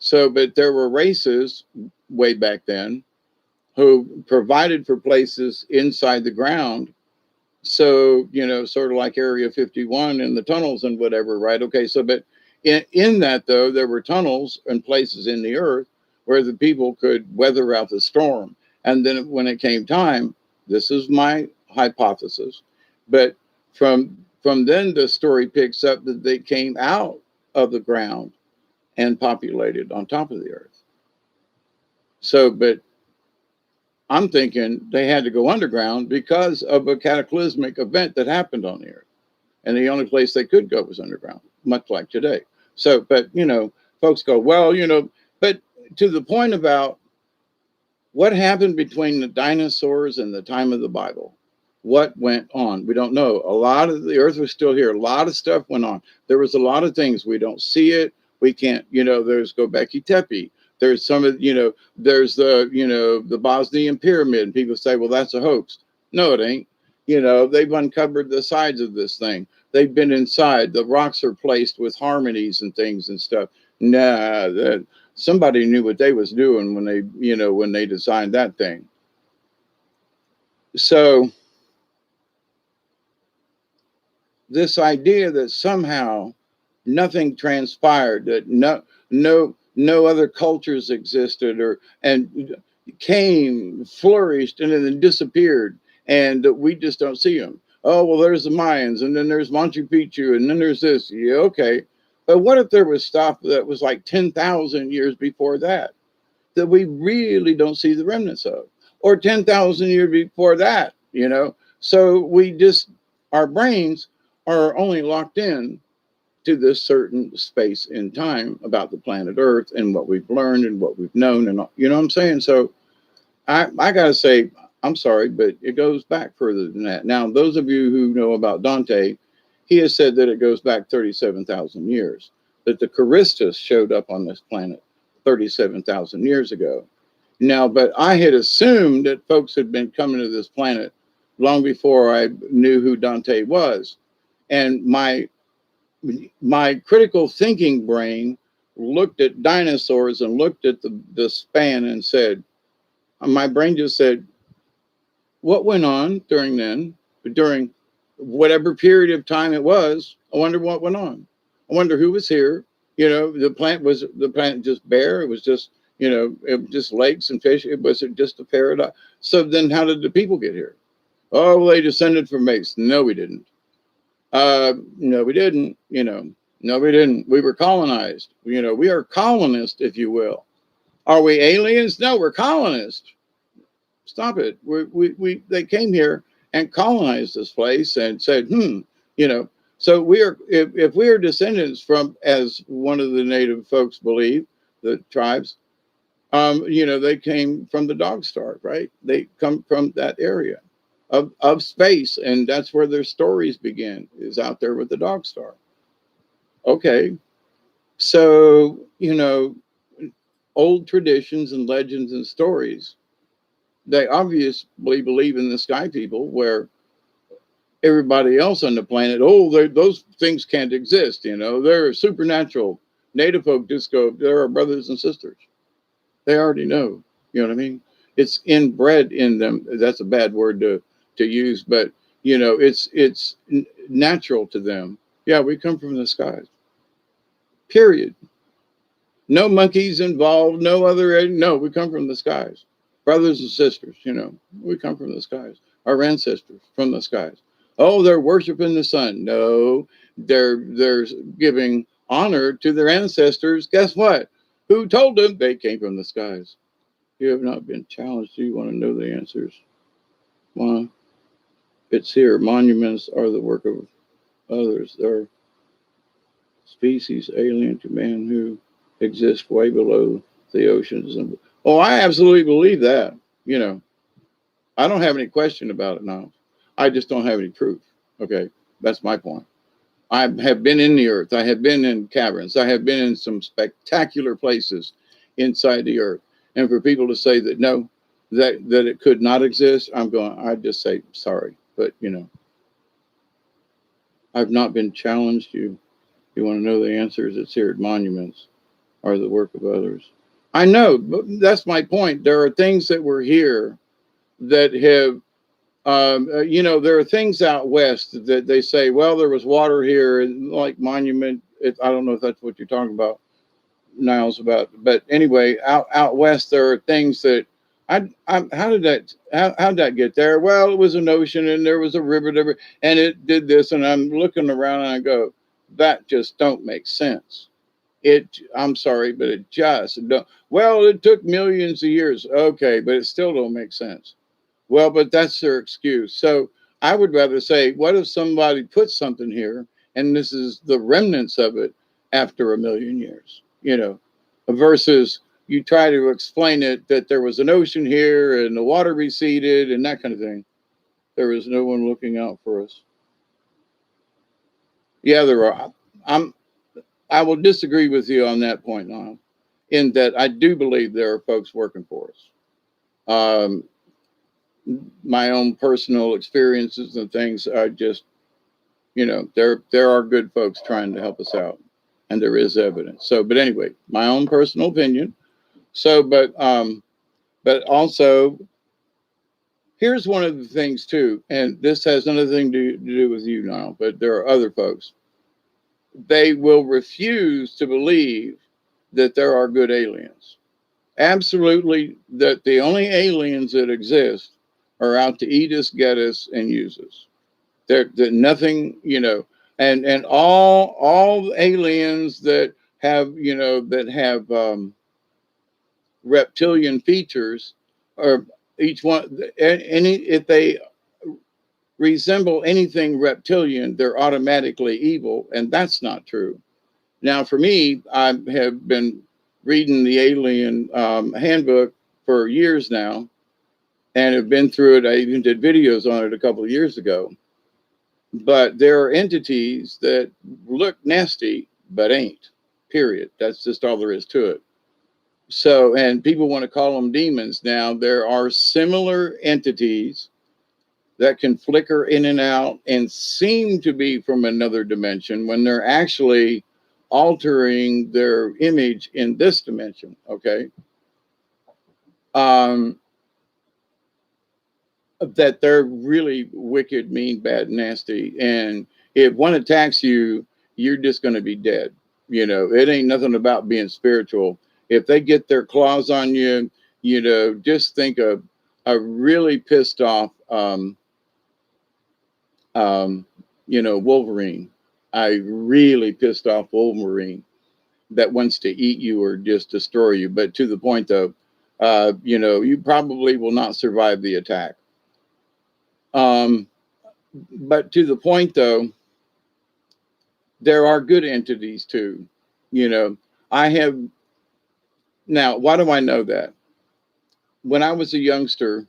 S1: So, but there were races way back then who provided for places inside the ground. So, sort of like Area 51 and the tunnels and whatever, right? Okay, so, but in that, though, there were tunnels and places in the earth where the people could weather out the storm. And then when it came time, this is my hypothesis, but from then the story picks up that they came out of the ground and populated on top of the earth. So, but I'm thinking they had to go underground because of a cataclysmic event that happened on the earth. And the only place they could go was underground, much like today. So, but, folks go, well, but to the point about what happened between the dinosaurs and the time of the Bible, what went on? We don't know. A lot of the earth was still here. A lot of stuff went on. There was a lot of things. We don't see it. We can't, there's Göbekli Tepe. There's some of, there's the Bosnian pyramid. And people say, well, that's a hoax. No, it ain't. They've uncovered the sides of this thing. They've been inside. The rocks are placed with harmonies and things and stuff. Nah, somebody knew what they was doing when they designed that thing. So this idea that somehow nothing transpired, that no other cultures existed and came, flourished, and then disappeared, and that we just don't see them. Oh, well, there's the Mayans, and then there's Machu Picchu, and then there's this. Yeah, okay. But what if there was stuff that was like 10,000 years before that we really don't see the remnants of, or 10,000 years before that, So our brains are only locked in to this certain space in time about the planet Earth and what we've learned and what we've known, and you know what I'm saying? So I gotta say, I'm sorry, but it goes back further than that. Now, those of you who know about Dante, he has said that it goes back 37,000 years, that the Charistus showed up on this planet 37,000 years ago. Now, but I had assumed that folks had been coming to this planet long before I knew who Dante was. And my critical thinking brain looked at dinosaurs and looked at the span and said, my brain just said, what went on during whatever period of time it was? I wonder what went on. I wonder who was here. The planet just bare? It was just, it was just lakes and fish. Was it just a paradise? So then how did the people get here? Oh, well, they descended from apes. No, we didn't. No, we didn't. No, we didn't. We were colonized. We are colonists, if you will. Are we aliens? No, we're colonists. Stop it. They came here and colonized this place and said, So we are, if we are descendants from, as one of the native folks believe, the tribes, they came from the dog star, right? They come from that area of space, and that's where their stories begin, is out there with the dog star. Okay. So, old traditions and legends and stories, they obviously believe in the sky people, where everybody else on the planet, those things can't exist. They're supernatural. Native folk just go, they're our brothers and sisters. They already know. You know what I mean? It's inbred in them. That's a bad word to use, but it's natural to them. Yeah, we come from the skies. Period. No monkeys involved. No other. No, we come from the skies. Brothers and sisters. We come from the skies. Our ancestors from the skies. Oh, they're worshiping the sun. No, they're giving honor to their ancestors. Guess what? Who told them they came from the skies? You have not been challenged. Do you want to know the answers? Well, it's here. Monuments are the work of others. They're species alien to man who exist way below the oceans. I absolutely believe that. I don't have any question about it now. I just don't have any proof. Okay, that's my point. I have been in the earth. I have been in caverns. I have been in some spectacular places inside the earth. And for people to say that no, that it could not exist, I'd just say sorry. But I've not been challenged. You want to know the answers? It's here at Monuments. are the work of others. I know, but that's my point. There are things that were here that have, there are things out west that they say, well, there was water here, like Monument. I don't know if that's what you're talking about, Niles, about, but anyway, out west there are things that how did that get there? Well, it was an ocean and there was a river there, and it did this, and I'm looking around and I go, that just don't make sense. I'm sorry, but it just don't. Well, it took millions of years. Okay, but it still don't make sense. Well, but that's their excuse. So I would rather say, what if somebody puts something here and this is the remnants of it after a million years, versus you try to explain it that there was an ocean here and the water receded and that kind of thing. There is no one looking out for us. Yeah, there are. I will disagree with you on that point, Niall, in that I do believe there are folks working for us. My own personal experiences and things are just, there are good folks trying to help us out, and there is evidence. So, but anyway, my own personal opinion. So, but also, here's one of the things too, and this has nothing to do with you now, but there are other folks. They will refuse to believe that there are good aliens. Absolutely, that the only aliens that exist are out to eat us, get us, and use us. They're nothing, and all aliens that have, reptilian features, or each one, any if they resemble anything reptilian, they're automatically evil, and that's not true. Now, for me, I have been reading the Alien Handbook for years now, and have been through it. I even did videos on it a couple of years ago. But there are entities that look nasty, but ain't. Period. That's just all there is to it. So, and people want to call them demons. Now, there are similar entities that can flicker in and out and seem to be from another dimension when they're actually altering their image in this dimension. Okay. That they're really wicked, mean, bad, nasty. And if one attacks you, you're just going to be dead. It ain't nothing about being spiritual. If they get their claws on you, just think of a really pissed off, Wolverine. I really pissed off Wolverine that wants to eat you or just destroy you. But to the point, though, you probably will not survive the attack. But to the point, though, there are good entities too. I have, now, why do I know that? When I was a youngster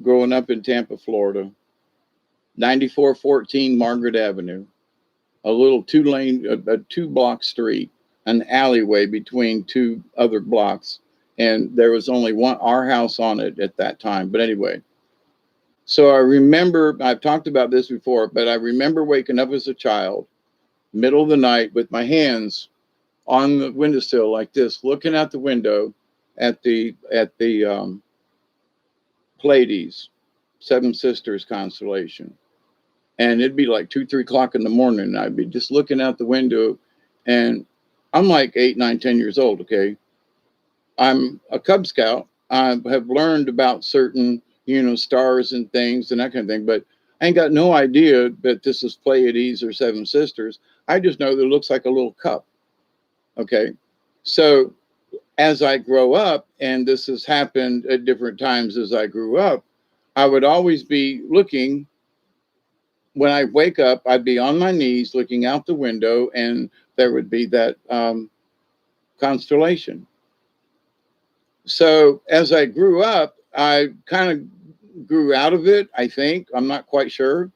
S1: growing up in Tampa, Florida, 9414 Margaret Avenue, a little a 2-block street, an alleyway between two other blocks. And there was only our house on it at that time. But anyway, so I remember, I've talked about this before, but I remember waking up as a child, middle of the night, with my hands on the windowsill like this, looking out the window at the Pleiades, Seven Sisters constellation. And it'd be like 2, 3 o'clock in the morning. And I'd be just looking out the window, and I'm like 8, 9, 10 years old. Okay. I'm a Cub Scout. I have learned about certain, stars and things and that kind of thing, but I ain't got no idea that this is Pleiades or Seven Sisters. I just know that it looks like a little cup. Okay. So as I grow up, and this has happened at different times as I grew up, I would always be looking. When I wake up, I'd be on my knees looking out the window, and there would be that constellation. So as I grew up, I kind of grew out of it, I think. I'm not quite sure.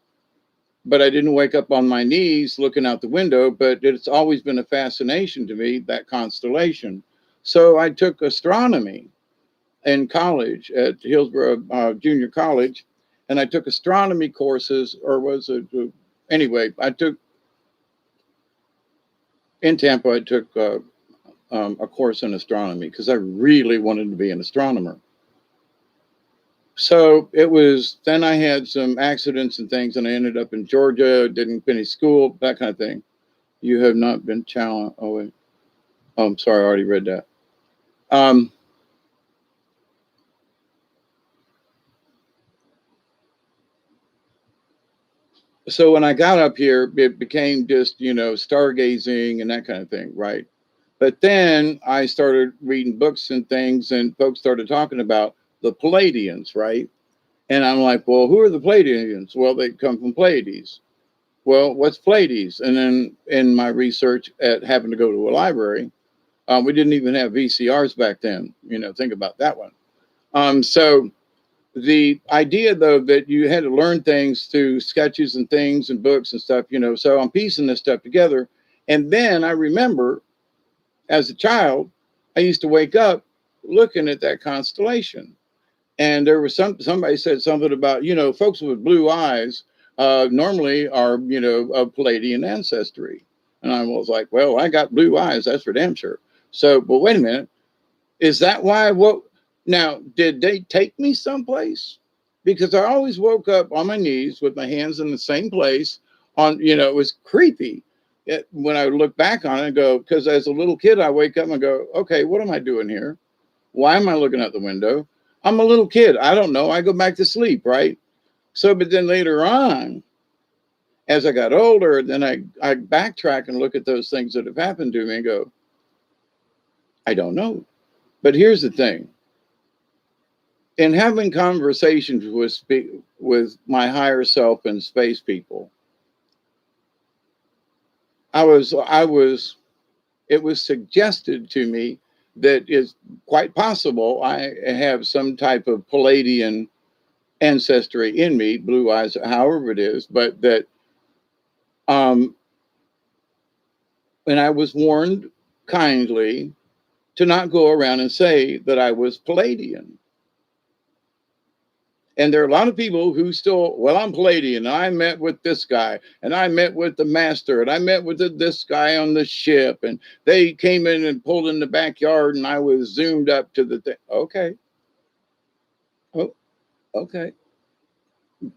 S1: But I didn't wake up on my knees looking out the window, but it's always been a fascination to me, that constellation. So I took astronomy in college at Hillsborough Junior College, and I took astronomy courses, or was it, anyway, I took, in Tampa, I took a course in astronomy because I really wanted to be an astronomer. So it was, then I had some accidents and things, and I ended up in Georgia, didn't finish school, that kind of thing. You have not been challenged. Oh, wait. Oh, I'm sorry, I already read that. Um, so when I got up here, it became just, stargazing and that kind of thing, right? But then I started reading books and things, and folks started talking about the Palladians, right? And I'm like, well, who are the Palladians? Well, they come from Pleiades. Well, what's Pleiades? And then in my research, at happened to go to a library. We didn't even have VCRs back then. Think about that one. So the idea, though, that you had to learn things through sketches and things and books and stuff, so I'm piecing this stuff together. And then I remember as a child, I used to wake up looking at that constellation. And there was somebody said something about, folks with blue eyes normally are, of Palladian ancestry. And I was like, well, I got blue eyes. That's for damn sure. So, but wait a minute. Is that why? What now? Did they take me someplace? Because I always woke up on my knees with my hands in the same place. It was creepy. When I look back on it and go, because as a little kid, I wake up and go, okay, what am I doing here? Why am I looking out the window? I'm a little kid. I don't know. I go back to sleep, right? So, but then later on, as I got older, then I backtrack and look at those things that have happened to me and go, I don't know. But here's the thing. In having conversations with my higher self and space people, it was suggested to me that it's quite possible I have some type of Palladian ancestry in me, blue eyes, however it is, but that and I was warned kindly to not go around and say that I was Palladian. And there are a lot of people who still, well, I'm Palladian, and I met with this guy, and I met with the master, and I met with this guy on the ship, and they came in and pulled in the backyard, and I was zoomed up to the thing. Okay. Oh, okay.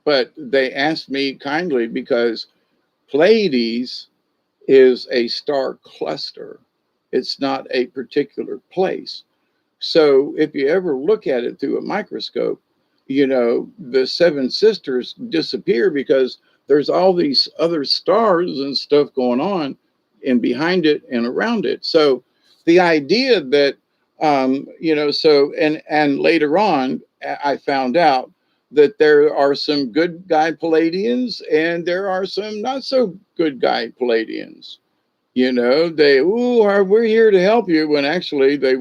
S1: But they asked me kindly because Pleiades is a star cluster. It's not a particular place. So if you ever look at it through a microscope, the seven sisters disappear because there's all these other stars and stuff going on and behind it and around it. So the idea that, and later on, I found out that there are some good guy Palladians and there are some not so good guy Palladians. We're here to help you when actually they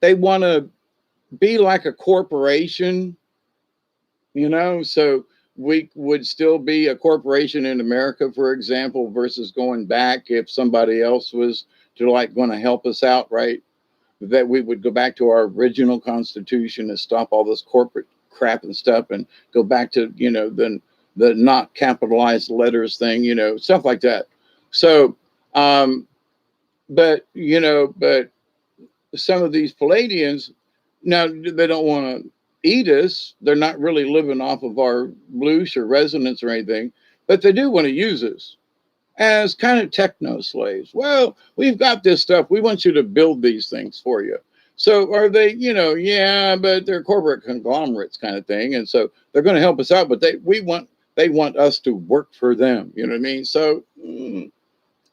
S1: they want to be like a corporation, so we would still be a corporation in America, for example, versus going back if somebody else was to like going to help us out, right? That we would go back to our original constitution and stop all this corporate crap and stuff and go back to, the not capitalized letters thing, stuff like that. So, but some of these Palladians, now they don't want to eat us. They're not really living off of our bloosh or resonance or anything, but they do want to use us as kind of techno slaves. Well, we've got this stuff. We want you to build these things for you. So are they, yeah, but they're corporate conglomerates kind of thing. And so they're going to help us out, but they want us to work for them. You know what I mean? So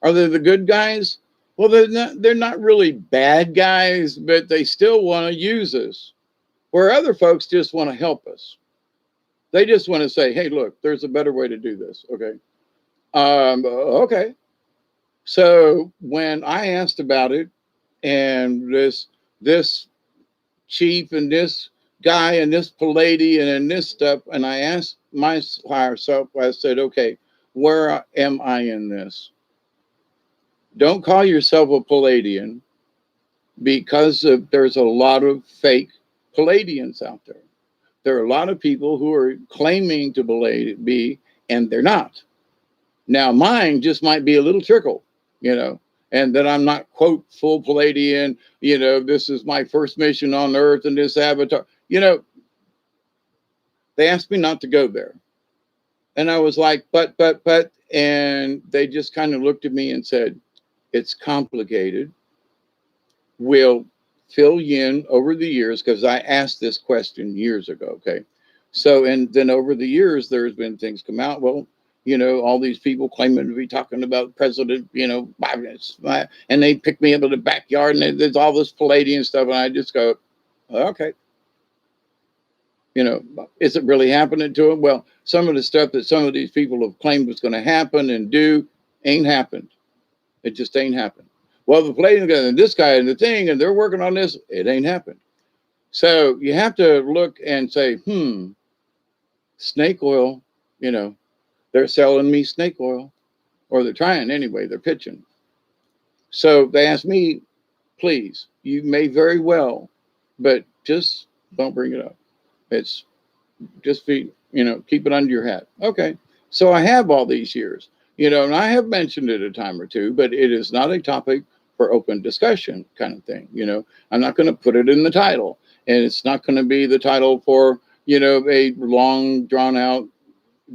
S1: are they the good guys? Well, they're not really bad guys, but they still want to use us. Where other folks just want to help us. They just want to say, hey, look, there's a better way to do this. Okay. Okay. So when I asked about it, and this chief and this guy and this Palladian and this stuff, and I asked my higher self, I said, okay, where am I in this? Don't call yourself a Palladian because there's a lot of fake Palladians out there. There are a lot of people who are claiming to be, and they're not. Now, mine just might be a little trickle. you know, and that I'm not, quote, full Palladian, this is my first mission on Earth and this avatar. They asked me not to go there. And I was like, but, and they just kind of looked at me and said, it's complicated. We'll fill you in over the years, because I asked this question years ago. Okay. So, and then over the years, there's been things come out. Well, all these people claiming to be talking about President, Biden, and they pick me up in the backyard and there's all this Palladian stuff. And I just go, okay. Is it really happening to them? Well, some of the stuff that some of these people have claimed was going to happen and do ain't happened. It just ain't happened. Well, the Palladian guy and this guy and the thing, and they're working on this. It ain't happened. So you have to look and say, snake oil, they're selling me snake oil, or they're trying anyway, they're pitching. So they asked me, please, you may very well, but just don't bring it up. It's just keep it under your hat. Okay. So I have all these years, and I have mentioned it a time or two, but it is not a topic for open discussion kind of thing. I'm not going to put it in the title, and it's not going to be the title for, a long drawn out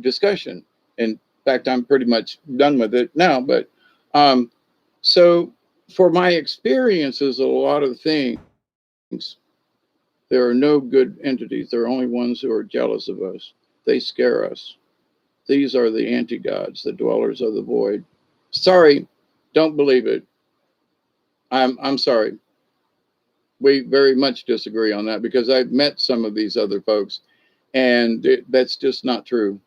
S1: discussion. In fact, I'm pretty much done with it now, but, so for my experiences, a lot of things, there are no good entities. There are only ones who are jealous of us. They scare us. These are the anti-gods, the dwellers of the void. Sorry, don't believe it. I'm sorry. We very much disagree on that, because I've met some of these other folks, and that's just not true.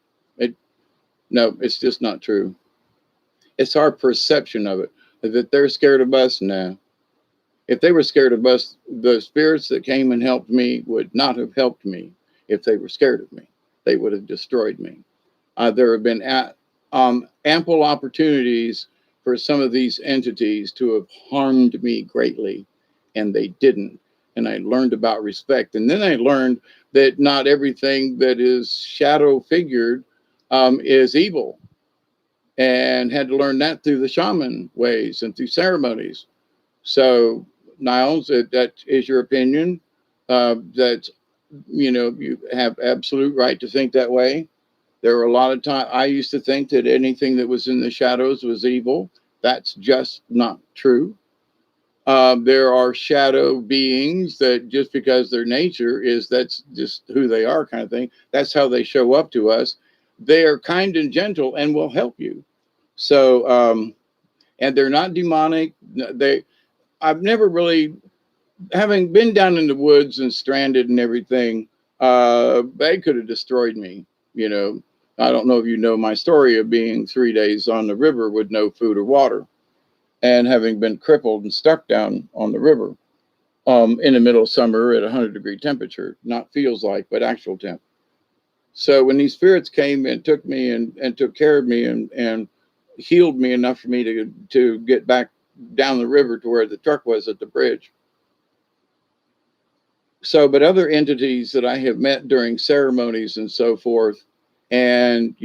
S1: No, it's just not true. It's our perception of it. That they're scared of us? No. If they were scared of us, the spirits that came and helped me would not have helped me. If they were scared of me, they would have destroyed me. There have been ample opportunities for some of these entities to have harmed me greatly, and they didn't. And I learned about respect. And then I learned that not everything that is shadow figured is evil, and had to learn that through the shaman ways and through ceremonies. So, Niles, that is your opinion. That's, you have absolute right to think that way. There were a lot of times I used to think that anything that was in the shadows was evil. That's just not true. There are shadow beings that, just because their nature is that's just who they are, kind of thing. That's how they show up to us. They are kind and gentle and will help you. So, and they're not demonic. I've never really, having been down in the woods and stranded and everything, they could have destroyed me. I don't know if you know my story of being 3 days on the river with no food or water, and having been crippled and stuck down on the river in the middle of summer at 100-degree temperature. Not feels like, but actual temp. So when these spirits came and took me and took care of me and healed me enough for me to get back down the river to where the truck was at the bridge. So, but other entities that I have met during ceremonies and so forth, and,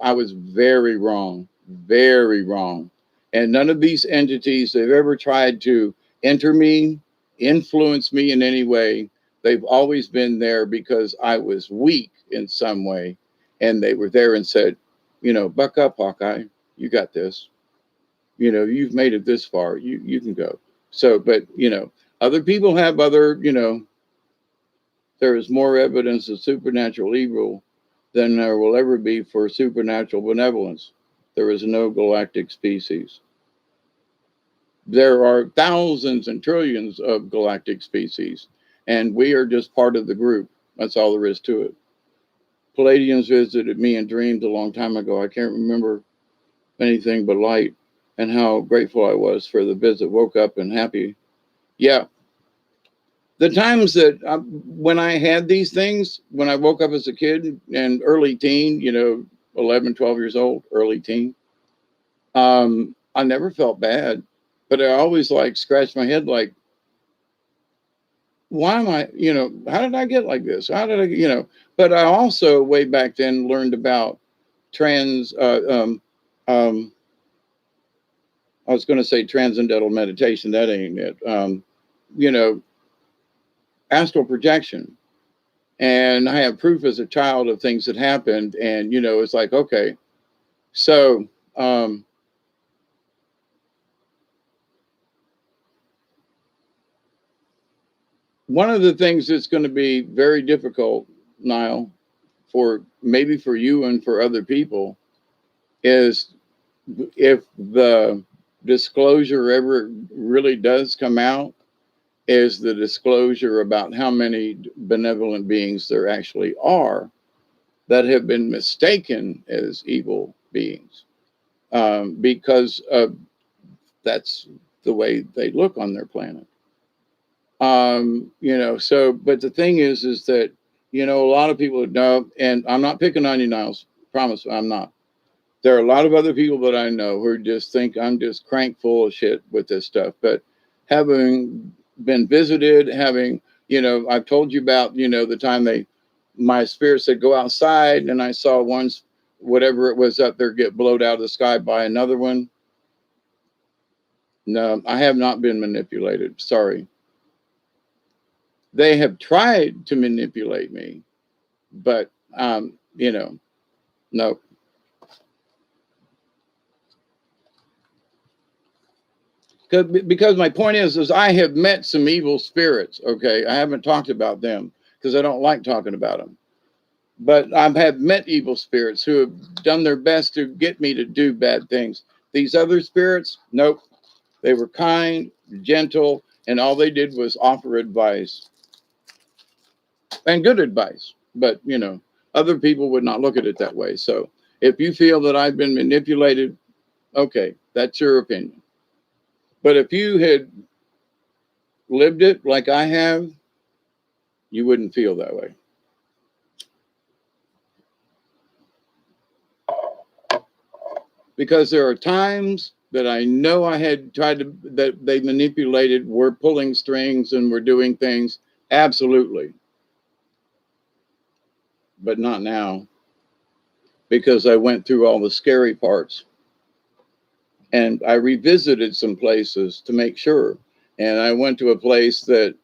S1: I was very wrong, very wrong. And none of these entities, they've ever tried to enter me, influence me in any way. They've always been there because I was weak in some way. And they were there and said, buck up, Hawkeye, you got this. You've made it this far, you can go. So, but, other people have other, there is more evidence of supernatural evil than there will ever be for supernatural benevolence. There is no galactic species. There are thousands and trillions of galactic species, and we are just part of the group. That's all there is to it. Palladians visited me in dreams a long time ago. I can't remember anything but light, and how grateful I was for the visit. Woke up and happy. Yeah. The times that when I had these things, when I woke up as a kid and early teen, 11, 12 years old, early teen, I never felt bad, but I always scratched my head why am I, how did I get like this? How did but I also way back then learned about trans, I was going to say transcendental meditation. That ain't it. You know, astral projection. And I have proof as a child of things that happened. And, you know, it's like, okay, so one of the things that's going to be very difficult, Niall, for maybe for you and for other people, is if the disclosure ever really does come out, is the disclosure about how many benevolent beings there actually are that have been mistaken as evil beings, because that's the way they look on their planet. You know, so, but the thing is that, you know, a lot of people know, and I'm not picking on you, Niles, promise, I'm not. There are a lot of other people that I know who just think I'm just crank full of shit with this stuff. But having been visited, having, you know, I've told you about, you know, the time my spirit said, go outside, and I saw one's, whatever it was up there, get blowed out of the sky by another one. No, I have not been manipulated. Sorry. They have tried to manipulate me, but, you know, no. Because my point is I have met some evil spirits. Okay, I haven't talked about them because I don't like talking about them. But I have met evil spirits who have done their best to get me to do bad things. These other spirits, nope. They were kind, gentle, and all they did was offer advice, and good advice. But, you know, other people would not look at it that way. So if you feel that I've been manipulated, okay, that's your opinion. But if you had lived it like I have, you wouldn't feel that way. Because there are times that I know I had tried to, that they manipulated, were pulling strings and were doing things. Absolutely. But not now. Because I went through all the scary parts. And I revisited some places to make sure. And I went to a place that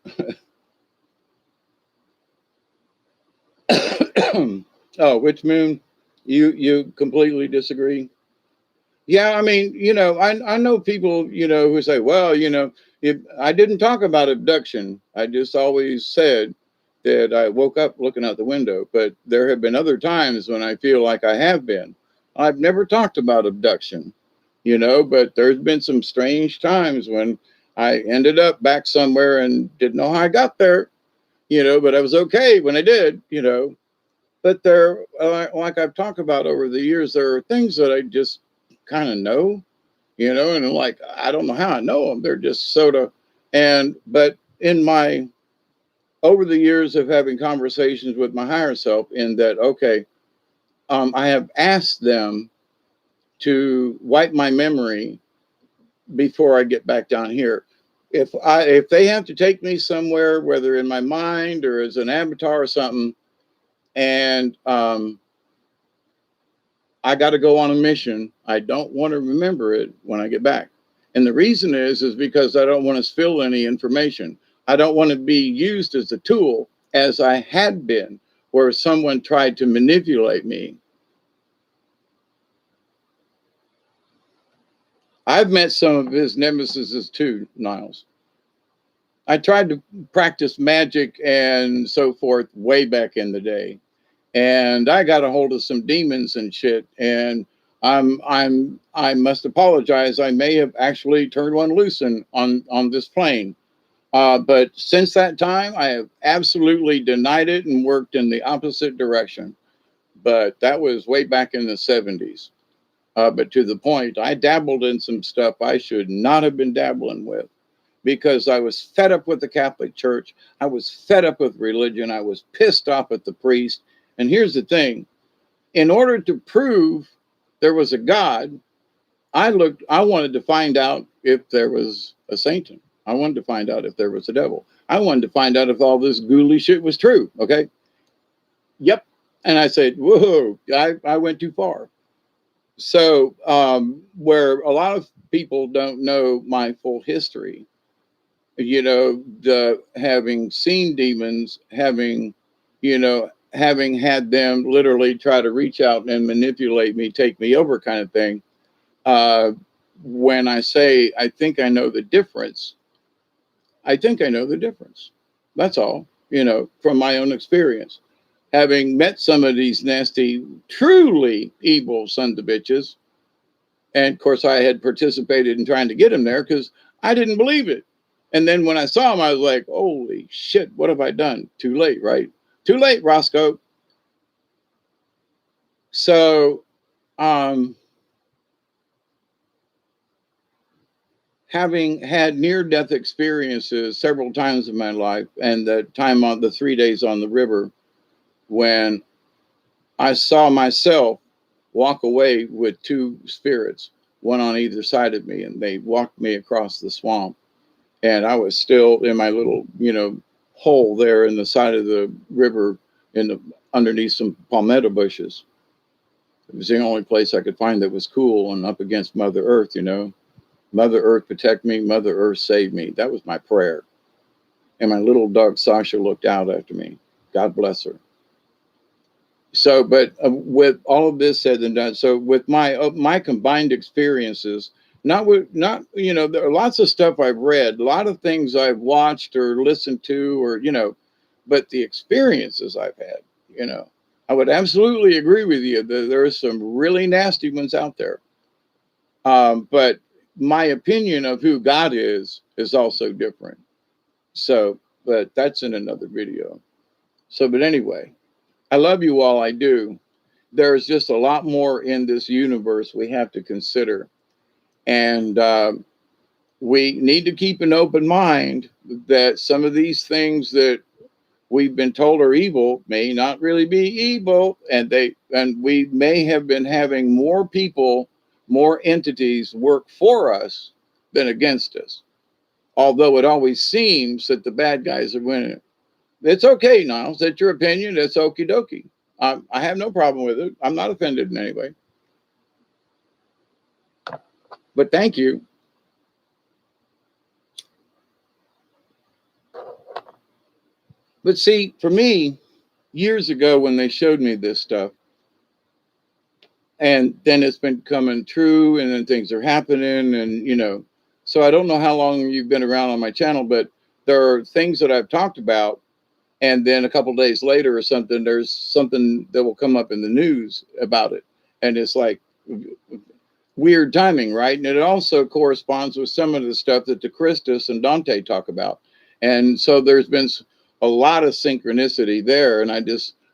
S1: oh, which moon? You completely disagree? Yeah, I mean, you know, I know people, you know, who say, well, you know, if I didn't talk about abduction, I just always said that I woke up looking out the window. But there have been other times when I feel like I have been. I've never talked about abduction, you know, but there's been some strange times when I ended up back somewhere and didn't know how I got there, you know, but I was okay when I did, you know. But there, like I've talked about over the years, there are things that I just kind of know, you know, and like, I don't know how I know them. They're just sort of, but in my, over the years of having conversations with my higher self, in that, okay, I have asked them to wipe my memory before I get back down here. If they have to take me somewhere, whether in my mind or as an avatar or something, and I got to go on a mission, I don't want to remember it when I get back. And the reason is because I don't want to spill any information. I don't want to be used as a tool as I had been, where someone tried to manipulate me. I've met some of his nemesis too, Niles. I tried to practice magic and so forth way back in the day. And I got a hold of some demons and shit. And I must apologize. I may have actually turned one loose on this plane. But since that time, I have absolutely denied it and worked in the opposite direction. But that was way back in the 70s. But to the point, I dabbled in some stuff I should not have been dabbling with, because I was fed up with the Catholic Church. I was fed up with religion. I was pissed off at the priest. And here's the thing. In order to prove there was a God, I wanted to find out if there was a Satan. I wanted to find out if there was a devil. I wanted to find out if all this ghouly shit was true. Okay. Yep. And I said, whoa, I went too far. So, where a lot of people don't know my full history, the having seen demons, having had them literally try to reach out and manipulate me, take me over, kind of thing. Uh, when I say I think I know the difference, I think I know the difference. That's all, from my own experience. Having met some of these nasty, truly evil sons of bitches, and of course, I had participated in trying to get him there because I didn't believe it. And then when I saw him, I was like, holy shit, what have I done? Too late, right? Too late, Roscoe. So, um, having had near death experiences several times in my life, and the time on the 3 days on the river when I saw myself walk away with two spirits, one on either side of me, and they walked me across the swamp. And I was still in my little, hole there in the side of the river in the underneath some palmetto bushes. It was the only place I could find that was cool and up against Mother Earth. Mother Earth protect me, Mother Earth save me. That was my prayer. And my little dog Sasha looked out after me. God bless her. So, but with all of this said and done, so with my combined experiences, there are lots of stuff I've read, a lot of things I've watched or listened to, or but the experiences I've had, I would absolutely agree with you that there are some really nasty ones out there. But my opinion of who God is also different. So, but that's in another video. So, but anyway, I love you all. I do. There's just a lot more in this universe we have to consider. And we need to keep an open mind that some of these things that we've been told are evil may not really be evil. And we may have been having more people, more entities work for us than against us. Although it always seems that the bad guys are winning. It's okay, Niles. That's your opinion. That's okie dokie. I have no problem with it. I'm not offended in any way. But thank you. But see, for me, years ago when they showed me this stuff, and then it's been coming true, and then things are happening, and so I don't know how long you've been around on my channel, but there are things that I've talked about, and then a couple days later or something, there's something that will come up in the news about it, and it's like weird timing, right? And it also corresponds with some of the stuff that the Christus and Dante talk about. And so there's been a lot of synchronicity there. And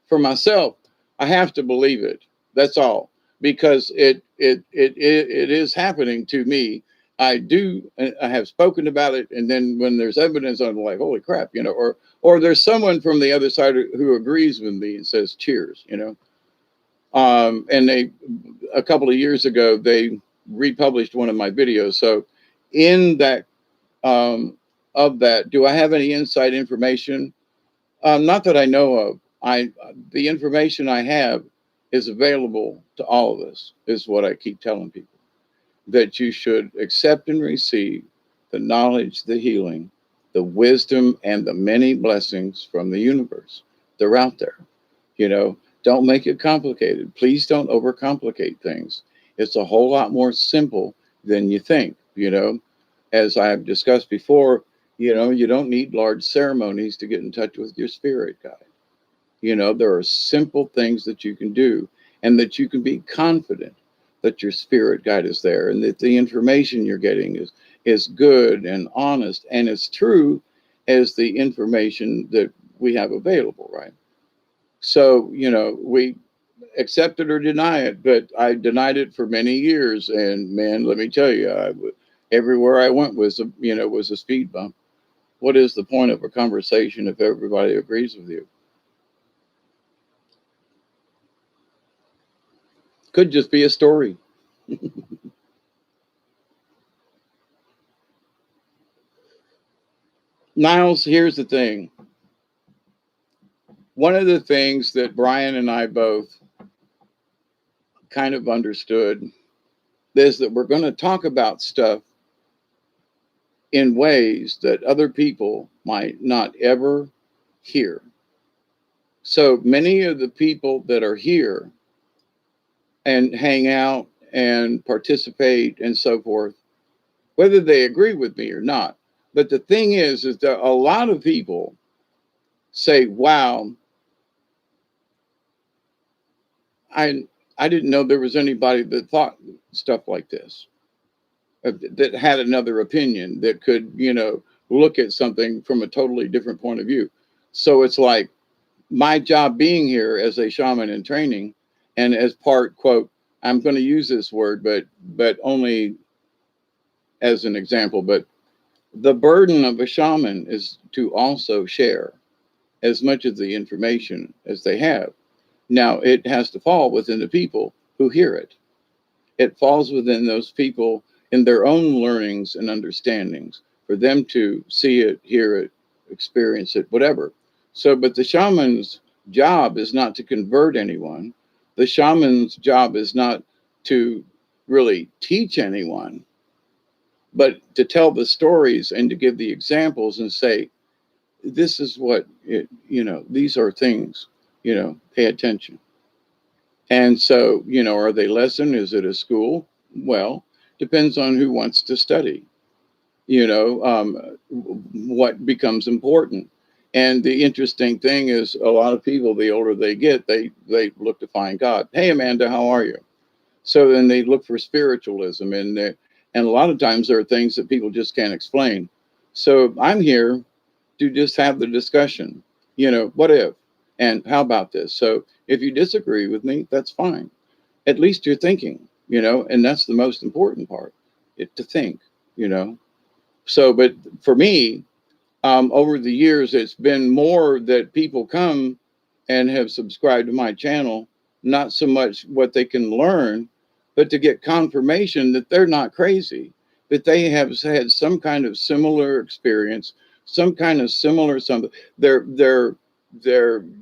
S1: for myself, I have to believe it. That's all, because it is happening to me. I have spoken about it, and then when there's evidence, I'm like, holy crap, or there's someone from the other side who agrees with me and says, cheers. And a couple of years ago, they republished one of my videos. So in that, of that, do I have any inside information? Not that I know of. The information I have is available to all of us, is what I keep telling people, that you should accept and receive the knowledge, the healing, the wisdom, and the many blessings from the universe. They're out there. Don't make it complicated. Please don't overcomplicate things. It's a whole lot more simple than you think. As I've discussed before, you don't need large ceremonies to get in touch with your spirit guide. There are simple things that you can do, and that you can be confident that your spirit guide is there, and that the information you're getting is good and honest and as true as the information that we have available, right? So, we accept it or deny it, but I denied it for many years. And man, let me tell you, everywhere I went was a speed bump. What is the point of a conversation if everybody agrees with you? Could just be a story. Niles, here's the thing. One of the things that Brian and I both kind of understood is that we're going to talk about stuff in ways that other people might not ever hear. So many of the people that are here and hang out and participate and so forth, whether they agree with me or not. But the thing is that a lot of people say, wow, I, I didn't know there was anybody that thought stuff like this, that had another opinion, that could, look at something from a totally different point of view. So it's like my job being here as a shaman in training and as part, quote, I'm going to use this word, but only as an example, but the burden of a shaman is to also share as much of the information as they have. Now, it has to fall within the people who hear it. It falls within those people in their own learnings and understandings for them to see it, hear it, experience it, whatever. So, but the shaman's job is not to convert anyone. The shaman's job is not to really teach anyone, but to tell the stories and to give the examples and say, this is what it, these are things, pay attention. And so, are they lesson? Is it a school? Well, depends on who wants to study, what becomes important. And the interesting thing is a lot of people, the older they get, they look to find God. Hey, Amanda, how are you? So then they look for spiritualism, and a lot of times there are things that people just can't explain. So I'm here to just have the discussion, what if, and how about this? So if you disagree with me, that's fine. At least you're thinking, and that's the most important part, to think, you know. So, but for me, over the years, it's been more that people come and have subscribed to my channel, not so much what they can learn, but to get confirmation that they're not crazy, that they have had some kind of similar experience, some kind of similar something. Their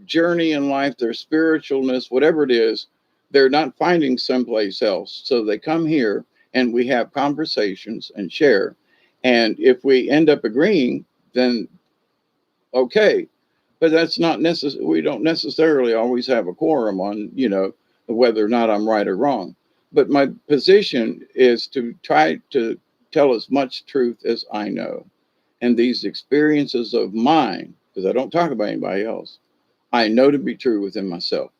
S1: journey in life, their spiritualness, whatever it is, they're not finding someplace else. So they come here and we have conversations and share. And if we end up agreeing, then okay, but that's not necessary. We don't necessarily always have a quorum on, whether or not I'm right or wrong. But my position is to try to tell as much truth as I know. And these experiences of mine, because I don't talk about anybody else, I know to be true within myself.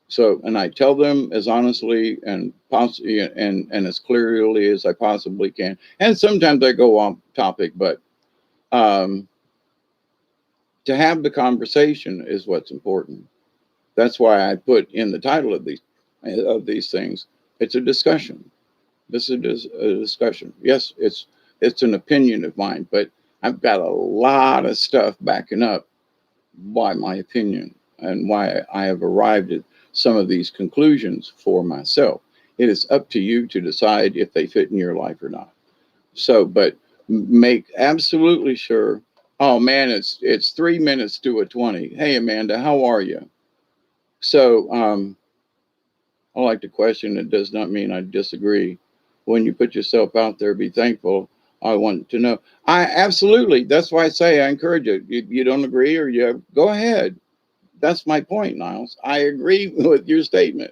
S1: So, and I tell them as honestly and possibly and as clearly as I possibly can. And sometimes I go off topic, but um, to have the conversation is what's important. That's why I put in the title of these things. It's a discussion. This is a discussion. Yes, it's an opinion of mine, but I've got a lot of stuff backing up why my opinion and why I have arrived at some of these conclusions for myself. It is up to you to decide if they fit in your life or not. So, but make absolutely sure. Oh man, it's 3 minutes to a 20. Hey Amanda, how are you? So I like to question. It does not mean I disagree. When you put yourself out there, be thankful. I want to know. I absolutely. That's why I say I encourage you. You don't agree, or you go ahead. That's my point, Niles. I agree with your statement.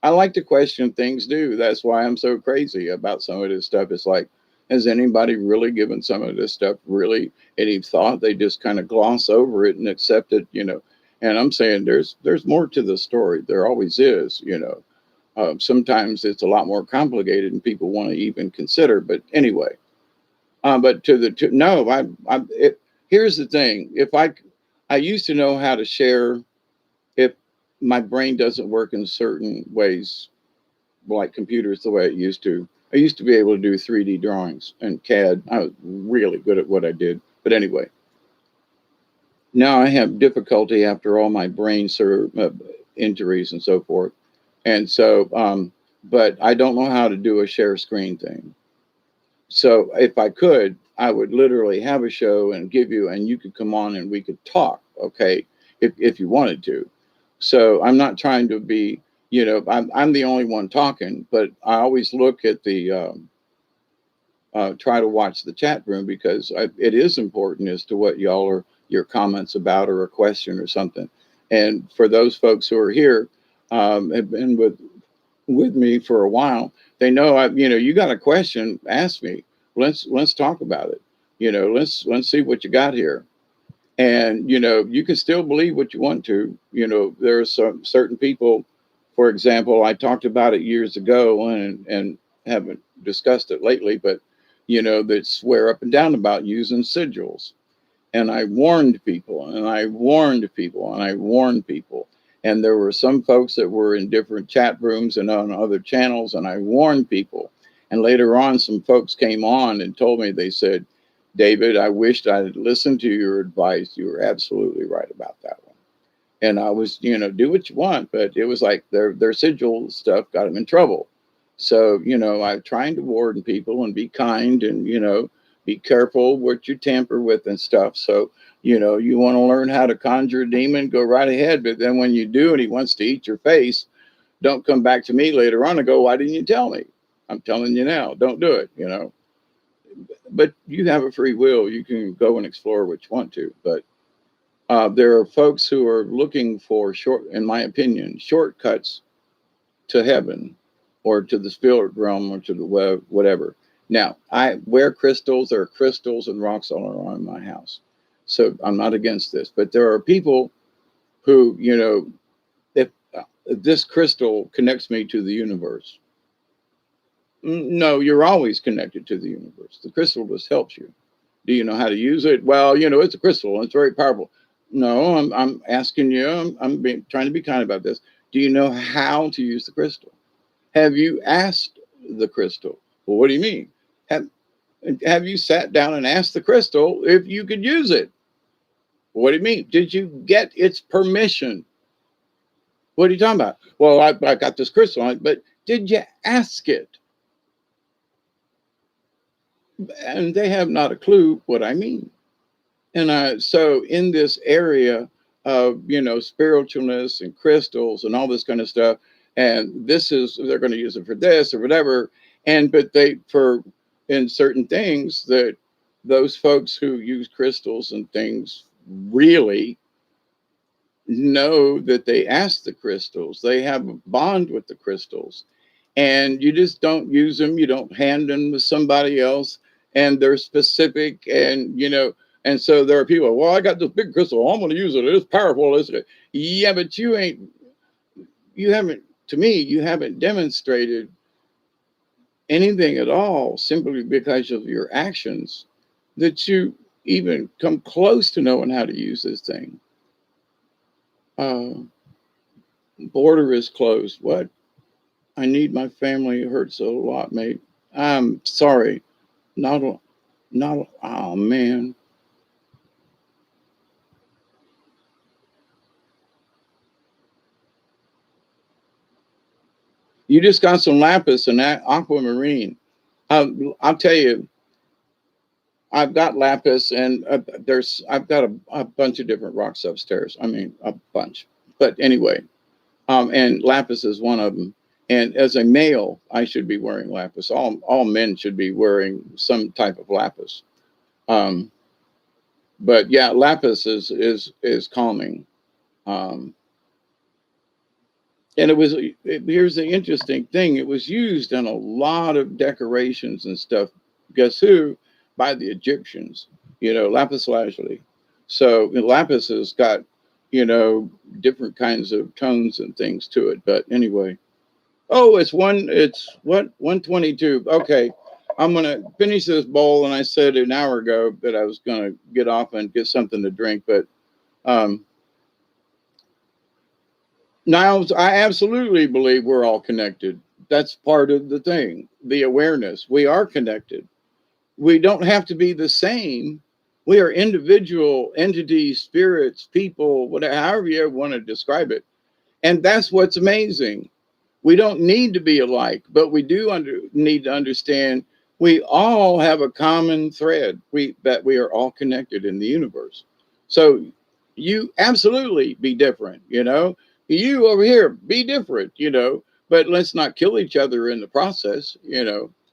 S1: I like to question things too. That's why I'm so crazy about some of this stuff. It's like, has anybody really given some of this stuff really any thought? They just kind of gloss over it and accept it, And I'm saying there's more to the story. There always is, Sometimes it's a lot more complicated and people want to even consider. But anyway, but no, here's the thing. If I used to know how to share if my brain doesn't work in certain ways, like computers the way it used to. I used to be able to do 3D drawings and CAD. I was really good at what I did. But anyway, now I have difficulty after all my brain injuries and so forth. And so, but I don't know how to do a share screen thing. So if I could, I would literally have a show and give you, and you could come on and we could talk, okay, if you wanted to. So I'm not trying to be I'm the only one talking, but I always look at try to watch the chat room because it is important as to what y'all are your comments about or a question or something. And for those folks who are here, have been with me for a while, they know you got a question, ask me. Let's talk about it. Let's see what you got here. And you can still believe what you want to. There are some certain people, for example, I talked about it years ago and haven't discussed it lately, but that swear up and down about using sigils. And I warned people, and I warned people, and I warned people. And there were some folks that were in different chat rooms and on other channels, and I warned people. And later on, some folks came on and told me, they said, David, I wished I had listened to your advice. You were absolutely right about that one. And I was, do what you want, but it was like their sigil stuff got them in trouble. So, I'm trying to warn people and be kind and, be careful what you tamper with and stuff. So, you want to learn how to conjure a demon, go right ahead. But then when you do and he wants to eat your face, don't come back to me later on and go, why didn't you tell me? I'm telling you now, don't do it. But you have a free will. You can go and explore what you want to. But there are folks who are looking for in my opinion, shortcuts to heaven or to the spirit realm or to the web, whatever. Now, I wear crystals. There are crystals and rocks all around my house. So I'm not against this. But there are people who, if this crystal connects me to the universe. No, you're always connected to the universe. The crystal just helps you. Do you know how to use it? Well, it's a crystal and it's very powerful. No, I'm asking you, trying to be kind about this. Do you know how to use the crystal? Have you asked the crystal? Well, what do you mean? Have you sat down and asked the crystal if you could use it? What do you mean? Did you get its permission? What are you talking about? Well, I got this crystal on it, but did you ask it? And they have not a clue what I mean. And so in this area of, spiritualness and crystals and all this kind of stuff, and they're going to use it for this or whatever. But in certain things that those folks who use crystals and things really know that they ask the crystals, they have a bond with the crystals, and you just don't use them. You don't hand them to somebody else, and they're specific. And so there are people, well, I got this big crystal, I'm going to use it. It's powerful, isn't it? Yeah, but you haven't, to me, you haven't demonstrated anything at all simply because of your actions that you even come close to knowing how to use this thing. Border is closed. What? I need my family. It hurts a lot, mate. I'm sorry. Not, oh man. You just got some lapis and that aquamarine. I'll tell you, I've got lapis and I've got a bunch of different rocks upstairs. I mean, a bunch. But anyway, and lapis is one of them. And as a male, I should be wearing lapis. All men should be wearing some type of lapis. But yeah, lapis is calming. Um, and here's the interesting thing. It was used in a lot of decorations and stuff. Guess who? By the Egyptians, lapis lazuli. So lapis has got, different kinds of tones and things to it. But anyway, it's what, 122. Okay. I'm going to finish this bowl. And I said an hour ago that I was going to get off and get something to drink, but, now, I absolutely believe we're all connected. That's part of the thing, the awareness. We are connected. We don't have to be the same. We are individual entities, spirits, people, whatever, however you want to describe it. And that's what's amazing. We don't need to be alike, but we do need to understand we all have a common thread. That we are all connected in the universe. So you absolutely be different, You over here, be different, but let's not kill each other in the process.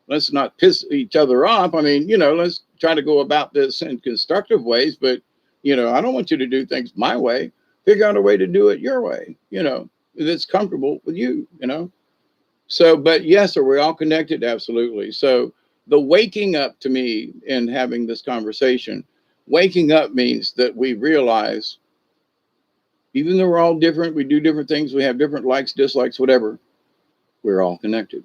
S1: Let's not piss each other off. I mean, let's try to go about this in constructive ways, but, I don't want you to do things my way. Figure out a way to do it your way, that's comfortable with you. So, but yes, are we all connected? Absolutely. So, the waking up to me in having this conversation, waking up means that we realize, even though we're all different, we do different things, we have different likes, dislikes, whatever, we're all connected.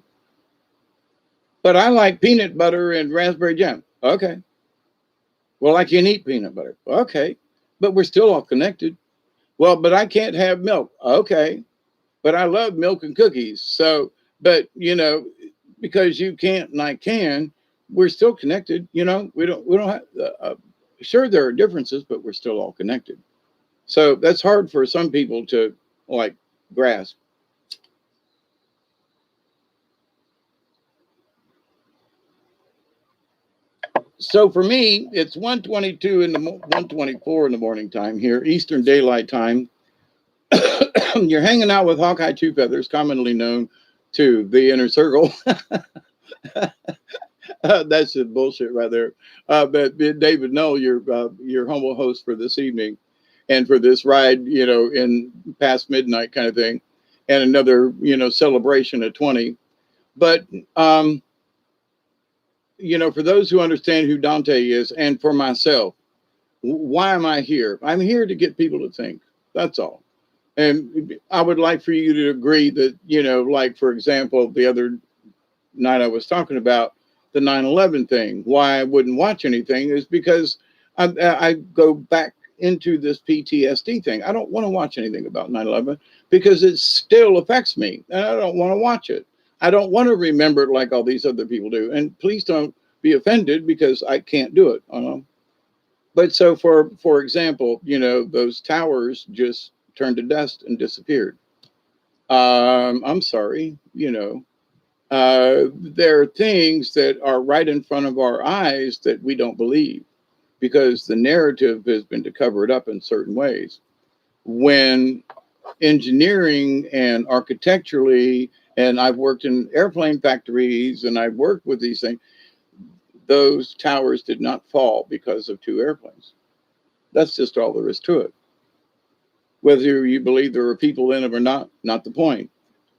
S1: But I like peanut butter and raspberry jam. Okay. Well, I can't eat peanut butter. Okay. But we're still all connected. Well, but I can't have milk. Okay. But I love milk and cookies. So, but, because you can't and I can, we're still connected. We don't have, sure, there are differences, but we're still all connected. So that's hard for some people to like grasp. So for me, it's 1:22 in the 1:24 in the morning time here, Eastern Daylight Time. You're hanging out with Hawkeye Two Feathers, commonly known to the inner circle. That's just bullshit right there. But David Null, your humble host for this evening, and for this ride, in past midnight kind of thing, and another, celebration at 20. But for those who understand who Dante is, and for myself, why am I here? I'm here to get people to think. That's all. And I would like for you to agree that, like, for example, the other night I was talking about the 9/11 thing. Why I wouldn't watch anything is because I go back into this PTSD thing. I don't want to watch anything about 9/11 because it still affects me and I don't want to watch it. I don't want to remember it like all these other people do. And please don't be offended because I can't do it. But so for example, those towers just turned to dust and disappeared. I'm sorry, there are things that are right in front of our eyes that we don't believe because the narrative has been to cover it up in certain ways. When engineering and architecturally, and I've worked in airplane factories and I've worked with these things, those towers did not fall because of two airplanes. That's just all there is to it. Whether you believe there were people in them or not the point.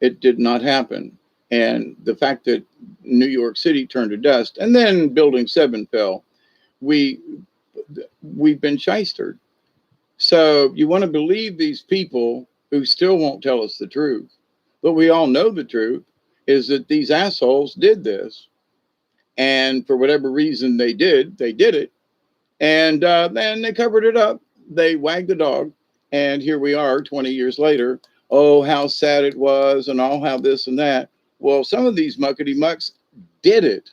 S1: It did not happen. And the fact that New York City turned to dust and then Building 7 fell, we've been shystered. So you want to believe these people who still won't tell us the truth. But we all know the truth is that these assholes did this. And for whatever reason they did it. And then they covered it up. They wagged the dog. And here we are 20 years later. Oh, how sad it was, and all how this and that. Well, some of these muckety mucks did it.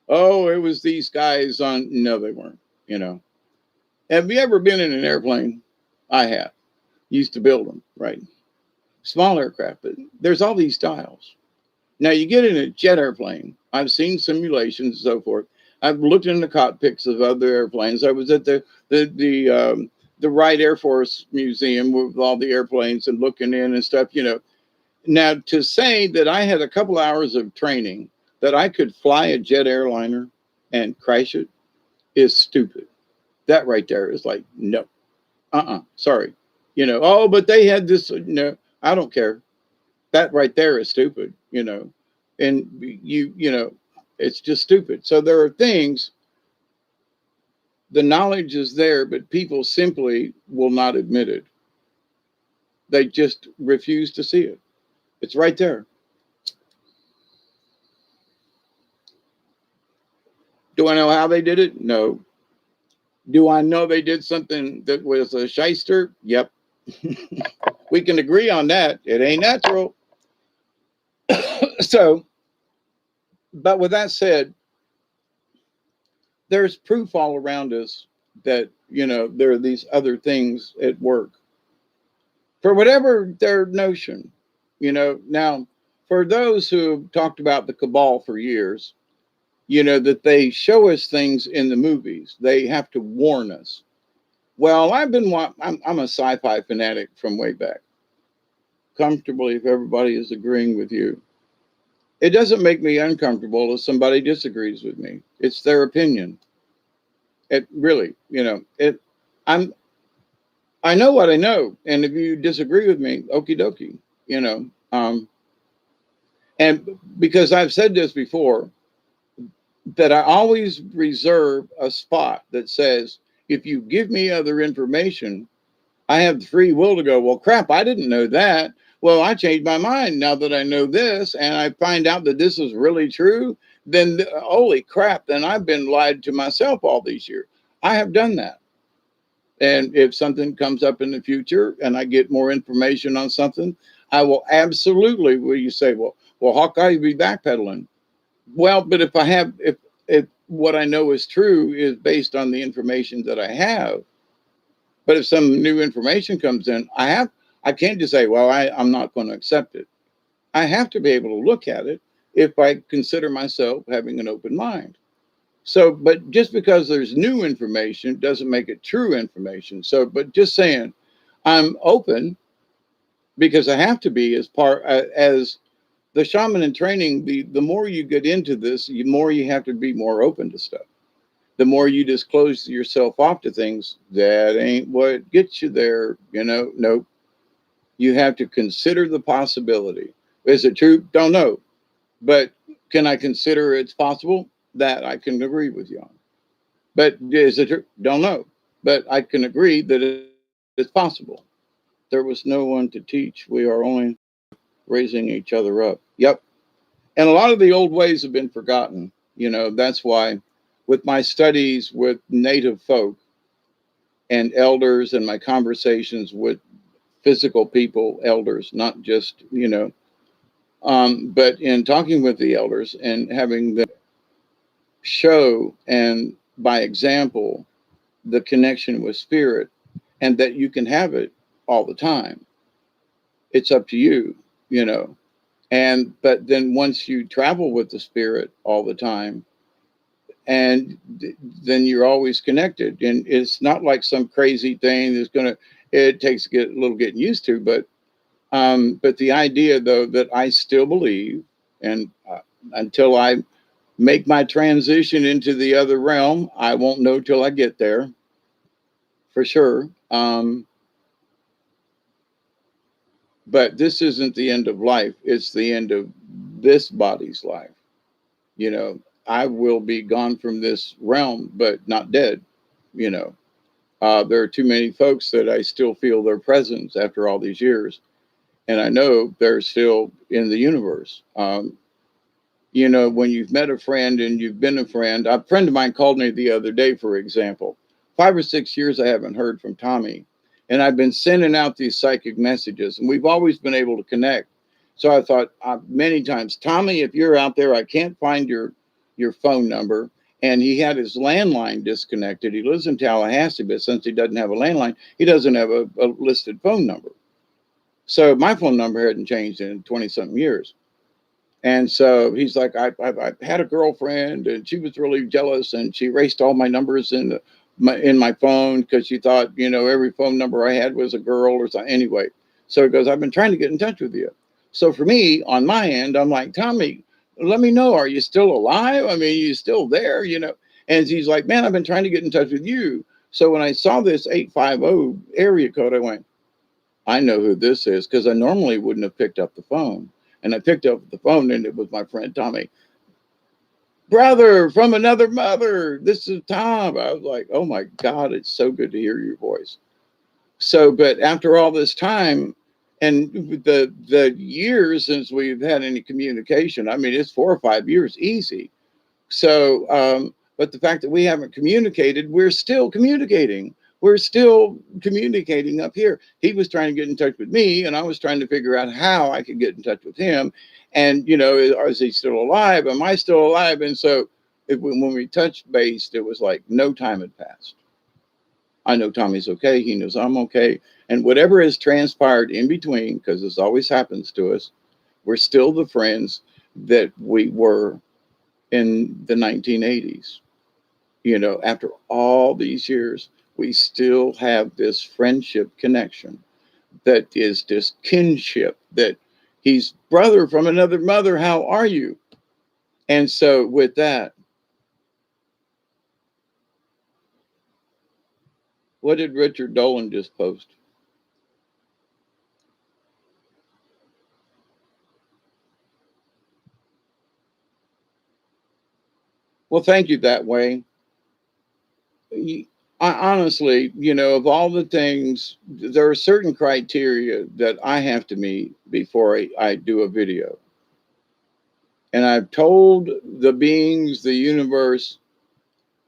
S1: Oh, it was these guys on. No, they weren't. Have you ever been in an airplane? I have. Used to build them, right? Small aircraft, but there's all these styles. Now you get in a jet airplane. I've seen simulations and so forth. I've looked in the cockpits of other airplanes. I was at the Wright Air Force Museum with all the airplanes and looking in and stuff. Now to say that I had a couple hours of training that I could fly a jet airliner and crash it is stupid. That right there is like, no, sorry. Oh, but they had this. No, I don't care. That right there is stupid. And it's just stupid. So there are things, the knowledge is there, but people simply will not admit it. They just refuse to see it. It's right there. Do I know how they did it? No. Do I know they did something that was a shyster? Yep. We can agree on that. It ain't natural. So, but with that said, there's proof all around us that, there are these other things at work for whatever their notion. Now, for those who talked about the cabal for years, that they show us things in the movies, they have to warn us. Well, I'm a sci-fi fanatic from way back. comfortably if everybody is agreeing with you. It doesn't make me uncomfortable if somebody disagrees with me. It's their opinion. It really, it. I'm. I know what I know, and if you disagree with me, okie dokie. You know, and because I've said this before, that I always reserve a spot that says, if you give me other information, I have the free will to go, well, crap, I didn't know that. Well, I changed my mind now that I know this, and I find out that this is really true. Then, holy crap, then I've been lied to myself all these years. I have done that. And if something comes up in the future and I get more information on something, I will absolutely, will you say, well, Hawkeye, you be backpedaling. Well, but if what I know is true is based on the information that I have, but if some new information comes in, I can't just say, well, I'm not going to accept it. I have to be able to look at it if I consider myself having an open mind. So, but just because there's new information doesn't make it true information. So, but just saying, I'm open because I have to be as the shaman in training. The more you get into this, the more you have to be more open to stuff. The more you disclose yourself off to things, that ain't what gets you there. Nope. You have to consider the possibility. Is it true? Don't know. But can I consider it's possible? That I can agree with you on. But is it true? Don't know. But I can agree that it's possible. There was no one to teach. We are only raising each other up. Yep. And a lot of the old ways have been forgotten. That's why with my studies with native folk and elders and my conversations with physical people, elders, not just, but in talking with the elders and having them show and by example the connection with spirit, and that you can have it all the time. It's up to you, you know. But then once you travel with the spirit all the time, and then you're always connected, and it's not like some crazy thing that's gonna. It takes a little getting used to, but the idea though that I still believe, and until I make my transition into the other realm, I won't know till I get there, for sure. But this isn't the end of life. It's the end of this body's life. I will be gone from this realm, but not dead. You know, there are too many folks that I still feel their presence after all these years. And I know they're still in the universe. When you've met a friend and you've been a friend of mine called me the other day, for example. 5 or 6 years I haven't heard from Tommy. And I've been sending out these psychic messages, and we've always been able to connect. So I thought many times, Tommy, if you're out there, I can't find your phone number. And he had his landline disconnected. He lives in Tallahassee, but since he doesn't have a landline, he doesn't have a listed phone number. So my phone number hadn't changed in 20 something years. And so he's like, I had a girlfriend, and she was really jealous, and she erased all my numbers in my phone because she thought, every phone number I had was a girl or something. Anyway, so he goes, I've been trying to get in touch with you. So for me, on my end, I'm like, Tommy, let me know, are you still alive? I mean, you still there, And he's like, man, I've been trying to get in touch with you. So when I saw this 850 area code, I went, I know who this is, because I normally wouldn't have picked up the phone. And I picked up the phone, and it was my friend Tommy. Brother from another mother, this is Tom. I was like, oh my God, it's so good to hear your voice. So, but after all this time, and the years since we've had any communication, I mean, it's 4 or 5 years easy. So, but the fact that we haven't communicated, we're still communicating. We're still communicating up here. He was trying to get in touch with me, and I was trying to figure out how I could get in touch with him. And, is he still alive? Am I still alive? And so when we touched base, it was like no time had passed. I know Tommy's okay. He knows I'm okay. And whatever has transpired in between, because this always happens to us, we're still the friends that we were in the 1980s. After all these years, we still have this friendship connection that is this kinship, that he's brother from another mother. How are you? And so with that, what did Richard Dolan just post? Well, thank you that way. I honestly, of all the things, there are certain criteria that I have to meet before I do a video. And I've told the beings, the universe,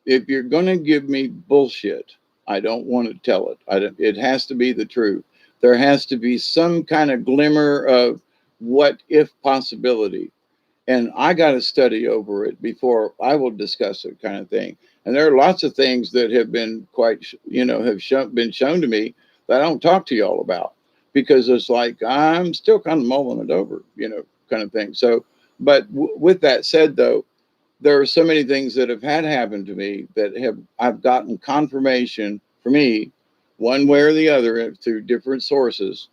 S1: if you're going to give me bullshit, I don't want to tell it. It has to be the truth. There has to be some kind of glimmer of what if possibility. And I got to study over it before I will discuss it, kind of thing. And there are lots of things that have been been shown to me that I don't talk to y'all about, because it's like I'm still kind of mulling it over, kind of thing. So, but with that said, though, there are so many things that have had happen to me that I've gotten confirmation for me, one way or the other, through different sources,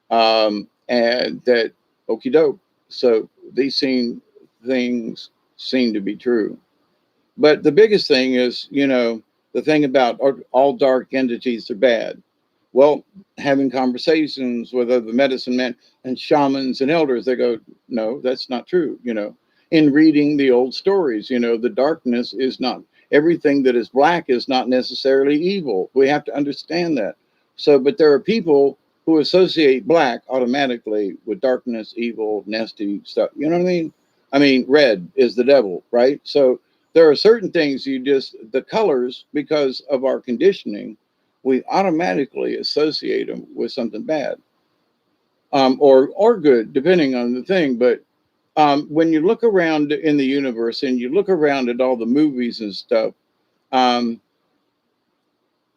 S1: and that okie doke. So these things seem to be true. But the biggest thing is, the thing about all dark entities are bad. Well, having conversations with other medicine men and shamans and elders, they go, no, that's not true. In reading the old stories, the darkness is not, everything that is black is not necessarily evil. We have to understand that. So, but there are people who associate black automatically with darkness, evil, nasty stuff. You know what I mean? I mean, red is the devil, right? So there are certain things the colors, because of our conditioning, we automatically associate them with something bad, or good, depending on the thing. But when you look around in the universe and you look around at all the movies and stuff, um,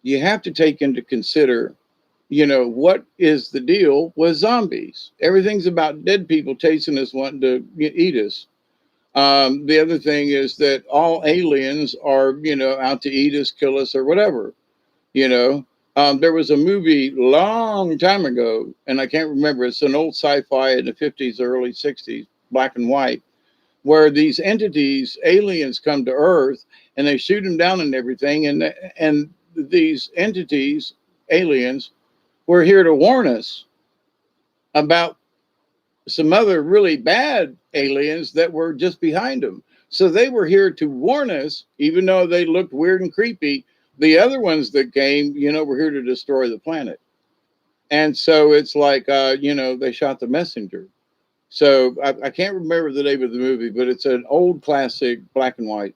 S1: you have to take into consider, what is the deal with zombies? Everything's about dead people chasing us, wanting to eat us. The other thing is that all aliens are, out to eat us, kill us, or whatever. You know, there was a movie long time ago, and I can't remember. It's an old sci-fi in the 50s, early 60s, black and white, where these entities, aliens, come to Earth and they shoot them down and everything, and these entities, aliens, were here to warn us about some other really bad aliens that were just behind them. So they were here to warn us, even though they looked weird and creepy. The other ones that came, were here to destroy the planet. And so it's like, they shot the messenger. So I can't remember the name of the movie, but it's an old classic, black and white.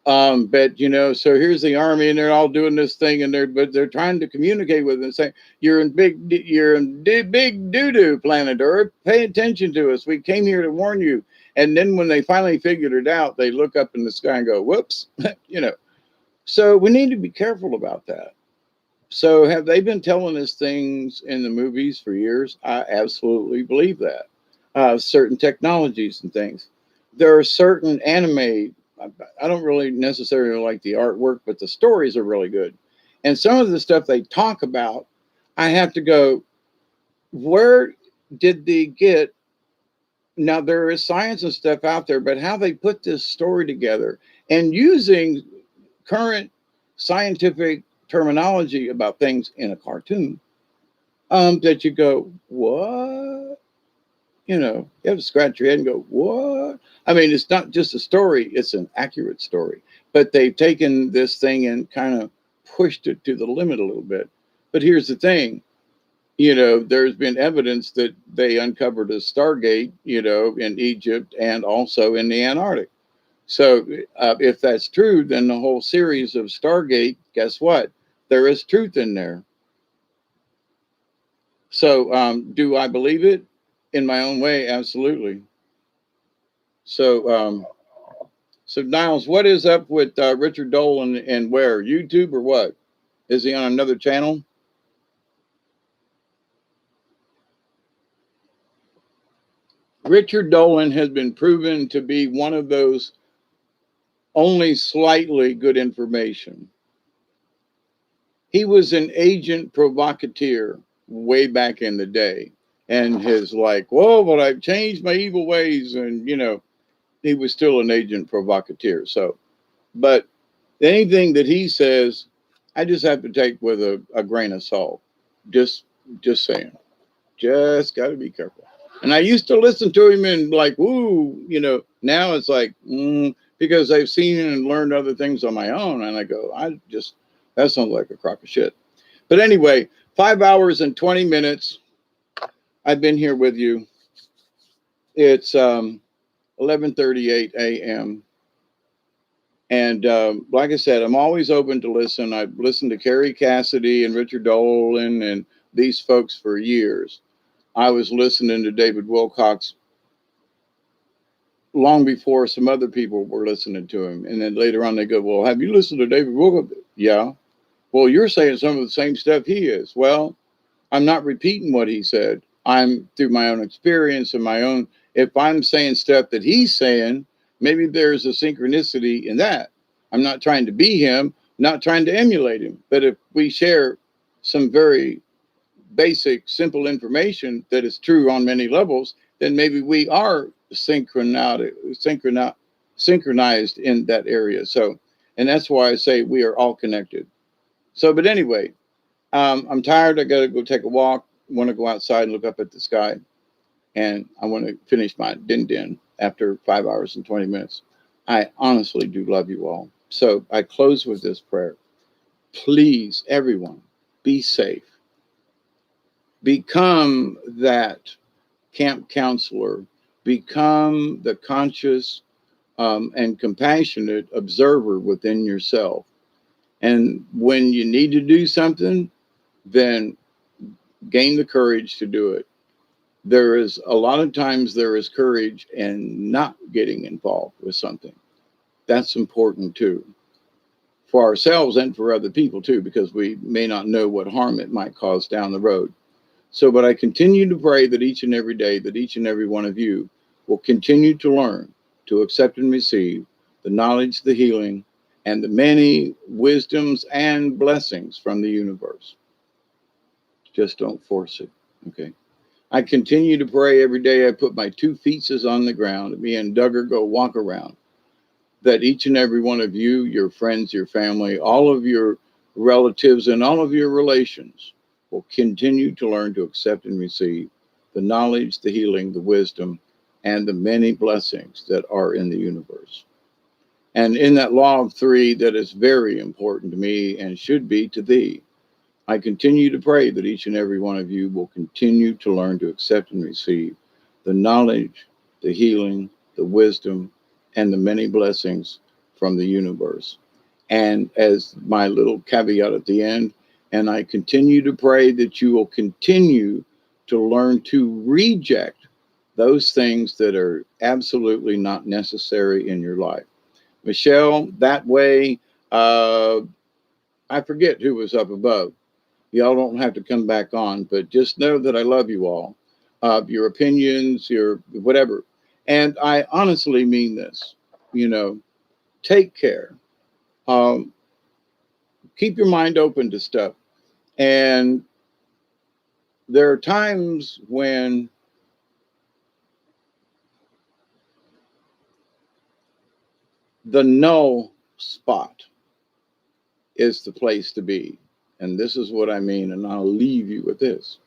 S1: But so here's the army, and they're all doing this thing, and they're trying to communicate with them, saying, you're in big doo doo, planet Earth. Pay attention to us. We came here to warn you. And then when they finally figured it out, they look up in the sky and go, whoops, So we need to be careful about that. So have they been telling us things in the movies for years? I absolutely believe that. Certain technologies and things. There are certain anime. I don't really necessarily like the artwork, but the stories are really good. And some of the stuff they talk about, I have to go, where did they get? Now, there is science and stuff out there, but how they put this story together and using current scientific terminology about things in a cartoon, that you go, what? You have to scratch your head and go, what? I mean, it's not just a story, it's an accurate story. But they've taken this thing and kind of pushed it to the limit a little bit. But here's the thing, there's been evidence that they uncovered a Stargate, in Egypt and also in the Antarctic. So if that's true, then the whole series of Stargate, guess what? There is truth in there. So do I believe it? In my own way, absolutely. So, so Niles, what is up with Richard Dolan, and where? YouTube or what? Is he on another channel? Richard Dolan has been proven to be one of those only slightly good information. He was an agent provocateur. way back in the day. And his like, whoa, but I've changed my evil ways. And, he was still an agent provocateur. So, but anything that he says, I just have to take with a grain of salt. Just, just saying. Just got to be careful. And I used to listen to him and like, woo, now it's like, because I've seen and learned other things on my own. And I go, that sounds like a crock of shit. But anyway, 5 hours and 20 minutes. I've been here with you. It's 11:38 a.m. And like I said, I'm always open to listen. I've listened to Carrie Cassidy and Richard Dolan and these folks for years. I was listening to David Wilcox long before some other people were listening to him. And then later on, they go, well, have you listened to David Wilcox? Yeah. Well, you're saying some of the same stuff he is. Well, I'm not repeating what he said. I'm through my own experience and my own. If I'm saying stuff that he's saying, maybe there's a synchronicity in that. I'm not trying to be him, not trying to emulate him. But if we share some very basic, simple information that is true on many levels, then maybe we are synchronized in that area. So, and that's why I say we are all connected. So, but anyway, I'm tired. I got to go take a walk. Want to go outside and look up at the sky. And I want to finish my din after 5 hours and 20 minutes. I honestly do love you all. So I close with this prayer. Please, everyone, be safe. Become that camp counselor. Become the conscious and compassionate observer within yourself. And when you need to do something, then gain the courage to do it. There is a lot of times there is courage in not getting involved with something. That's important too, for ourselves and for other people too, because we may not know what harm it might cause down the road. So, but I continue to pray that each and every day, that each and every one of you will continue to learn, to accept and receive the knowledge, the healing, and the many wisdoms and blessings from the universe. Just don't force it. Okay. I continue to pray every day. I put my 2 feet on the ground. Me and Duggar go walk around. That each and every one of you, your friends, your family, all of your relatives, and all of your relations will continue to learn to accept and receive the knowledge, the healing, the wisdom, and the many blessings that are in the universe. And in that law of 3 that is very important to me and should be to thee, I continue to pray that each and every one of you will continue to learn to accept and receive the knowledge, the healing, the wisdom, and the many blessings from the universe. And as my little caveat at the end, and I continue to pray that you will continue to learn to reject those things that are absolutely not necessary in your life. Michelle, that way, I forget who was up above. Y'all don't have to come back on, but just know that I love you all. Your opinions, your whatever. And I honestly mean this, take care. Um, keep your mind open to stuff. And there are times when the null spot is the place to be. And this is what I mean. And I'll leave you with this.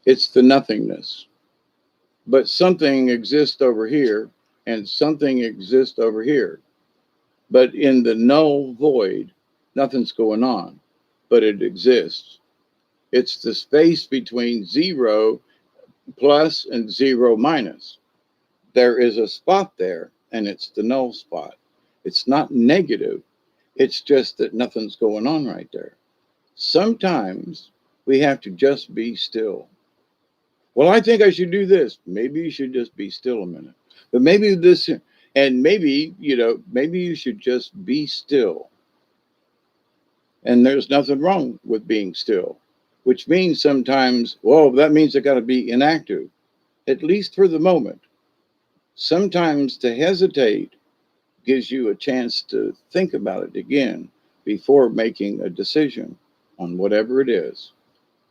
S1: It's the nothingness. But something exists over here and something exists over here. But in the null void, nothing's going on, but it exists. It's the space between 0 plus and 0 minus. There is a spot there, and it's the null spot. It's not negative. It's just that nothing's going on right there. Sometimes we have to just be still. Well, I think I should do this. Maybe you should just be still a minute. But maybe this, and maybe, maybe you should just be still. And there's nothing wrong with being still, which means sometimes, well, that means I got to be inactive, at least for the moment. Sometimes to hesitate gives you a chance to think about it again before making a decision on whatever it is.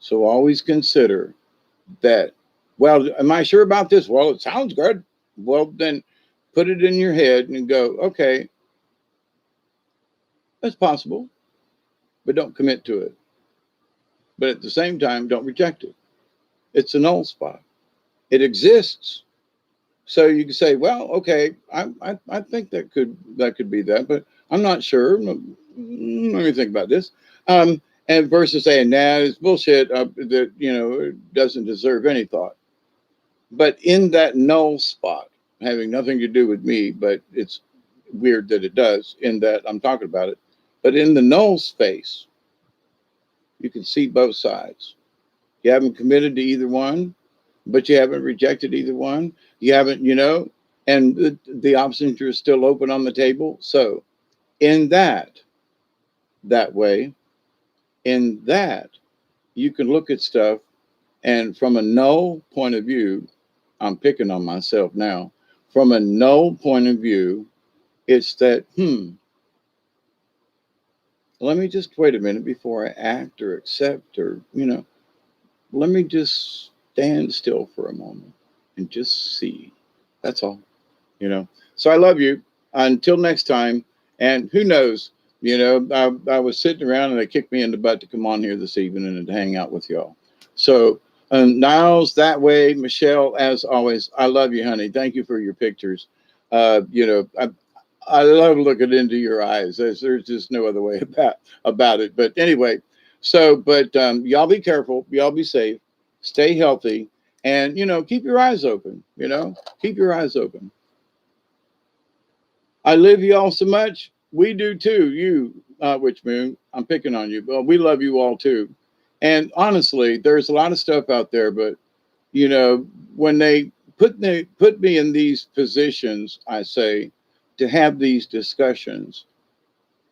S1: So always consider that, well, am I sure about this? Well, it sounds good. Well, then put it in your head and go, okay, that's possible, but don't commit to it. But at the same time, don't reject it. It's a null spot. It exists. So you can say, well, okay, I think that could be that, but I'm not sure. Let me think about this. And versus saying, nah, it's bullshit that, it doesn't deserve any thought. But in that null spot, having nothing to do with me, but it's weird that it does in that I'm talking about it. But in the null space, you can see both sides. You haven't committed to either one, but you haven't rejected either one. You haven't, and the options are still open on the table. So in that way, in that, you can look at stuff, and from a null point of view, I'm picking on myself now. From a null point of view, it's that, let me just wait a minute before I act or accept or, let me just stand still for a moment and just see. That's all, So I love you. Until next time. And who knows, I was sitting around and they kicked me in the butt to come on here this evening and to hang out with y'all. So Niles, that way, Michelle, as always, I love you, honey. Thank you for your pictures. I love looking into your eyes. There's just no other way about it. But anyway, but y'all be careful. Y'all be safe. Stay healthy. And, keep your eyes open. Keep your eyes open. I love you all so much. We do too. You, Witch Moon, I'm picking on you, but we love you all too. And honestly, there's a lot of stuff out there, but when they put me in these positions, I say, to have these discussions,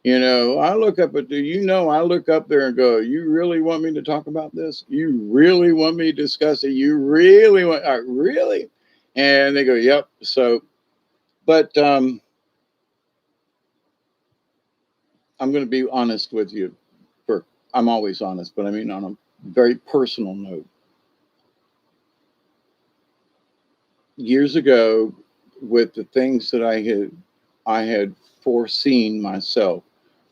S1: I look up at I look up there and go, you really want me to talk about this? You really want me to discuss it? You really want, really? And they go, yep. So, but I'm going to be honest with you. I'm always honest, but I mean on a very personal note. Years ago, with the things that I had foreseen myself,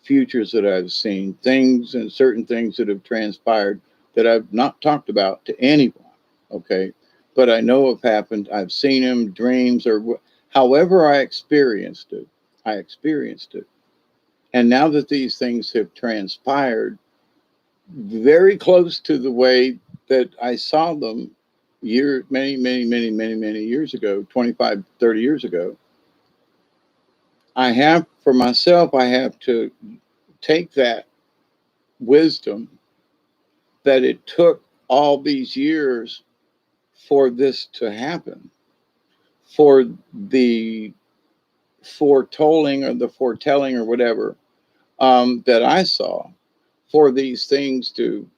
S1: futures that I've seen, things and certain things that have transpired that I've not talked about to anyone. Okay, but I know have happened. I've seen them, dreams, or however I experienced it. I experienced it. And now that these things have transpired very close to the way that I saw them many years ago, 25, 30 years ago, for myself, I have to take that wisdom that it took all these years for this to happen, for the foretelling or whatever that I saw, for these things to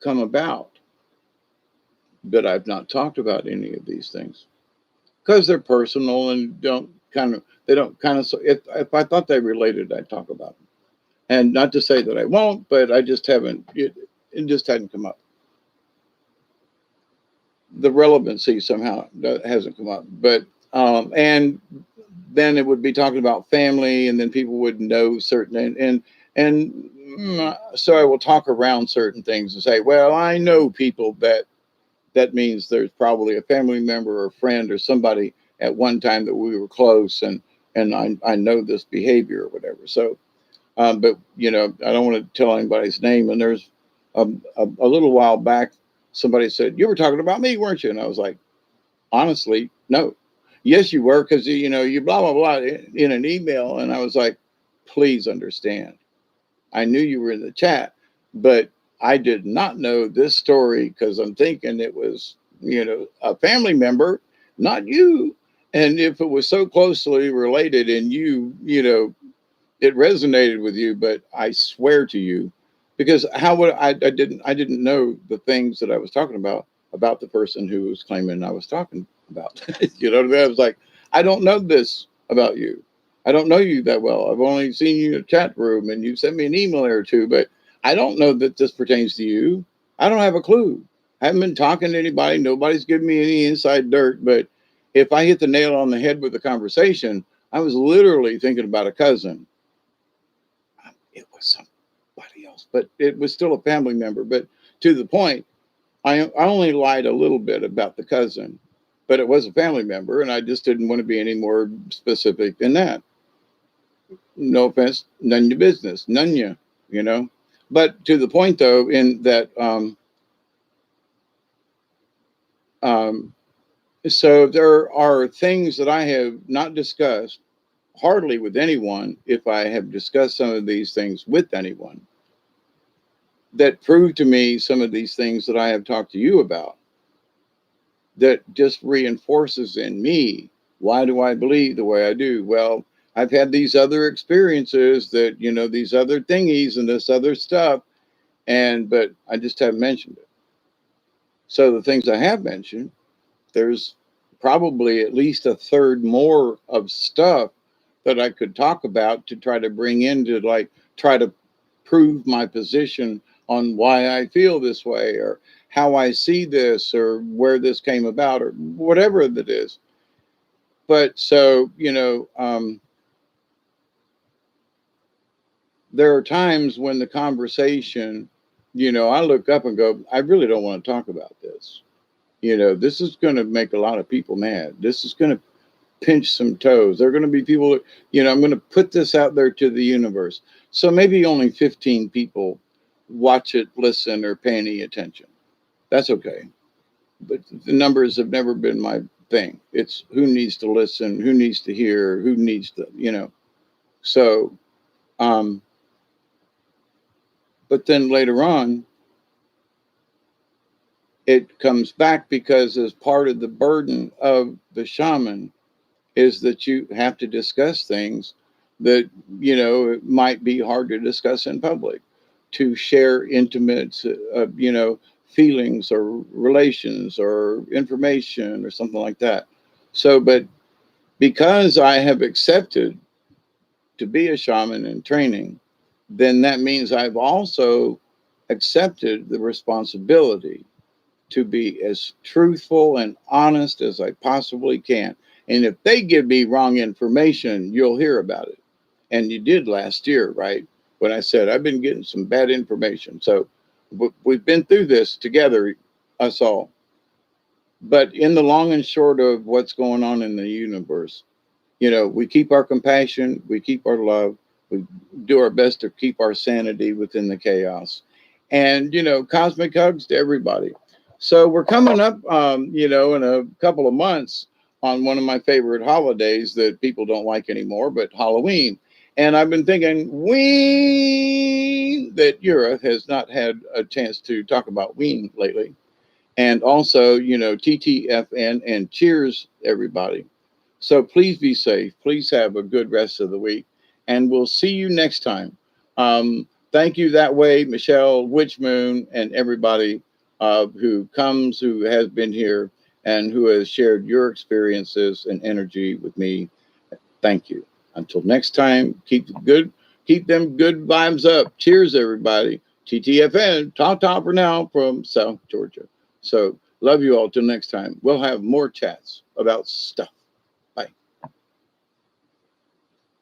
S1: come about. But I've not talked about any of these things because they're personal and they don't kind of, so if I thought they related, I'd talk about them. And not to say that I won't, but I just haven't, it just hadn't come up. The relevancy somehow hasn't come up. But, and then it would be talking about family, and then people would know certain, so I will talk around certain things and say, well, I know people that means there's probably a family member or a friend or somebody at one time that we were close, and I know this behavior or whatever. So, but I don't want to tell anybody's name. And there's a little while back, somebody said, you were talking about me, weren't you? And I was like, honestly, no. Yes, you were, because you blah blah blah in an email. And I was like, please understand, I knew you were in the chat, but I did not know this story because I'm thinking it was, a family member, not you. And if it was so closely related and it resonated with you, but I swear to you, because how would I didn't know the things that I was talking about the person who was claiming I was talking about. You know what I mean? I was like, I don't know this about you. I don't know you that well. I've only seen you in a chat room and you sent me an email or two, but I don't know that this pertains to you. I don't have a clue. I haven't been talking to anybody. Nobody's giving me any inside dirt. But if I hit the nail on the head with the conversation, I was literally thinking about a cousin. It was somebody else, but it was still a family member. But to the point, I only lied a little bit about the cousin, but it was a family member, and I just didn't want to be any more specific than that. No offense, none of your business, none you, you know. But to the point, though, in that, um, so there are things that I have not discussed hardly with anyone, if I have discussed some of these things with anyone, that prove to me some of these things that I have talked to you about, that just reinforces in me, why do I believe the way I do? Well, I've had these other experiences that, you know, these other thingies and this other stuff, but I just haven't mentioned it. So the things I have mentioned, there's probably at least a third more of stuff that I could talk about to try to bring into, like, try to prove my position on why I feel this way, or how I see this, or where this came about, or whatever that is. But so, there are times when the conversation, I look up and go, I really don't want to talk about this. This is going to make a lot of people mad. This is going to pinch some toes. There are going to be people that, I'm going to put this out there to the universe. So maybe only 15 people watch it, listen, or pay any attention. That's okay. But the numbers have never been my thing. It's who needs to listen, who needs to hear, who needs to. So, um, but then later on, it comes back because as part of the burden of the shaman is that you have to discuss things that, it might be hard to discuss in public, to share intimate, feelings or relations or information or something like that. So, but because I have accepted to be a shaman in training, then that means I've also accepted the responsibility to be as truthful and honest as I possibly can. And if they give me wrong information, you'll hear about it. And you did last year, right? When I said, I've been getting some bad information. So we've been through this together, us all. But in the long and short of what's going on in the universe, we keep our compassion, we keep our love, we do our best to keep our sanity within the chaos. And, cosmic hugs to everybody. So we're coming up, in a couple of months on one of my favorite holidays that people don't like anymore, but Halloween. And I've been thinking, Ween, that Yura has not had a chance to talk about Ween lately. And also, TTFN and cheers, everybody. So please be safe. Please have a good rest of the week. And we'll see you next time. Thank you that way, Michelle, Witch Moon, and everybody who has been here and who has shared your experiences and energy with me. Thank you. Until next time, keep them good vibes up. Cheers, everybody. TTFN, ta for now from South Georgia. So love you all till next time. We'll have more chats about stuff.